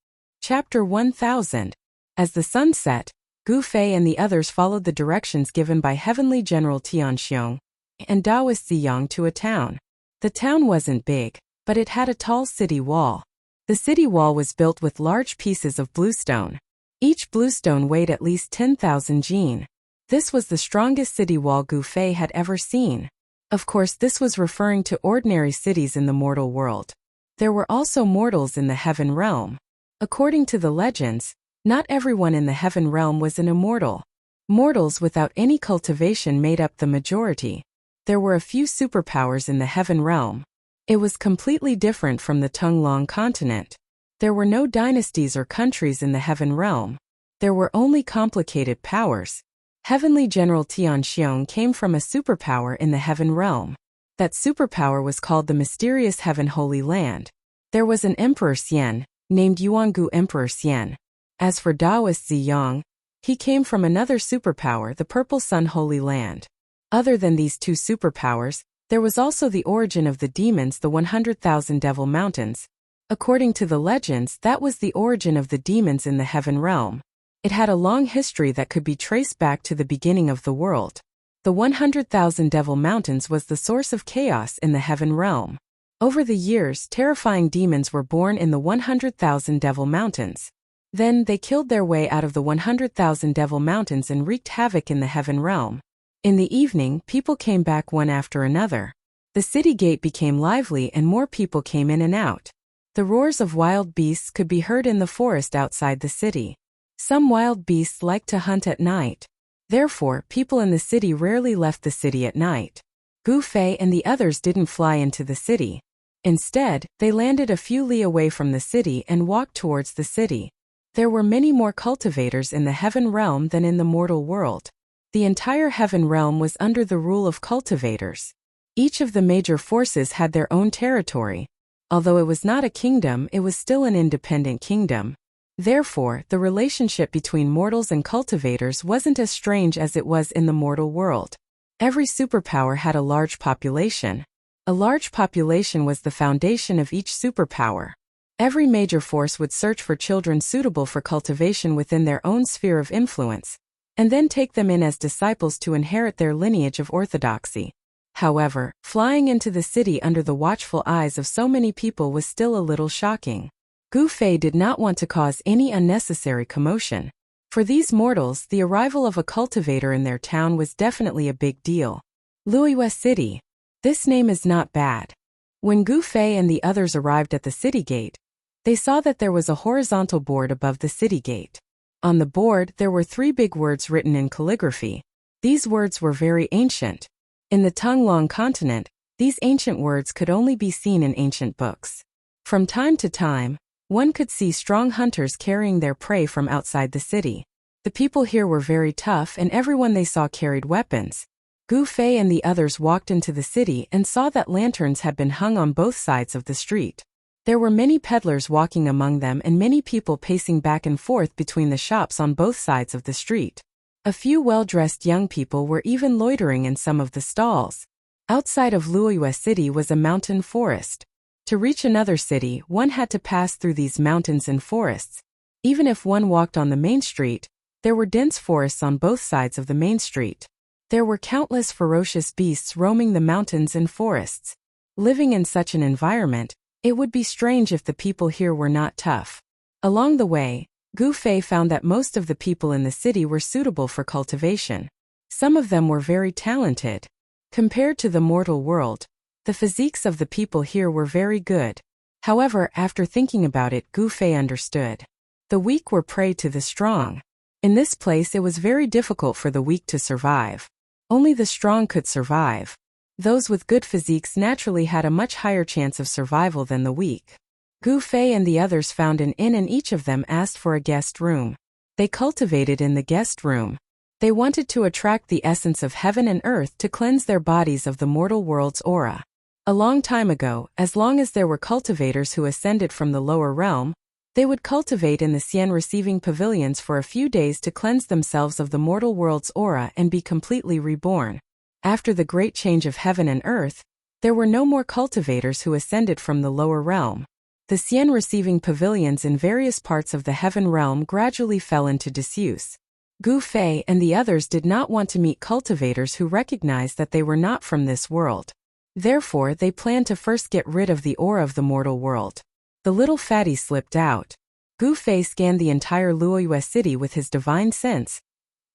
Chapter 1000. As the sun set, Gu Fei and the others followed the directions given by Heavenly General Tian Xiong and Taoist Ziyang to a town. The town wasn't big, but it had a tall city wall. The city wall was built with large pieces of bluestone. Each bluestone weighed at least 10,000 jin. This was the strongest city wall Gu Fei had ever seen. Of course, this was referring to ordinary cities in the mortal world. There were also mortals in the heaven realm. According to the legends, not everyone in the heaven realm was an immortal. Mortals without any cultivation made up the majority. There were a few superpowers in the heaven realm. It was completely different from the Tonglong continent. There were no dynasties or countries in the heaven realm. There were only complicated powers. Heavenly General Tian Xiong came from a superpower in the heaven realm. That superpower was called the Mysterious Heaven Holy Land. There was an Emperor Xian, named Yuangu Emperor Xian. As for Taoist Ziyang, he came from another superpower, the Purple Sun Holy Land. Other than these two superpowers, there was also the origin of the demons, the 100,000 Devil Mountains. According to the legends, that was the origin of the demons in the heaven realm. It had a long history that could be traced back to the beginning of the world. The 100,000 Devil Mountains was the source of chaos in the heaven realm. Over the years, terrifying demons were born in the 100,000 Devil Mountains. Then, they killed their way out of the 100,000 Devil Mountains and wreaked havoc in the heaven realm. In the evening, people came back one after another. The city gate became lively and more people came in and out. The roars of wild beasts could be heard in the forest outside the city. Some wild beasts liked to hunt at night. Therefore, people in the city rarely left the city at night. Gu Fei and the others didn't fly into the city. Instead, they landed a few li away from the city and walked towards the city. There were many more cultivators in the heaven realm than in the mortal world. The entire heaven realm was under the rule of cultivators. Each of the major forces had their own territory. Although it was not a kingdom, it was still an independent kingdom. Therefore, the relationship between mortals and cultivators wasn't as strange as it was in the mortal world. Every superpower had a large population. A large population was the foundation of each superpower. Every major force would search for children suitable for cultivation within their own sphere of influence, and then take them in as disciples to inherit their lineage of orthodoxy. However, flying into the city under the watchful eyes of so many people was still a little shocking. Gu Fei did not want to cause any unnecessary commotion. For these mortals, the arrival of a cultivator in their town was definitely a big deal. Luoyue City. This name is not bad. When Gu Fei and the others arrived at the city gate, they saw that there was a horizontal board above the city gate. On the board, there were 3 big words written in calligraphy. These words were very ancient. In the Tonglong continent, these ancient words could only be seen in ancient books. From time to time, one could see strong hunters carrying their prey from outside the city. The people here were very tough and everyone they saw carried weapons. Gu Fei and the others walked into the city and saw that lanterns had been hung on both sides of the street. There were many peddlers walking among them and many people pacing back and forth between the shops on both sides of the street. A few well-dressed young people were even loitering in some of the stalls. Outside of Luoyue City was a mountain forest. To reach another city, one had to pass through these mountains and forests. Even if one walked on the main street, there were dense forests on both sides of the main street. There were countless ferocious beasts roaming the mountains and forests. Living in such an environment, it would be strange if the people here were not tough. Along the way, Gu Fei found that most of the people in the city were suitable for cultivation. Some of them were very talented. Compared to the mortal world, the physiques of the people here were very good. However, after thinking about it, Gu Fei understood. The weak were prey to the strong. In this place it was very difficult for the weak to survive. Only the strong could survive. Those with good physiques naturally had a much higher chance of survival than the weak. Gu Fei and the others found an inn and each of them asked for a guest room. They cultivated in the guest room. They wanted to attract the essence of heaven and earth to cleanse their bodies of the mortal world's aura. A long time ago, as long as there were cultivators who ascended from the lower realm, they would cultivate in the Xian receiving pavilions for a few days to cleanse themselves of the mortal world's aura and be completely reborn. After the great change of heaven and earth, there were no more cultivators who ascended from the lower realm. The Xian receiving pavilions in various parts of the heaven realm gradually fell into disuse. Gu Fei and the others did not want to meet cultivators who recognized that they were not from this world. Therefore, they planned to first get rid of the aura of the mortal world. The little fatty slipped out. Gu Fei scanned the entire Luoyue city with his divine sense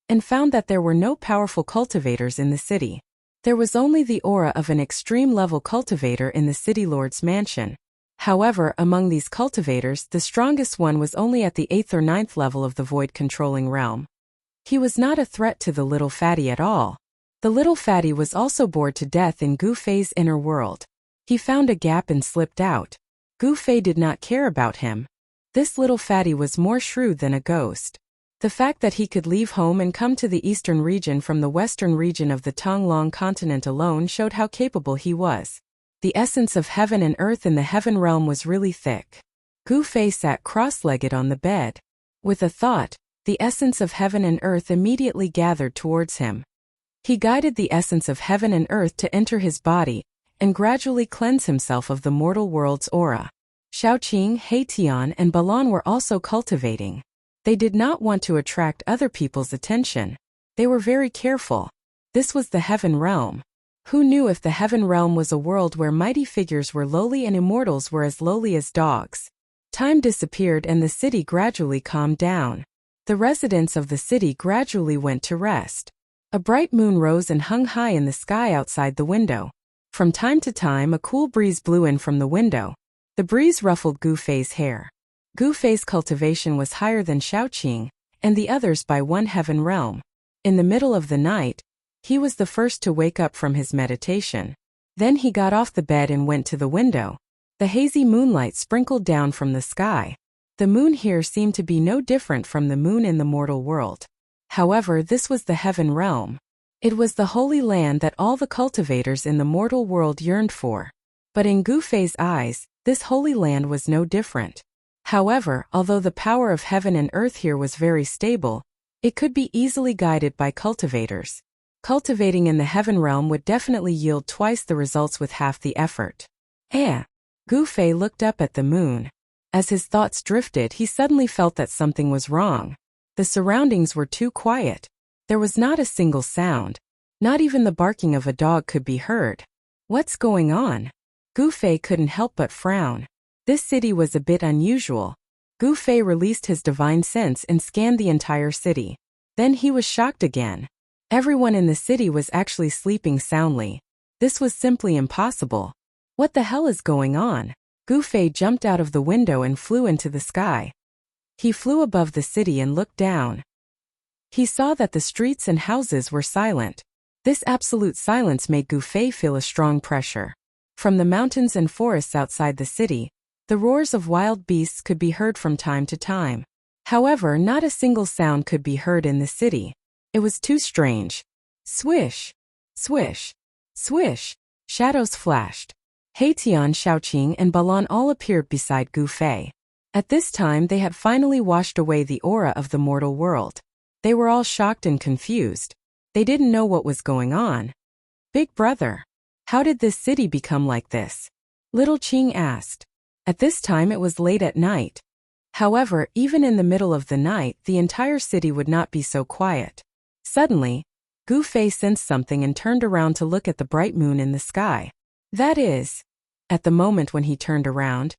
and found that there were no powerful cultivators in the city. There was only the aura of an extreme-level cultivator in the city lord's mansion. However, among these cultivators, the strongest one was only at the 8th or 9th level of the void-controlling realm. He was not a threat to the little fatty at all. The little fatty was also bored to death in Gu Fei's inner world. He found a gap and slipped out. Gu Fei did not care about him. This little fatty was more shrewd than a ghost. The fact that he could leave home and come to the eastern region from the western region of the Tonglong continent alone showed how capable he was. The essence of heaven and earth in the heaven realm was really thick. Gu Fei sat cross-legged on the bed. With a thought, the essence of heaven and earth immediately gathered towards him. He guided the essence of heaven and earth to enter his body and gradually cleanse himself of the mortal world's aura. Shaoqing, Heitian, and Balan were also cultivating. They did not want to attract other people's attention. They were very careful. This was the heaven realm. Who knew if the heaven realm was a world where mighty figures were lowly and immortals were as lowly as dogs? Time disappeared and the city gradually calmed down. The residents of the city gradually went to rest. A bright moon rose and hung high in the sky outside the window. From time to time a cool breeze blew in from the window. The breeze ruffled Gu Fei's hair. Gu Fei's cultivation was higher than Shaoqing and the others by one heaven realm. In the middle of the night, he was the first to wake up from his meditation. Then he got off the bed and went to the window. The hazy moonlight sprinkled down from the sky. The moon here seemed to be no different from the moon in the mortal world. However, this was the heaven realm. It was the holy land that all the cultivators in the mortal world yearned for. But in Gu Fei's eyes, this holy land was no different. However, although the power of heaven and earth here was very stable, it could be easily guided by cultivators. Cultivating in the heaven realm would definitely yield twice the results with half the effort. Gu Fei looked up at the moon. As his thoughts drifted, he suddenly felt that something was wrong. The surroundings were too quiet. There was not a single sound. Not even the barking of a dog could be heard. What's going on? Gu Fei couldn't help but frown. This city was a bit unusual. Gu Fei released his divine sense and scanned the entire city. Then he was shocked again. Everyone in the city was actually sleeping soundly. This was simply impossible. What the hell is going on? Gu Fei jumped out of the window and flew into the sky. He flew above the city and looked down. He saw that the streets and houses were silent. This absolute silence made Gu Fei feel a strong pressure. From the mountains and forests outside the city, the roars of wild beasts could be heard from time to time. However, not a single sound could be heard in the city. It was too strange. Swish! Swish! Swish! Shadows flashed. Haitian, Xiaoqing, and Balan all appeared beside Gu Fei. At this time they had finally washed away the aura of the mortal world. They were all shocked and confused. They didn't know what was going on. Big brother, how did this city become like this? Little Qing asked. At this time it was late at night. However, even in the middle of the night, the entire city would not be so quiet. Suddenly, Gu Fei sensed something and turned around to look at the bright moon in the sky. That is, at the moment when he turned around,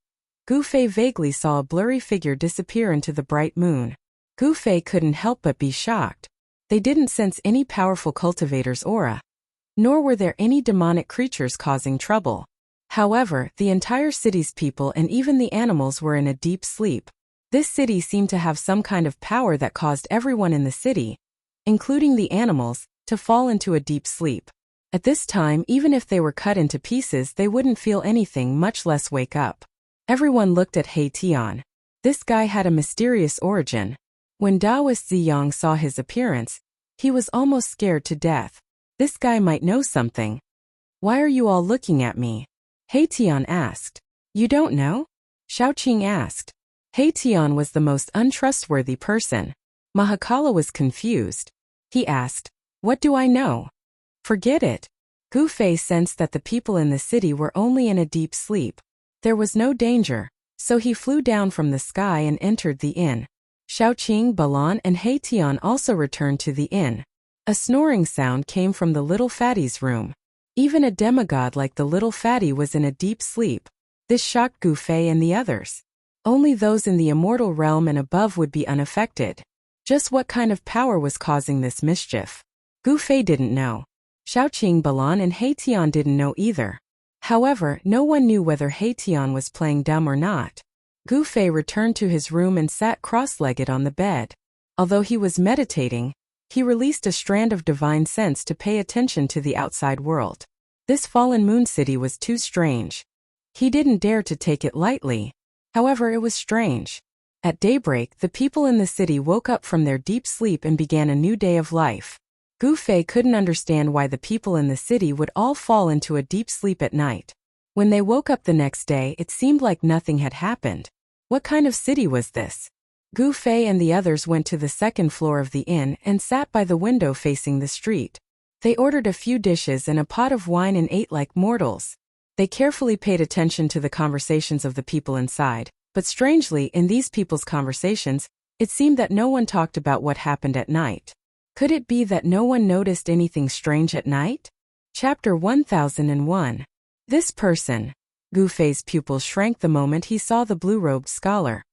Gu Fei vaguely saw a blurry figure disappear into the bright moon. Gu Fei couldn't help but be shocked. They didn't sense any powerful cultivator's aura. Nor were there any demonic creatures causing trouble. However, the entire city's people and even the animals were in a deep sleep. This city seemed to have some kind of power that caused everyone in the city, including the animals, to fall into a deep sleep. At this time, even if they were cut into pieces, they wouldn't feel anything, much less wake up. Everyone looked at He Tian. This guy had a mysterious origin. When Daoist Ziyang saw his appearance, he was almost scared to death. This guy might know something. Why are you all looking at me? He Tian asked. You don't know? Xiaoqing asked. He Tian was the most untrustworthy person. Mahakala was confused. He asked, what do I know? Forget it. Gu Fei sensed that the people in the city were only in a deep sleep. There was no danger, so he flew down from the sky and entered the inn. Xiaoqing, Balan, and He Tian also returned to the inn. A snoring sound came from the little fatty's room. Even a demigod like the little fatty was in a deep sleep. This shocked Gu Fei and the others. Only those in the immortal realm and above would be unaffected. Just what kind of power was causing this mischief? Gu Fei didn't know. Xiaoqing, Balan, and He Tian didn't know either. However, no one knew whether He Tian was playing dumb or not. Gu Fei returned to his room and sat cross-legged on the bed. Although he was meditating, he released a strand of divine sense to pay attention to the outside world. This fallen moon city was too strange. He didn't dare to take it lightly. However, it was strange. At daybreak, the people in the city woke up from their deep sleep and began a new day of life. Gu Fei couldn't understand why the people in the city would all fall into a deep sleep at night. When they woke up the next day, it seemed like nothing had happened. What kind of city was this? Gu Fei and the others went to the second floor of the inn and sat by the window facing the street. They ordered a few dishes and a pot of wine and ate like mortals. They carefully paid attention to the conversations of the people inside, but strangely, in these people's conversations, it seemed that no one talked about what happened at night. Could it be that no one noticed anything strange at night? Chapter 1001. This person. Gu Fei's pupils shrank the moment he saw the blue-robed scholar.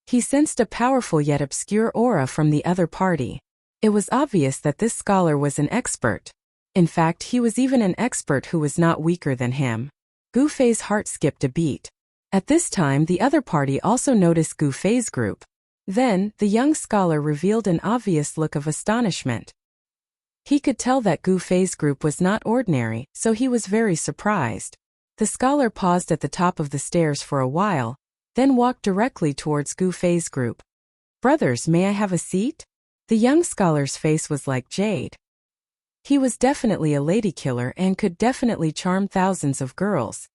He sensed a powerful yet obscure aura from the other party. It was obvious that this scholar was an expert. In fact, he was even an expert who was not weaker than him. Gu Fei's heart skipped a beat. At this time, the other party also noticed Gu Fei's group. Then, the young scholar revealed an obvious look of astonishment. He could tell that Gu Fei's group was not ordinary, so he was very surprised. The scholar paused at the top of the stairs for a while, then walked directly towards Gu Fei's group. Brothers, may I have a seat? The young scholar's face was like jade. He was definitely a lady killer and could definitely charm thousands of girls.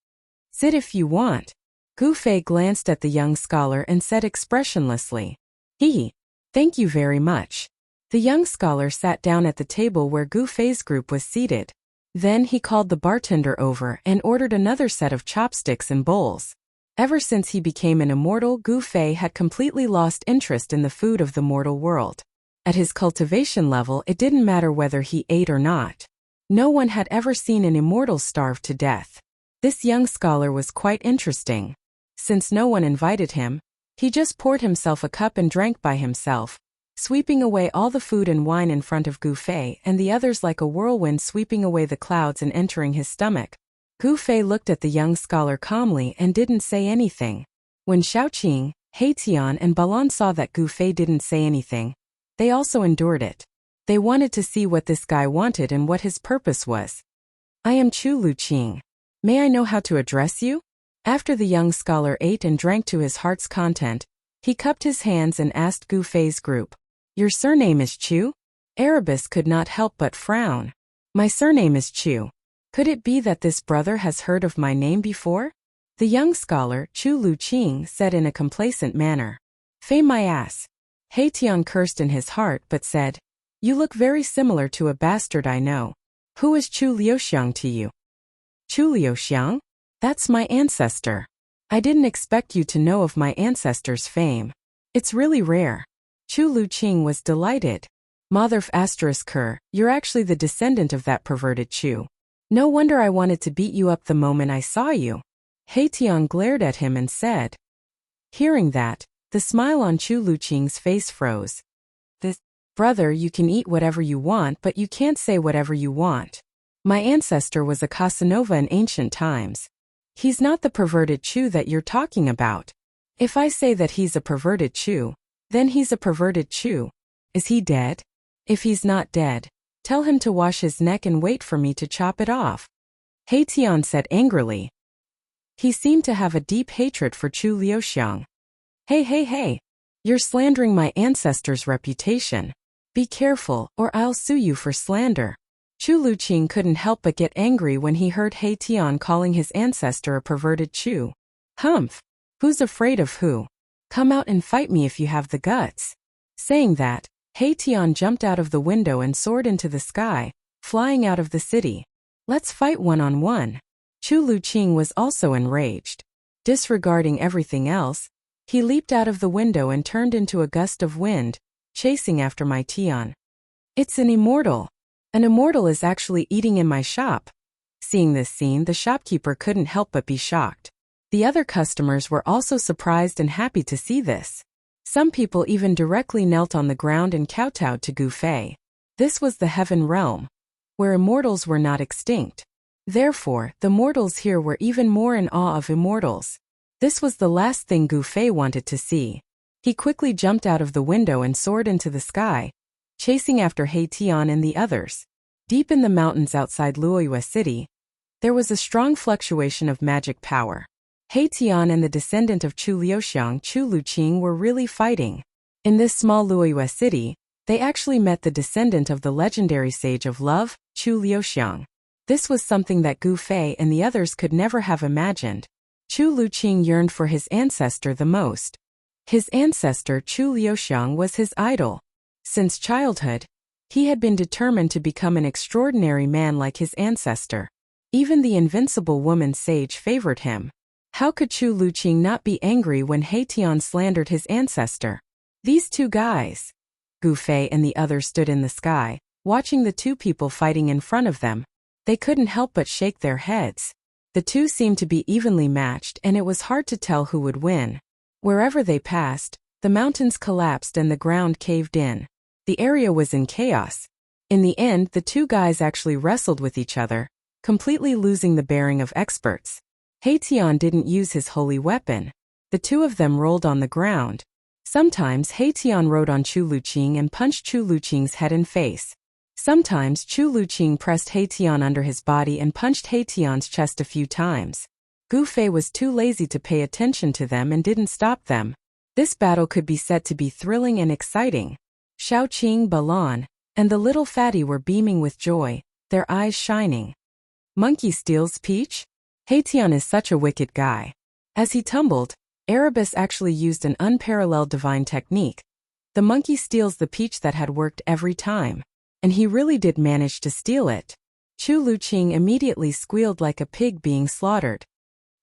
Sit if you want. Gu Fei glanced at the young scholar and said expressionlessly, Thank you very much. The young scholar sat down at the table where Gu Fei's group was seated. Then he called the bartender over and ordered another set of chopsticks and bowls. Ever since he became an immortal, Gu Fei had completely lost interest in the food of the mortal world. At his cultivation level, it didn't matter whether he ate or not. No one had ever seen an immortal starve to death. This young scholar was quite interesting. Since no one invited him, He just poured himself a cup and drank by himself, sweeping away all the food and wine in front of Gu Fei and the others like a whirlwind sweeping away the clouds and entering his stomach. Gu Fei looked at the young scholar calmly and didn't say anything. When Xiaoqing, Haitian and Balan saw that Gu Fei didn't say anything, they also endured it. They wanted to see what this guy wanted and what his purpose was. I am Chu Luqing. May I know how to address you? After the young scholar ate and drank to his heart's content, he cupped his hands and asked Gu Fei's group, Your surname is Chu? Erebus could not help but frown. My surname is Chu. Could it be that this brother has heard of my name before? The young scholar, Chu Luqing, said in a complacent manner. Fei my ass. Haitian cursed in his heart but said, You look very similar to a bastard I know. Who is Chu Liuxiang to you? Chu Liuxiang? That's my ancestor. I didn't expect you to know of my ancestor's fame. It's really rare. Chu Luqing was delighted. Motherf *, you're actually the descendant of that perverted Chu. No wonder I wanted to beat you up the moment I saw you. Haitian glared at him and said. Hearing that, the smile on Chu Luqing's face froze. Brother, you can eat whatever you want but you can't say whatever you want. My ancestor was a Casanova in ancient times. He's not the perverted Chu that you're talking about. If I say that he's a perverted Chu, then he's a perverted Chu. Is he dead? If he's not dead, tell him to wash his neck and wait for me to chop it off. Haitian said angrily. He seemed to have a deep hatred for Chu Liuxiang. Hey, you're slandering my ancestor's reputation. Be careful, or I'll sue you for slander. Chu Luqing couldn't help but get angry when he heard Haitian calling his ancestor a perverted Chu. Humph! Who's afraid of who? Come out and fight me if you have the guts. Saying that, Haitian jumped out of the window and soared into the sky, flying out of the city. Let's fight one-on-one. Chu Luqing was also enraged. Disregarding everything else, he leaped out of the window and turned into a gust of wind, chasing after my Tian. It's an immortal. An immortal is actually eating in my shop. Seeing this scene, the shopkeeper couldn't help but be shocked. The other customers were also surprised and happy to see this. Some people even directly knelt on the ground and kowtowed to Gu Fei. This was the heaven realm, where immortals were not extinct. Therefore, the mortals here were even more in awe of immortals. This was the last thing Gu Fei wanted to see. He quickly jumped out of the window and soared into the sky, chasing after Haitian and the others. Deep in the mountains outside Luoyue City, there was a strong fluctuation of magic power. Haitian and the descendant of Chu Liuxiang, Chu Luqing, were really fighting. In this small Luoyue City, they actually met the descendant of the legendary sage of love, Chu Liuxiang. This was something that Gu Fei and the others could never have imagined. Chu Luqing yearned for his ancestor the most. His ancestor Chu Liuxiang was his idol. Since childhood, he had been determined to become an extraordinary man like his ancestor. Even the invincible woman sage favored him. How could Chu Luqing not be angry when Haitian slandered his ancestor? These two guys. Gu Fei and the others stood in the sky, watching the two people fighting in front of them. They couldn't help but shake their heads. The two seemed to be evenly matched and it was hard to tell who would win. Wherever they passed, the mountains collapsed and the ground caved in. The area was in chaos. In the end, the two guys actually wrestled with each other, completely losing the bearing of experts. Haitian didn't use his holy weapon. The two of them rolled on the ground. Sometimes Haitian rode on Chu Luqing and punched Chu Luqing's head and face. Sometimes Chu Luqing pressed Haitian under his body and punched Haitian's chest a few times. Gu Fei was too lazy to pay attention to them and didn't stop them. This battle could be said to be thrilling and exciting. Xiaoqing, Balan, and the little fatty were beaming with joy, their eyes shining. Monkey steals peach? Haitian is such a wicked guy. As he tumbled, Erebus actually used an unparalleled divine technique. The monkey steals the peach that had worked every time. And he really did manage to steal it. Chu Luqing immediately squealed like a pig being slaughtered.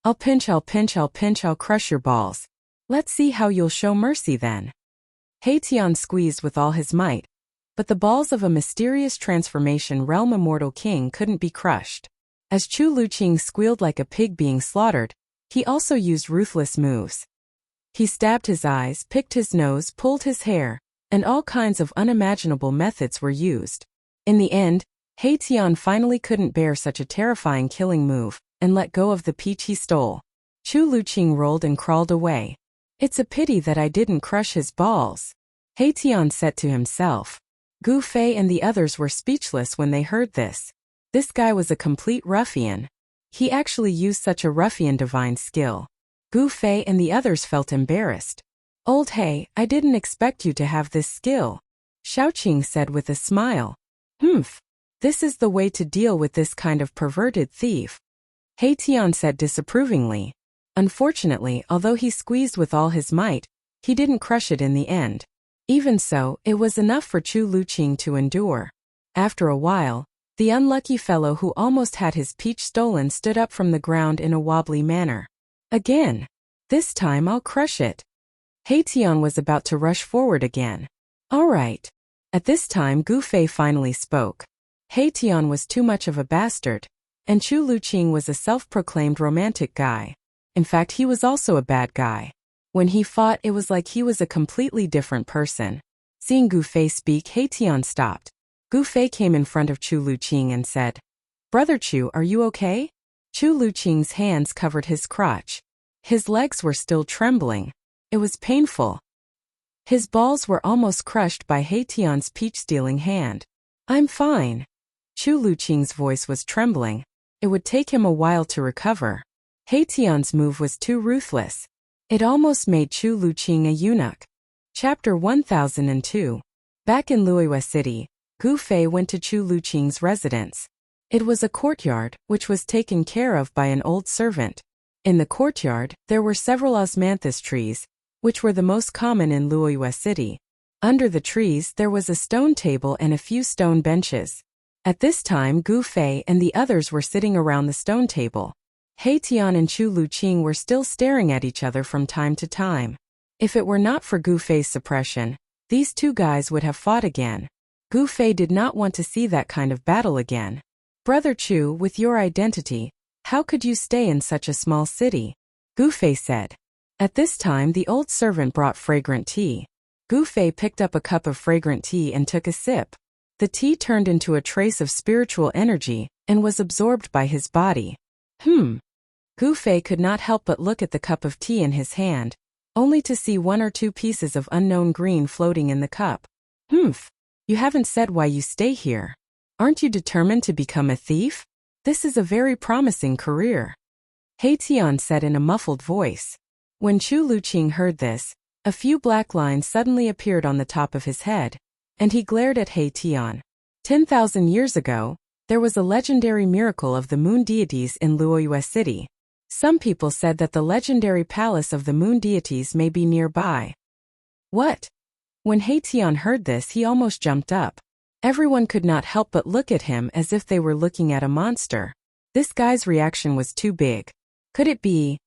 I'll pinch, I'll crush your balls. Let's see how you'll show mercy then. Haitian squeezed with all his might, but the balls of a mysterious transformation realm immortal king couldn't be crushed. As Chu Luqing squealed like a pig being slaughtered, he also used ruthless moves. He stabbed his eyes, picked his nose, pulled his hair, and all kinds of unimaginable methods were used. In the end, Haitian finally couldn't bear such a terrifying killing move, and let go of the peach he stole. Chu Luqing rolled and crawled away. It's a pity that I didn't crush his balls, Haitian said to himself. Gu Fei and the others were speechless when they heard this. This guy was a complete ruffian. He actually used such a ruffian divine skill. Gu Fei and the others felt embarrassed. Old He, I didn't expect you to have this skill, Shaoqing said with a smile. This is the way to deal with this kind of perverted thief, Haitian said disapprovingly. Unfortunately, although he squeezed with all his might, he didn't crush it in the end. Even so, it was enough for Chu Luqing to endure. After a while, the unlucky fellow who almost had his peach stolen stood up from the ground in a wobbly manner. Again. This time I'll crush it. Haitian was about to rush forward again. All right. At this time Gu Fei finally spoke. Haitian was too much of a bastard, and Chu Luqing was a self-proclaimed romantic guy. In fact, he was also a bad guy. When he fought, it was like he was a completely different person. Seeing Gu Fei speak, Haitian stopped. Gu Fei came in front of Chu Luqing and said, Brother Chu, are you okay? Chu Luqing's hands covered his crotch. His legs were still trembling. It was painful. His balls were almost crushed by Haitian's peach-stealing hand. I'm fine. Chu Luqing's voice was trembling. It would take him a while to recover. Haitian's move was too ruthless. It almost made Chu Luqing a eunuch. Chapter 1002. Back in Luoyue City, Gu Fei went to Chu Luqing's residence. It was a courtyard, which was taken care of by an old servant. In the courtyard, there were several osmanthus trees, which were the most common in Luoyue City. Under the trees there was a stone table and a few stone benches. At this time Gu Fei and the others were sitting around the stone table. Haitian and Chu Luqing were still staring at each other from time to time. If it were not for Gu Fei's suppression, these two guys would have fought again. Gu Fei did not want to see that kind of battle again. Brother Chu, with your identity, how could you stay in such a small city? Gu Fei said. At this time the old servant brought fragrant tea. Gu Fei picked up a cup of fragrant tea and took a sip. The tea turned into a trace of spiritual energy and was absorbed by his body. Gu Fei could not help but look at the cup of tea in his hand, only to see 1 or 2 pieces of unknown green floating in the cup. You haven't said why you stay here. Aren't you determined to become a thief? This is a very promising career, Haitian said in a muffled voice. When Chu Luqing heard this, a few black lines suddenly appeared on the top of his head, and he glared at Haitian. 10,000 years ago, there was a legendary miracle of the moon deities in Luoyue City. Some people said that the legendary palace of the moon deities may be nearby. What? When Haitian heard this, he almost jumped up. Everyone could not help but look at him as if they were looking at a monster. This guy's reaction was too big. Could it be?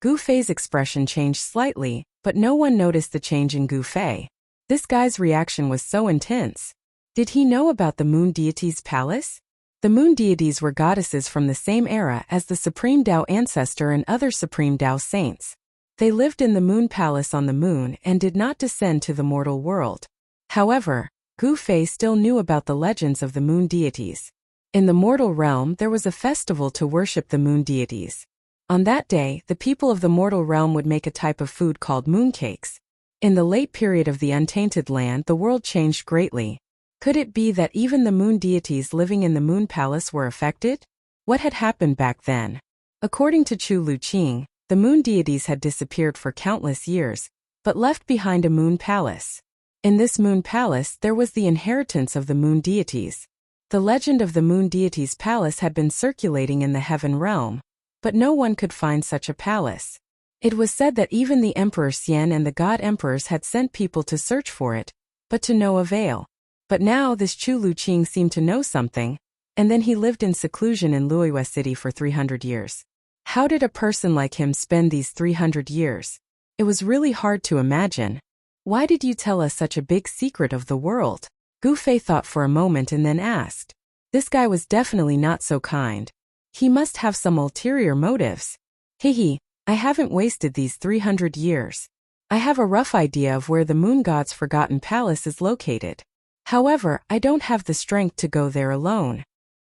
Gu Fei's expression changed slightly, but no one noticed the change in Gu Fei. This guy's reaction was so intense. Did he know about the moon deities' palace? The moon deities were goddesses from the same era as the Supreme Tao Ancestor and other Supreme Tao saints. They lived in the moon palace on the moon and did not descend to the mortal world. However, Gu Fei still knew about the legends of the moon deities. In the mortal realm there was a festival to worship the moon deities. On that day, the people of the mortal realm would make a type of food called mooncakes. In the late period of the untainted land, the world changed greatly. Could it be that even the moon deities living in the moon palace were affected? What had happened back then? According to Chu Luqing, the moon deities had disappeared for countless years, but left behind a moon palace. In this moon palace there was the inheritance of the moon deities. The legend of the moon deities' palace had been circulating in the heaven realm, but no one could find such a palace. It was said that even the Emperor Xian and the god emperors had sent people to search for it, but to no avail. But now this Chu Luqing seemed to know something, and then he lived in seclusion in Luoyue City for 300 years. How did a person like him spend these 300 years? It was really hard to imagine. Why did you tell us such a big secret of the world? Gu Fei thought for a moment and then asked. This guy was definitely not so kind. He must have some ulterior motives. I haven't wasted these 300 years. I have a rough idea of where the moon god's forgotten palace is located. However, I don't have the strength to go there alone.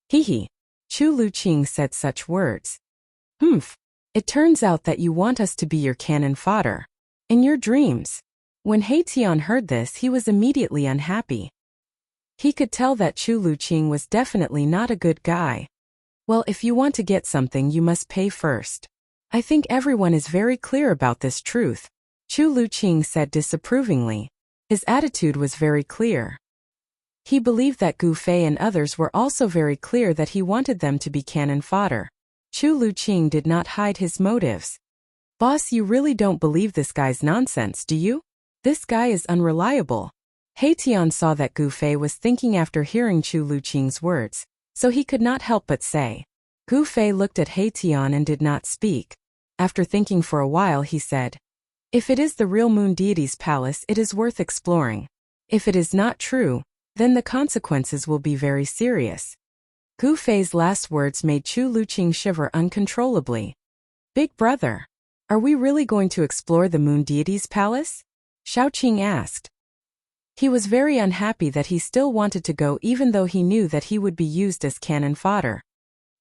Hee. Chu Luqing said such words. Humph. It turns out that you want us to be your cannon fodder. In your dreams. When He Tian heard this, he was immediately unhappy. He could tell that Chu Luqing was definitely not a good guy. Well, if you want to get something, you must pay first. I think everyone is very clear about this truth, Chu Luqing said disapprovingly. His attitude was very clear. He believed that Gu Fei and others were also very clear that he wanted them to be cannon fodder. Chu Luqing did not hide his motives. Boss, you really don't believe this guy's nonsense, do you? This guy is unreliable. He Tian saw that Gu Fei was thinking after hearing Chu Luqing's words, so he could not help but say. Gu Fei looked at He Tian and did not speak. After thinking for a while, he said, if it is the real moon deity's palace, it is worth exploring. If it is not true, then the consequences will be very serious. Gu Fei's last words made Chu Luqing shiver uncontrollably. Big brother, are we really going to explore the moon deity's palace? Xiaoqing asked. He was very unhappy that he still wanted to go even though he knew that he would be used as cannon fodder.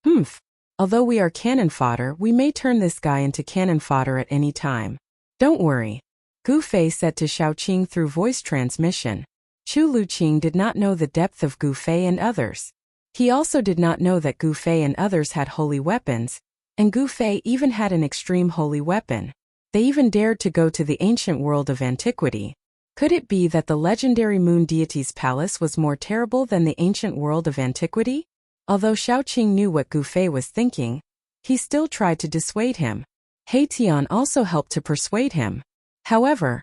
Humph. Although we are cannon fodder, we may turn this guy into cannon fodder at any time. Don't worry. Gu Fei said to Xiaoqing through voice transmission. Chu Luqing did not know the depth of Gu Fei and others. He also did not know that Gu Fei and others had holy weapons, and Gu Fei even had an extreme holy weapon. They even dared to go to the ancient world of antiquity. Could it be that the legendary moon deity's palace was more terrible than the ancient world of antiquity? Although Xiaoqing knew what Gu Fei was thinking, he still tried to dissuade him. He Tian also helped to persuade him. However,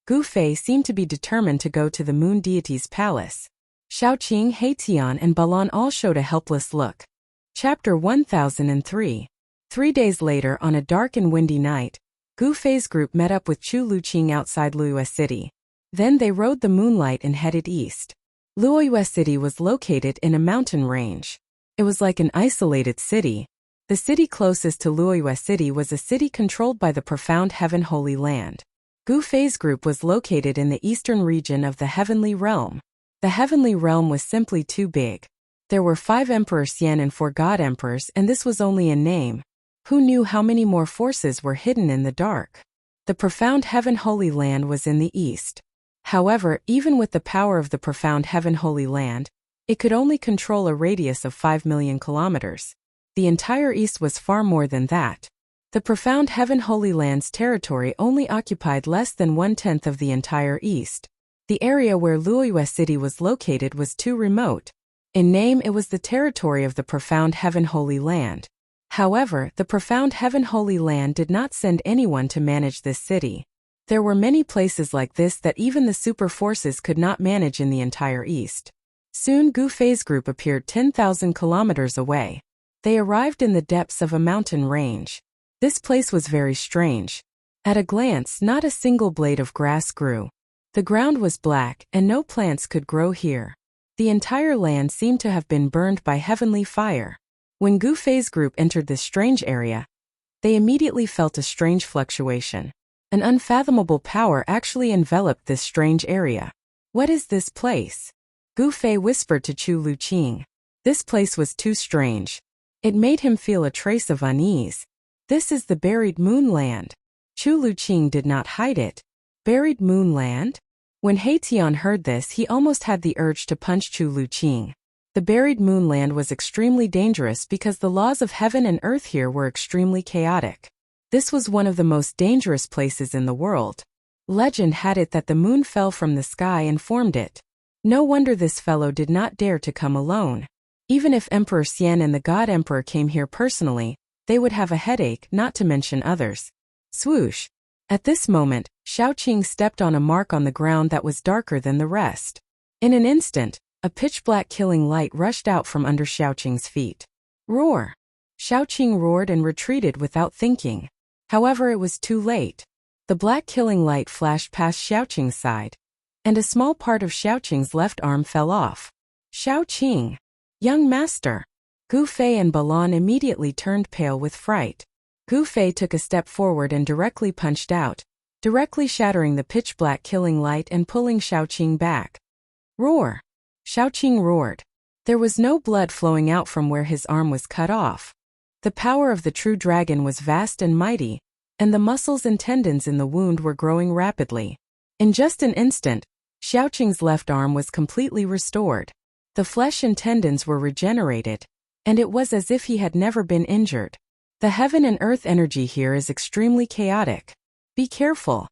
Gu Fei seemed to be determined to go to the moon deity's palace. Xiaoqing, He Tian and Balan all showed a helpless look. Chapter 1003. 3 days later, on a dark and windy night, Gu Fei's group met up with Chu Luqing outside Luoyue City. Then they rode the moonlight and headed east. Luoyue City was located in a mountain range. It was like an isolated city. The city closest to Luoyue City was a city controlled by the profound Heaven Holy Land. Gu Fei's group was located in the eastern region of the Heavenly Realm. The Heavenly Realm was simply too big. There were 5 Emperor Xian and 4 God Emperors, and this was only a name. Who knew how many more forces were hidden in the dark? The profound Heaven Holy Land was in the east. However, even with the power of the profound Heaven Holy Land, it could only control a radius of 5 million kilometers. The entire east was far more than that. The profound Heaven Holy Land's territory only occupied less than 1/10 of the entire east. The area where Luoyue City was located was too remote. In name, it was the territory of the profound Heaven Holy Land. However, the profound Heaven Holy Land did not send anyone to manage this city. There were many places like this that even the super forces could not manage in the entire east. Soon Gu Fei's group appeared 10,000 kilometers away. They arrived in the depths of a mountain range. This place was very strange. At a glance, not a single blade of grass grew. The ground was black, and no plants could grow here. The entire land seemed to have been burned by heavenly fire. When Gu Fei's group entered this strange area, they immediately felt a strange fluctuation. An unfathomable power actually enveloped this strange area. What is this place? Gu Fei whispered to Chu Luqing. This place was too strange. It made him feel a trace of unease. This is the buried moonland. Chu Luqing did not hide it. Buried moonland? When He Tian heard this, he almost had the urge to punch Chu Luqing. The buried moonland was extremely dangerous because the laws of heaven and earth here were extremely chaotic. This was one of the most dangerous places in the world. Legend had it that the moon fell from the sky and formed it. No wonder this fellow did not dare to come alone. Even if Emperor Xian and the God Emperor came here personally, they would have a headache, not to mention others. Swoosh! At this moment, Xiaoqing stepped on a mark on the ground that was darker than the rest. In an instant, a pitch-black killing light rushed out from under Xiaoqing's feet. Roar! Xiaoqing roared and retreated without thinking. However, it was too late. The black killing light flashed past Xiaoqing's side, and a small part of Xiaoqing's left arm fell off. Xiaoqing! Young master! Gu Fei and Balan immediately turned pale with fright. Gu Fei took a step forward and directly punched out. directly shattering the pitch-black killing light and pulling Shaoqing back. Roar! Shaoqing roared. There was no blood flowing out from where his arm was cut off. The power of the true dragon was vast and mighty, and the muscles and tendons in the wound were growing rapidly. In just an instant, Shaoqing's left arm was completely restored. The flesh and tendons were regenerated, and it was as if he had never been injured. The heaven and earth energy here is extremely chaotic. Be careful.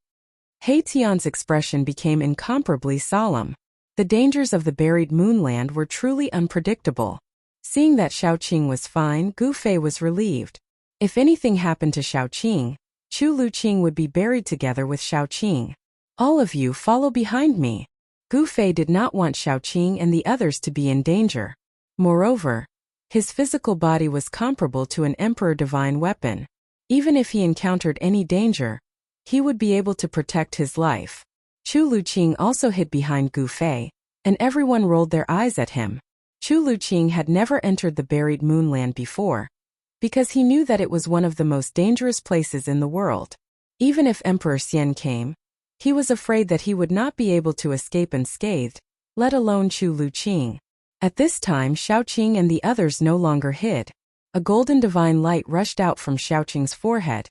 He Tian's expression became incomparably solemn. The dangers of the buried moonland were truly unpredictable. Seeing that Shaoqing was fine, Gu Fei was relieved. If anything happened to Shaoqing, Chu Luqing would be buried together with Shaoqing. All of you follow behind me. Gu Fei did not want Shaoqing and the others to be in danger. Moreover, his physical body was comparable to an emperor divine weapon. Even if he encountered any danger, he would be able to protect his life. Chu Luqing also hid behind Gu Fei, and everyone rolled their eyes at him. Chu Luqing had never entered the buried moonland before, because he knew that it was one of the most dangerous places in the world. Even if Emperor Xian came, he was afraid that he would not be able to escape unscathed, let alone Chu Luqing. At this time, Shaoqing and the others no longer hid. A golden divine light rushed out from Shaoqing's forehead,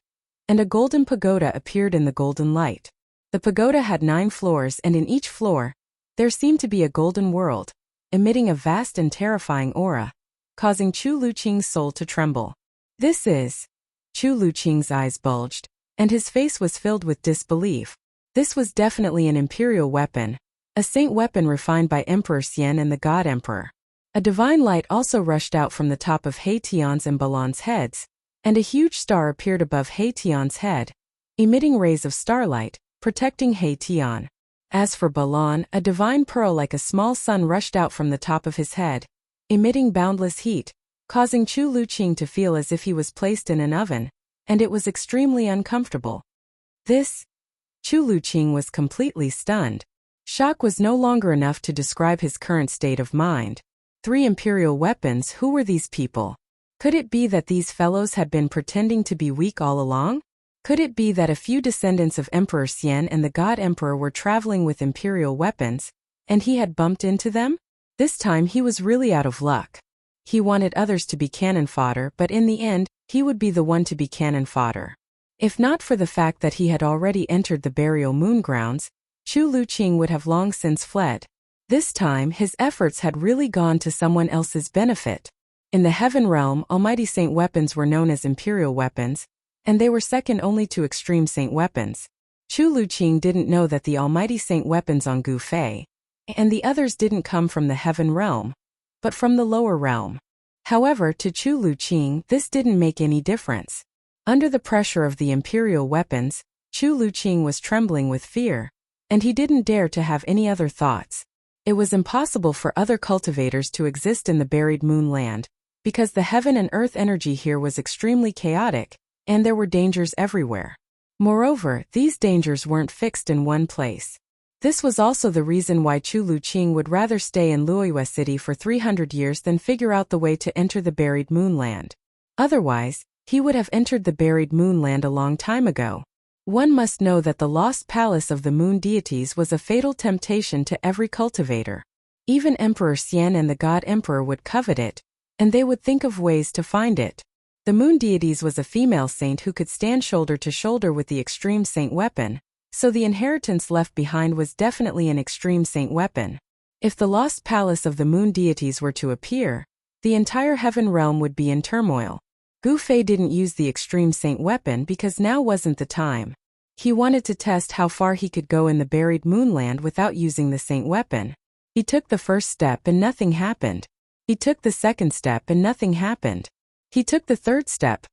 and a golden pagoda appeared in the golden light. The pagoda had 9 floors, and in each floor, there seemed to be a golden world, emitting a vast and terrifying aura, causing Chu Luqing's soul to tremble. This is... Chu Luqing's eyes bulged, and his face was filled with disbelief. This was definitely an imperial weapon, a saint weapon refined by Emperor Xian and the God Emperor. A divine light also rushed out from the top of He Tian's and Balan's heads, and a huge star appeared above He Tian's head, emitting rays of starlight, protecting He Tian. As for Balan, a divine pearl like a small sun rushed out from the top of his head, emitting boundless heat, causing Chu Luqing to feel as if he was placed in an oven, and it was extremely uncomfortable. Chu Luqing was completely stunned. Shock was no longer enough to describe his current state of mind. 3 imperial weapons, who were these people? Could it be that these fellows had been pretending to be weak all along? Could it be that a few descendants of Emperor Xian and the God Emperor were traveling with imperial weapons, and he had bumped into them? This time he was really out of luck. He wanted others to be cannon fodder, but in the end, he would be the one to be cannon fodder. If not for the fact that he had already entered the burial moon grounds, Chu Luqing would have long since fled. This time his efforts had really gone to someone else's benefit. In the heaven realm, almighty saint weapons were known as imperial weapons, and they were second only to extreme saint weapons. Chu Luqing didn't know that the almighty saint weapons on Gu Fei and the others didn't come from the heaven realm, but from the lower realm. However, to Chu Luqing, this didn't make any difference. Under the pressure of the imperial weapons, Chu Luqing was trembling with fear, and he didn't dare to have any other thoughts. It was impossible for other cultivators to exist in the buried moonland, because the heaven and earth energy here was extremely chaotic, and there were dangers everywhere. Moreover, these dangers weren't fixed in one place. This was also the reason why Chu Luqing would rather stay in Luoyue City for 300 years than figure out the way to enter the buried moonland. Otherwise, he would have entered the buried moonland a long time ago. One must know that the lost palace of the moon deities was a fatal temptation to every cultivator. Even Emperor Xian and the God Emperor would covet it, and they would think of ways to find it. The moon deities was a female saint who could stand shoulder to shoulder with the extreme saint weapon, so the inheritance left behind was definitely an extreme saint weapon. If the lost palace of the moon deities were to appear, the entire heaven realm would be in turmoil. Gu Fei didn't use the extreme saint weapon because now wasn't the time. He wanted to test how far he could go in the buried moonland without using the saint weapon. He took the first step and nothing happened. He took the second step and nothing happened. He took the third step.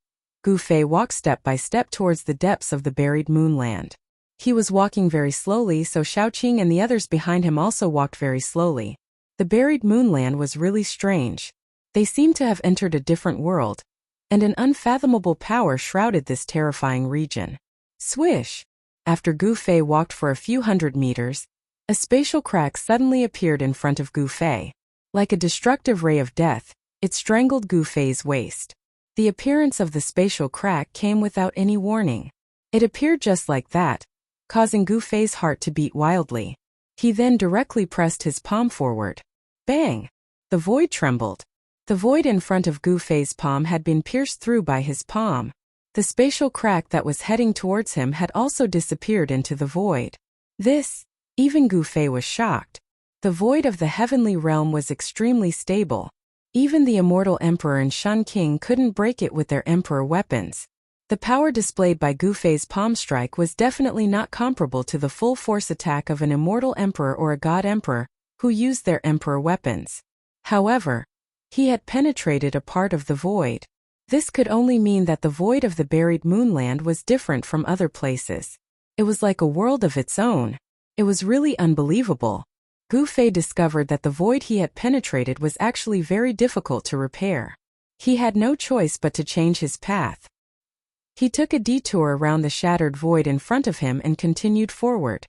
Gu Fei walked step by step towards the depths of the buried moonland. He was walking very slowly, so Shaoqing and the others behind him also walked very slowly. The buried moonland was really strange. They seemed to have entered a different world, and an unfathomable power shrouded this terrifying region. Swish! After Gu Fei walked for a few hundred meters, a spatial crack suddenly appeared in front of Gu Fei. Like a destructive ray of death, it strangled Gu Fei's waist. The appearance of the spatial crack came without any warning. It appeared just like that, causing Gu Fei's heart to beat wildly. He then directly pressed his palm forward. Bang! The void trembled. The void in front of Gu Fei's palm had been pierced through by his palm. The spatial crack that was heading towards him had also disappeared into the void. Even Gu Fei was shocked. The void of the heavenly realm was extremely stable. Even the immortal emperor and Shun King couldn't break it with their emperor weapons. The power displayed by Gu Fei's palm strike was definitely not comparable to the full force attack of an immortal emperor or a god emperor, who used their emperor weapons. However, he had penetrated a part of the void. This could only mean that the void of the buried moonland was different from other places. It was like a world of its own. It was really unbelievable. Gu Fei discovered that the void he had penetrated was actually very difficult to repair. He had no choice but to change his path. He took a detour around the shattered void in front of him and continued forward.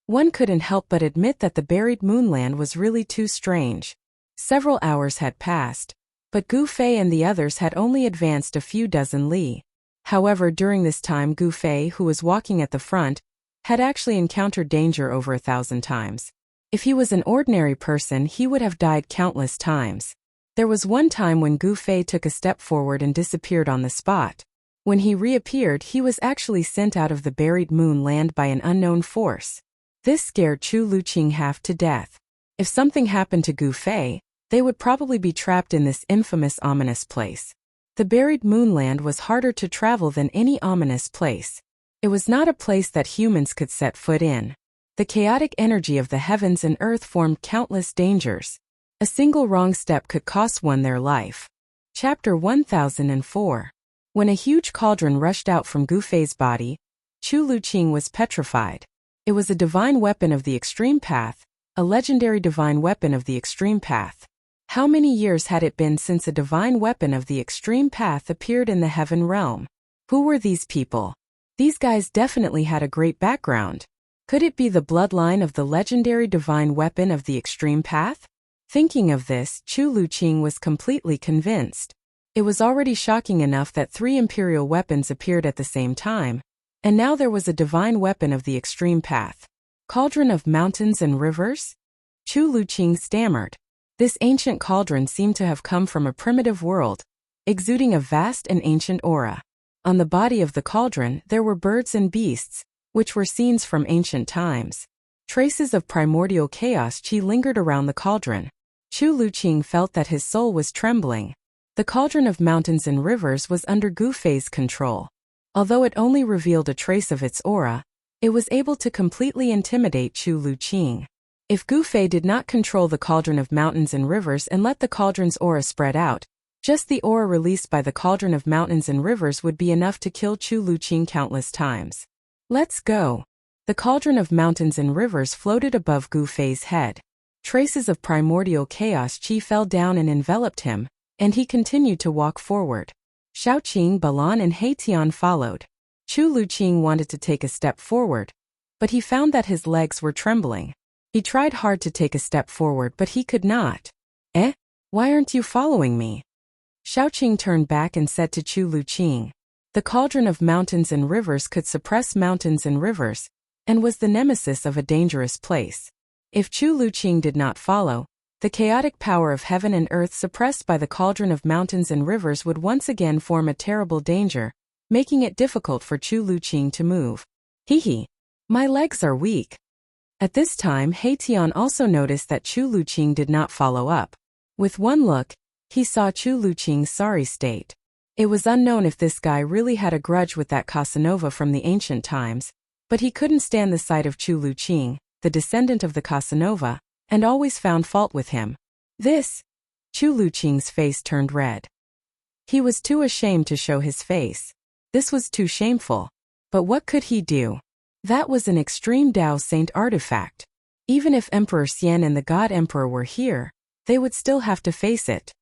One couldn't help but admit that the buried moonland was really too strange. Several hours had passed, but Gu Fei and the others had only advanced a few dozen li. However, during this time Gu Fei, who was walking at the front, had actually encountered danger over 1,000 times. If he was an ordinary person, he would have died countless times. There was one time when Gu Fei took a step forward and disappeared on the spot. When he reappeared, he was actually sent out of the buried moon land by an unknown force. This scared Chu Luqing half to death. If something happened to Gu Fei, they would probably be trapped in this infamous ominous place. The buried moonland was harder to travel than any ominous place. It was not a place that humans could set foot in. The chaotic energy of the heavens and earth formed countless dangers. A single wrong step could cost one their life. Chapter 1004. When a huge cauldron rushed out from Gu Fei's body, Chu Luqing was petrified. It was a divine weapon of the extreme path, a legendary divine weapon of the extreme path. How many years had it been since a divine weapon of the extreme path appeared in the heaven realm? Who were these people? These guys definitely had a great background. Could it be the bloodline of the legendary divine weapon of the extreme path? Thinking of this, Chu Luqing was completely convinced. It was already shocking enough that 3 imperial weapons appeared at the same time, and now there was a divine weapon of the extreme path. Cauldron of mountains and rivers? Chu Luqing stammered. This ancient cauldron seemed to have come from a primitive world, exuding a vast and ancient aura. On the body of the cauldron there were birds and beasts, which were scenes from ancient times. Traces of primordial chaos chi lingered around the cauldron. Chu Luqing felt that his soul was trembling. The cauldron of mountains and rivers was under Gu Fei's control. Although it only revealed a trace of its aura, it was able to completely intimidate Chu Luqing. If Gu Fei did not control the cauldron of mountains and rivers and let the cauldron's aura spread out, just the aura released by the cauldron of mountains and rivers would be enough to kill Chu Luqing countless times. Let's go. The cauldron of mountains and rivers floated above Gu Fei's head. Traces of primordial chaos chi fell down and enveloped him, and he continued to walk forward. Shaoqing, Balan and Heitian followed. Chu Luqing wanted to take a step forward, but he found that his legs were trembling. He tried hard to take a step forward, but he could not. Why aren't you following me? Shaoqing turned back and said to Chu Luqing. The cauldron of mountains and rivers could suppress mountains and rivers, and was the nemesis of a dangerous place. If Chu Luqing did not follow, the chaotic power of heaven and earth suppressed by the cauldron of mountains and rivers would once again form a terrible danger, making it difficult for Chu Luqing to move. My legs are weak. At this time Heitian also noticed that Chu Luqing did not follow up. With one look, he saw Chu Luqing's sorry state. It was unknown if this guy really had a grudge with that Casanova from the ancient times, but he couldn't stand the sight of Chu Luqing, the descendant of the Casanova, and always found fault with him. Chu Luqing's face turned red. He was too ashamed to show his face. This was too shameful. But what could he do? That was an extreme Dao Saint artifact. Even if Emperor Xian and the God Emperor were here, they would still have to face it.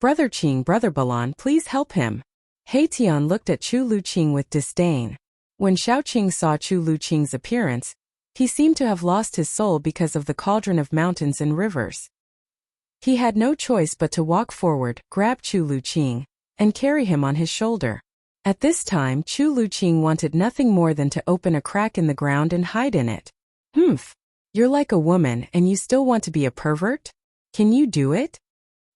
Brother Balan, please help him. Heitian looked at Chu Luqing with disdain. When Shaoqing saw Chu Luqing's appearance, he seemed to have lost his soul because of the cauldron of mountains and rivers. He had no choice but to walk forward, grab Chu Luqing, and carry him on his shoulder. At this time, Chu Luqing wanted nothing more than to open a crack in the ground and hide in it. Humph. You're like a woman and you still want to be a pervert? Can you do it?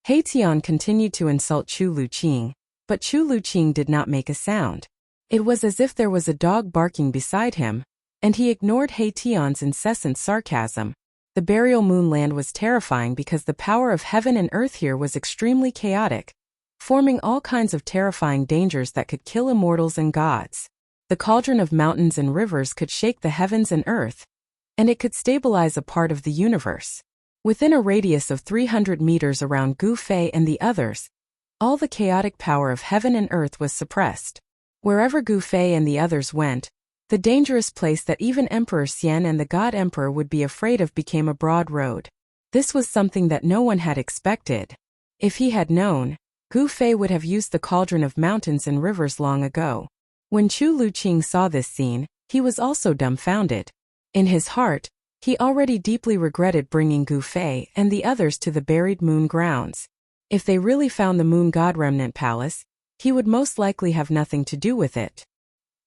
He Tian continued to insult Chu Luqing, but Chu Luqing did not make a sound. It was as if there was a dog barking beside him, and he ignored He Tian's incessant sarcasm. The burial moonland was terrifying because the power of heaven and earth here was extremely chaotic, forming all kinds of terrifying dangers that could kill immortals and gods. The cauldron of mountains and rivers could shake the heavens and earth, and it could stabilize a part of the universe. Within a radius of 300 meters around Gu Fei and the others, all the chaotic power of heaven and earth was suppressed. Wherever Gu Fei and the others went, the dangerous place that even Emperor Xian and the God Emperor would be afraid of became a broad road. This was something that no one had expected. If he had known, Gu Fei would have used the cauldron of mountains and rivers long ago. When Chu Luqing saw this scene, he was also dumbfounded. In his heart, he already deeply regretted bringing Gu Fei and the others to the buried moon grounds. If they really found the moon god remnant palace, he would most likely have nothing to do with it.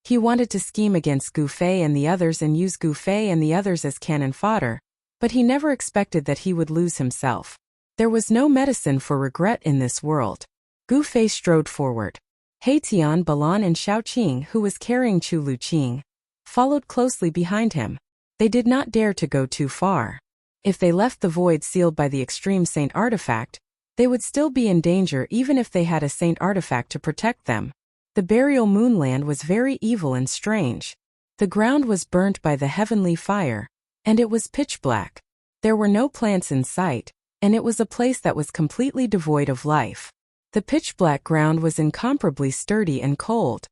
He wanted to scheme against Gu Fei and the others and use Gu Fei and the others as cannon fodder, but he never expected that he would lose himself. There was no medicine for regret in this world. Gu Fei strode forward. He Tian, Balan and Shaoqing, who was carrying Chu Luqing, followed closely behind him. They did not dare to go too far. If they left the void sealed by the extreme saint artifact, they would still be in danger even if they had a saint artifact to protect them. The burial moonland was very evil and strange. The ground was burnt by the heavenly fire, and it was pitch black. There were no plants in sight, and it was a place that was completely devoid of life. The pitch-black ground was incomparably sturdy and cold.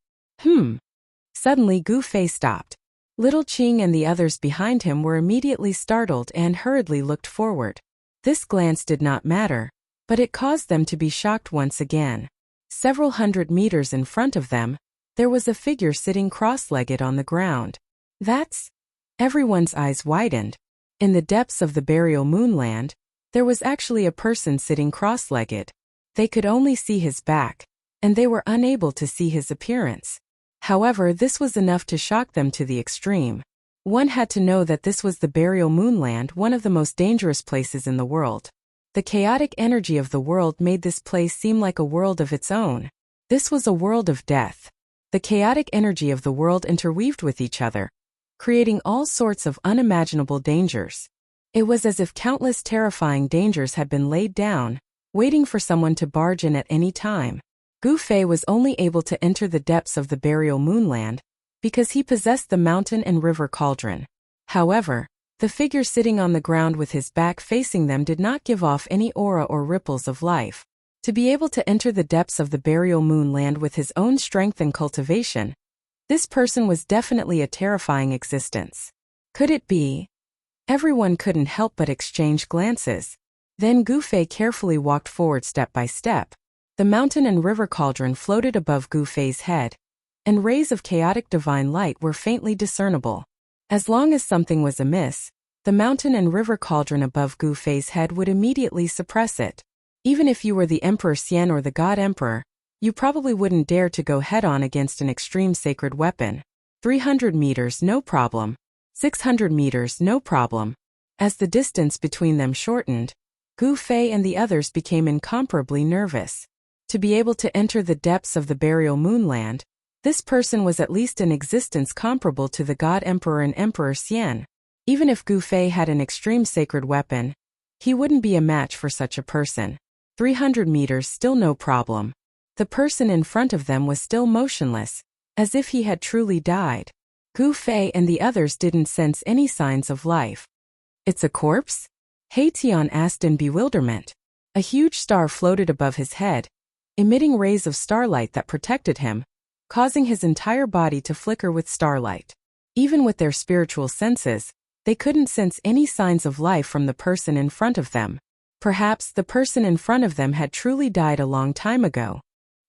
Suddenly Gu Fei stopped. Little Qing and the others behind him were immediately startled and hurriedly looked forward. This glance did not matter, but it caused them to be shocked once again. Several hundred meters in front of them, there was a figure sitting cross-legged on the ground. That's... Everyone's eyes widened. In the depths of the burial moonland, there was actually a person sitting cross-legged. They could only see his back, and they were unable to see his appearance. However, this was enough to shock them to the extreme. One had to know that this was the burial moonland, one of the most dangerous places in the world. The chaotic energy of the world made this place seem like a world of its own. This was a world of death. The chaotic energy of the world interweaved with each other, creating all sorts of unimaginable dangers. It was as if countless terrifying dangers had been laid down, waiting for someone to barge in at any time. Gu Fei was only able to enter the depths of the burial moonland because he possessed the mountain and river cauldron. However, the figure sitting on the ground with his back facing them did not give off any aura or ripples of life. To be able to enter the depths of the burial moonland with his own strength and cultivation, this person was definitely a terrifying existence. Could it be? Everyone couldn't help but exchange glances. Then Gu Fei carefully walked forward step by step. The mountain and river cauldron floated above Gu Fei's head, and rays of chaotic divine light were faintly discernible. As long as something was amiss, the mountain and river cauldron above Gu Fei's head would immediately suppress it. Even if you were the Emperor Xian or the God Emperor, you probably wouldn't dare to go head-on against an extreme sacred weapon. 300 meters, no problem. 600 meters, no problem. As the distance between them shortened, Gu Fei and the others became incomparably nervous. To be able to enter the depths of the burial moonland, this person was at least in existence comparable to the God Emperor and Emperor Xian. Even if Gu Fei had an extreme sacred weapon, he wouldn't be a match for such a person. 300 meters, still no problem. The person in front of them was still motionless, as if he had truly died. Gu Fei and the others didn't sense any signs of life. It's a corpse? He Tian asked in bewilderment. A huge star floated above his head, emitting rays of starlight that protected him, causing his entire body to flicker with starlight. Even with their spiritual senses, they couldn't sense any signs of life from the person in front of them. Perhaps the person in front of them had truly died a long time ago.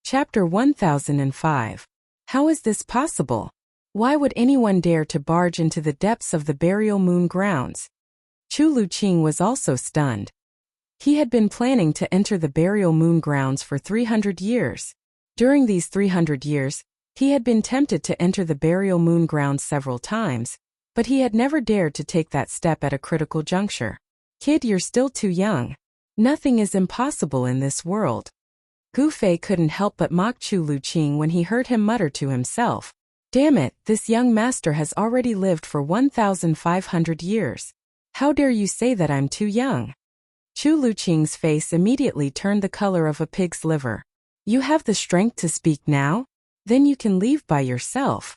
Chapter 1005. How is this possible? Why would anyone dare to barge into the depths of the burial moon grounds? Chu Luqing was also stunned. He had been planning to enter the burial moon grounds for 300 years. During these 300 years, He had been tempted to enter the burial moon grounds several times, but he had never dared to take that step at a critical juncture. Kid, you're still too young. Nothing is impossible in this world. Gu Fei couldn't help but mock Chu Luqing when he heard him mutter to himself, damn it, this young master has already lived for 1,500 years. How dare you say that I'm too young? Chu Luqing's face immediately turned the color of a pig's liver. You have the strength to speak now? Then you can leave by yourself.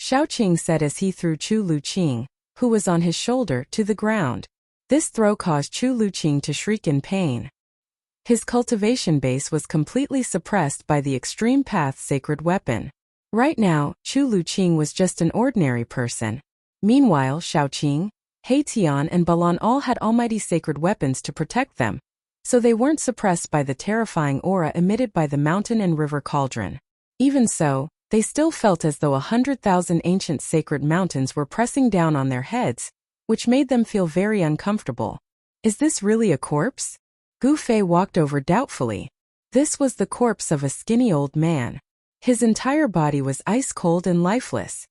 Xiaoqing said as he threw Chu Luqing, who was on his shoulder, to the ground. This throw caused Chu Luqing to shriek in pain. His cultivation base was completely suppressed by the extreme path sacred weapon. Right now, Chu Luqing was just an ordinary person. Meanwhile, Xiaoqing, Heitian and Balan all had almighty sacred weapons to protect them, so they weren't suppressed by the terrifying aura emitted by the mountain and river cauldron. Even so, they still felt as though 100,000 ancient sacred mountains were pressing down on their heads, which made them feel very uncomfortable. Is this really a corpse? Gu Fei walked over doubtfully. This was the corpse of a skinny old man. His entire body was ice-cold and lifeless.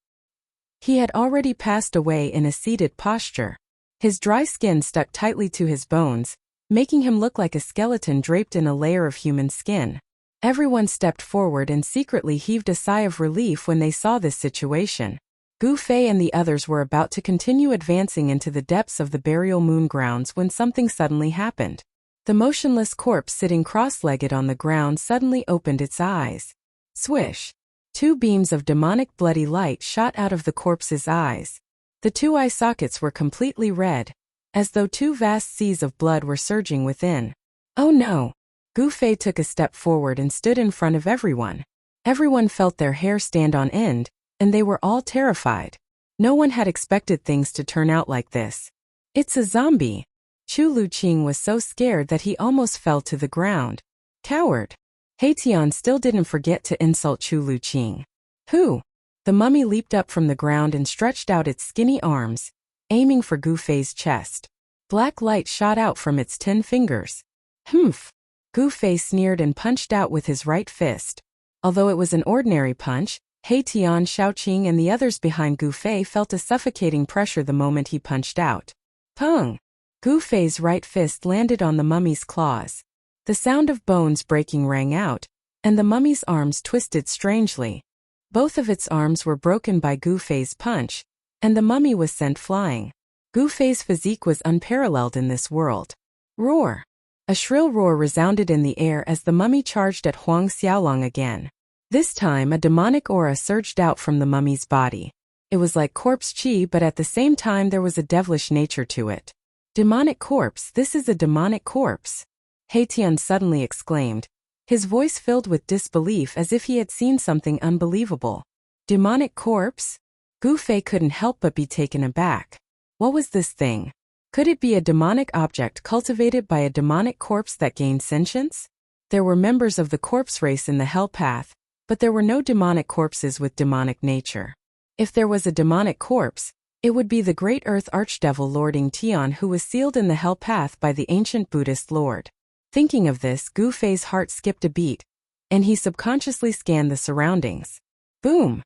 He had already passed away in a seated posture. His dry skin stuck tightly to his bones, making him look like a skeleton draped in a layer of human skin. Everyone stepped forward and secretly heaved a sigh of relief when they saw this situation. Gu Fei and the others were about to continue advancing into the depths of the burial moon grounds when something suddenly happened. The motionless corpse sitting cross-legged on the ground suddenly opened its eyes. Swish! 2 beams of demonic bloody light shot out of the corpse's eyes. The 2 eye sockets were completely red, as though 2 vast seas of blood were surging within. Oh no! Gu Fei took a step forward and stood in front of everyone. Everyone felt their hair stand on end, and they were all terrified. No one had expected things to turn out like this. It's a zombie! Chu Luqing was so scared that he almost fell to the ground. Coward! Heitian still didn't forget to insult Chu Luqing. Who? The mummy leaped up from the ground and stretched out its skinny arms, aiming for Gu Fei's chest. Black light shot out from its 10 fingers. Humph! Gu Fei sneered and punched out with his right fist. Although it was an ordinary punch, Heitian, Xiaoqing and the others behind Gu Fei felt a suffocating pressure the moment he punched out. Pung! Gu Fei's right fist landed on the mummy's claws. The sound of bones breaking rang out, and the mummy's arms twisted strangely. Both of its arms were broken by Gu Fei's punch, and the mummy was sent flying. Gu Fei's physique was unparalleled in this world. Roar! A shrill roar resounded in the air as the mummy charged at Huang Xiaolong again. This time a demonic aura surged out from the mummy's body. It was like corpse chi, but at the same time there was a devilish nature to it. Demonic corpse, this is a demonic corpse! Heitian suddenly exclaimed, his voice filled with disbelief as if he had seen something unbelievable. Demonic corpse? Gu Fei couldn't help but be taken aback. What was this thing? Could it be a demonic object cultivated by a demonic corpse that gained sentience? There were members of the corpse race in the hell path, but there were no demonic corpses with demonic nature. If there was a demonic corpse, it would be the great earth archdevil Lord Ingtian, who was sealed in the hell path by the ancient Buddhist lord. Thinking of this, Gu Fei's heart skipped a beat, and he subconsciously scanned the surroundings. Boom!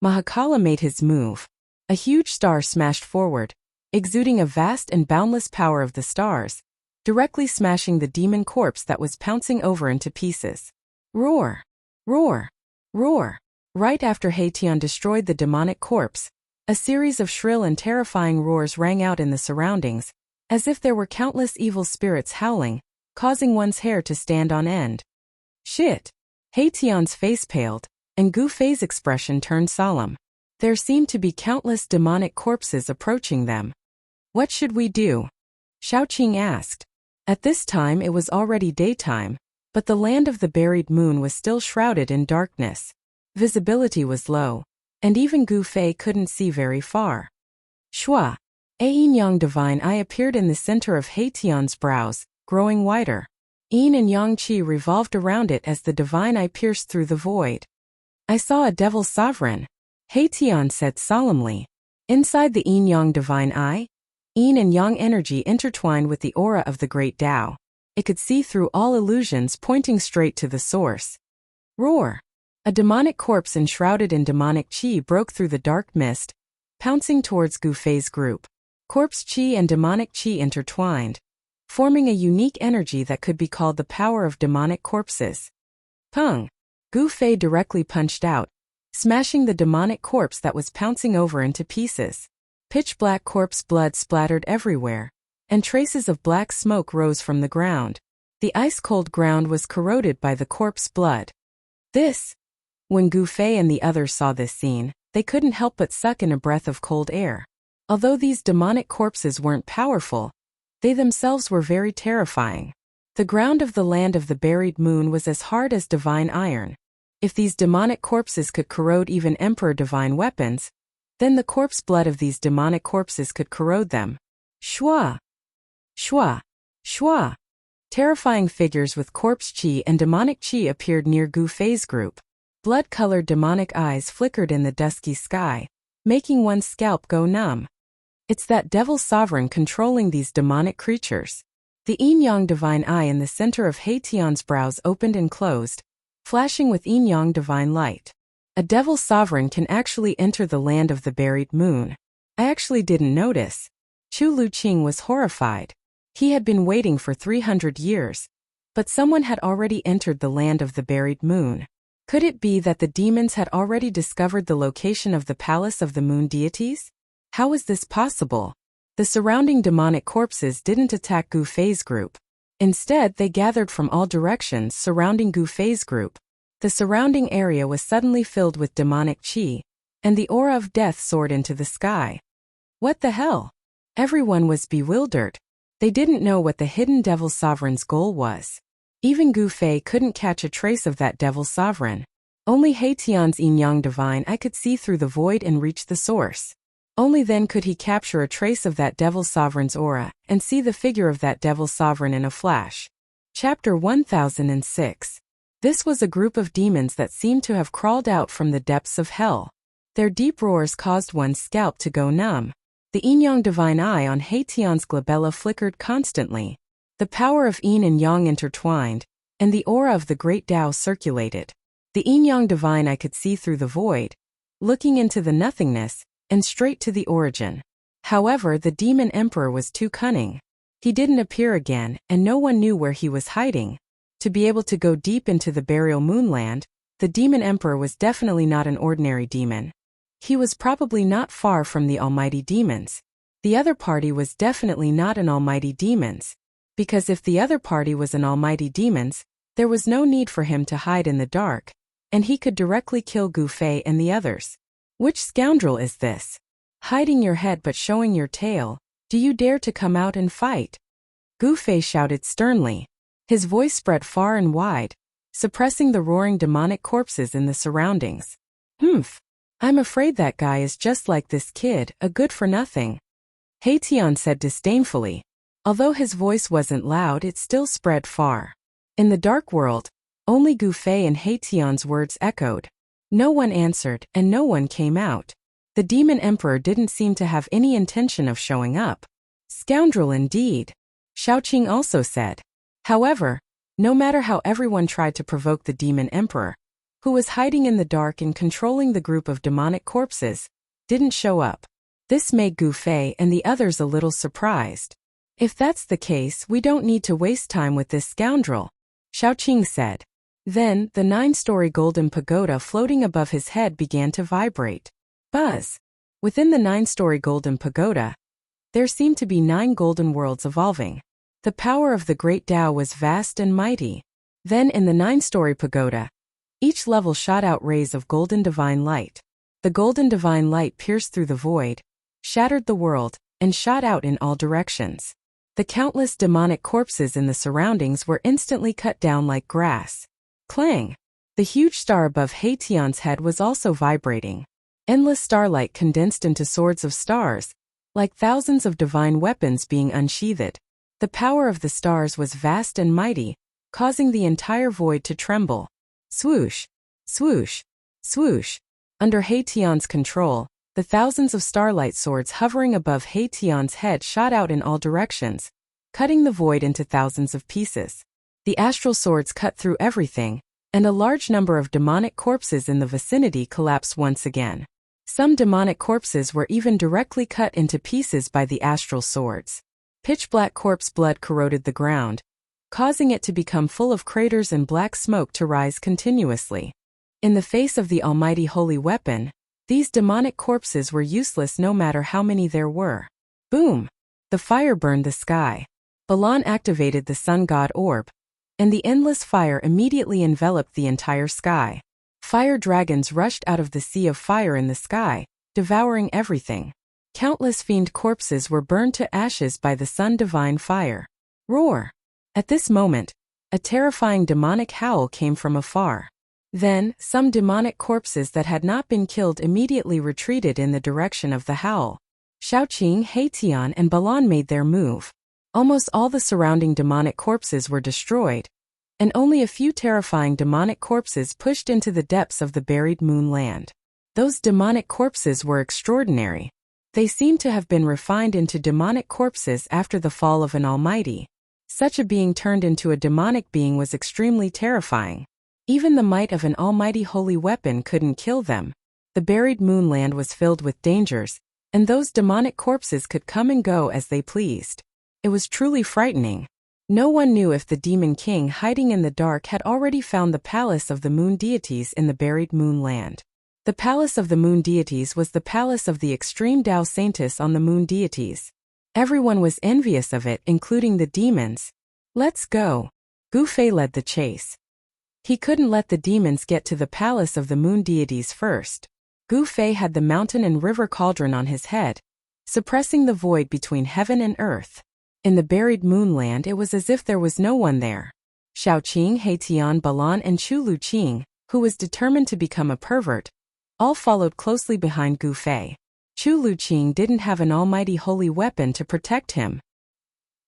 Mahakala made his move. A huge star smashed forward, exuding a vast and boundless power of the stars, directly smashing the demon corpse that was pouncing over into pieces. Roar! Roar! Roar! Right after Heitian destroyed the demonic corpse, a series of shrill and terrifying roars rang out in the surroundings, as if there were countless evil spirits howling, causing one's hair to stand on end. Shit! Heitian's face paled, and Gu Fei's expression turned solemn. There seemed to be countless demonic corpses approaching them. What should we do? Xiaoqing asked. At this time it was already daytime, but the land of the buried moon was still shrouded in darkness. Visibility was low, and even Gu Fei couldn't see very far. Shua! A yin-yang divine eye appeared in the center of Heitian's brows, growing wider. Yin and yang qi revolved around it as the divine eye pierced through the void. I saw a devil sovereign, Heitian said solemnly. Inside the yin-yang divine eye, yin and yang energy intertwined with the aura of the great Tao. It could see through all illusions, pointing straight to the source. Roar! A demonic corpse enshrouded in demonic chi broke through the dark mist, pouncing towards Gu Fei's group. Corpse chi and demonic chi intertwined, forming a unique energy that could be called the power of demonic corpses. Pung! Gu Fei directly punched out, smashing the demonic corpse that was pouncing over into pieces. Pitch-black corpse blood splattered everywhere, and traces of black smoke rose from the ground. The ice-cold ground was corroded by the corpse blood. When Gu Fei and the others saw this scene, they couldn't help but suck in a breath of cold air. Although these demonic corpses weren't powerful, they themselves were very terrifying. The ground of the land of the buried moon was as hard as divine iron. If these demonic corpses could corrode even Emperor divine weapons, then the corpse blood of these demonic corpses could corrode them. Shua! Shua! Shua! Terrifying figures with corpse chi and demonic chi appeared near Gu Fei's group. Blood-colored demonic eyes flickered in the dusky sky, making one's scalp go numb. It's that devil sovereign controlling these demonic creatures. The yin-yang divine eye in the center of Haitian's brows opened and closed, flashing with yin-yang divine light. A devil sovereign can actually enter the land of the buried moon. I actually didn't notice. Chu Luqing was horrified. He had been waiting for 300 years, but someone had already entered the land of the buried moon. Could it be that the demons had already discovered the location of the palace of the moon deities? How was this possible? The surrounding demonic corpses didn't attack Gu Fei's group. Instead, they gathered from all directions surrounding Gu Fei's group. The surrounding area was suddenly filled with demonic chi, and the aura of death soared into the sky. What the hell? Everyone was bewildered. They didn't know what the hidden devil sovereign's goal was. Even Gu Fei couldn't catch a trace of that devil sovereign. Only Haitian's yin-yang divine eye could see through the void and reach the source. Only then could he capture a trace of that devil sovereign's aura and see the figure of that devil sovereign in a flash. Chapter 1006. This was a group of demons that seemed to have crawled out from the depths of hell. Their deep roars caused one's scalp to go numb. The yin-yang divine eye on Haitian's glabella flickered constantly. The power of yin and yang intertwined, and the aura of the great Tao circulated. The yin-yang divine eye could see through the void, looking into the nothingness, and straight to the origin. However, the demon emperor was too cunning. He didn't appear again, and no one knew where he was hiding. To be able to go deep into the burial moonland, the demon emperor was definitely not an ordinary demon. He was probably not far from the almighty demons. The other party was definitely not an almighty demons. Because if the other party was an almighty demons, there was no need for him to hide in the dark, and he could directly kill Gu Fei and the others. Which scoundrel is this? Hiding your head but showing your tail, do you dare to come out and fight? Gu Fei shouted sternly. His voice spread far and wide, suppressing the roaring demonic corpses in the surroundings. I'm afraid that guy is just like this kid, a good-for-nothing. Haitian said disdainfully. Although his voice wasn't loud, it still spread far. In the dark world, only Gu Fei and Haitian's words echoed. No one answered, and no one came out. The demon emperor didn't seem to have any intention of showing up. Scoundrel indeed, Shaoqing also said. However, no matter how everyone tried to provoke the demon emperor, who was hiding in the dark and controlling the group of demonic corpses, didn't show up. This made Gu Fei and the others a little surprised. If that's the case, we don't need to waste time with this scoundrel, Shaoqing said. Then, the 9-story golden pagoda floating above his head began to vibrate. Buzz! Within the 9-story golden pagoda, there seemed to be 9 golden worlds evolving. The power of the great Tao was vast and mighty. Then in the 9-story pagoda, each level shot out rays of golden divine light. The golden divine light pierced through the void, shattered the world, and shot out in all directions. The countless demonic corpses in the surroundings were instantly cut down like grass. Clang! The huge star above Haitian's head was also vibrating. Endless starlight condensed into swords of stars, like thousands of divine weapons being unsheathed. The power of the stars was vast and mighty, causing the entire void to tremble. Swoosh! Swoosh! Swoosh! Under Haitian's control, the thousands of starlight swords hovering above Haitian's head shot out in all directions, cutting the void into thousands of pieces. The astral swords cut through everything, and a large number of demonic corpses in the vicinity collapsed once again. Some demonic corpses were even directly cut into pieces by the astral swords. Pitch-black corpse blood corroded the ground, causing it to become full of craters and black smoke to rise continuously. In the face of the almighty holy weapon, these demonic corpses were useless no matter how many there were. Boom! The fire burned the sky. Balan activated the sun god orb, and the endless fire immediately enveloped the entire sky. Fire dragons rushed out of the sea of fire in the sky, devouring everything. Countless fiend corpses were burned to ashes by the sun divine fire. Roar! At this moment, a terrifying demonic howl came from afar. Then, some demonic corpses that had not been killed immediately retreated in the direction of the howl. Xiaoqing, Haitian, and Balan made their move. Almost all the surrounding demonic corpses were destroyed, and only a few terrifying demonic corpses pushed into the depths of the buried moonland. Those demonic corpses were extraordinary. They seemed to have been refined into demonic corpses after the fall of an almighty. Such a being turned into a demonic being was extremely terrifying. Even the might of an almighty holy weapon couldn't kill them. The buried moonland was filled with dangers, and those demonic corpses could come and go as they pleased. It was truly frightening. No one knew if the demon king hiding in the dark had already found the palace of the moon deities in the buried moonland. The palace of the moon deities was the palace of the extreme Tao Saintess on the moon deities. Everyone was envious of it, including the demons. Let's go. Gu Fei led the chase. He couldn't let the demons get to the palace of the moon deities first. Gu Fei had the mountain and river cauldron on his head, suppressing the void between heaven and earth. In the buried moonland it was as if there was no one there. Xiaoqing, Haitian, Balan, and Chu Luqing, who was determined to become a pervert, all followed closely behind Gu Fei. Chu Luqing didn't have an almighty holy weapon to protect him.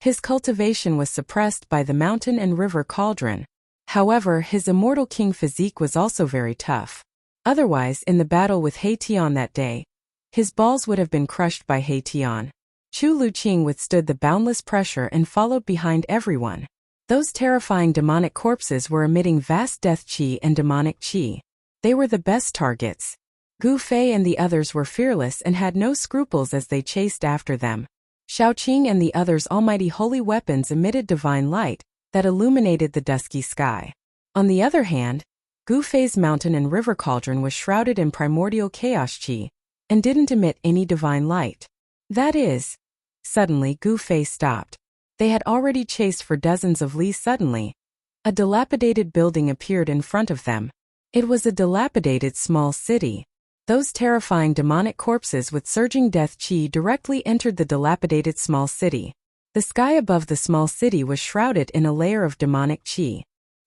His cultivation was suppressed by the mountain and river cauldron. However, his immortal king physique was also very tough. Otherwise, in the battle with Haitian that day, his balls would have been crushed by Haitian. Chu Luqing withstood the boundless pressure and followed behind everyone. Those terrifying demonic corpses were emitting vast death qi and demonic qi. They were the best targets. Gu Fei and the others were fearless and had no scruples as they chased after them. Xiaoqing and the others' almighty holy weapons emitted divine light that illuminated the dusky sky. On the other hand, Gu Fei's mountain and river cauldron was shrouded in primordial chaos qi and didn't emit any divine light. That is, suddenly Gu Fei stopped. They had already chased for dozens of li. Suddenly, a dilapidated building appeared in front of them. It was a dilapidated small city. Those terrifying demonic corpses with surging death qi directly entered the dilapidated small city. The sky above the small city was shrouded in a layer of demonic qi.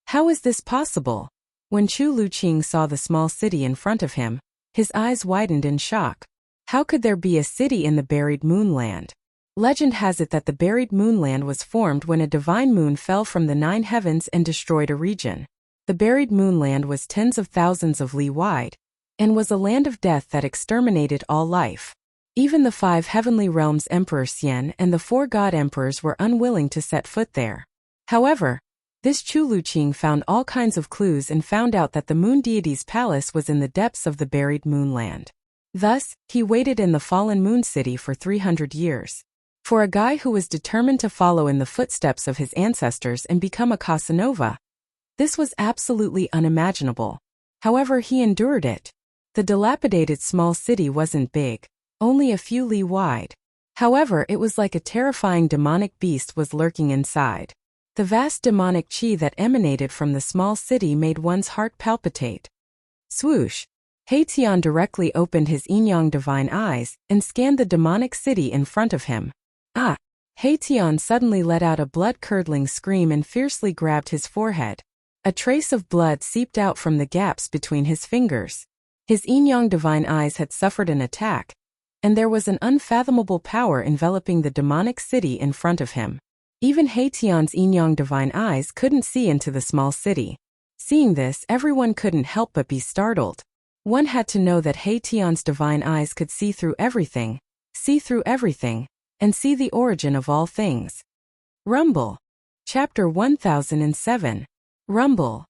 How is this possible? When Chu Luqing saw the small city in front of him, his eyes widened in shock. How could there be a city in the buried moonland? Legend has it that the buried moonland was formed when a divine moon fell from the 9 heavens and destroyed a region. The buried moonland was tens of thousands of li wide, and was a land of death that exterminated all life. Even the 5 heavenly realms Emperor Xian and the 4 god emperors were unwilling to set foot there. However, this Chu Luqing found all kinds of clues and found out that the moon deity's palace was in the depths of the buried moonland. Thus, he waited in the fallen moon city for 300 years. For a guy who was determined to follow in the footsteps of his ancestors and become a Casanova, this was absolutely unimaginable. However, he endured it. The dilapidated small city wasn't big, only a few li wide. However, it was like a terrifying demonic beast was lurking inside. The vast demonic qi that emanated from the small city made one's heart palpitate. Swoosh! Haitian directly opened his yin-yang divine eyes and scanned the demonic city in front of him. Ah! Haitian suddenly let out a blood-curdling scream and fiercely grabbed his forehead. A trace of blood seeped out from the gaps between his fingers. His yin-yang divine eyes had suffered an attack, and there was an unfathomable power enveloping the demonic city in front of him. Even Haitian's yin-yang divine eyes couldn't see into the small city. Seeing this, everyone couldn't help but be startled. One had to know that Haitian's divine eyes could see through everything, and see the origin of all things. Rumble. Chapter 1007. Rumble.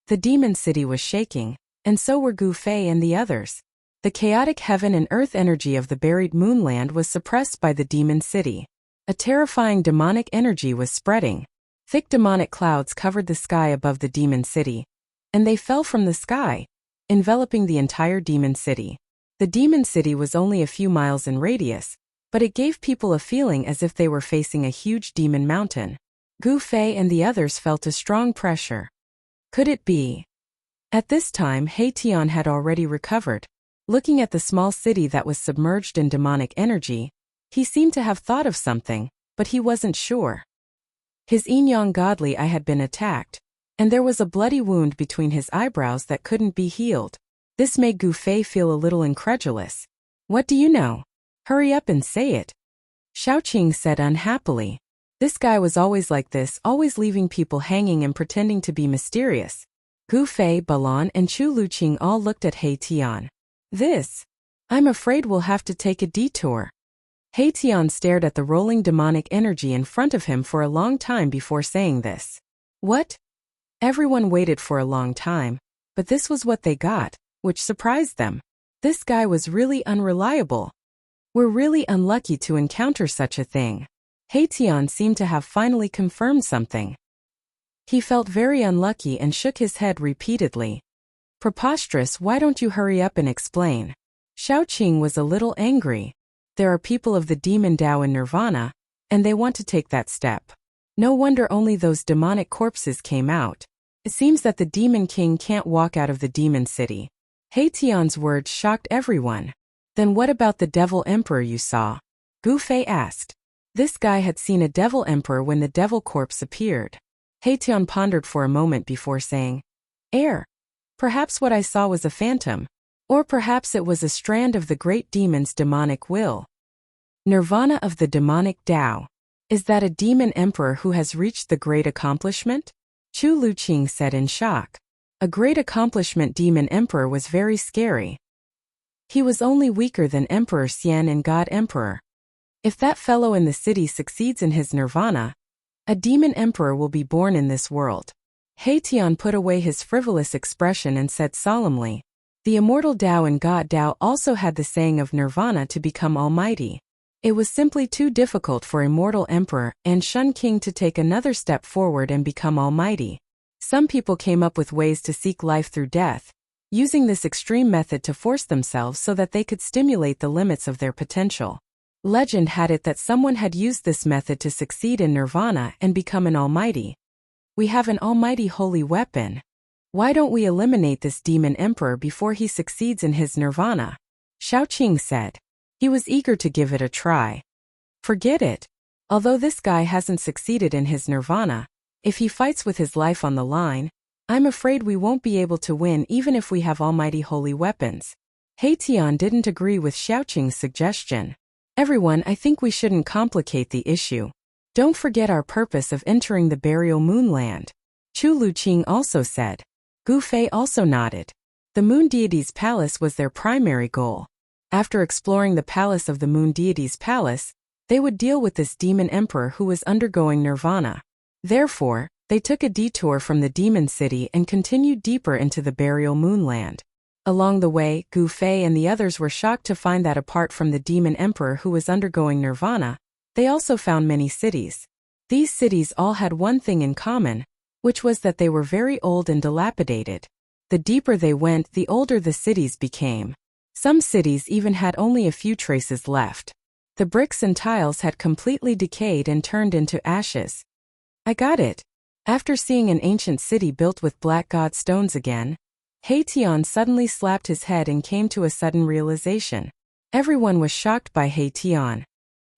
The demon city was shaking, and so were Gu Fei and the others. The chaotic heaven and earth energy of the buried moonland was suppressed by the demon city. A terrifying demonic energy was spreading. Thick demonic clouds covered the sky above the demon city, and they fell from the sky, enveloping the entire demon city. The demon city was only a few miles in radius, but it gave people a feeling as if they were facing a huge demon mountain. Gu Fei and the others felt a strong pressure. Could it be? At this time, He Tian had already recovered. Looking at the small city that was submerged in demonic energy, he seemed to have thought of something, but he wasn't sure. His yin-yang godly eye had been attacked, and there was a bloody wound between his eyebrows that couldn't be healed. This made Gu Fei feel a little incredulous. What do you know? Hurry up and say it. Xiaoqing said unhappily. This guy was always like this, always leaving people hanging and pretending to be mysterious. Gu Fei, Balan, and Chu Luqing all looked at He Tian. I'm afraid we'll have to take a detour. He Tian stared at the rolling demonic energy in front of him for a long time before saying this. What? Everyone waited for a long time, but this was what they got, which surprised them. This guy was really unreliable. We're really unlucky to encounter such a thing. He Tian seemed to have finally confirmed something. He felt very unlucky and shook his head repeatedly. Preposterous, why don't you hurry up and explain? Xiaoqing was a little angry. There are people of the demon Tao in Nirvana, and they want to take that step. No wonder only those demonic corpses came out. It seems that the demon king can't walk out of the demon city. He Tian's words shocked everyone. Then what about the devil emperor you saw? Gu Fei asked. This guy had seen a devil emperor when the devil corpse appeared. He Tian pondered for a moment before saying, Perhaps what I saw was a phantom. Or perhaps it was a strand of the great demon's demonic will. Nirvana of the demonic Tao. Is that a demon emperor who has reached the great accomplishment? Chu Luqing said in shock. A great accomplishment demon emperor was very scary. He was only weaker than Emperor Xian and God Emperor. If that fellow in the city succeeds in his nirvana, a demon emperor will be born in this world. He Tian put away his frivolous expression and said solemnly, the immortal Tao and God Tao also had the saying of nirvana to become almighty. It was simply too difficult for immortal emperor and Shun King to take another step forward and become almighty. Some people came up with ways to seek life through death, using this extreme method to force themselves so that they could stimulate the limits of their potential. Legend had it that someone had used this method to succeed in nirvana and become an almighty. We have an almighty holy weapon. Why don't we eliminate this demon emperor before he succeeds in his nirvana? Xiaoqing said. He was eager to give it a try. Forget it. Although this guy hasn't succeeded in his nirvana, if he fights with his life on the line, I'm afraid we won't be able to win even if we have almighty holy weapons. He Tian didn't agree with Xiaoqing's suggestion. Everyone, I think we shouldn't complicate the issue. Don't forget our purpose of entering the burial moonland. Chu Luqing also said. Gu Fei also nodded. The moon deity's palace was their primary goal. After exploring the palace of the moon deity's palace, they would deal with this demon emperor who was undergoing nirvana. Therefore, they took a detour from the demon city and continued deeper into the burial moonland. Along the way, Gu Fei and the others were shocked to find that apart from the demon emperor who was undergoing nirvana, they also found many cities. These cities all had one thing in common, which was that they were very old and dilapidated. The deeper they went, the older the cities became. Some cities even had only a few traces left. The bricks and tiles had completely decayed and turned into ashes. I got it. After seeing an ancient city built with black god stones again, He Tian suddenly slapped his head and came to a sudden realization. Everyone was shocked by He Tian.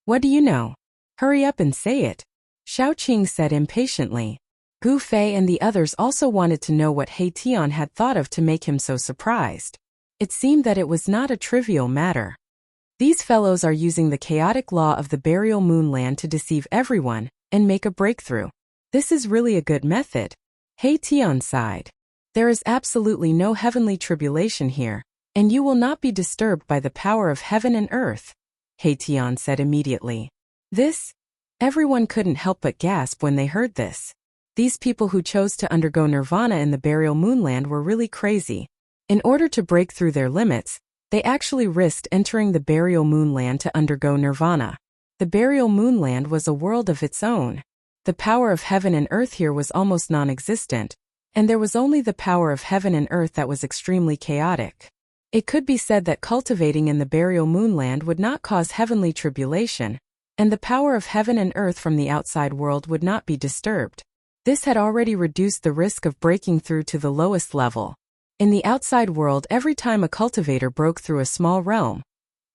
What do you know? Hurry up and say it. Xiaoqing said impatiently. Gu Fei and the others also wanted to know what He Tian had thought of to make him so surprised. It seemed that it was not a trivial matter. These fellows are using the chaotic law of the burial moonland to deceive everyone and make a breakthrough. This is really a good method. He Tian sighed. There is absolutely no heavenly tribulation here, and you will not be disturbed by the power of heaven and earth, He Tian said immediately. Everyone couldn't help but gasp when they heard this. These people who chose to undergo nirvana in the burial moonland were really crazy. In order to break through their limits, they actually risked entering the burial moonland to undergo nirvana. The burial moonland was a world of its own. The power of heaven and earth here was almost non-existent, and there was only the power of heaven and earth that was extremely chaotic. It could be said that cultivating in the burial moonland would not cause heavenly tribulation, and the power of heaven and earth from the outside world would not be disturbed. This had already reduced the risk of breaking through to the lowest level. In the outside world, every time a cultivator broke through a small realm,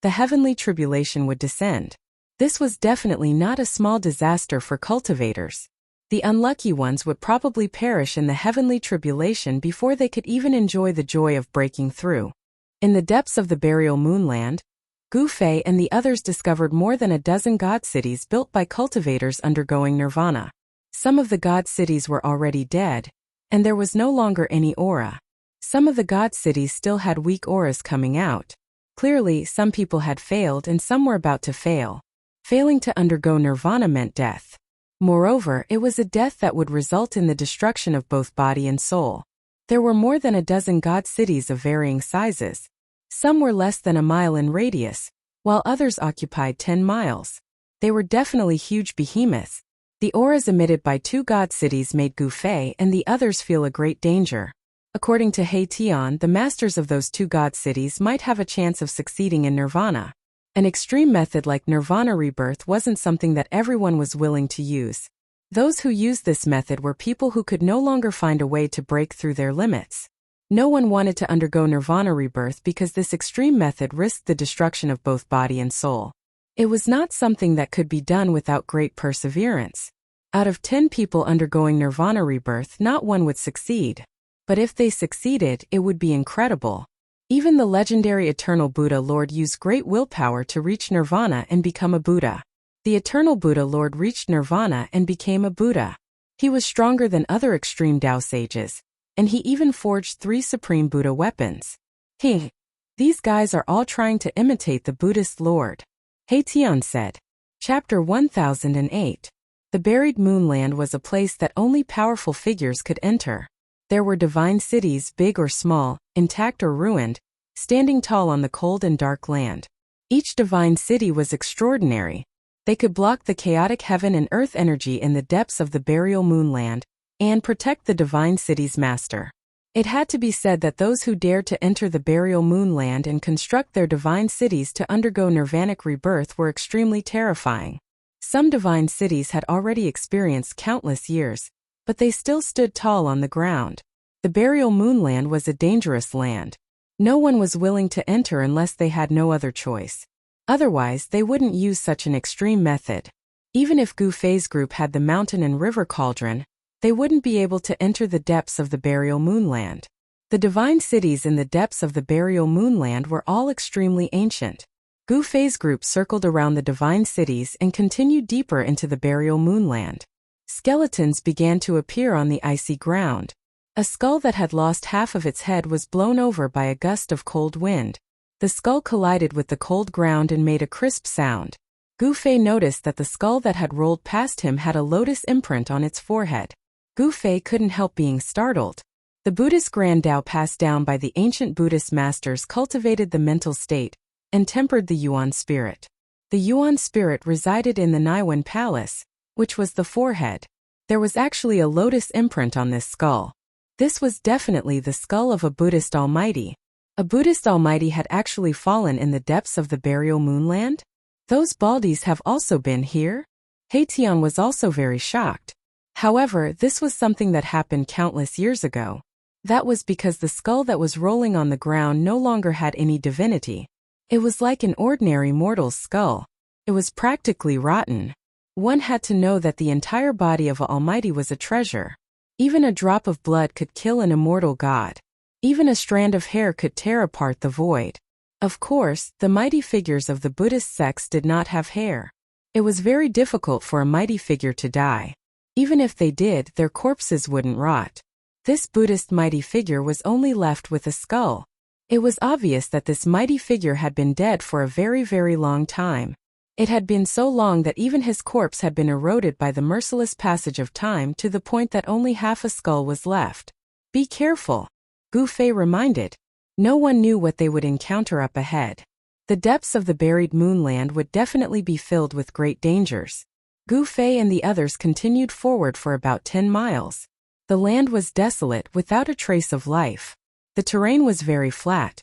the heavenly tribulation would descend. This was definitely not a small disaster for cultivators. The unlucky ones would probably perish in the heavenly tribulation before they could even enjoy the joy of breaking through. In the depths of the burial moonland, Gu Fei and the others discovered more than a dozen god cities built by cultivators undergoing nirvana. Some of the god cities were already dead, and there was no longer any aura. Some of the god cities still had weak auras coming out. Clearly, some people had failed and some were about to fail. Failing to undergo nirvana meant death. Moreover, it was a death that would result in the destruction of both body and soul. There were more than a dozen god cities of varying sizes. Some were less than a mile in radius, while others occupied 10 miles. They were definitely huge behemoths. The auras emitted by two god cities made Gu Fei and the others feel a great danger. According to He Tian, the masters of those two god cities might have a chance of succeeding in nirvana. An extreme method like nirvana rebirth wasn't something that everyone was willing to use. Those who used this method were people who could no longer find a way to break through their limits. No one wanted to undergo nirvana rebirth because this extreme method risked the destruction of both body and soul. It was not something that could be done without great perseverance. Out of 10 people undergoing nirvana rebirth, not one would succeed. But if they succeeded, it would be incredible. Even the legendary Eternal Buddha Lord used great willpower to reach nirvana and become a Buddha. The Eternal Buddha Lord reached nirvana and became a Buddha. He was stronger than other extreme Tao sages, and he even forged 3 supreme Buddha weapons. These guys are all trying to imitate the Buddhist Lord. He Tian said. Chapter 1008. The buried moonland was a place that only powerful figures could enter. There were divine cities, big or small, intact or ruined, standing tall on the cold and dark land. Each divine city was extraordinary. They could block the chaotic heaven and earth energy in the depths of the burial moonland, and protect the divine city's master. It had to be said that those who dared to enter the burial moonland and construct their divine cities to undergo nirvanic rebirth were extremely terrifying. Some divine cities had already experienced countless years, but they still stood tall on the ground. The burial moonland was a dangerous land. No one was willing to enter unless they had no other choice. Otherwise, they wouldn't use such an extreme method. Even if Gu Fei's group had the mountain and river cauldron, they wouldn't be able to enter the depths of the burial moonland. The divine cities in the depths of the burial moonland were all extremely ancient. Gu Fei's group circled around the divine cities and continued deeper into the burial moonland. Skeletons began to appear on the icy ground. A skull that had lost half of its head was blown over by a gust of cold wind. The skull collided with the cold ground and made a crisp sound. Gu Fei noticed that the skull that had rolled past him had a lotus imprint on its forehead. Gu Fei couldn't help being startled. The Buddhist Grand Tao passed down by the ancient Buddhist masters cultivated the mental state and tempered the Yuan spirit. The Yuan spirit resided in the Niwen Palace, which was the forehead. There was actually a lotus imprint on this skull. This was definitely the skull of a Buddhist almighty. A Buddhist almighty had actually fallen in the depths of the burial moonland? Those Baldies have also been here? He Tian was also very shocked. However, this was something that happened countless years ago. That was because the skull that was rolling on the ground no longer had any divinity. It was like an ordinary mortal's skull. It was practically rotten. One had to know that the entire body of an almighty was a treasure. Even a drop of blood could kill an immortal god. Even a strand of hair could tear apart the void. Of course, the mighty figures of the Buddhist sects did not have hair. It was very difficult for a mighty figure to die. Even if they did, their corpses wouldn't rot. This Buddhist mighty figure was only left with a skull. It was obvious that this mighty figure had been dead for a very, very long time. It had been so long that even his corpse had been eroded by the merciless passage of time to the point that only half a skull was left. Be careful, Gu Fei reminded. No one knew what they would encounter up ahead. The depths of the buried moonland would definitely be filled with great dangers. Gu Fei and the others continued forward for about 10 miles. The land was desolate without a trace of life. The terrain was very flat.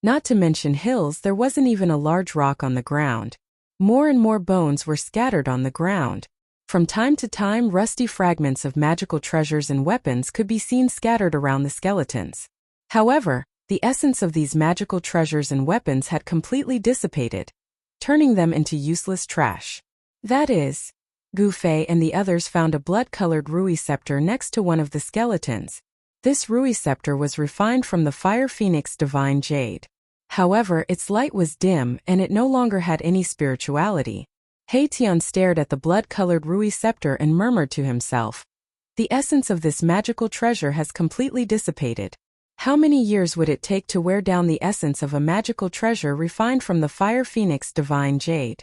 Not to mention hills, there wasn't even a large rock on the ground. More and more bones were scattered on the ground. From time to time, rusty fragments of magical treasures and weapons could be seen scattered around the skeletons. However, the essence of these magical treasures and weapons had completely dissipated, turning them into useless trash. That is, Gu Fei and the others found a blood-colored Rui scepter next to one of the skeletons. This Rui scepter was refined from the Fire Phoenix Divine Jade. However, its light was dim and it no longer had any spirituality. Tian stared at the blood-colored Rui scepter and murmured to himself, "The essence of this magical treasure has completely dissipated. How many years would it take to wear down the essence of a magical treasure refined from the Fire Phoenix Divine Jade?"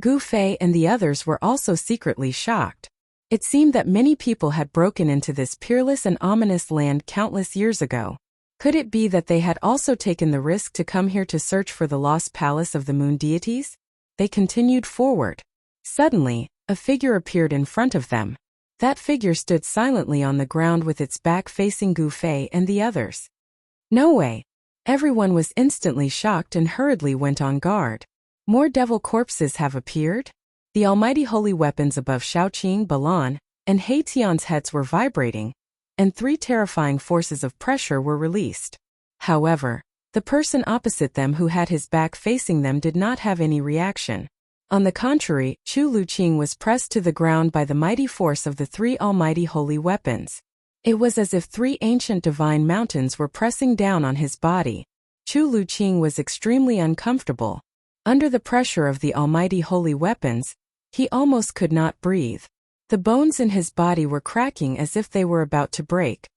Gu Fei and the others were also secretly shocked. It seemed that many people had broken into this peerless and ominous land countless years ago. Could it be that they had also taken the risk to come here to search for the lost palace of the moon deities? They continued forward. Suddenly, a figure appeared in front of them. That figure stood silently on the ground with its back facing Gu Fei and the others. No way! Everyone was instantly shocked and hurriedly went on guard. More devil corpses have appeared? The almighty holy weapons above Shaoqing, Balan, and Tian's heads were vibrating, and 3 terrifying forces of pressure were released. However, the person opposite them who had his back facing them did not have any reaction. On the contrary, Chu Luqing was pressed to the ground by the mighty force of the 3 almighty holy weapons. It was as if 3 ancient divine mountains were pressing down on his body. Chu Luqing was extremely uncomfortable. Under the pressure of the almighty holy weapons, he almost could not breathe. The bones in his body were cracking as if they were about to break.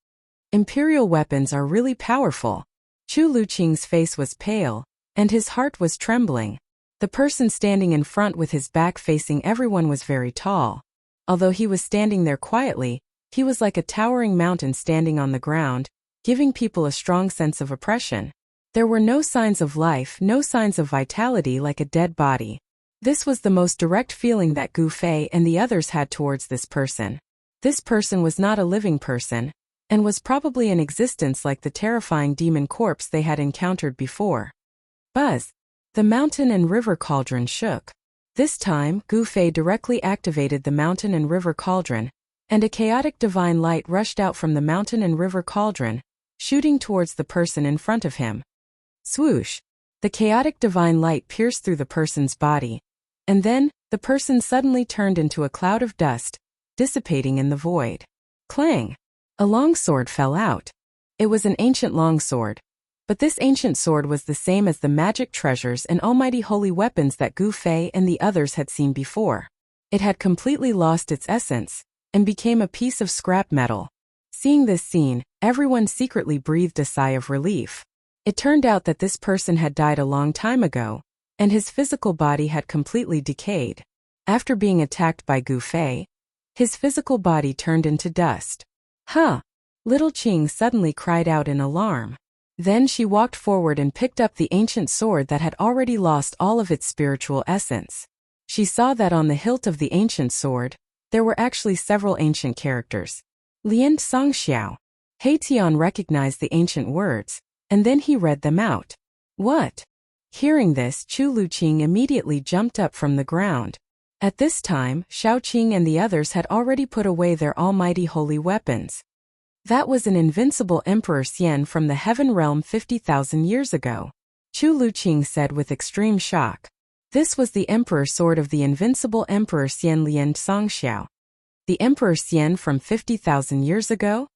Imperial weapons are really powerful. Chu Luqing's face was pale, and his heart was trembling. The person standing in front with his back facing everyone was very tall. Although he was standing there quietly, he was like a towering mountain standing on the ground, giving people a strong sense of oppression. There were no signs of life, no signs of vitality, like a dead body. This was the most direct feeling that Gu Fei and the others had towards this person. This person was not a living person, and was probably in existence like the terrifying demon corpse they had encountered before. Buzz! The mountain and river cauldron shook. This time, Gu Fei directly activated the mountain and river cauldron, and a chaotic divine light rushed out from the mountain and river cauldron, shooting towards the person in front of him. Swoosh! The chaotic divine light pierced through the person's body, and then, the person suddenly turned into a cloud of dust, dissipating in the void. Clang! A longsword fell out. It was an ancient longsword. But this ancient sword was the same as the magic treasures and almighty holy weapons that Gu Fei and the others had seen before. It had completely lost its essence, and became a piece of scrap metal. Seeing this scene, everyone secretly breathed a sigh of relief. It turned out that this person had died a long time ago, and his physical body had completely decayed. After being attacked by Gu Fei, his physical body turned into dust. Huh! Little Qing suddenly cried out in alarm. Then she walked forward and picked up the ancient sword that had already lost all of its spiritual essence. She saw that on the hilt of the ancient sword, there were actually several ancient characters. Lian Songxiao. Tian recognized the ancient words, and then he read them out. What? Hearing this, Chu Luqing immediately jumped up from the ground. At this time, Shaoqing and the others had already put away their almighty holy weapons. That was an invincible Emperor Xian from the Heaven Realm 50,000 years ago. Chu Luqing said with extreme shock. This was the Emperor Sword of the invincible Emperor Xian Lian Songxiao. The Emperor Xian from 50,000 years ago?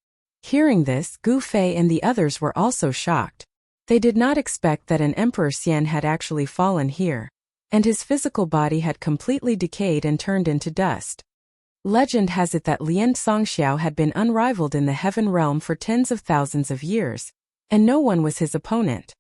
Hearing this, Gu Fei and the others were also shocked. They did not expect that an Emperor Xian had actually fallen here, and his physical body had completely decayed and turned into dust. Legend has it that Lian Songxiao had been unrivaled in the Heaven Realm for tens of thousands of years, and no one was his opponent.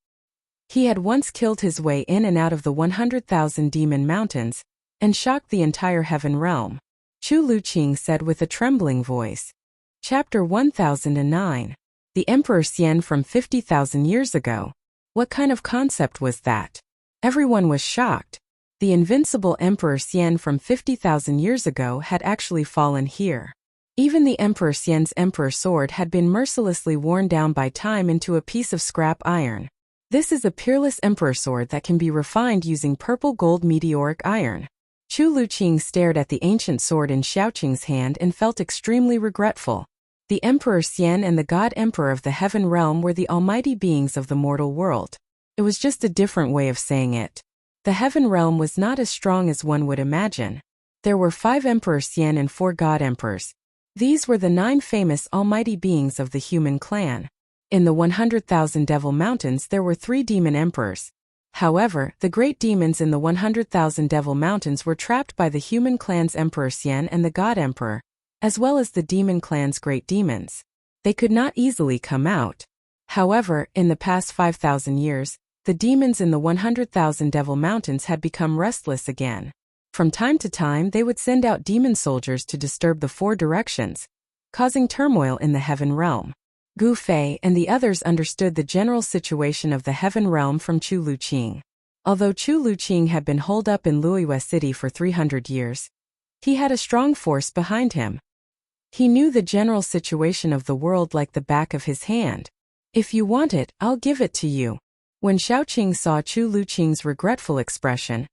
He had once killed his way in and out of the 100,000 demon mountains, and shocked the entire heaven realm. Chu Luqing said with a trembling voice. Chapter 1009. The Emperor Xian from 50,000 years ago. What kind of concept was that? Everyone was shocked. The invincible Emperor Xian from 50,000 years ago had actually fallen here. Even the Emperor Xian's emperor sword had been mercilessly worn down by time into a piece of scrap iron. This is a peerless emperor sword that can be refined using purple gold meteoric iron. Chu Luqing stared at the ancient sword in Xiaoqing's hand and felt extremely regretful. The Emperor Xian and the God Emperor of the Heaven Realm were the almighty beings of the mortal world. It was just a different way of saying it. The Heaven Realm was not as strong as one would imagine. There were 5 Emperor Xian and 4 God Emperors. These were the 9 famous almighty beings of the human clan. In the 100,000 Devil Mountains there were 3 demon emperors. However, the great demons in the 100,000 Devil Mountains were trapped by the human clan's Emperor Xian and the God Emperor, as well as the demon clan's great demons. They could not easily come out. However, in the past 5,000 years, the demons in the 100,000 Devil Mountains had become restless again. From time to time they would send out demon soldiers to disturb the 4 directions, causing turmoil in the Heaven Realm. Gu Fei and the others understood the general situation of the Heaven Realm from Chu Luqing. Although Chu Luqing had been holed up in Luiyue City for 300 years, he had a strong force behind him. He knew the general situation of the world like the back of his hand. If you want it, I'll give it to you. When Xiaoqing saw Chu Luqing's regretful expression,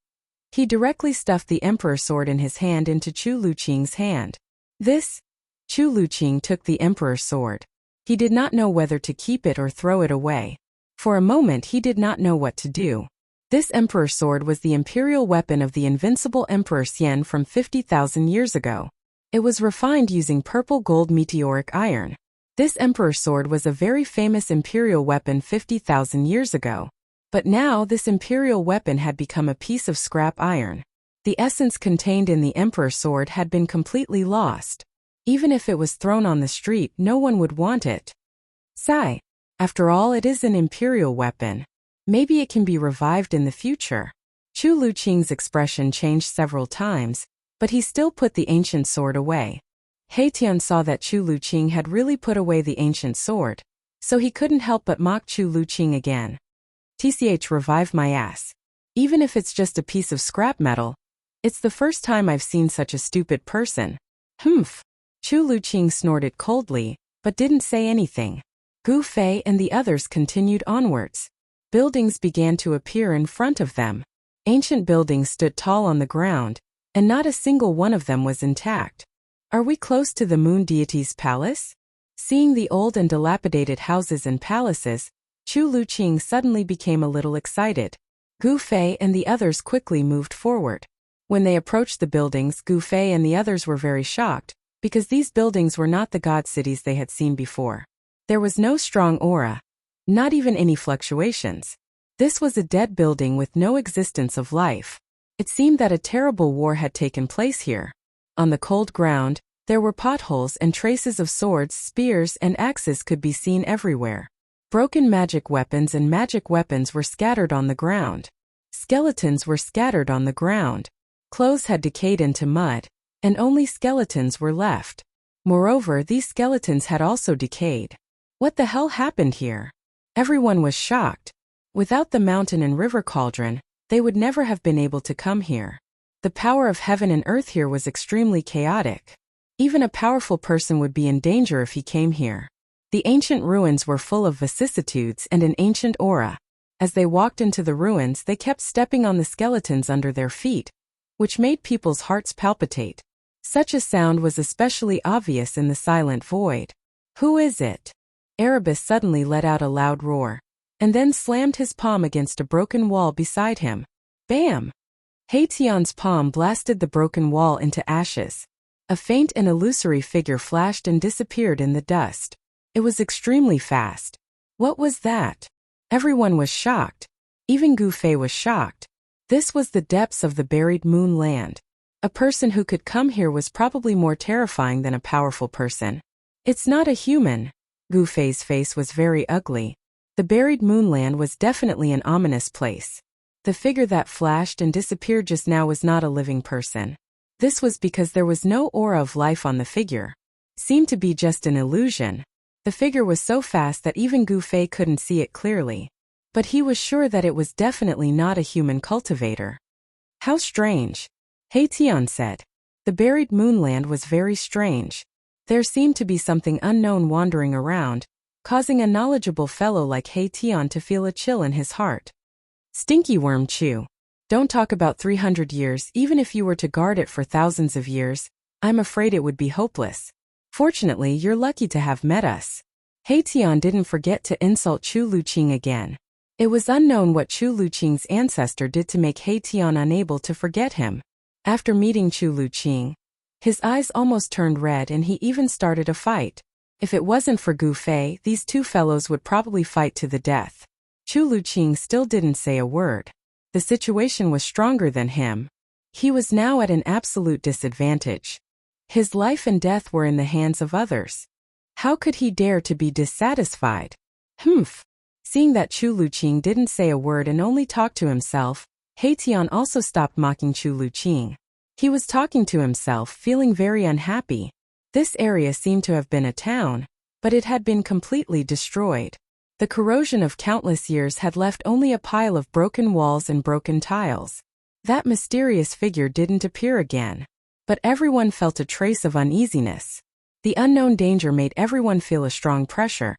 he directly stuffed the emperor sword in his hand into Chu Luqing's hand. Chu Luqing took the emperor's sword. He did not know whether to keep it or throw it away. For a moment he did not know what to do. This emperor sword was the imperial weapon of the invincible Emperor Xian from 50,000 years ago. It was refined using purple gold meteoric iron. This emperor sword was a very famous imperial weapon 50,000 years ago. But now this imperial weapon had become a piece of scrap iron. The essence contained in the emperor sword had been completely lost. Even if it was thrown on the street, no one would want it. Sigh. After all, it is an imperial weapon. Maybe it can be revived in the future. Chu Luqing's expression changed several times, but he still put the ancient sword away. Heitian saw that Chu Luqing had really put away the ancient sword, so he couldn't help but mock Chu Luqing again. TCH, revive my ass. Even if it's just a piece of scrap metal. It's the first time I've seen such a stupid person. Humph. Chu Luqing snorted coldly, but didn't say anything. Gu Fei and the others continued onwards. Buildings began to appear in front of them. Ancient buildings stood tall on the ground, and not a single one of them was intact. Are we close to the moon deity's palace? Seeing the old and dilapidated houses and palaces, Chu Luqing suddenly became a little excited. Gu Fei and the others quickly moved forward. When they approached the buildings, Gu Fei and the others were very shocked, because these buildings were not the god cities they had seen before. There was no strong aura, not even any fluctuations. This was a dead building with no existence of life. It seemed that a terrible war had taken place here. On the cold ground, there were potholes and traces of swords, spears, and axes could be seen everywhere. Broken magic weapons and magic weapons were scattered on the ground. Skeletons were scattered on the ground. Clothes had decayed into mud, and only skeletons were left. Moreover, these skeletons had also decayed. What the hell happened here? Everyone was shocked. Without the mountain and river cauldron, they would never have been able to come here. The power of heaven and earth here was extremely chaotic. Even a powerful person would be in danger if he came here. The ancient ruins were full of vicissitudes and an ancient aura. As they walked into the ruins, they kept stepping on the skeletons under their feet, which made people's hearts palpitate. Such a sound was especially obvious in the silent void. Who is it? Erebus suddenly let out a loud roar, and then slammed his palm against a broken wall beside him. Bam! Heitian's palm blasted the broken wall into ashes. A faint and illusory figure flashed and disappeared in the dust. It was extremely fast. What was that? Everyone was shocked. Even Gu Fei was shocked. This was the depths of the buried moon land. A person who could come here was probably more terrifying than a powerful person. It's not a human. Gu Fei's face was very ugly. The buried moonland was definitely an ominous place. The figure that flashed and disappeared just now was not a living person. This was because there was no aura of life on the figure. Seemed to be just an illusion. The figure was so fast that even Gu Fei couldn't see it clearly. But he was sure that it was definitely not a human cultivator. How strange. He Tian said. The buried moonland was very strange. There seemed to be something unknown wandering around, causing a knowledgeable fellow like He Tian to feel a chill in his heart. Stinky worm Chu. Don't talk about 300 years. Even if you were to guard it for thousands of years, I'm afraid it would be hopeless. Fortunately, you're lucky to have met us. He Tian didn't forget to insult Chu Luqing again. It was unknown what Chu Luqing's ancestor did to make He Tian unable to forget him. After meeting Chu Luqing, his eyes almost turned red and he even started a fight. If it wasn't for Gu Fei, these two fellows would probably fight to the death. Chu Luqing still didn't say a word. The situation was stronger than him. He was now at an absolute disadvantage. His life and death were in the hands of others. How could he dare to be dissatisfied? Humph. Seeing that Chu Luqing didn't say a word and only talked to himself, He Tian also stopped mocking Chu Luqing. He was talking to himself, feeling very unhappy. This area seemed to have been a town, but it had been completely destroyed. The corrosion of countless years had left only a pile of broken walls and broken tiles. That mysterious figure didn't appear again. But everyone felt a trace of uneasiness. The unknown danger made everyone feel a strong pressure,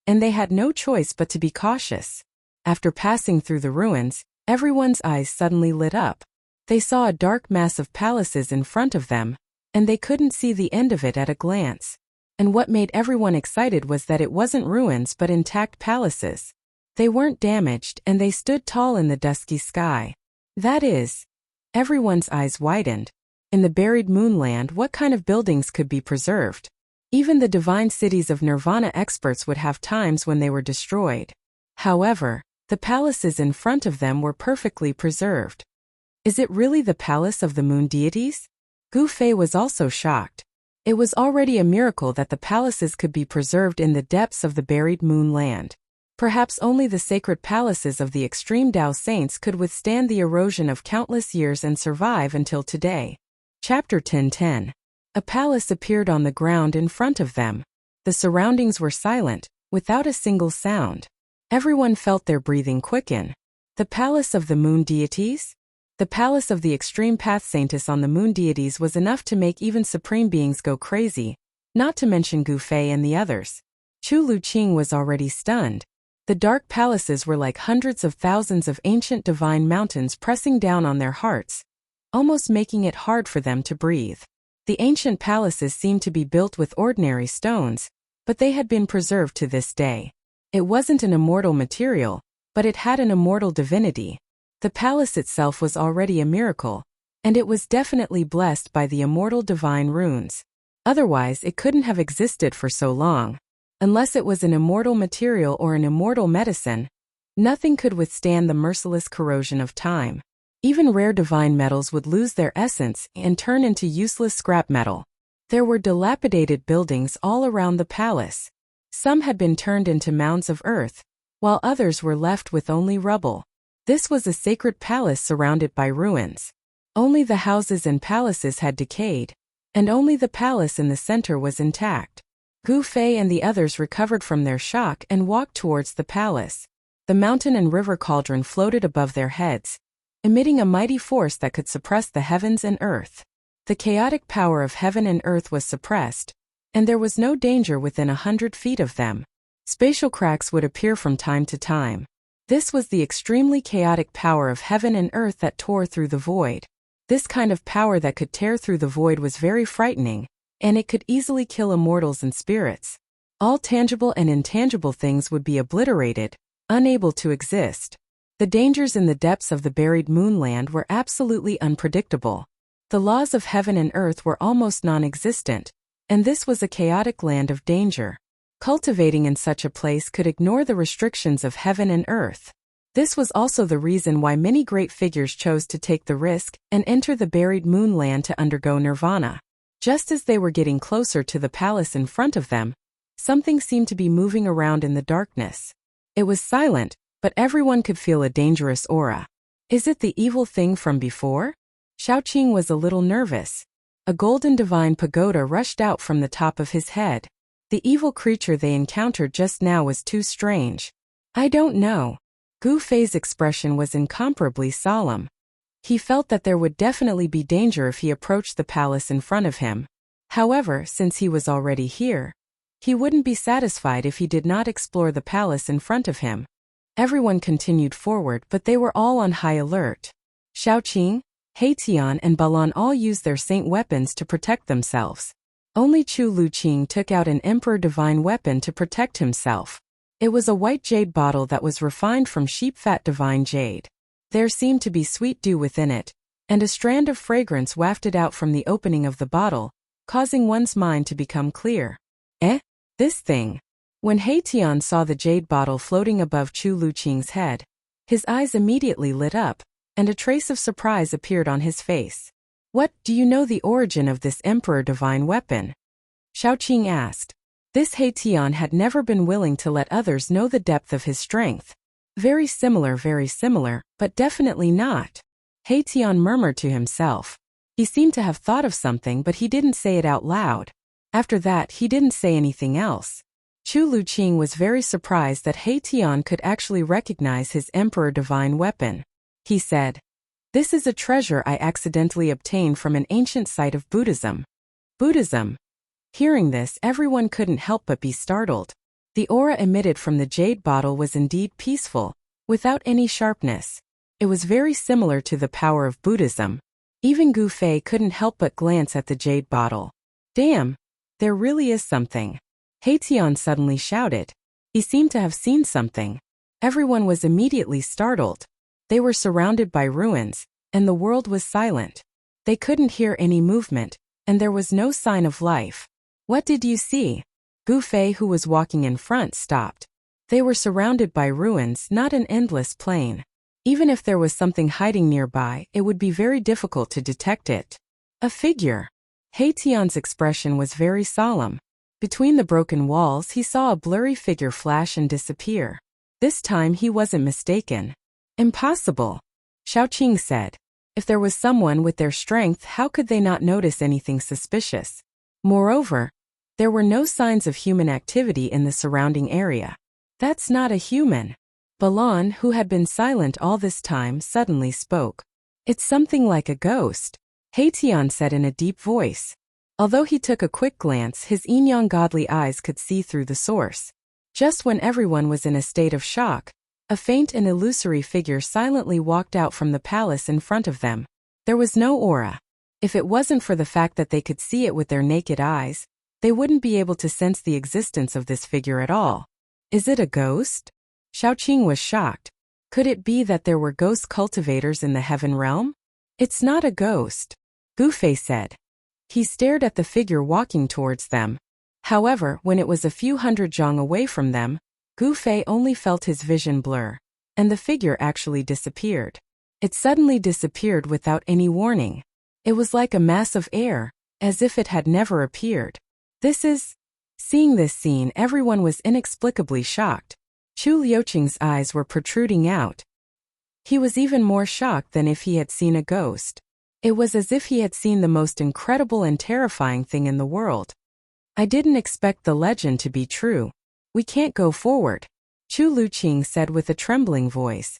and they had no choice but to be cautious. After passing through the ruins, everyone's eyes suddenly lit up. They saw a dark mass of palaces in front of them, and they couldn't see the end of it at a glance. And what made everyone excited was that it wasn't ruins but intact palaces. They weren't damaged and they stood tall in the dusky sky. That is, everyone's eyes widened. In the buried moonland, what kind of buildings could be preserved? Even the divine cities of Nirvana experts would have times when they were destroyed. However, the palaces in front of them were perfectly preserved. Is it really the palace of the moon deities? Gu Fei was also shocked. It was already a miracle that the palaces could be preserved in the depths of the buried moonland. Perhaps only the sacred palaces of the extreme Tao saints could withstand the erosion of countless years and survive until today. Chapter 1010. A palace appeared on the ground in front of them. The surroundings were silent, without a single sound. Everyone felt their breathing quicken. The palace of the moon deities? The palace of the extreme path saintess on the moon deities was enough to make even supreme beings go crazy, not to mention Gu Fei and the others. Chu Luqing was already stunned. The dark palaces were like hundreds of thousands of ancient divine mountains pressing down on their hearts, almost making it hard for them to breathe. The ancient palaces seemed to be built with ordinary stones, but they had been preserved to this day. It wasn't an immortal material, but it had an immortal divinity. The palace itself was already a miracle, and it was definitely blessed by the immortal divine runes. Otherwise, it couldn't have existed for so long. Unless it was an immortal material or an immortal medicine, nothing could withstand the merciless corrosion of time. Even rare divine metals would lose their essence and turn into useless scrap metal. There were dilapidated buildings all around the palace. Some had been turned into mounds of earth, while others were left with only rubble. This was a sacred palace surrounded by ruins. Only the houses and palaces had decayed, and only the palace in the center was intact. Gu Fei and the others recovered from their shock and walked towards the palace. The mountain and river cauldron floated above their heads, emitting a mighty force that could suppress the heavens and earth. The chaotic power of heaven and earth was suppressed, and there was no danger within 100 feet of them. Spatial cracks would appear from time to time. This was the extremely chaotic power of heaven and earth that tore through the void. This kind of power that could tear through the void was very frightening, and it could easily kill immortals and spirits. All tangible and intangible things would be obliterated, unable to exist. The dangers in the depths of the buried moonland were absolutely unpredictable. The laws of heaven and earth were almost non-existent, and this was a chaotic land of danger. Cultivating in such a place could ignore the restrictions of heaven and earth. This was also the reason why many great figures chose to take the risk and enter the buried moonland to undergo nirvana. Just as they were getting closer to the palace in front of them, something seemed to be moving around in the darkness. It was silent, but everyone could feel a dangerous aura. Is it the evil thing from before? Xiaoqing was a little nervous. A golden divine pagoda rushed out from the top of his head. The evil creature they encountered just now was too strange. I don't know. Gu Fei's expression was incomparably solemn. He felt that there would definitely be danger if he approached the palace in front of him. However, since he was already here, he wouldn't be satisfied if he did not explore the palace in front of him. Everyone continued forward, but they were all on high alert. Xiaoqing, Heitian and Balan all used their saint weapons to protect themselves. Only Chu Luqing took out an emperor divine weapon to protect himself. It was a white jade bottle that was refined from sheep fat divine jade. There seemed to be sweet dew within it, and a strand of fragrance wafted out from the opening of the bottle, causing one's mind to become clear. This thing. When Heitian saw the jade bottle floating above Chu Luqing's head, his eyes immediately lit up, and a trace of surprise appeared on his face. What, do you know the origin of this emperor divine weapon? Xiaoqing asked. This Heitian had never been willing to let others know the depth of his strength. Very similar, but definitely not. Heitian murmured to himself. He seemed to have thought of something, but he didn't say it out loud. After that, he didn't say anything else. Chu Luqing was very surprised that Heitian could actually recognize his emperor divine weapon. He said, "This is a treasure I accidentally obtained from an ancient site of Buddhism." Buddhism? Hearing this, everyone couldn't help but be startled. The aura emitted from the jade bottle was indeed peaceful, without any sharpness. It was very similar to the power of Buddhism. Even Gu Fei couldn't help but glance at the jade bottle. Damn! There really is something. Heitian suddenly shouted. He seemed to have seen something. Everyone was immediately startled. They were surrounded by ruins, and the world was silent. They couldn't hear any movement, and there was no sign of life. What did you see? Gu Fei, who was walking in front, stopped. They were surrounded by ruins, not an endless plain. Even if there was something hiding nearby, it would be very difficult to detect it. A figure. Heitian's expression was very solemn. Between the broken walls, he saw a blurry figure flash and disappear. This time he wasn't mistaken. Impossible. Xiaoqing said. If there was someone with their strength, how could they not notice anything suspicious? Moreover, there were no signs of human activity in the surrounding area. That's not a human. Balan, who had been silent all this time, suddenly spoke. It's something like a ghost, Heitian said in a deep voice. Although he took a quick glance, his yin-yang godly eyes could see through the source. Just when everyone was in a state of shock, a faint and illusory figure silently walked out from the palace in front of them. There was no aura. If it wasn't for the fact that they could see it with their naked eyes, they wouldn't be able to sense the existence of this figure at all. Is it a ghost? Xiaoqing was shocked. Could it be that there were ghost cultivators in the heaven realm? It's not a ghost, Gu Fei said. He stared at the figure walking towards them. However, when it was a few hundred zhang away from them, Gu Fei only felt his vision blur, and the figure actually disappeared. It suddenly disappeared without any warning. It was like a mass of air, as if it had never appeared. Seeing this scene, everyone was inexplicably shocked. Chu Liuqing's eyes were protruding out. He was even more shocked than if he had seen a ghost. It was as if he had seen the most incredible and terrifying thing in the world. I didn't expect the legend to be true. We can't go forward, Chu Luqing said with a trembling voice.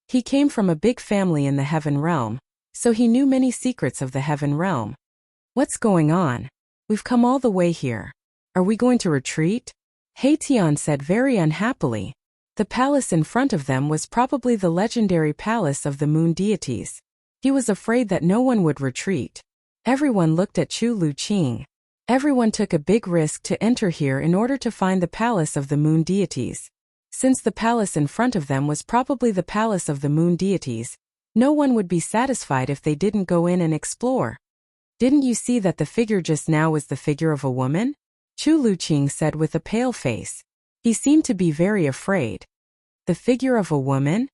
He came from a big family in the heaven realm, so he knew many secrets of the heaven realm. What's going on? We've come all the way here. Are we going to retreat? Heitian said very unhappily. The palace in front of them was probably the legendary palace of the moon deities. He was afraid that no one would retreat. Everyone looked at Chu Luqing. Everyone took a big risk to enter here in order to find the palace of the moon deities. Since the palace in front of them was probably the palace of the moon deities, no one would be satisfied if they didn't go in and explore. Didn't you see that the figure just now was the figure of a woman? Chu Luqing said with a pale face. He seemed to be very afraid. The figure of a woman?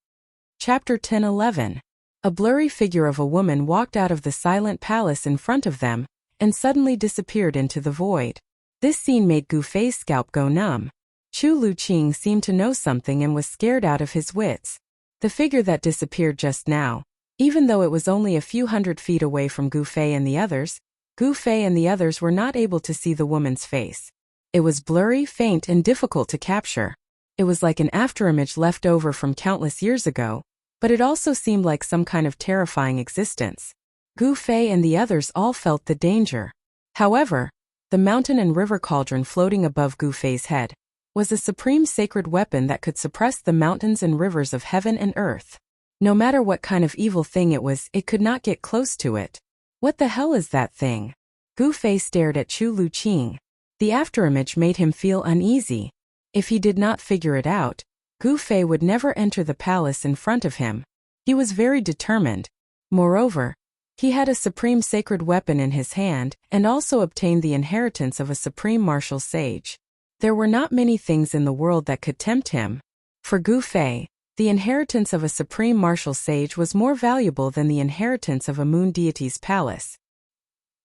Chapter 10:11. A blurry figure of a woman walked out of the silent palace in front of them, and suddenly disappeared into the void. This scene made Gu Fei's scalp go numb. Chu Luqing seemed to know something and was scared out of his wits. The figure that disappeared just now, even though it was only a few hundred feet away from Gu Fei and the others, Gu Fei and the others were not able to see the woman's face. It was blurry, faint, and difficult to capture. It was like an afterimage left over from countless years ago, but it also seemed like some kind of terrifying existence. Gu Fei and the others all felt the danger. However, the mountain and river cauldron floating above Gu Fei's head was a supreme sacred weapon that could suppress the mountains and rivers of heaven and earth. No matter what kind of evil thing it was, it could not get close to it. What the hell is that thing? Gu Fei stared at Chu Luqing. The afterimage made him feel uneasy. If he did not figure it out, Gu Fei would never enter the palace in front of him. He was very determined. Moreover, he had a supreme sacred weapon in his hand and also obtained the inheritance of a supreme martial sage. There were not many things in the world that could tempt him. For Gu Fei, the inheritance of a supreme martial sage was more valuable than the inheritance of a moon deity's palace.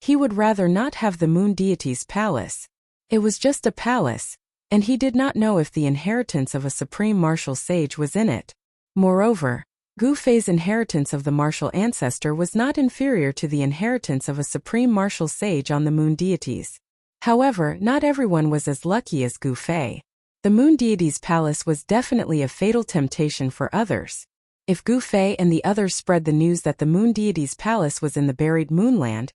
He would rather not have the moon deity's palace. It was just a palace, and he did not know if the inheritance of a supreme martial sage was in it. Moreover, Gu Fei's inheritance of the martial ancestor was not inferior to the inheritance of a supreme martial sage on the moon deities. However, not everyone was as lucky as Gu Fei. The moon deity's palace was definitely a fatal temptation for others. If Gu Fei and the others spread the news that the moon deity's palace was in the buried moonland,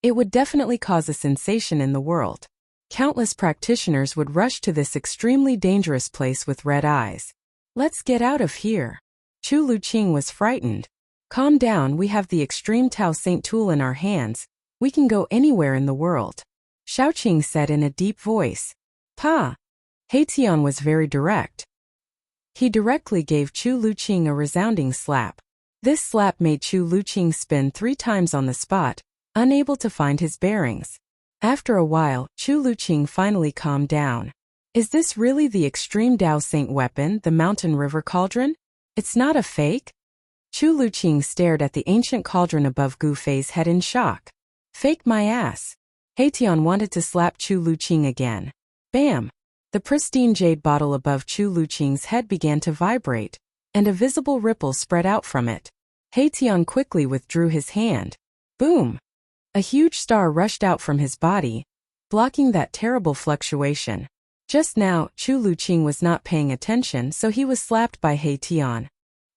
it would definitely cause a sensation in the world. Countless practitioners would rush to this extremely dangerous place with red eyes. Let's get out of here. Chu Luqing was frightened. Calm down, we have the extreme Tao Saint tool in our hands. We can go anywhere in the world. Shaoqing said in a deep voice. Pa! Haitian was very direct. He directly gave Chu Luqing a resounding slap. This slap made Chu Luqing spin 3 times on the spot, unable to find his bearings. After a while, Chu Luqing finally calmed down. Is this really the extreme Tao Saint weapon, the mountain river cauldron? It's not a fake? Chu Luqing stared at the ancient cauldron above Gu Fei's head in shock. Fake my ass. Haitian wanted to slap Chu Luqing again. Bam! The pristine jade bottle above Chu Luqing's head began to vibrate, and a visible ripple spread out from it. Haitian quickly withdrew his hand. Boom! A huge star rushed out from his body, blocking that terrible fluctuation. Just now, Chu Luqing was not paying attention, so he was slapped by Haitian.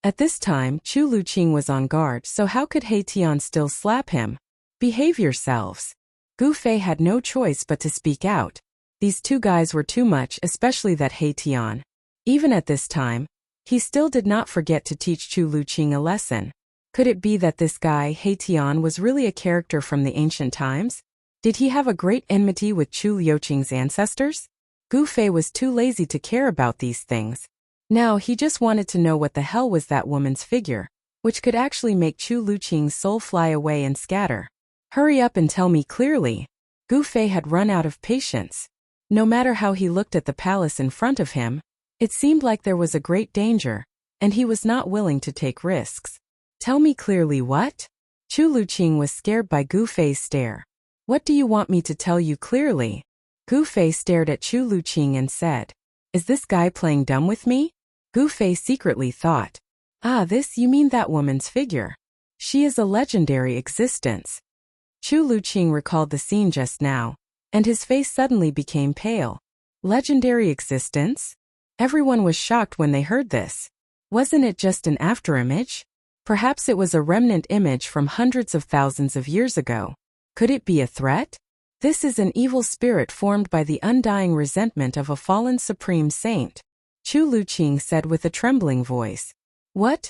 At this time, Chu Luqing was on guard, so how could Haitian still slap him? Behave yourselves. Gu Fei had no choice but to speak out. These 2 guys were too much, especially that Haitian. Even at this time, he still did not forget to teach Chu Luqing a lesson. Could it be that this guy, Haitian, was really a character from the ancient times? Did he have a great enmity with Chu Luqing's ancestors? Gu Fei was too lazy to care about these things. Now he just wanted to know what the hell was that woman's figure, which could actually make Chu Luqing's soul fly away and scatter. Hurry up and tell me clearly. Gu Fei had run out of patience. No matter how he looked at the palace in front of him, it seemed like there was a great danger, and he was not willing to take risks. Tell me clearly what? Chu Luqing was scared by Gu Fei's stare. What do you want me to tell you clearly? Gu Fei stared at Chu Luqing and said, Is this guy playing dumb with me? Gu Fei secretly thought, this you mean that woman's figure. She is a legendary existence. Chu Luqing recalled the scene just now, and his face suddenly became pale. Legendary existence? Everyone was shocked when they heard this. Wasn't it just an afterimage? Perhaps it was a remnant image from hundreds of thousands of years ago. Could it be a threat? This is an evil spirit formed by the undying resentment of a fallen supreme saint. Chu Luqing said with a trembling voice. What?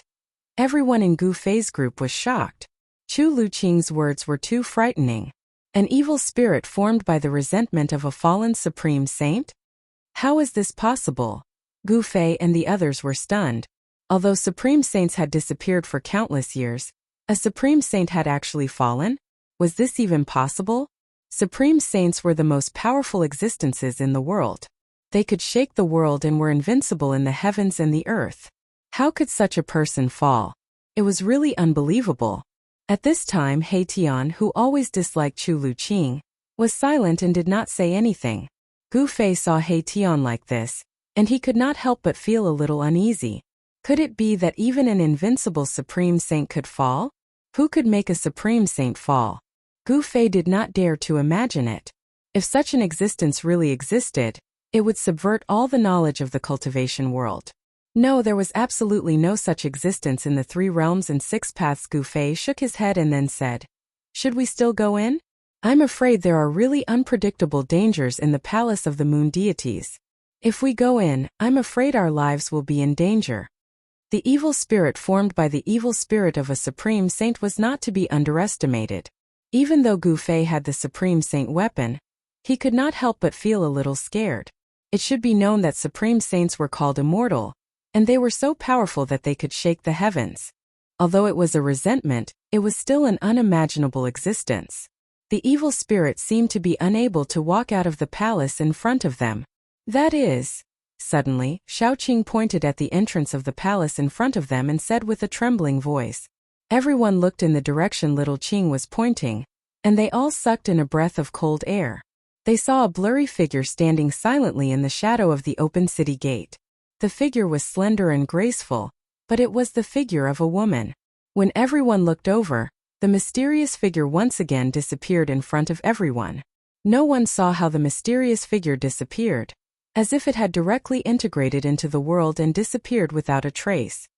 Everyone in Gu Fei's group was shocked. Chu Luqing's words were too frightening. An evil spirit formed by the resentment of a fallen supreme saint? How is this possible? Gu Fei and the others were stunned. Although supreme saints had disappeared for countless years, a supreme saint had actually fallen? Was this even possible? Supreme saints were the most powerful existences in the world. They could shake the world and were invincible in the heavens and the earth. How could such a person fall? It was really unbelievable. At this time, Haitian, who always disliked Chu Luqing, was silent and did not say anything. Gu Fei saw Haitian like this, and he could not help but feel a little uneasy. Could it be that even an invincible supreme saint could fall? Who could make a supreme saint fall? Gu Fei did not dare to imagine it. If such an existence really existed, it would subvert all the knowledge of the cultivation world. No, there was absolutely no such existence in the 3 realms and 6 paths. Gu Fei shook his head and then said, "Should we still go in? I'm afraid there are really unpredictable dangers in the palace of the moon deities. If we go in, I'm afraid our lives will be in danger." The evil spirit formed by the evil spirit of a supreme saint was not to be underestimated. Even though Gu Fei had the supreme saint weapon, he could not help but feel a little scared. It should be known that supreme saints were called immortal, and they were so powerful that they could shake the heavens. Although it was a resentment, it was still an unimaginable existence. The evil spirit seemed to be unable to walk out of the palace in front of them. That is... Suddenly, Shaoqing pointed at the entrance of the palace in front of them and said with a trembling voice. Everyone looked in the direction little Qing was pointing, and they all sucked in a breath of cold air. They saw a blurry figure standing silently in the shadow of the open city gate. The figure was slender and graceful, but it was the figure of a woman. When everyone looked over, the mysterious figure once again disappeared in front of everyone. No one saw how the mysterious figure disappeared, as if it had directly integrated into the world and disappeared without a trace.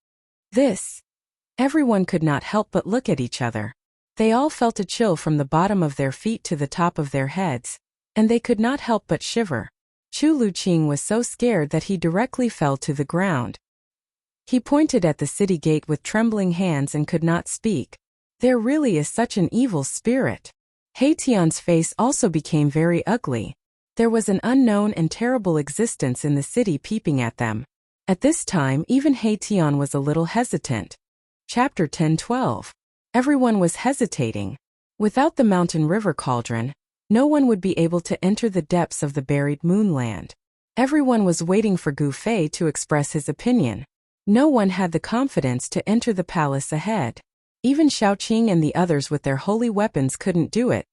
Everyone could not help but look at each other. They all felt a chill from the bottom of their feet to the top of their heads, and they could not help but shiver. Chu Luqing was so scared that he directly fell to the ground. He pointed at the city gate with trembling hands and could not speak. There really is such an evil spirit. He Tian's face also became very ugly. There was an unknown and terrible existence in the city peeping at them. At this time even He Tian was a little hesitant. Chapter 10-12. Everyone was hesitating. Without the mountain river cauldron, no one would be able to enter the depths of the buried moonland. Everyone was waiting for Gu Fei to express his opinion. No one had the confidence to enter the palace ahead. Even Shaoqing and the others with their holy weapons couldn't do it,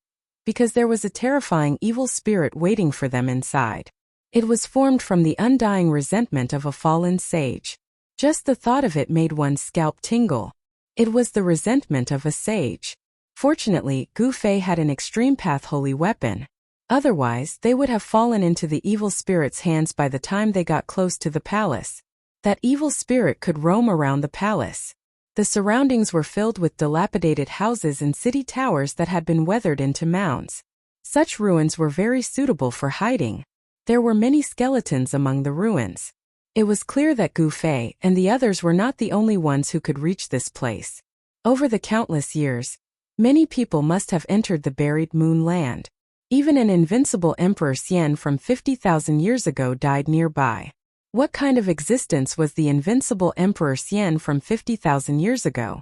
because there was a terrifying evil spirit waiting for them inside. It was formed from the undying resentment of a fallen sage. Just the thought of it made one's scalp tingle. It was the resentment of a sage. Fortunately, Gu Fei had an extreme path holy weapon. Otherwise, they would have fallen into the evil spirit's hands by the time they got close to the palace. That evil spirit could roam around the palace. The surroundings were filled with dilapidated houses and city towers that had been weathered into mounds. Such ruins were very suitable for hiding. There were many skeletons among the ruins. It was clear that Gu Fei and the others were not the only ones who could reach this place. Over the countless years, many people must have entered the buried moon land. Even an invincible Emperor Xian from 50,000 years ago died nearby. What kind of existence was the invincible Emperor Xian from 50,000 years ago?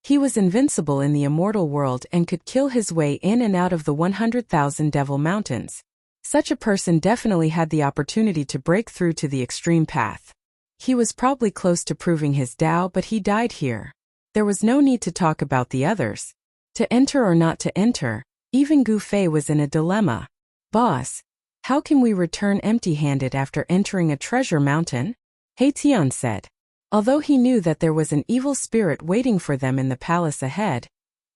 He was invincible in the immortal world and could kill his way in and out of the 100,000 Devil Mountains. Such a person definitely had the opportunity to break through to the extreme path. He was probably close to proving his Dao, but he died here. There was no need to talk about the others. To enter or not to enter, even Gu Fei was in a dilemma. Boss, how can we return empty-handed after entering a treasure mountain? He Tian said. Although he knew that there was an evil spirit waiting for them in the palace ahead,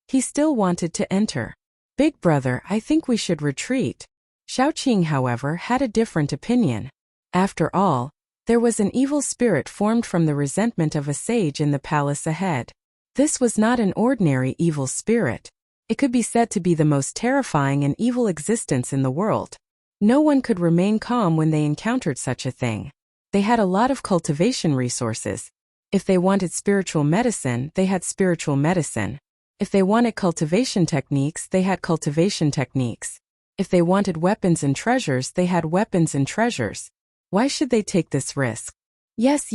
he still wanted to enter. Big brother, I think we should retreat. Shaoqing, however, had a different opinion. After all, there was an evil spirit formed from the resentment of a sage in the palace ahead. This was not an ordinary evil spirit. It could be said to be the most terrifying and evil existence in the world. No one could remain calm when they encountered such a thing. They had a lot of cultivation resources. If they wanted spiritual medicine, they had spiritual medicine. If they wanted cultivation techniques, they had cultivation techniques. If they wanted weapons and treasures, they had weapons and treasures. Why should they take this risk? Yes,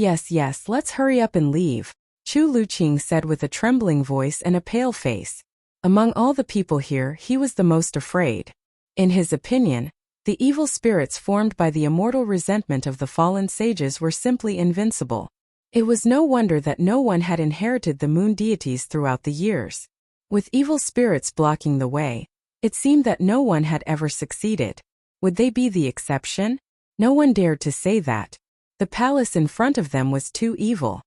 let's hurry up and leave, Chu Luqing said with a trembling voice and a pale face. Among all the people here, he was the most afraid. In his opinion, the evil spirits formed by the immortal resentment of the fallen sages were simply invincible. It was no wonder that no one had inherited the moon deities throughout the years. With evil spirits blocking the way, it seemed that no one had ever succeeded. Would they be the exception? No one dared to say that. The palace in front of them was too evil.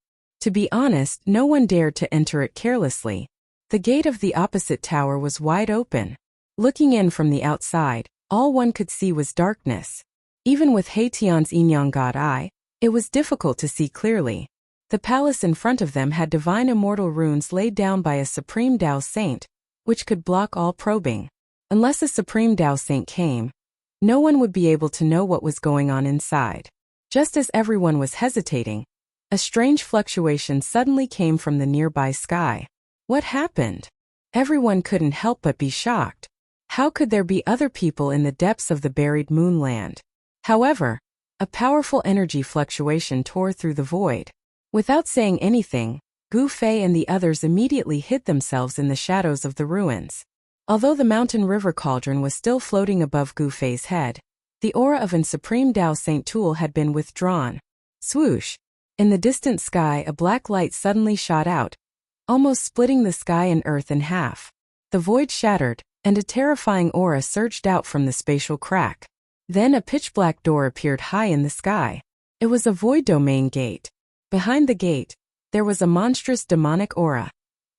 To be honest, no one dared to enter it carelessly. The gate of the opposite tower was wide open. Looking in from the outside, all one could see was darkness. Even with Haitian's Inyang God Eye, it was difficult to see clearly. The palace in front of them had divine immortal runes laid down by a supreme Tao saint, which could block all probing. Unless a supreme Tao saint came, no one would be able to know what was going on inside. Just as everyone was hesitating, a strange fluctuation suddenly came from the nearby sky. What happened? Everyone couldn't help but be shocked. How could there be other people in the depths of the buried moonland? However, a powerful energy fluctuation tore through the void. Without saying anything, Gu Fei and the others immediately hid themselves in the shadows of the ruins. Although the mountain river cauldron was still floating above Gu Fei's head, the aura of an supreme Tao Saint Tool had been withdrawn. Swoosh! In the distant sky, a black light suddenly shot out, almost splitting the sky and earth in half. The void shattered, and a terrifying aura surged out from the spatial crack. Then a pitch-black door appeared high in the sky. It was a void domain gate. Behind the gate, there was a monstrous demonic aura,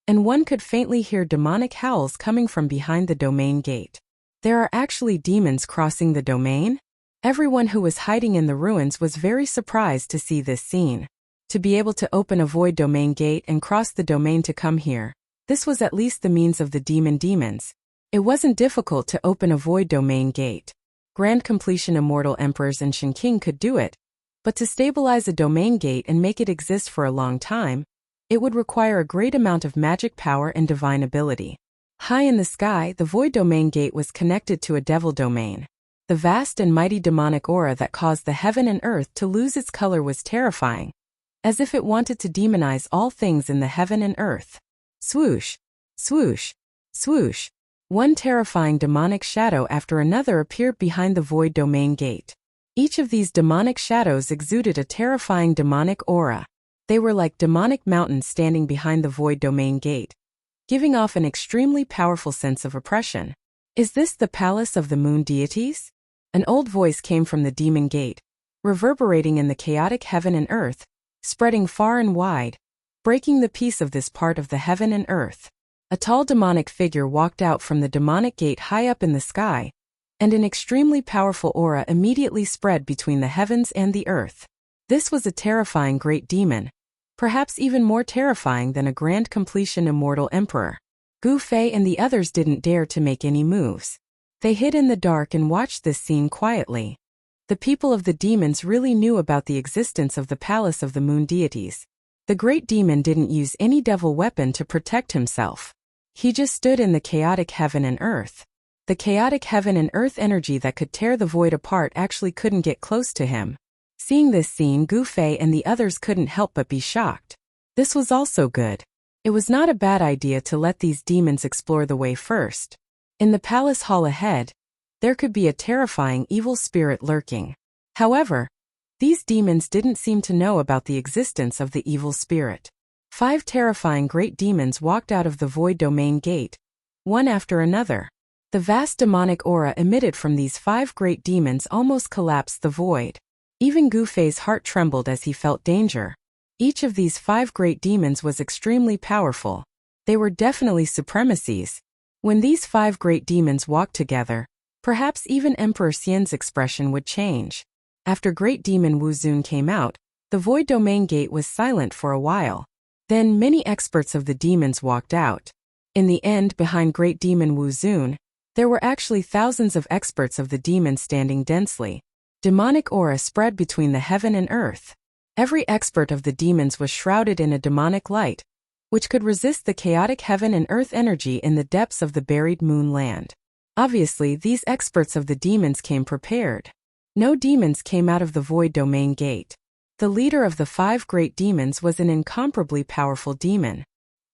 and one could faintly hear demonic howls coming from behind the domain gate. There are actually demons crossing the domain? Everyone who was hiding in the ruins was very surprised to see this scene. To be able to open a void domain gate and cross the domain to come here, this was at least the means of the demons. It wasn't difficult to open a void domain gate. Grand Completion Immortal Emperors and Shen King could do it, but to stabilize a domain gate and make it exist for a long time, it would require a great amount of magic power and divine ability. High in the sky, the void domain gate was connected to a devil domain. The vast and mighty demonic aura that caused the heaven and earth to lose its color was terrifying, as if it wanted to demonize all things in the heaven and earth. Swoosh! Swoosh! Swoosh! One terrifying demonic shadow after another appeared behind the void domain gate. Each of these demonic shadows exuded a terrifying demonic aura. They were like demonic mountains standing behind the void domain gate, giving off an extremely powerful sense of oppression. Is this the palace of the moon deities? An old voice came from the demon gate, reverberating in the chaotic heaven and earth, spreading far and wide, breaking the peace of this part of the heaven and earth. A tall demonic figure walked out from the demonic gate high up in the sky, and an extremely powerful aura immediately spread between the heavens and the earth. This was a terrifying great demon, perhaps even more terrifying than a Grand Completion Immortal Emperor. Gu Fei and the others didn't dare to make any moves. They hid in the dark and watched this scene quietly. The people of the demons really knew about the existence of the palace of the moon deities. The great demon didn't use any devil weapon to protect himself. He just stood in the chaotic heaven and earth. The chaotic heaven and earth energy that could tear the void apart actually couldn't get close to him. Seeing this scene, Gu Fei and the others couldn't help but be shocked. This was also good. It was not a bad idea to let these demons explore the way first. In the palace hall ahead, there could be a terrifying evil spirit lurking. However, these demons didn't seem to know about the existence of the evil spirit. 5 terrifying great demons walked out of the void domain gate, one after another. The vast demonic aura emitted from these 5 great demons almost collapsed the void. Even Gu Fei's heart trembled as he felt danger. Each of these 5 great demons was extremely powerful. They were definitely supremacies. When these 5 great demons walked together, perhaps even Emperor Xian's expression would change. After Great Demon Wu Zun came out, the void domain gate was silent for a while. Then many experts of the demons walked out. In the end, behind Great Demon Wu Zun, there were actually thousands of experts of the demons standing densely. Demonic aura spread between the heaven and earth. Every expert of the demons was shrouded in a demonic light, which could resist the chaotic heaven and earth energy in the depths of the buried moon land. Obviously, these experts of the demons came prepared. No demons came out of the void domain gate. The leader of the 5 great demons was an incomparably powerful demon.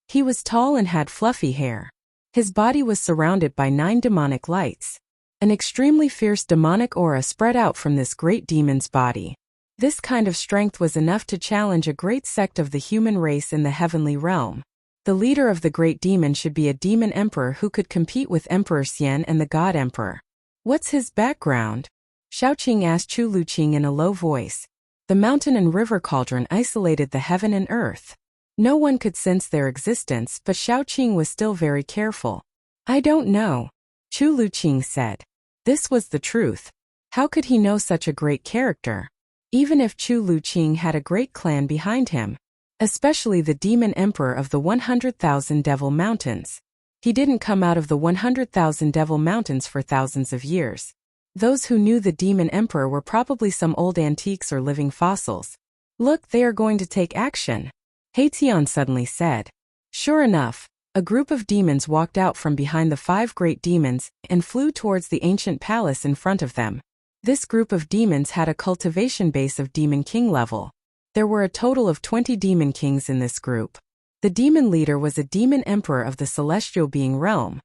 He was tall and had fluffy hair. His body was surrounded by 9 demonic lights. An extremely fierce demonic aura spread out from this great demon's body. This kind of strength was enough to challenge a great sect of the human race in the heavenly realm. The leader of the great demon should be a demon emperor who could compete with Emperor Xian and the God Emperor. What's his background? Xiaoqing asked Chu Luqing in a low voice. The mountain and river cauldron isolated the heaven and earth. No one could sense their existence, but Xiaoqing was still very careful. I don't know, Chu Luqing said. This was the truth. How could he know such a great character? Even if Chu Luqing had a great clan behind him, especially the demon emperor of the 100,000 Devil Mountains. He didn't come out of the 100,000 Devil Mountains for thousands of years. Those who knew the demon emperor were probably some old antiques or living fossils. Look, they are going to take action, Haitian suddenly said. Sure enough, a group of demons walked out from behind the 5 great demons and flew towards the ancient palace in front of them. This group of demons had a cultivation base of Demon King level. There were a total of 20 Demon Kings in this group. The demon leader was a demon emperor of the celestial being realm.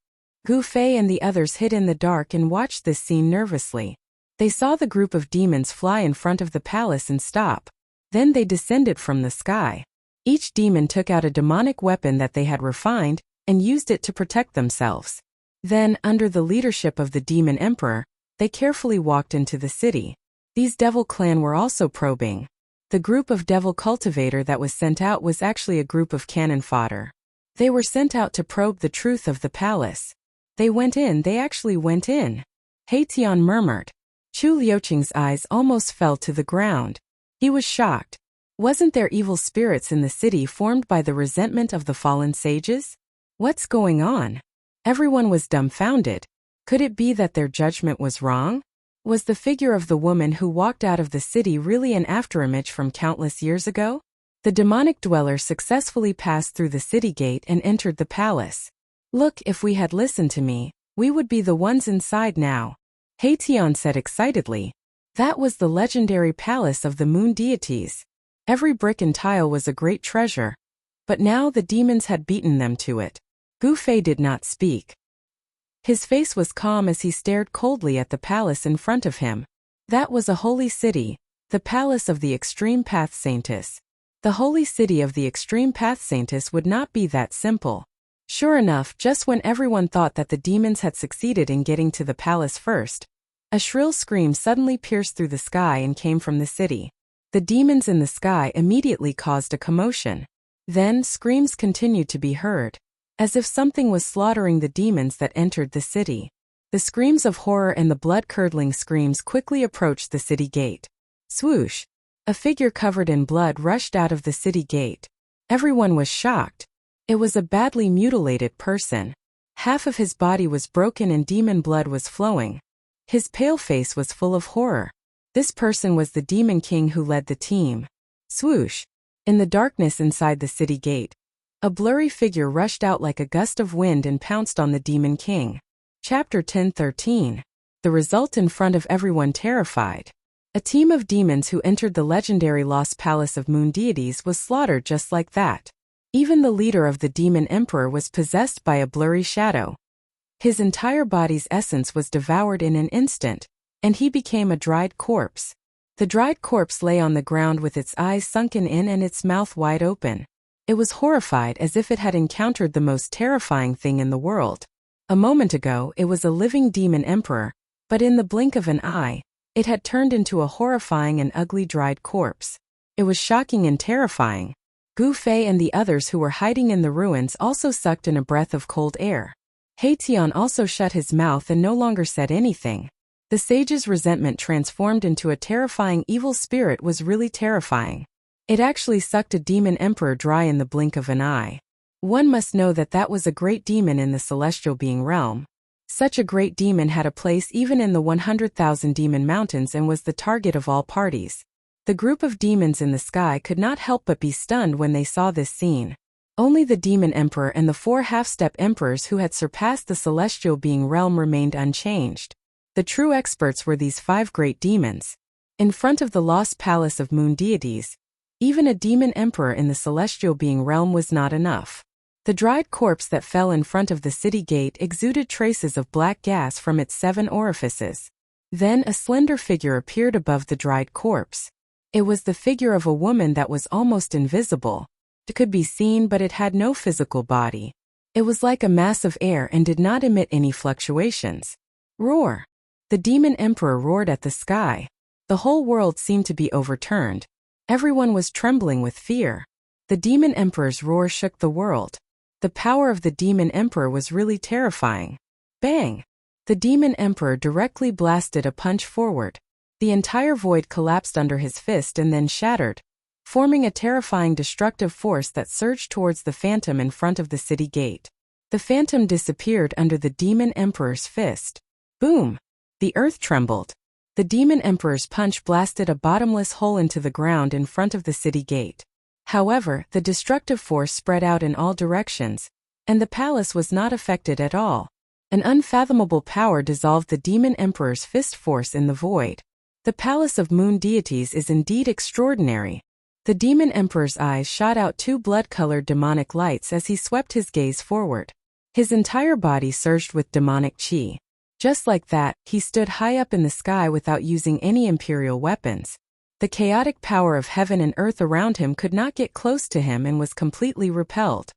Gu Fei and the others hid in the dark and watched this scene nervously. They saw the group of demons fly in front of the palace and stop. Then they descended from the sky. Each demon took out a demonic weapon that they had refined and used it to protect themselves. Then, under the leadership of the demon emperor, they carefully walked into the city. These devil clan were also probing. The group of devil cultivator that was sent out was actually a group of cannon fodder. They were sent out to probe the truth of the palace. They actually went in. Haitian murmured. Chu Liuqing's eyes almost fell to the ground. He was shocked. Wasn't there evil spirits in the city formed by the resentment of the fallen sages? What's going on? Everyone was dumbfounded. Could it be that their judgment was wrong? Was the figure of the woman who walked out of the city really an afterimage from countless years ago? The demonic dweller successfully passed through the city gate and entered the palace. Look, if we had listened to me, we would be the ones inside now, Haitian said excitedly. That was the legendary palace of the moon deities. Every brick and tile was a great treasure. But now the demons had beaten them to it. Gu Fei did not speak. His face was calm as he stared coldly at the palace in front of him. That was a holy city, the palace of the extreme path saintess. The holy city of the extreme path saintess would not be that simple. Sure enough, just when everyone thought that the demons had succeeded in getting to the palace first, a shrill scream suddenly pierced through the sky and came from the city. The demons in the sky immediately caused a commotion. Then, screams continued to be heard, as if something was slaughtering the demons that entered the city. The screams of horror and the blood-curdling screams quickly approached the city gate. Swoosh! A figure covered in blood rushed out of the city gate. Everyone was shocked. It was a badly mutilated person. Half of his body was broken and demon blood was flowing. His pale face was full of horror. This person was the Demon King who led the team. Swoosh! In the darkness inside the city gate, a blurry figure rushed out like a gust of wind and pounced on the Demon King. Chapter 10:13. The result in front of everyone terrified. A team of demons who entered the legendary Lost Palace of Moon Deities was slaughtered just like that. Even the leader of the Demon Emperor was possessed by a blurry shadow. His entire body's essence was devoured in an instant, and he became a dried corpse. The dried corpse lay on the ground with its eyes sunken in and its mouth wide open. It was horrified as if it had encountered the most terrifying thing in the world. A moment ago, it was a living demon emperor, but in the blink of an eye, it had turned into a horrifying and ugly dried corpse. It was shocking and terrifying. Gu Fei and the others who were hiding in the ruins also sucked in a breath of cold air. Haitian also shut his mouth and no longer said anything. The sage's resentment transformed into a terrifying evil spirit was really terrifying. It actually sucked a demon emperor dry in the blink of an eye. One must know that that was a great demon in the celestial being realm. Such a great demon had a place even in the 100,000 demon mountains and was the target of all parties. The group of demons in the sky could not help but be stunned when they saw this scene. Only the demon emperor and the 4 half-step emperors who had surpassed the celestial being realm remained unchanged. The true experts were these 5 great demons. In front of the lost palace of moon deities, even a demon emperor in the celestial being realm was not enough. The dried corpse that fell in front of the city gate exuded traces of black gas from its 7 orifices. Then a slender figure appeared above the dried corpse. It was the figure of a woman that was almost invisible. It could be seen, but it had no physical body. It was like a mass of air and did not emit any fluctuations. Roar! The demon emperor roared at the sky. The whole world seemed to be overturned. Everyone was trembling with fear. The demon emperor's roar shook the world. The power of the demon emperor was really terrifying. Bang! The demon emperor directly blasted a punch forward. The entire void collapsed under his fist and then shattered, forming a terrifying destructive force that surged towards the phantom in front of the city gate. The phantom disappeared under the demon emperor's fist. Boom! The earth trembled. The demon emperor's punch blasted a bottomless hole into the ground in front of the city gate. However, the destructive force spread out in all directions, and the palace was not affected at all. An unfathomable power dissolved the demon emperor's fist force in the void. The palace of moon deities is indeed extraordinary. The demon emperor's eyes shot out two blood-colored demonic lights as he swept his gaze forward. His entire body surged with demonic chi. Just like that, he stood high up in the sky without using any imperial weapons. The chaotic power of heaven and earth around him could not get close to him and was completely repelled.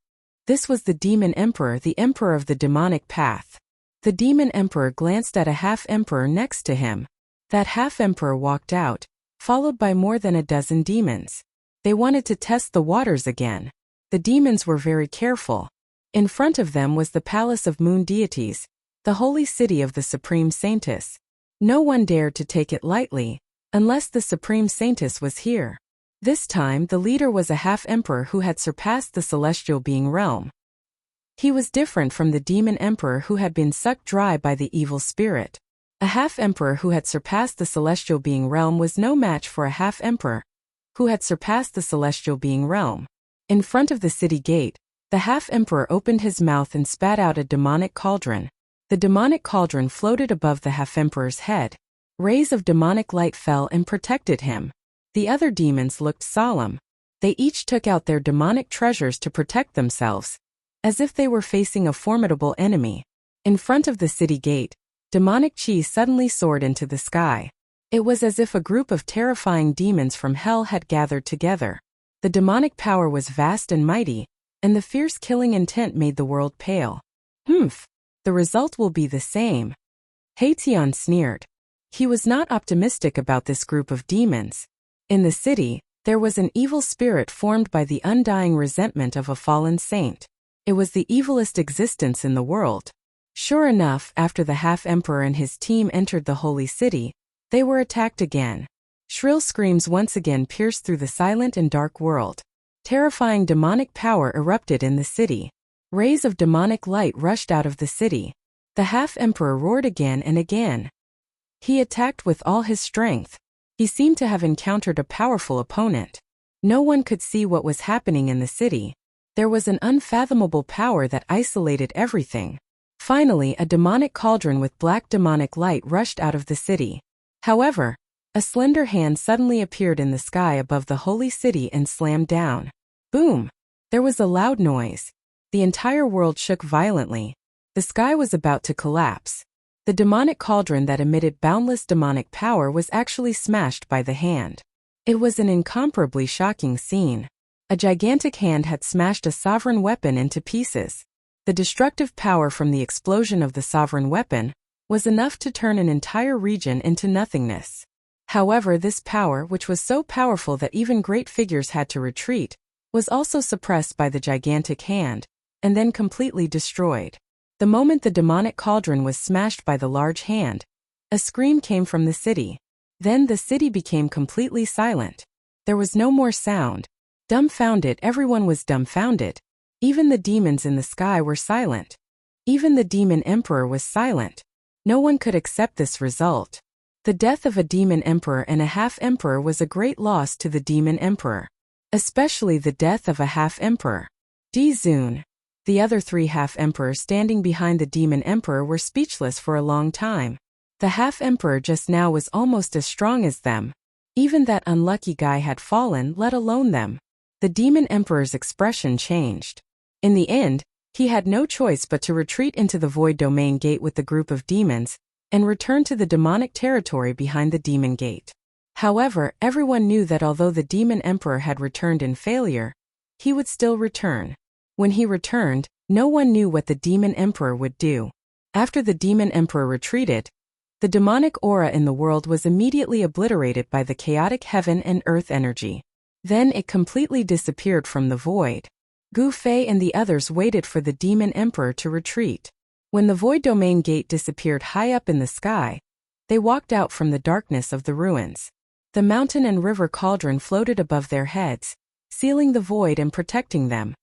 This was the demon emperor, the emperor of the demonic path. The demon emperor glanced at a half-emperor next to him. That half-emperor walked out, followed by more than a dozen demons. They wanted to test the waters again. The demons were very careful. In front of them was the palace of moon deities, the holy city of the supreme saintess. No one dared to take it lightly, unless the supreme saintess was here. This time the leader was a half-emperor who had surpassed the celestial being realm. He was different from the demon emperor who had been sucked dry by the evil spirit. A half-emperor who had surpassed the celestial being realm was no match for a half-emperor who had surpassed the celestial being realm. In front of the city gate, the half-emperor opened his mouth and spat out a demonic cauldron. The demonic cauldron floated above the half-emperor's head. Rays of demonic light fell and protected him. The other demons looked solemn. They each took out their demonic treasures to protect themselves, as if they were facing a formidable enemy. In front of the city gate, demonic chi suddenly soared into the sky. It was as if a group of terrifying demons from hell had gathered together. The demonic power was vast and mighty, and the fierce killing intent made the world pale. The result will be the same. Haitian sneered. He was not optimistic about this group of demons. In the city, there was an evil spirit formed by the undying resentment of a fallen saint. It was the evilest existence in the world. Sure enough, after the half-emperor and his team entered the holy city, they were attacked again. Shrill screams once again pierced through the silent and dark world. Terrifying demonic power erupted in the city. Rays of demonic light rushed out of the city. The half-emperor roared again and again. He attacked with all his strength. He seemed to have encountered a powerful opponent. No one could see what was happening in the city. There was an unfathomable power that isolated everything. Finally, a demonic cauldron with black demonic light rushed out of the city. However, a slender hand suddenly appeared in the sky above the holy city and slammed down. Boom! There was a loud noise. The entire world shook violently. The sky was about to collapse. The demonic cauldron that emitted boundless demonic power was actually smashed by the hand. It was an incomparably shocking scene. A gigantic hand had smashed a sovereign weapon into pieces. The destructive power from the explosion of the sovereign weapon was enough to turn an entire region into nothingness. However, this power, which was so powerful that even great figures had to retreat, was also suppressed by the gigantic hand, and then completely destroyed. The moment the demonic cauldron was smashed by the large hand, a scream came from the city. Then the city became completely silent. There was no more sound. Dumbfounded, everyone was dumbfounded. Even the demons in the sky were silent. Even the demon emperor was silent. No one could accept this result. The death of a demon emperor and a half-emperor was a great loss to the demon emperor. Especially the death of a half-emperor. Zun. The other three half-emperors standing behind the demon emperor were speechless for a long time. The half-emperor just now was almost as strong as them. Even that unlucky guy had fallen, let alone them. The demon emperor's expression changed. In the end, he had no choice but to retreat into the void domain gate with the group of demons, and return to the demonic territory behind the demon gate. However, everyone knew that although the demon emperor had returned in failure, he would still return. When he returned, no one knew what the demon emperor would do. After the demon emperor retreated, the demonic aura in the world was immediately obliterated by the chaotic heaven and earth energy. Then it completely disappeared from the void. Gu Fei and the others waited for the demon emperor to retreat. When the void domain gate disappeared high up in the sky, they walked out from the darkness of the ruins. The mountain and river cauldron floated above their heads, sealing the void and protecting them.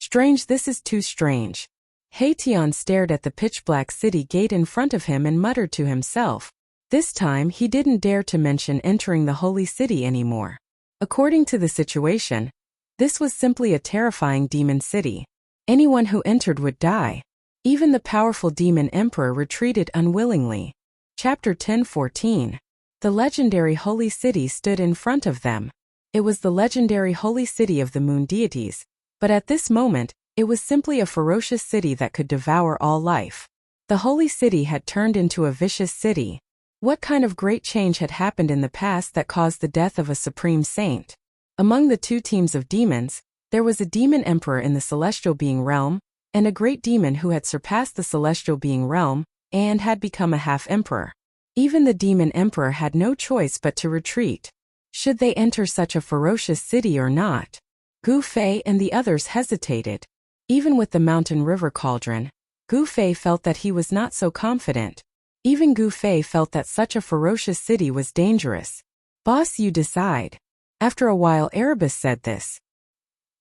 Strange, this is too strange. Tian stared at the pitch-black city gate in front of him and muttered to himself. This time he didn't dare to mention entering the holy city anymore. According to the situation, this was simply a terrifying demon city. Anyone who entered would die. Even the powerful demon emperor retreated unwillingly. Chapter 10:14. The legendary holy city stood in front of them. It was the legendary holy city of the moon deities, but at this moment, it was simply a ferocious city that could devour all life. The holy city had turned into a vicious city. What kind of great change had happened in the past that caused the death of a supreme saint? Among the two teams of demons, there was a demon emperor in the celestial being realm, and a great demon who had surpassed the celestial being realm, and had become a half-emperor. Even the demon emperor had no choice but to retreat. Should they enter such a ferocious city or not? Gu Fei and the others hesitated. Even with the mountain river cauldron, Gu Fei felt that he was not so confident. Even Gu Fei felt that such a ferocious city was dangerous. Boss, you decide. After a while, Erebus said this.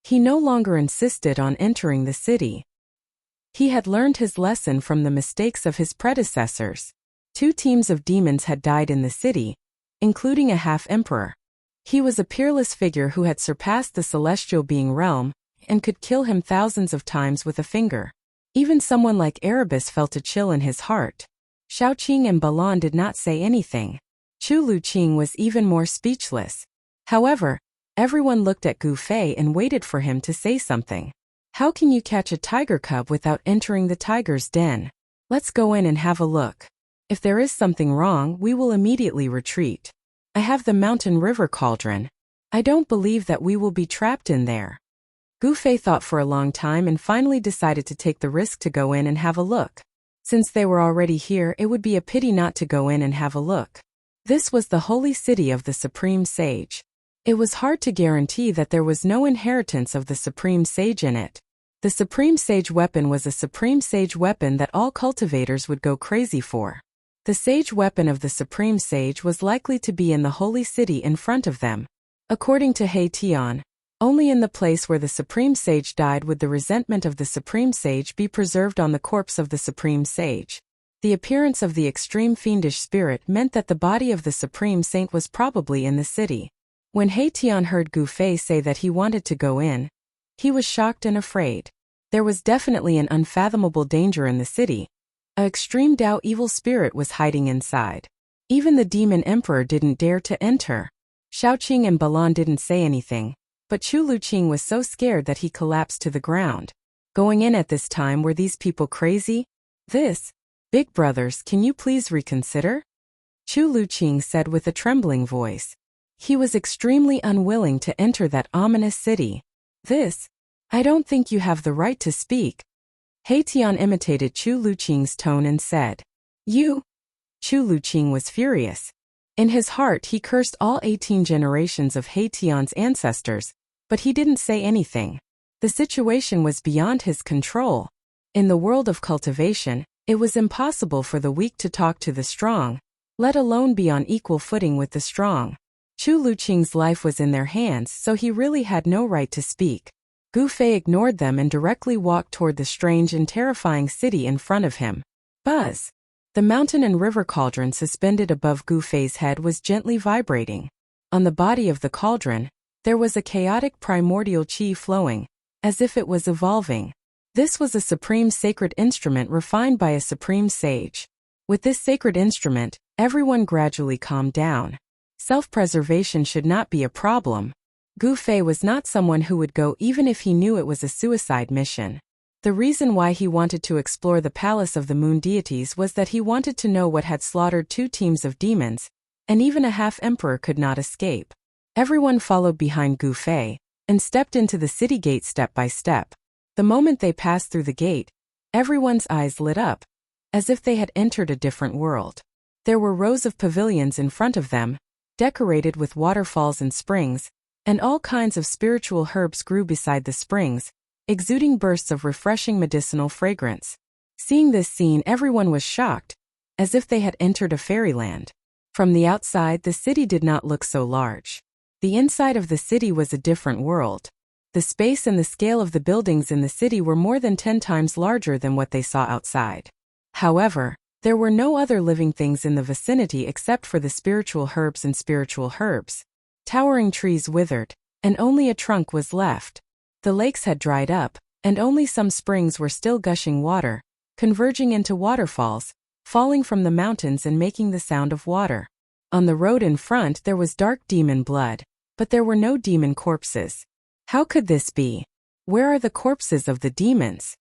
He no longer insisted on entering the city. He had learned his lesson from the mistakes of his predecessors. 2 teams of demons had died in the city, including a half-emperor. He was a peerless figure who had surpassed the celestial being realm, and could kill him thousands of times with a finger. Even someone like Erebus felt a chill in his heart. Shaoqing and Balan did not say anything. Chu Luqing was even more speechless. However, everyone looked at Gu Fei and waited for him to say something. How can you catch a tiger cub without entering the tiger's den? Let's go in and have a look. If there is something wrong, we will immediately retreat. I have the mountain river cauldron. I don't believe that we will be trapped in there. Gu Fei thought for a long time and finally decided to take the risk to go in and have a look. Since they were already here, it would be a pity not to go in and have a look. This was the holy city of the Supreme Sage. It was hard to guarantee that there was no inheritance of the Supreme Sage in it. The Supreme Sage weapon was a Supreme Sage weapon that all cultivators would go crazy for. The Sage weapon of the Supreme Sage was likely to be in the holy city in front of them. According to Tian, only in the place where the Supreme Sage died would the resentment of the Supreme Sage be preserved on the corpse of the Supreme Sage. The appearance of the extreme fiendish spirit meant that the body of the Supreme Saint was probably in the city. When Tian heard Gu Fei say that he wanted to go in, he was shocked and afraid. There was definitely an unfathomable danger in the city. An extreme Dao evil spirit was hiding inside. Even the demon emperor didn't dare to enter. Shaoqing and Balan didn't say anything, but Chu Luqing was so scared that he collapsed to the ground. Going in at this time, were these people crazy? Big brothers, can you please reconsider? Chu Luqing said with a trembling voice. He was extremely unwilling to enter that ominous city. I don't think you have the right to speak. Tian imitated Chu Luqing's tone and said, You? Chu Luqing was furious. In his heart he cursed all 18 generations of Tian's ancestors, but he didn't say anything. The situation was beyond his control. In the world of cultivation, it was impossible for the weak to talk to the strong, let alone be on equal footing with the strong. Chu Luqing's life was in their hands, so he really had no right to speak. Gu Fei ignored them and directly walked toward the strange and terrifying city in front of him. Buzz! The mountain and river cauldron suspended above Gu Fei's head was gently vibrating. On the body of the cauldron, there was a chaotic primordial qi flowing, as if it was evolving. This was a supreme sacred instrument refined by a supreme sage. With this sacred instrument, everyone gradually calmed down. Self-preservation should not be a problem. Gu Fei was not someone who would go even if he knew it was a suicide mission. The reason why he wanted to explore the palace of the moon deities was that he wanted to know what had slaughtered 2 teams of demons, and even a half-emperor could not escape. Everyone followed behind Gu Fei, and stepped into the city gate step by step. The moment they passed through the gate, everyone's eyes lit up, as if they had entered a different world. There were rows of pavilions in front of them, decorated with waterfalls and springs, and all kinds of spiritual herbs grew beside the springs, exuding bursts of refreshing medicinal fragrance. Seeing this scene, everyone was shocked, as if they had entered a fairyland. From the outside, the city did not look so large. The inside of the city was a different world. The space and the scale of the buildings in the city were more than 10 times larger than what they saw outside. However, there were no other living things in the vicinity except for the spiritual herbs. Towering trees withered, and only a trunk was left. The lakes had dried up, and only some springs were still gushing water, converging into waterfalls, falling from the mountains and making the sound of water. On the road in front there was dark demon blood, but there were no demon corpses. How could this be? Where are the corpses of the demons?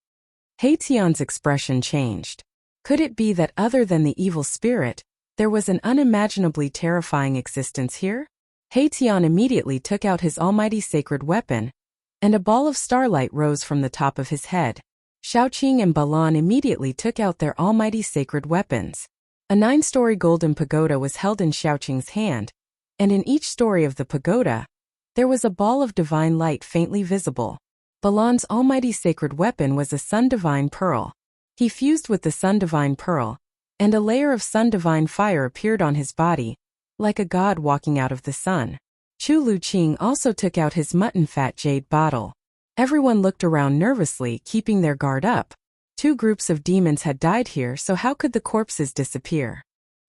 Haetion's expression changed. Could it be that other than the evil spirit, there was an unimaginably terrifying existence here? Haetion immediately took out his almighty sacred weapon, and a ball of starlight rose from the top of his head. Xiaoqing and Balan immediately took out their almighty sacred weapons. A 9-story golden pagoda was held in Xiaoqing's hand, and in each story of the pagoda, there was a ball of divine light faintly visible. Balan's almighty sacred weapon was a sun divine pearl. He fused with the sun divine pearl, and a layer of sun divine fire appeared on his body, like a god walking out of the sun. Chu Luqing also took out his mutton fat jade bottle. Everyone looked around nervously, keeping their guard up. 2 groups of demons had died here, so how could the corpses disappear?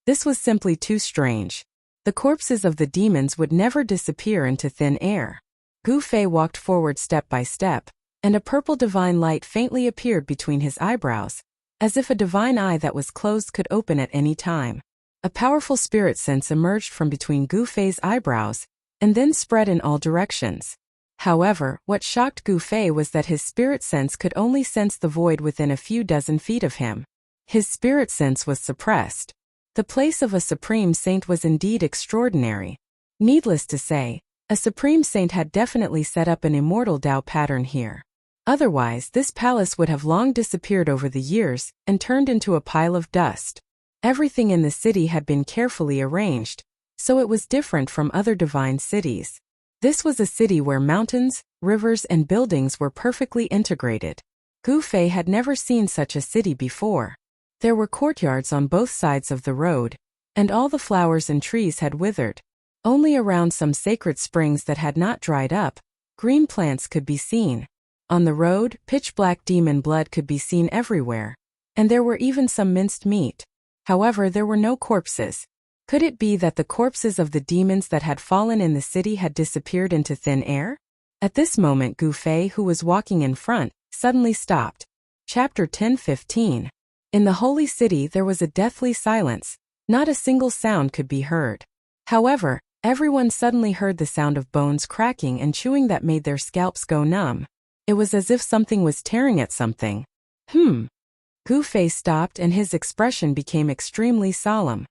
This was simply too strange. The corpses of the demons would never disappear into thin air. Gu Fei walked forward step by step, and a purple divine light faintly appeared between his eyebrows, as if a divine eye that was closed could open at any time. A powerful spirit sense emerged from between Gu Fei's eyebrows, and then spread in all directions. However, what shocked Gu Fei was that his spirit sense could only sense the void within a few dozen feet of him. His spirit sense was suppressed. The place of a supreme saint was indeed extraordinary. Needless to say, a supreme saint had definitely set up an immortal Tao pattern here. Otherwise, this palace would have long disappeared over the years and turned into a pile of dust. Everything in the city had been carefully arranged, so it was different from other divine cities. This was a city where mountains, rivers, and buildings were perfectly integrated. Gu Fei had never seen such a city before. There were courtyards on both sides of the road, and all the flowers and trees had withered. Only around some sacred springs that had not dried up, green plants could be seen. On the road, pitch-black demon blood could be seen everywhere, and there were even some minced meat. However, there were no corpses. Could it be that the corpses of the demons that had fallen in the city had disappeared into thin air? At this moment, Gu Fei, who was walking in front, suddenly stopped. Chapter 10:15. In the holy city there was a deathly silence. Not a single sound could be heard. However, everyone suddenly heard the sound of bones cracking and chewing that made their scalps go numb. It was as if something was tearing at something. Gu Fei stopped and his expression became extremely solemn.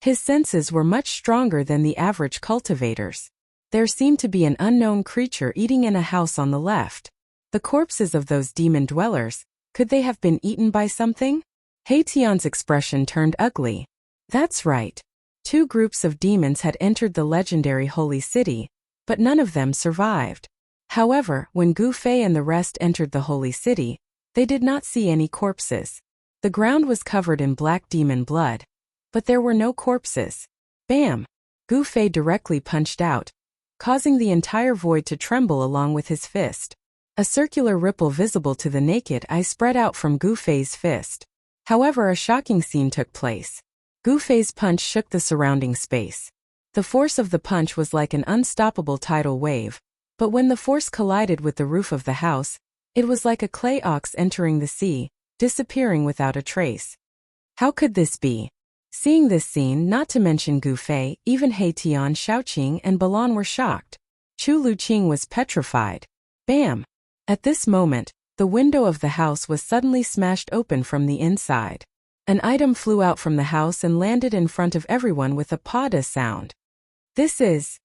His senses were much stronger than the average cultivator's. There seemed to be an unknown creature eating in a house on the left. The corpses of those demon dwellers, could they have been eaten by something? Haetion's expression turned ugly. That's right. 2 groups of demons had entered the legendary holy city, but none of them survived. However, when Gu Fei and the rest entered the holy city, they did not see any corpses. The ground was covered in black demon blood, but there were no corpses. Bam! Gu Fei directly punched out, causing the entire void to tremble along with his fist. A circular ripple visible to the naked eye spread out from Gu Fei's fist. However, a shocking scene took place. Gu Fei's punch shook the surrounding space. The force of the punch was like an unstoppable tidal wave, but when the force collided with the roof of the house, it was like a clay ox entering the sea, disappearing without a trace. How could this be? Seeing this scene, not to mention Gu Fei, even Haetion, Xiaoqing, and Balan were shocked. Chu Luqing was petrified. Bam! At this moment, the window of the house was suddenly smashed open from the inside. An item flew out from the house and landed in front of everyone with a pada sound. This is...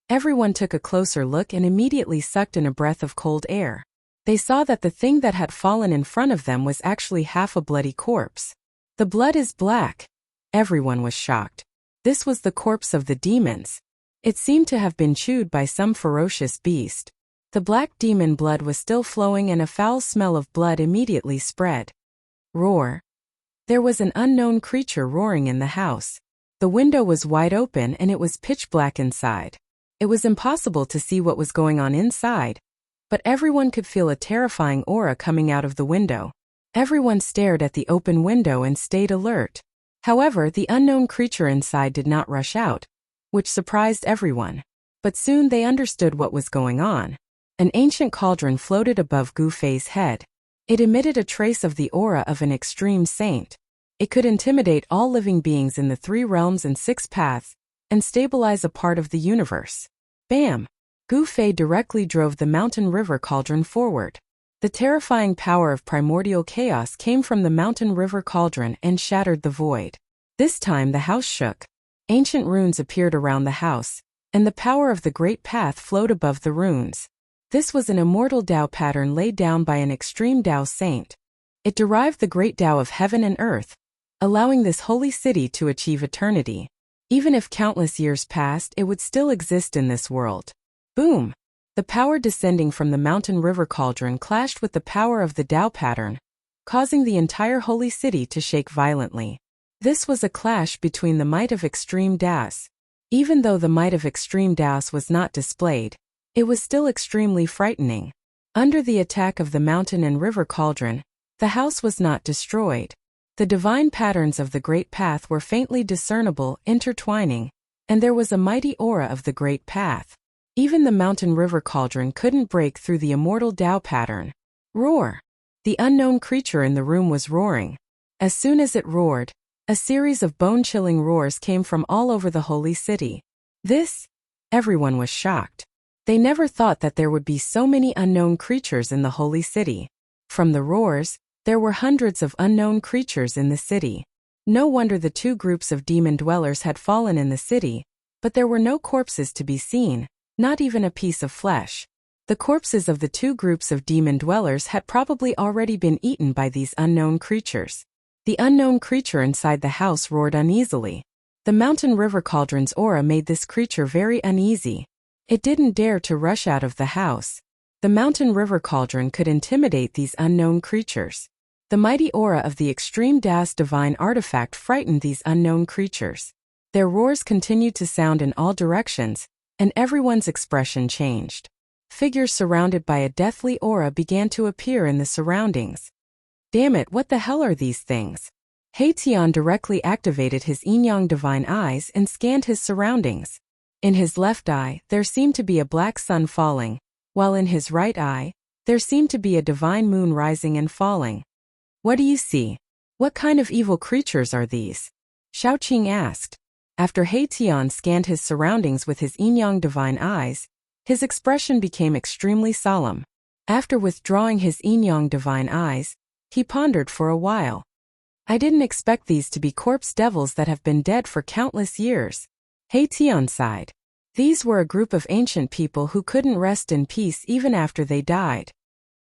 Everyone took a closer look and immediately sucked in a breath of cold air. They saw that the thing that had fallen in front of them was actually half a bloody corpse. The blood is black. Everyone was shocked. This was the corpse of the demons. It seemed to have been chewed by some ferocious beast. The black demon blood was still flowing and a foul smell of blood immediately spread. Roar. There was an unknown creature roaring in the house. The window was wide open and it was pitch black inside. It was impossible to see what was going on inside, but everyone could feel a terrifying aura coming out of the window. Everyone stared at the open window and stayed alert. However, the unknown creature inside did not rush out, which surprised everyone. But soon they understood what was going on. An ancient cauldron floated above Gu Fei's head. It emitted a trace of the aura of an extreme saint. It could intimidate all living beings in the 3 realms and 6 paths, and stabilize a part of the universe. Bam! Gu Fei directly drove the mountain river cauldron forward. The terrifying power of primordial chaos came from the mountain river cauldron and shattered the void. This time the house shook. Ancient runes appeared around the house, and the power of the great path flowed above the runes. This was an immortal Tao pattern laid down by an extreme Tao saint. It derived the great Tao of heaven and earth, allowing this holy city to achieve eternity. Even if countless years passed, it would still exist in this world. Boom! The power descending from the mountain river cauldron clashed with the power of the Tao pattern, causing the entire holy city to shake violently. This was a clash between the might of extreme Taos. Even though the might of extreme Taos was not displayed, it was still extremely frightening. Under the attack of the mountain and river cauldron, the house was not destroyed. The divine patterns of the great path were faintly discernible, intertwining, and there was a mighty aura of the great path. Even the mountain river cauldron couldn't break through the immortal Tao pattern. Roar! The unknown creature in the room was roaring. As soon as it roared, a series of bone-chilling roars came from all over the holy city. Everyone was shocked. They never thought that there would be so many unknown creatures in the holy city. From the roars, there were hundreds of unknown creatures in the city. No wonder the 2 groups of demon dwellers had fallen in the city, but there were no corpses to be seen. Not even a piece of flesh. The corpses of the 2 groups of demon dwellers had probably already been eaten by these unknown creatures. The unknown creature inside the house roared uneasily. The mountain river cauldron's aura made this creature very uneasy. It didn't dare to rush out of the house. The mountain river cauldron could intimidate these unknown creatures. The mighty aura of the extreme Taos divine artifact frightened these unknown creatures. Their roars continued to sound in all directions, and everyone's expression changed. Figures surrounded by a deathly aura began to appear in the surroundings. Damn it, what the hell are these things? Tian directly activated his yin-yang divine eyes and scanned his surroundings. In his left eye, there seemed to be a black sun falling, while in his right eye, there seemed to be a divine moon rising and falling. What do you see? What kind of evil creatures are these? Xiaoqing asked. After Tian scanned his surroundings with his yin-yang divine eyes, his expression became extremely solemn. After withdrawing his yin-yang divine eyes, he pondered for a while. I didn't expect these to be corpse devils that have been dead for countless years. Tian sighed. These were a group of ancient people who couldn't rest in peace even after they died.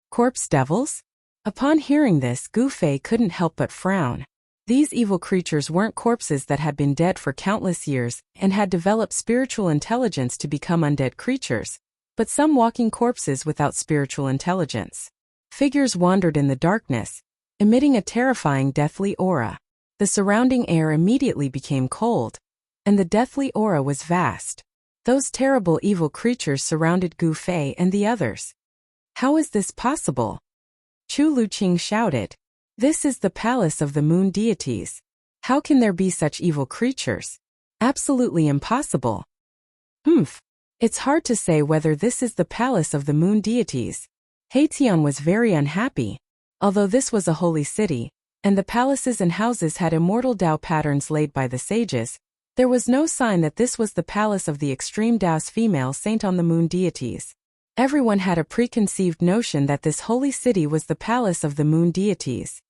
Corpse devils? Upon hearing this, Gu Fei couldn't help but frown. These evil creatures weren't corpses that had been dead for countless years and had developed spiritual intelligence to become undead creatures, but some walking corpses without spiritual intelligence. Figures wandered in the darkness, emitting a terrifying deathly aura. The surrounding air immediately became cold, and the deathly aura was vast. Those terrible evil creatures surrounded Gu Fei and the others. How is this possible? Chu Luqing shouted. This is the palace of the moon deities. How can there be such evil creatures? Absolutely impossible. It's hard to say whether this is the palace of the moon deities. Tian was very unhappy. Although this was a holy city, and the palaces and houses had immortal Tao patterns laid by the sages, there was no sign that this was the palace of the extreme Taos female saint on the moon deities. Everyone had a preconceived notion that this holy city was the palace of the moon deities.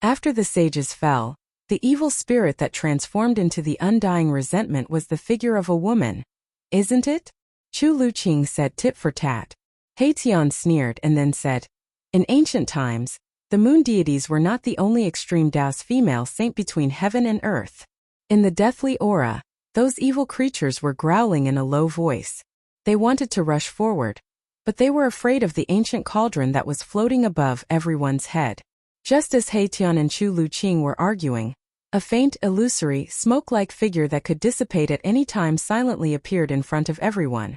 After the sages fell, the evil spirit that transformed into the undying resentment was the figure of a woman. Isn't it? Chu Luqing said tit for tat. Tian sneered and then said, in ancient times, the moon deities were not the only extreme Taos female saint between heaven and earth. In the deathly aura, Those evil creatures were growling in a low voice. They wanted to rush forward, but they were afraid of the ancient cauldron that was floating above everyone's head. Just as Tian and Chu Luqing were arguing, a faint, illusory, smoke-like figure that could dissipate at any time silently appeared in front of everyone.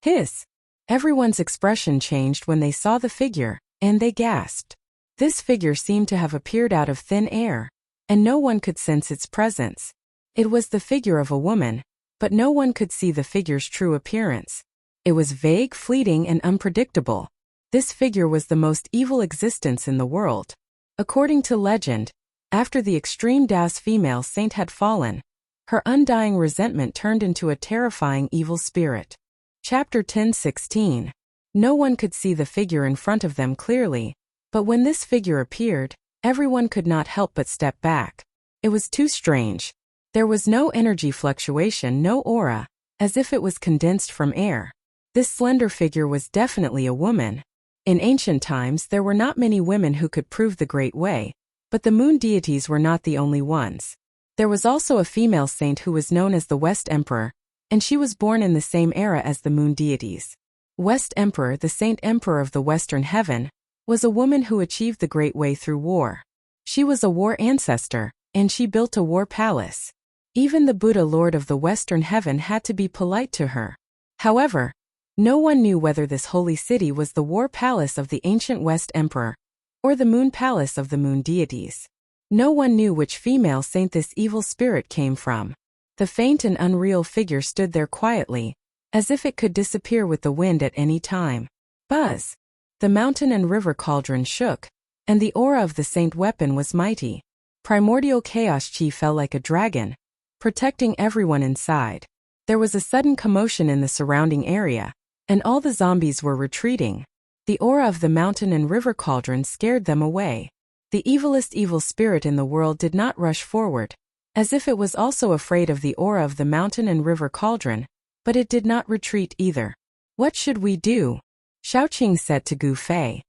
Hiss! Everyone's expression changed when they saw the figure, and they gasped. This figure seemed to have appeared out of thin air, and no one could sense its presence. It was the figure of a woman, but no one could see the figure's true appearance. It was vague, fleeting, and unpredictable. This figure was the most evil existence in the world. According to legend, after the extreme Tao's female saint had fallen, her undying resentment turned into a terrifying evil spirit. Chapter 10:16. No one could see the figure in front of them clearly, but when this figure appeared, everyone could not help but step back. It was too strange. There was no energy fluctuation, no aura, as if it was condensed from air. This slender figure was definitely a woman. In ancient times there were not many women who could prove the Great Way, but the moon deities were not the only ones. There was also a female saint who was known as the West Emperor, and she was born in the same era as the moon deities. West Emperor, the Saint Emperor of the Western Heaven, was a woman who achieved the Great Way through war. She was a war ancestor, and she built a war palace. Even the Buddha Lord of the Western Heaven had to be polite to her. However, no one knew whether this holy city was the war palace of the ancient West Emperor, or the moon palace of the moon deities. No one knew which female saint this evil spirit came from. The faint and unreal figure stood there quietly, as if it could disappear with the wind at any time. Buzz! The mountain and river cauldron shook, and the aura of the saint weapon was mighty. Primordial chaos chi fell like a dragon, protecting everyone inside. There was a sudden commotion in the surrounding area, and all the zombies were retreating. The aura of the mountain and river cauldron scared them away. The evilest evil spirit in the world did not rush forward, as if it was also afraid of the aura of the mountain and river cauldron, but it did not retreat either. What should we do? Shaoqing said to Gu Fei.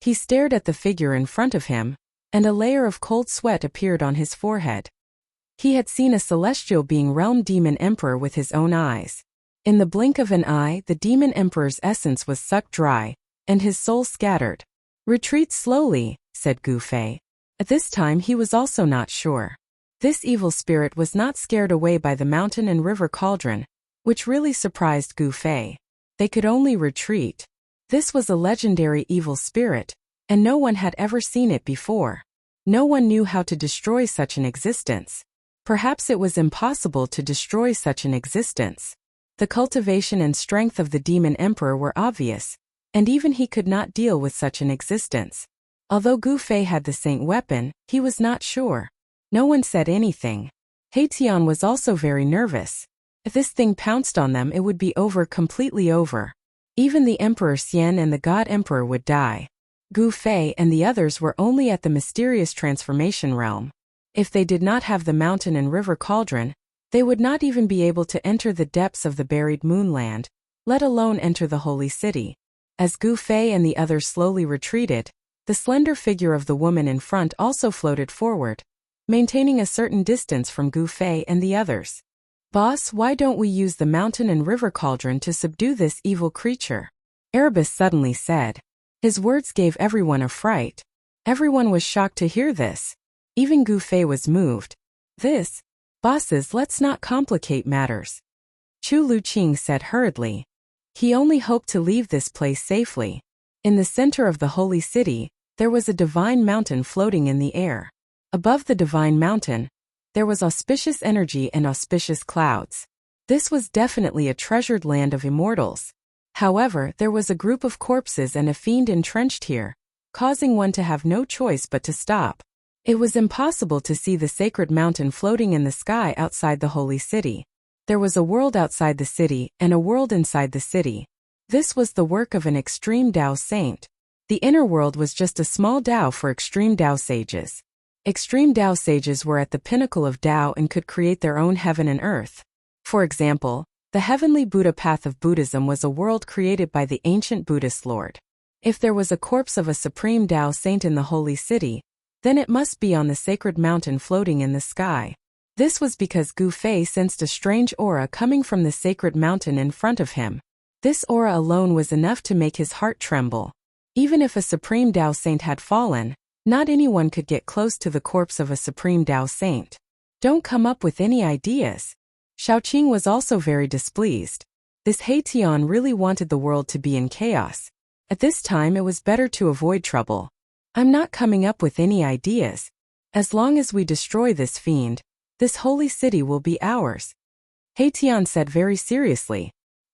He stared at the figure in front of him, and a layer of cold sweat appeared on his forehead. He had seen a celestial being realm demon emperor with his own eyes. In the blink of an eye, the demon emperor's essence was sucked dry, and his soul scattered. Retreat slowly, said Gu Fei. At this time he was also not sure. This evil spirit was not scared away by the mountain and river cauldron, which really surprised Gu Fei. They could only retreat. This was a legendary evil spirit, and no one had ever seen it before. No one knew how to destroy such an existence. Perhaps it was impossible to destroy such an existence. The cultivation and strength of the demon emperor were obvious, and even he could not deal with such an existence. Although Gu Fei had the saint weapon, he was not sure. No one said anything. Tian was also very nervous. If this thing pounced on them, it would be over, completely over. Even the Emperor Xian and the God Emperor would die. Gu Fei and the others were only at the mysterious transformation realm. If they did not have the mountain and river cauldron, they would not even be able to enter the depths of the buried moonland, let alone enter the holy city. As Gu Fei and the others slowly retreated, the slender figure of the woman in front also floated forward, maintaining a certain distance from Gu Fei and the others. Boss, why don't we use the mountain and river cauldron to subdue this evil creature? Erebus suddenly said. His words gave everyone a fright. Everyone was shocked to hear this. Even Gu Fei was moved. Bosses, let's not complicate matters. Chu Luqing said hurriedly. He only hoped to leave this place safely. In the center of the holy city, there was a divine mountain floating in the air. Above the divine mountain, there was auspicious energy and auspicious clouds. This was definitely a treasured land of immortals. However, there was a group of corpses and a fiend entrenched here, causing one to have no choice but to stop. It was impossible to see the sacred mountain floating in the sky outside the holy city. There was a world outside the city and a world inside the city. This was the work of an extreme Tao saint. The inner world was just a small Tao for extreme Tao sages. Extreme Tao sages were at the pinnacle of Tao and could create their own heaven and earth. For example, the heavenly Buddha path of Buddhism was a world created by the ancient Buddhist Lord. If there was a corpse of a supreme Tao saint in the holy city, then it must be on the sacred mountain floating in the sky. This was because Gu Fei sensed a strange aura coming from the sacred mountain in front of him. This aura alone was enough to make his heart tremble. Even if a Supreme Tao Saint had fallen, not anyone could get close to the corpse of a Supreme Tao Saint. Don't come up with any ideas. Shaoqing was also very displeased. This He Tian really wanted the world to be in chaos. At this time it was better to avoid trouble. I'm not coming up with any ideas. As long as we destroy this fiend, this holy city will be ours. He Tian said very seriously.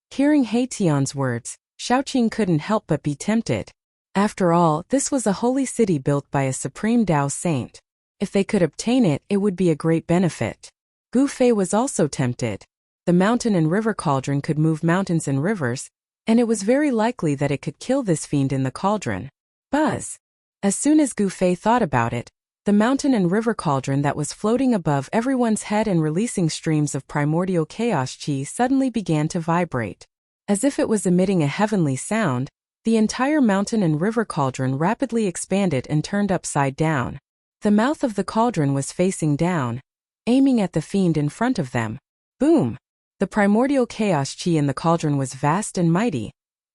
Hearing He Tian's words, Shaoqing couldn't help but be tempted. After all, this was a holy city built by a Supreme Tao Saint. If they could obtain it, it would be a great benefit. Gu Fei was also tempted. The mountain and river cauldron could move mountains and rivers, and it was very likely that it could kill this fiend in the cauldron. Buzz! As soon as Gu Fei thought about it, the mountain and river cauldron that was floating above everyone's head and releasing streams of primordial chaos chi suddenly began to vibrate. As if it was emitting a heavenly sound, the entire mountain and river cauldron rapidly expanded and turned upside down. The mouth of the cauldron was facing down, aiming at the fiend in front of them. Boom! The primordial chaos chi in the cauldron was vast and mighty,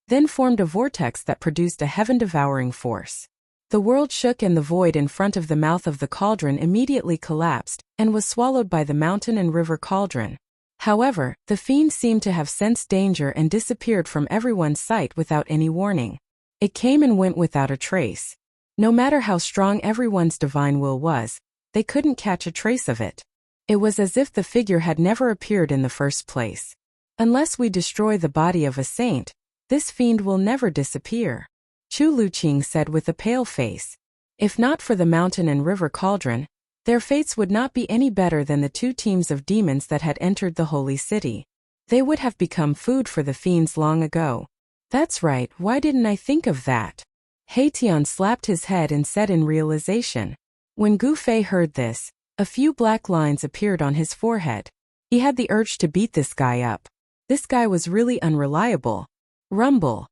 then formed a vortex that produced a heaven-devouring force. The world shook and the void in front of the mouth of the cauldron immediately collapsed and was swallowed by the mountain and river cauldron. However, the fiend seemed to have sensed danger and disappeared from everyone's sight without any warning. It came and went without a trace. No matter how strong everyone's divine will was, they couldn't catch a trace of it. It was as if the figure had never appeared in the first place. Unless we destroy the body of a saint, this fiend will never disappear, Chu Luqing said with a pale face. If not for the mountain and river cauldron, their fates would not be any better than the two teams of demons that had entered the holy city. They would have become food for the fiends long ago. That's right, why didn't I think of that? He Tian slapped his head and said in realization. When Gu Fei heard this, a few black lines appeared on his forehead. He had the urge to beat this guy up. This guy was really unreliable. Rumble.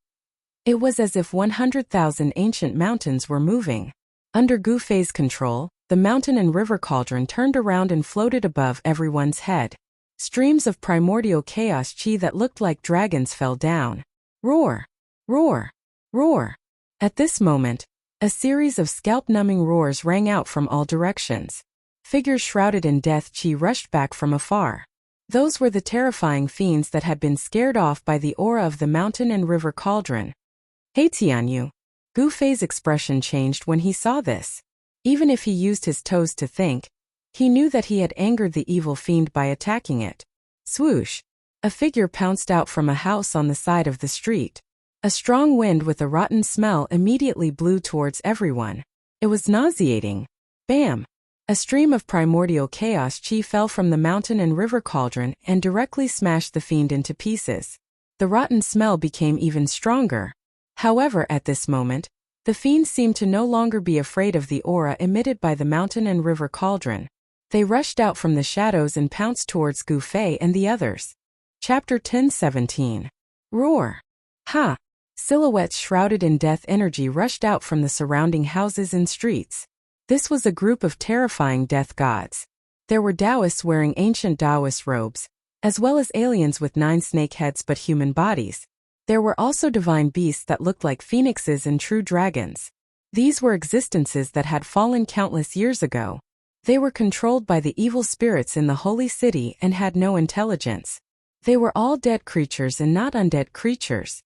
It was as if 100,000 ancient mountains were moving. Under Gu Fei's control, the mountain and river cauldron turned around and floated above everyone's head. Streams of primordial chaos chi that looked like dragons fell down. Roar! Roar! Roar! At this moment, a series of scalp-numbing roars rang out from all directions. Figures shrouded in death chi rushed back from afar. Those were the terrifying fiends that had been scared off by the aura of the mountain and river cauldron. Hey Tianyu! Gu Fei's expression changed when he saw this. Even if he used his toes to think, he knew that he had angered the evil fiend by attacking it. Swoosh! A figure pounced out from a house on the side of the street. A strong wind with a rotten smell immediately blew towards everyone. It was nauseating. Bam! A stream of primordial chaos chi fell from the mountain and river cauldron and directly smashed the fiend into pieces. The rotten smell became even stronger. However, at this moment, the fiends seemed to no longer be afraid of the aura emitted by the mountain and river cauldron. They rushed out from the shadows and pounced towards Gu Fei and the others. Chapter 10:17. Roar! Ha! Silhouettes shrouded in death energy rushed out from the surrounding houses and streets. This was a group of terrifying death gods. There were Taoists wearing ancient Taoist robes, as well as aliens with 9 snake heads but human bodies. There were also divine beasts that looked like phoenixes and true dragons. These were existences that had fallen countless years ago. They were controlled by the evil spirits in the holy city and had no intelligence. They were all dead creatures and not undead creatures.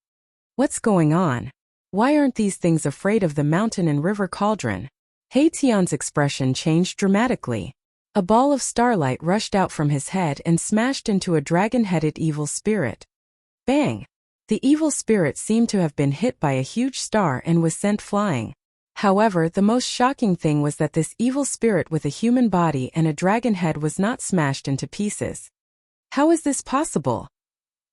What's going on? Why aren't these things afraid of the mountain and river cauldron? He Tian's expression changed dramatically. A ball of starlight rushed out from his head and smashed into a dragon-headed evil spirit. Bang! The evil spirit seemed to have been hit by a huge star and was sent flying. However, the most shocking thing was that this evil spirit with a human body and a dragon head was not smashed into pieces. How is this possible?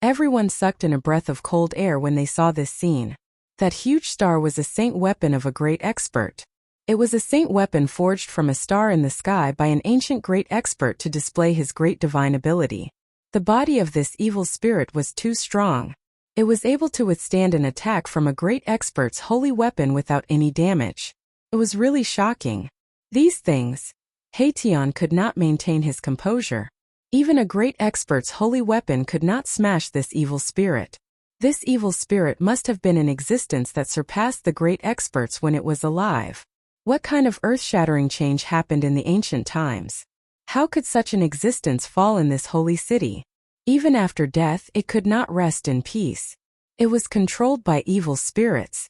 Everyone sucked in a breath of cold air when they saw this scene. That huge star was a saint weapon of a great expert. It was a saint weapon forged from a star in the sky by an ancient great expert to display his great divine ability. The body of this evil spirit was too strong. It was able to withstand an attack from a great expert's holy weapon without any damage. It was really shocking. These things. Haetion could not maintain his composure. Even a great expert's holy weapon could not smash this evil spirit. This evil spirit must have been in existence that surpassed the great experts when it was alive. What kind of earth-shattering change happened in the ancient times? How could such an existence fall in this holy city? Even after death, it could not rest in peace. It was controlled by evil spirits.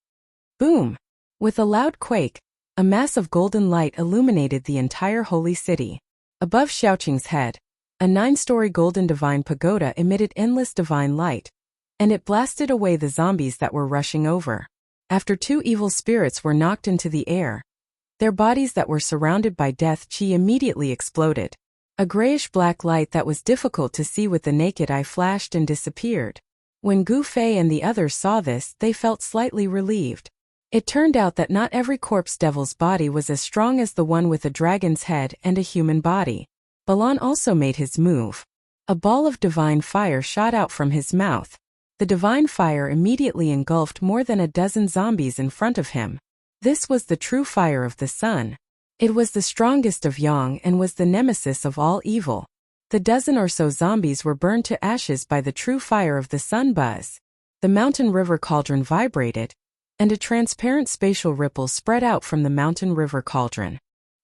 Boom! With a loud quake, a mass of golden light illuminated the entire holy city. Above Xiaoqing's head, a 9-story golden divine pagoda emitted endless divine light, and it blasted away the zombies that were rushing over. After 2 evil spirits were knocked into the air, their bodies that were surrounded by death chi immediately exploded. A grayish-black light that was difficult to see with the naked eye flashed and disappeared. When Gu Fei and the others saw this, they felt slightly relieved. It turned out that not every corpse devil's body was as strong as the one with a dragon's head and a human body. Balan also made his move. A ball of divine fire shot out from his mouth. The divine fire immediately engulfed more than a dozen zombies in front of him. This was the true fire of the sun. It was the strongest of Yang and was the nemesis of all evil. The dozen or so zombies were burned to ashes by the true fire of the sun buzz. The mountain river cauldron vibrated, and a transparent spatial ripple spread out from the mountain river cauldron.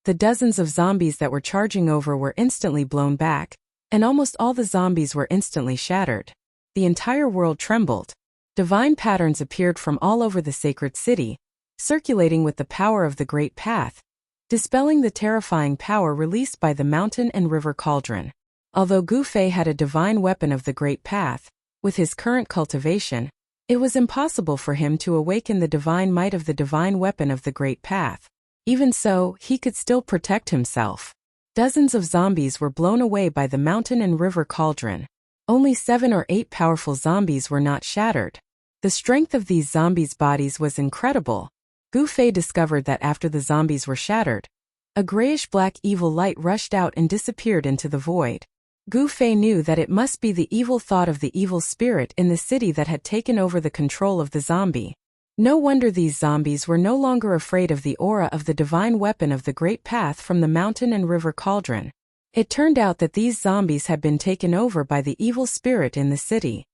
The dozens of zombies that were charging over were instantly blown back, and almost all the zombies were instantly shattered. The entire world trembled. Divine patterns appeared from all over the sacred city, circulating with the power of the Great Path, dispelling the terrifying power released by the mountain and river cauldron. Although Gu Fei had a divine weapon of the Great Path, with his current cultivation, it was impossible for him to awaken the divine might of the divine weapon of the Great Path. Even so, he could still protect himself. Dozens of zombies were blown away by the mountain and river cauldron. Only 7 or 8 powerful zombies were not shattered. The strength of these zombies' bodies was incredible. Gu Fei discovered that after the zombies were shattered, a grayish-black evil light rushed out and disappeared into the void. Gu Fei knew that it must be the evil thought of the evil spirit in the city that had taken over the control of the zombie. No wonder these zombies were no longer afraid of the aura of the divine weapon of the Great Path from the mountain and river cauldron. It turned out that these zombies had been taken over by the evil spirit in the city.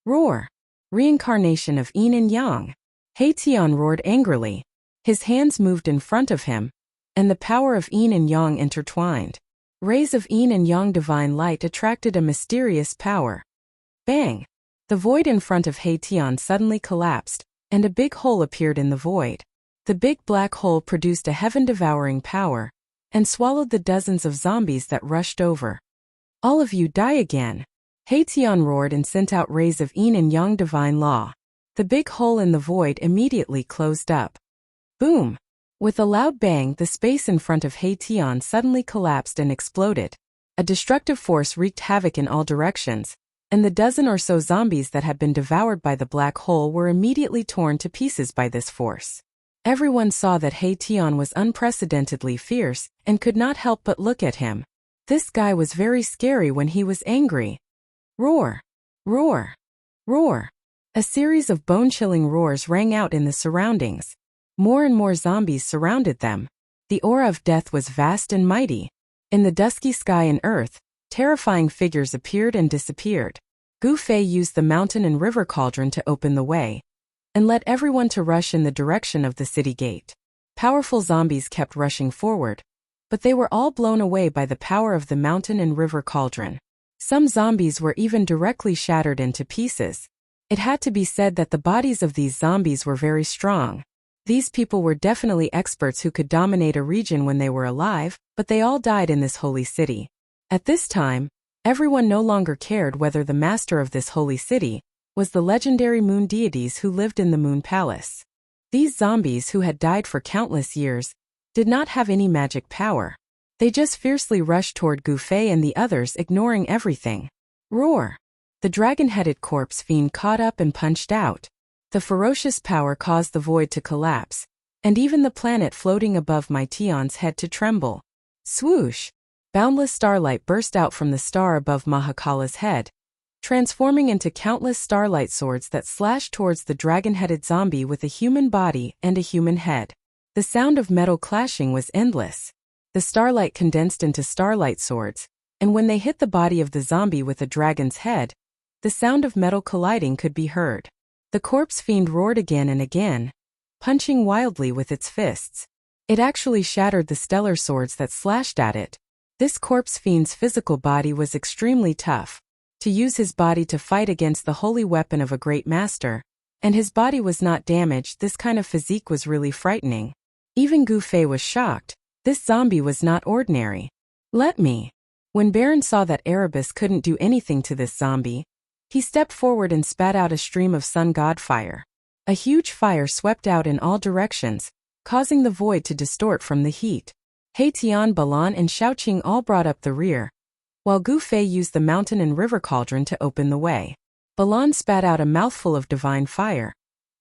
Roar! Reincarnation of Yin and Yang. Haetion roared angrily. His hands moved in front of him, and the power of Yin and Yang intertwined. Rays of Yin and Yang divine light attracted a mysterious power. Bang! The void in front of Haetion suddenly collapsed, and a big hole appeared in the void. The big black hole produced a heaven-devouring power, and swallowed the dozens of zombies that rushed over. All of you die again! Haetion roared and sent out rays of Yin and Yang divine law. The big hole in the void immediately closed up. Boom! With a loud bang, the space in front of Haetion suddenly collapsed and exploded. A destructive force wreaked havoc in all directions, and the dozen or so zombies that had been devoured by the black hole were immediately torn to pieces by this force. Everyone saw that Haetion was unprecedentedly fierce and could not help but look at him. This guy was very scary when he was angry. Roar! Roar! Roar! A series of bone-chilling roars rang out in the surroundings. More and more zombies surrounded them. The aura of death was vast and mighty. In the dusky sky and earth, terrifying figures appeared and disappeared. Gu Fei used the mountain and river cauldron to open the way, and led everyone to rush in the direction of the city gate. Powerful zombies kept rushing forward, but they were all blown away by the power of the mountain and river cauldron. Some zombies were even directly shattered into pieces. It had to be said that the bodies of these zombies were very strong. These people were definitely experts who could dominate a region when they were alive, but they all died in this holy city. At this time, everyone no longer cared whether the master of this holy city was the legendary moon deities who lived in the moon palace. These zombies who had died for countless years did not have any magic power. They just fiercely rushed toward Gu Fei and the others, ignoring everything. Roar! The dragon-headed corpse fiend caught up and punched out. The ferocious power caused the void to collapse, and even the planet floating above Haetion's head to tremble. Swoosh! Boundless starlight burst out from the star above Mahakala's head, transforming into countless starlight swords that slashed towards the dragon-headed zombie with a human body and a human head. The sound of metal clashing was endless. The starlight condensed into starlight swords, and when they hit the body of the zombie with a dragon's head, the sound of metal colliding could be heard. The corpse fiend roared again and again, punching wildly with its fists. It actually shattered the stellar swords that slashed at it. This corpse fiend's physical body was extremely tough. To use his body to fight against the holy weapon of a great master, and his body was not damaged, this kind of physique was really frightening. Even Gu Fei was shocked. This zombie was not ordinary. Let me. When Baron saw that Erebus couldn't do anything to this zombie, he stepped forward and spat out a stream of sun god fire. A huge fire swept out in all directions, causing the void to distort from the heat. He Tian, Balan and Shaoqing all brought up the rear, while Gu Fei used the mountain and river cauldron to open the way. Balan spat out a mouthful of divine fire,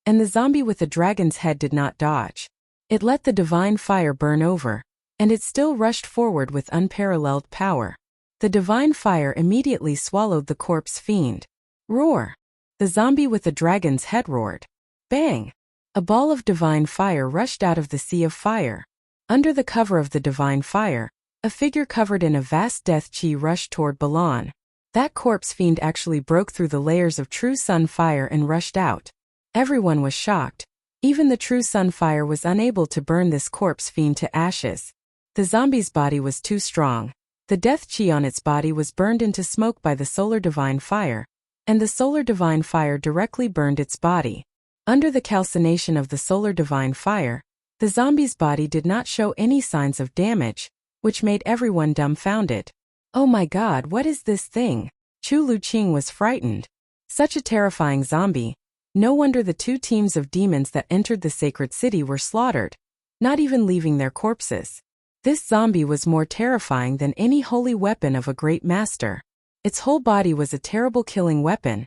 and the zombie with the dragon's head did not dodge. It let the divine fire burn over, and it still rushed forward with unparalleled power. The divine fire immediately swallowed the corpse fiend. Roar! The zombie with the dragon's head roared. Bang! A ball of divine fire rushed out of the sea of fire. Under the cover of the divine fire, a figure covered in a vast death chi rushed toward Balan. That corpse fiend actually broke through the layers of true sun fire and rushed out. Everyone was shocked. Even the true sun fire was unable to burn this corpse fiend to ashes. The zombie's body was too strong. The death chi on its body was burned into smoke by the solar divine fire, and the solar divine fire directly burned its body. Under the calcination of the solar divine fire, the zombie's body did not show any signs of damage, which made everyone dumbfounded. Oh my god, what is this thing? Chu Luqing was frightened. Such a terrifying zombie. No wonder the 2 teams of demons that entered the sacred city were slaughtered, not even leaving their corpses. This zombie was more terrifying than any holy weapon of a great master. Its whole body was a terrible killing weapon,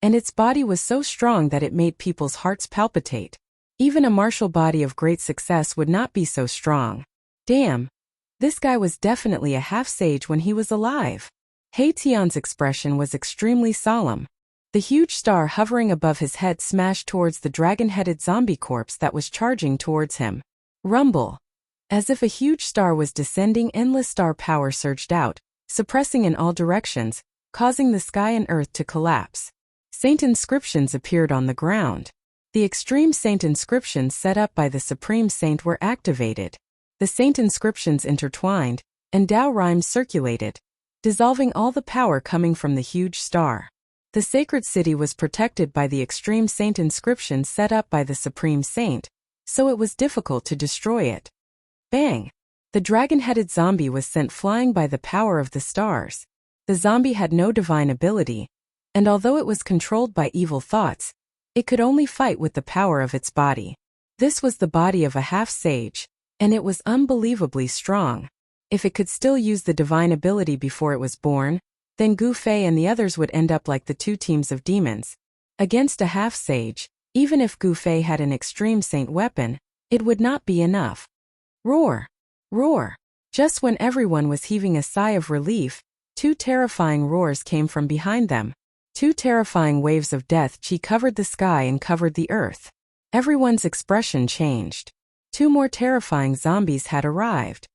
and its body was so strong that it made people's hearts palpitate. Even a martial body of great success would not be so strong. Damn. This guy was definitely a half-sage when he was alive. He Tian's expression was extremely solemn. The huge star hovering above his head smashed towards the dragon-headed zombie corpse that was charging towards him. Rumble. As if a huge star was descending, endless star power surged out, suppressing in all directions, causing the sky and earth to collapse. Saint inscriptions appeared on the ground. The extreme saint inscriptions set up by the Supreme Saint were activated. The saint inscriptions intertwined, and Tao rhymes circulated, dissolving all the power coming from the huge star. The sacred city was protected by the extreme saint inscriptions set up by the Supreme Saint, so it was difficult to destroy it. Bang! The dragon-headed zombie was sent flying by the power of the stars. The zombie had no divine ability, and although it was controlled by evil thoughts, it could only fight with the power of its body. This was the body of a half-sage, and it was unbelievably strong. If it could still use the divine ability before it was born, then Gu Fei and the others would end up like the 2 teams of demons. Against a half-sage, even if Gu Fei had an extreme saint weapon, it would not be enough. Roar! Roar! Just when everyone was heaving a sigh of relief, 2 terrifying roars came from behind them. 2 terrifying waves of death chi covered the sky and covered the earth. Everyone's expression changed. 2 more terrifying zombies had arrived.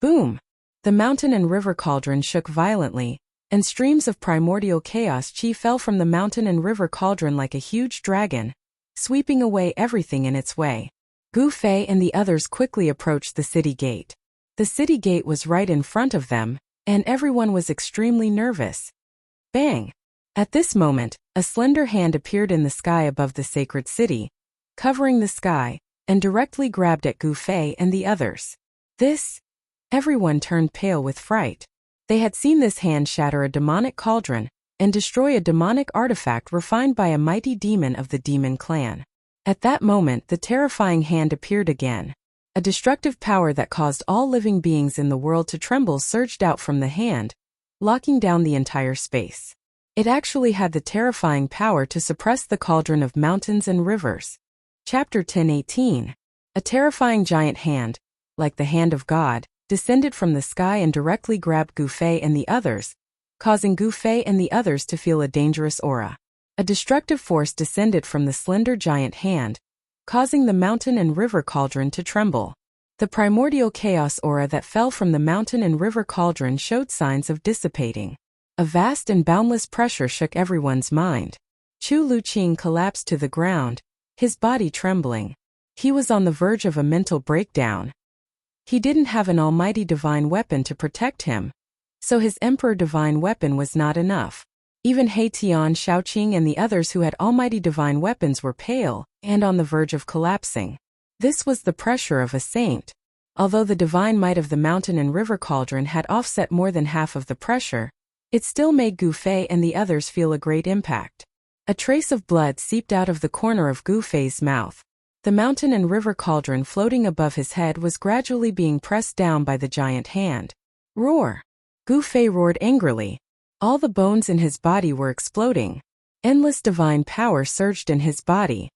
Boom! The mountain and river cauldron shook violently, and streams of primordial chaos chi fell from the mountain and river cauldron like a huge dragon, sweeping away everything in its way. Gu Fei and the others quickly approached the city gate. The city gate was right in front of them, and everyone was extremely nervous. Bang! At this moment, a slender hand appeared in the sky above the sacred city, covering the sky, and directly grabbed at Gu Fei and the others. This? Everyone turned pale with fright. They had seen this hand shatter a demonic cauldron, and destroy a demonic artifact refined by a mighty demon of the demon clan. At that moment, the terrifying hand appeared again. A destructive power that caused all living beings in the world to tremble surged out from the hand, locking down the entire space. It actually had the terrifying power to suppress the cauldron of mountains and rivers. Chapter 10:18. A terrifying giant hand, like the hand of God, descended from the sky and directly grabbed Gu Fei and the others, causing Gu Fei and the others to feel a dangerous aura. A destructive force descended from the slender giant hand, causing the mountain and river cauldron to tremble. The primordial chaos aura that fell from the mountain and river cauldron showed signs of dissipating. A vast and boundless pressure shook everyone's mind. Chu Luqing collapsed to the ground, his body trembling. He was on the verge of a mental breakdown. He didn't have an almighty divine weapon to protect him, so his emperor divine weapon was not enough. Even He Tian, Shaoqing and the others who had almighty divine weapons were pale and on the verge of collapsing. This was the pressure of a saint. Although the divine might of the mountain and river cauldron had offset more than half of the pressure, it still made Gu Fei and the others feel a great impact. A trace of blood seeped out of the corner of Gu Fei's mouth. The mountain and river cauldron floating above his head was gradually being pressed down by the giant hand. Roar! Gu Fei roared angrily. All the bones in his body were exploding. Endless divine power surged in his body.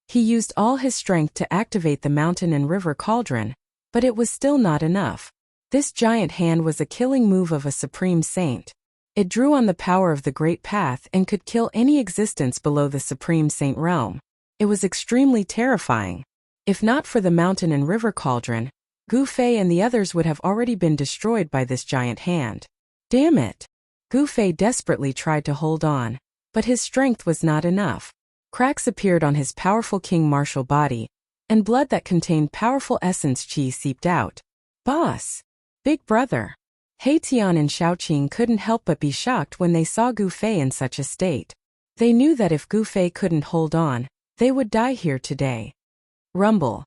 He used all his strength to activate the mountain and river cauldron, but it was still not enough. This giant hand was a killing move of a supreme saint. It drew on the power of the Great Path and could kill any existence below the supreme saint realm. It was extremely terrifying. If not for the mountain and river cauldron, Gu Fei and the others would have already been destroyed by this giant hand. Damn it! Gu Fei desperately tried to hold on, but his strength was not enough. Cracks appeared on his powerful king martial body, and blood that contained powerful essence qi seeped out. Boss! Big brother! He Tian and Shaoqing couldn't help but be shocked when they saw Gu Fei in such a state. They knew that if Gu Fei couldn't hold on, they would die here today. Rumble.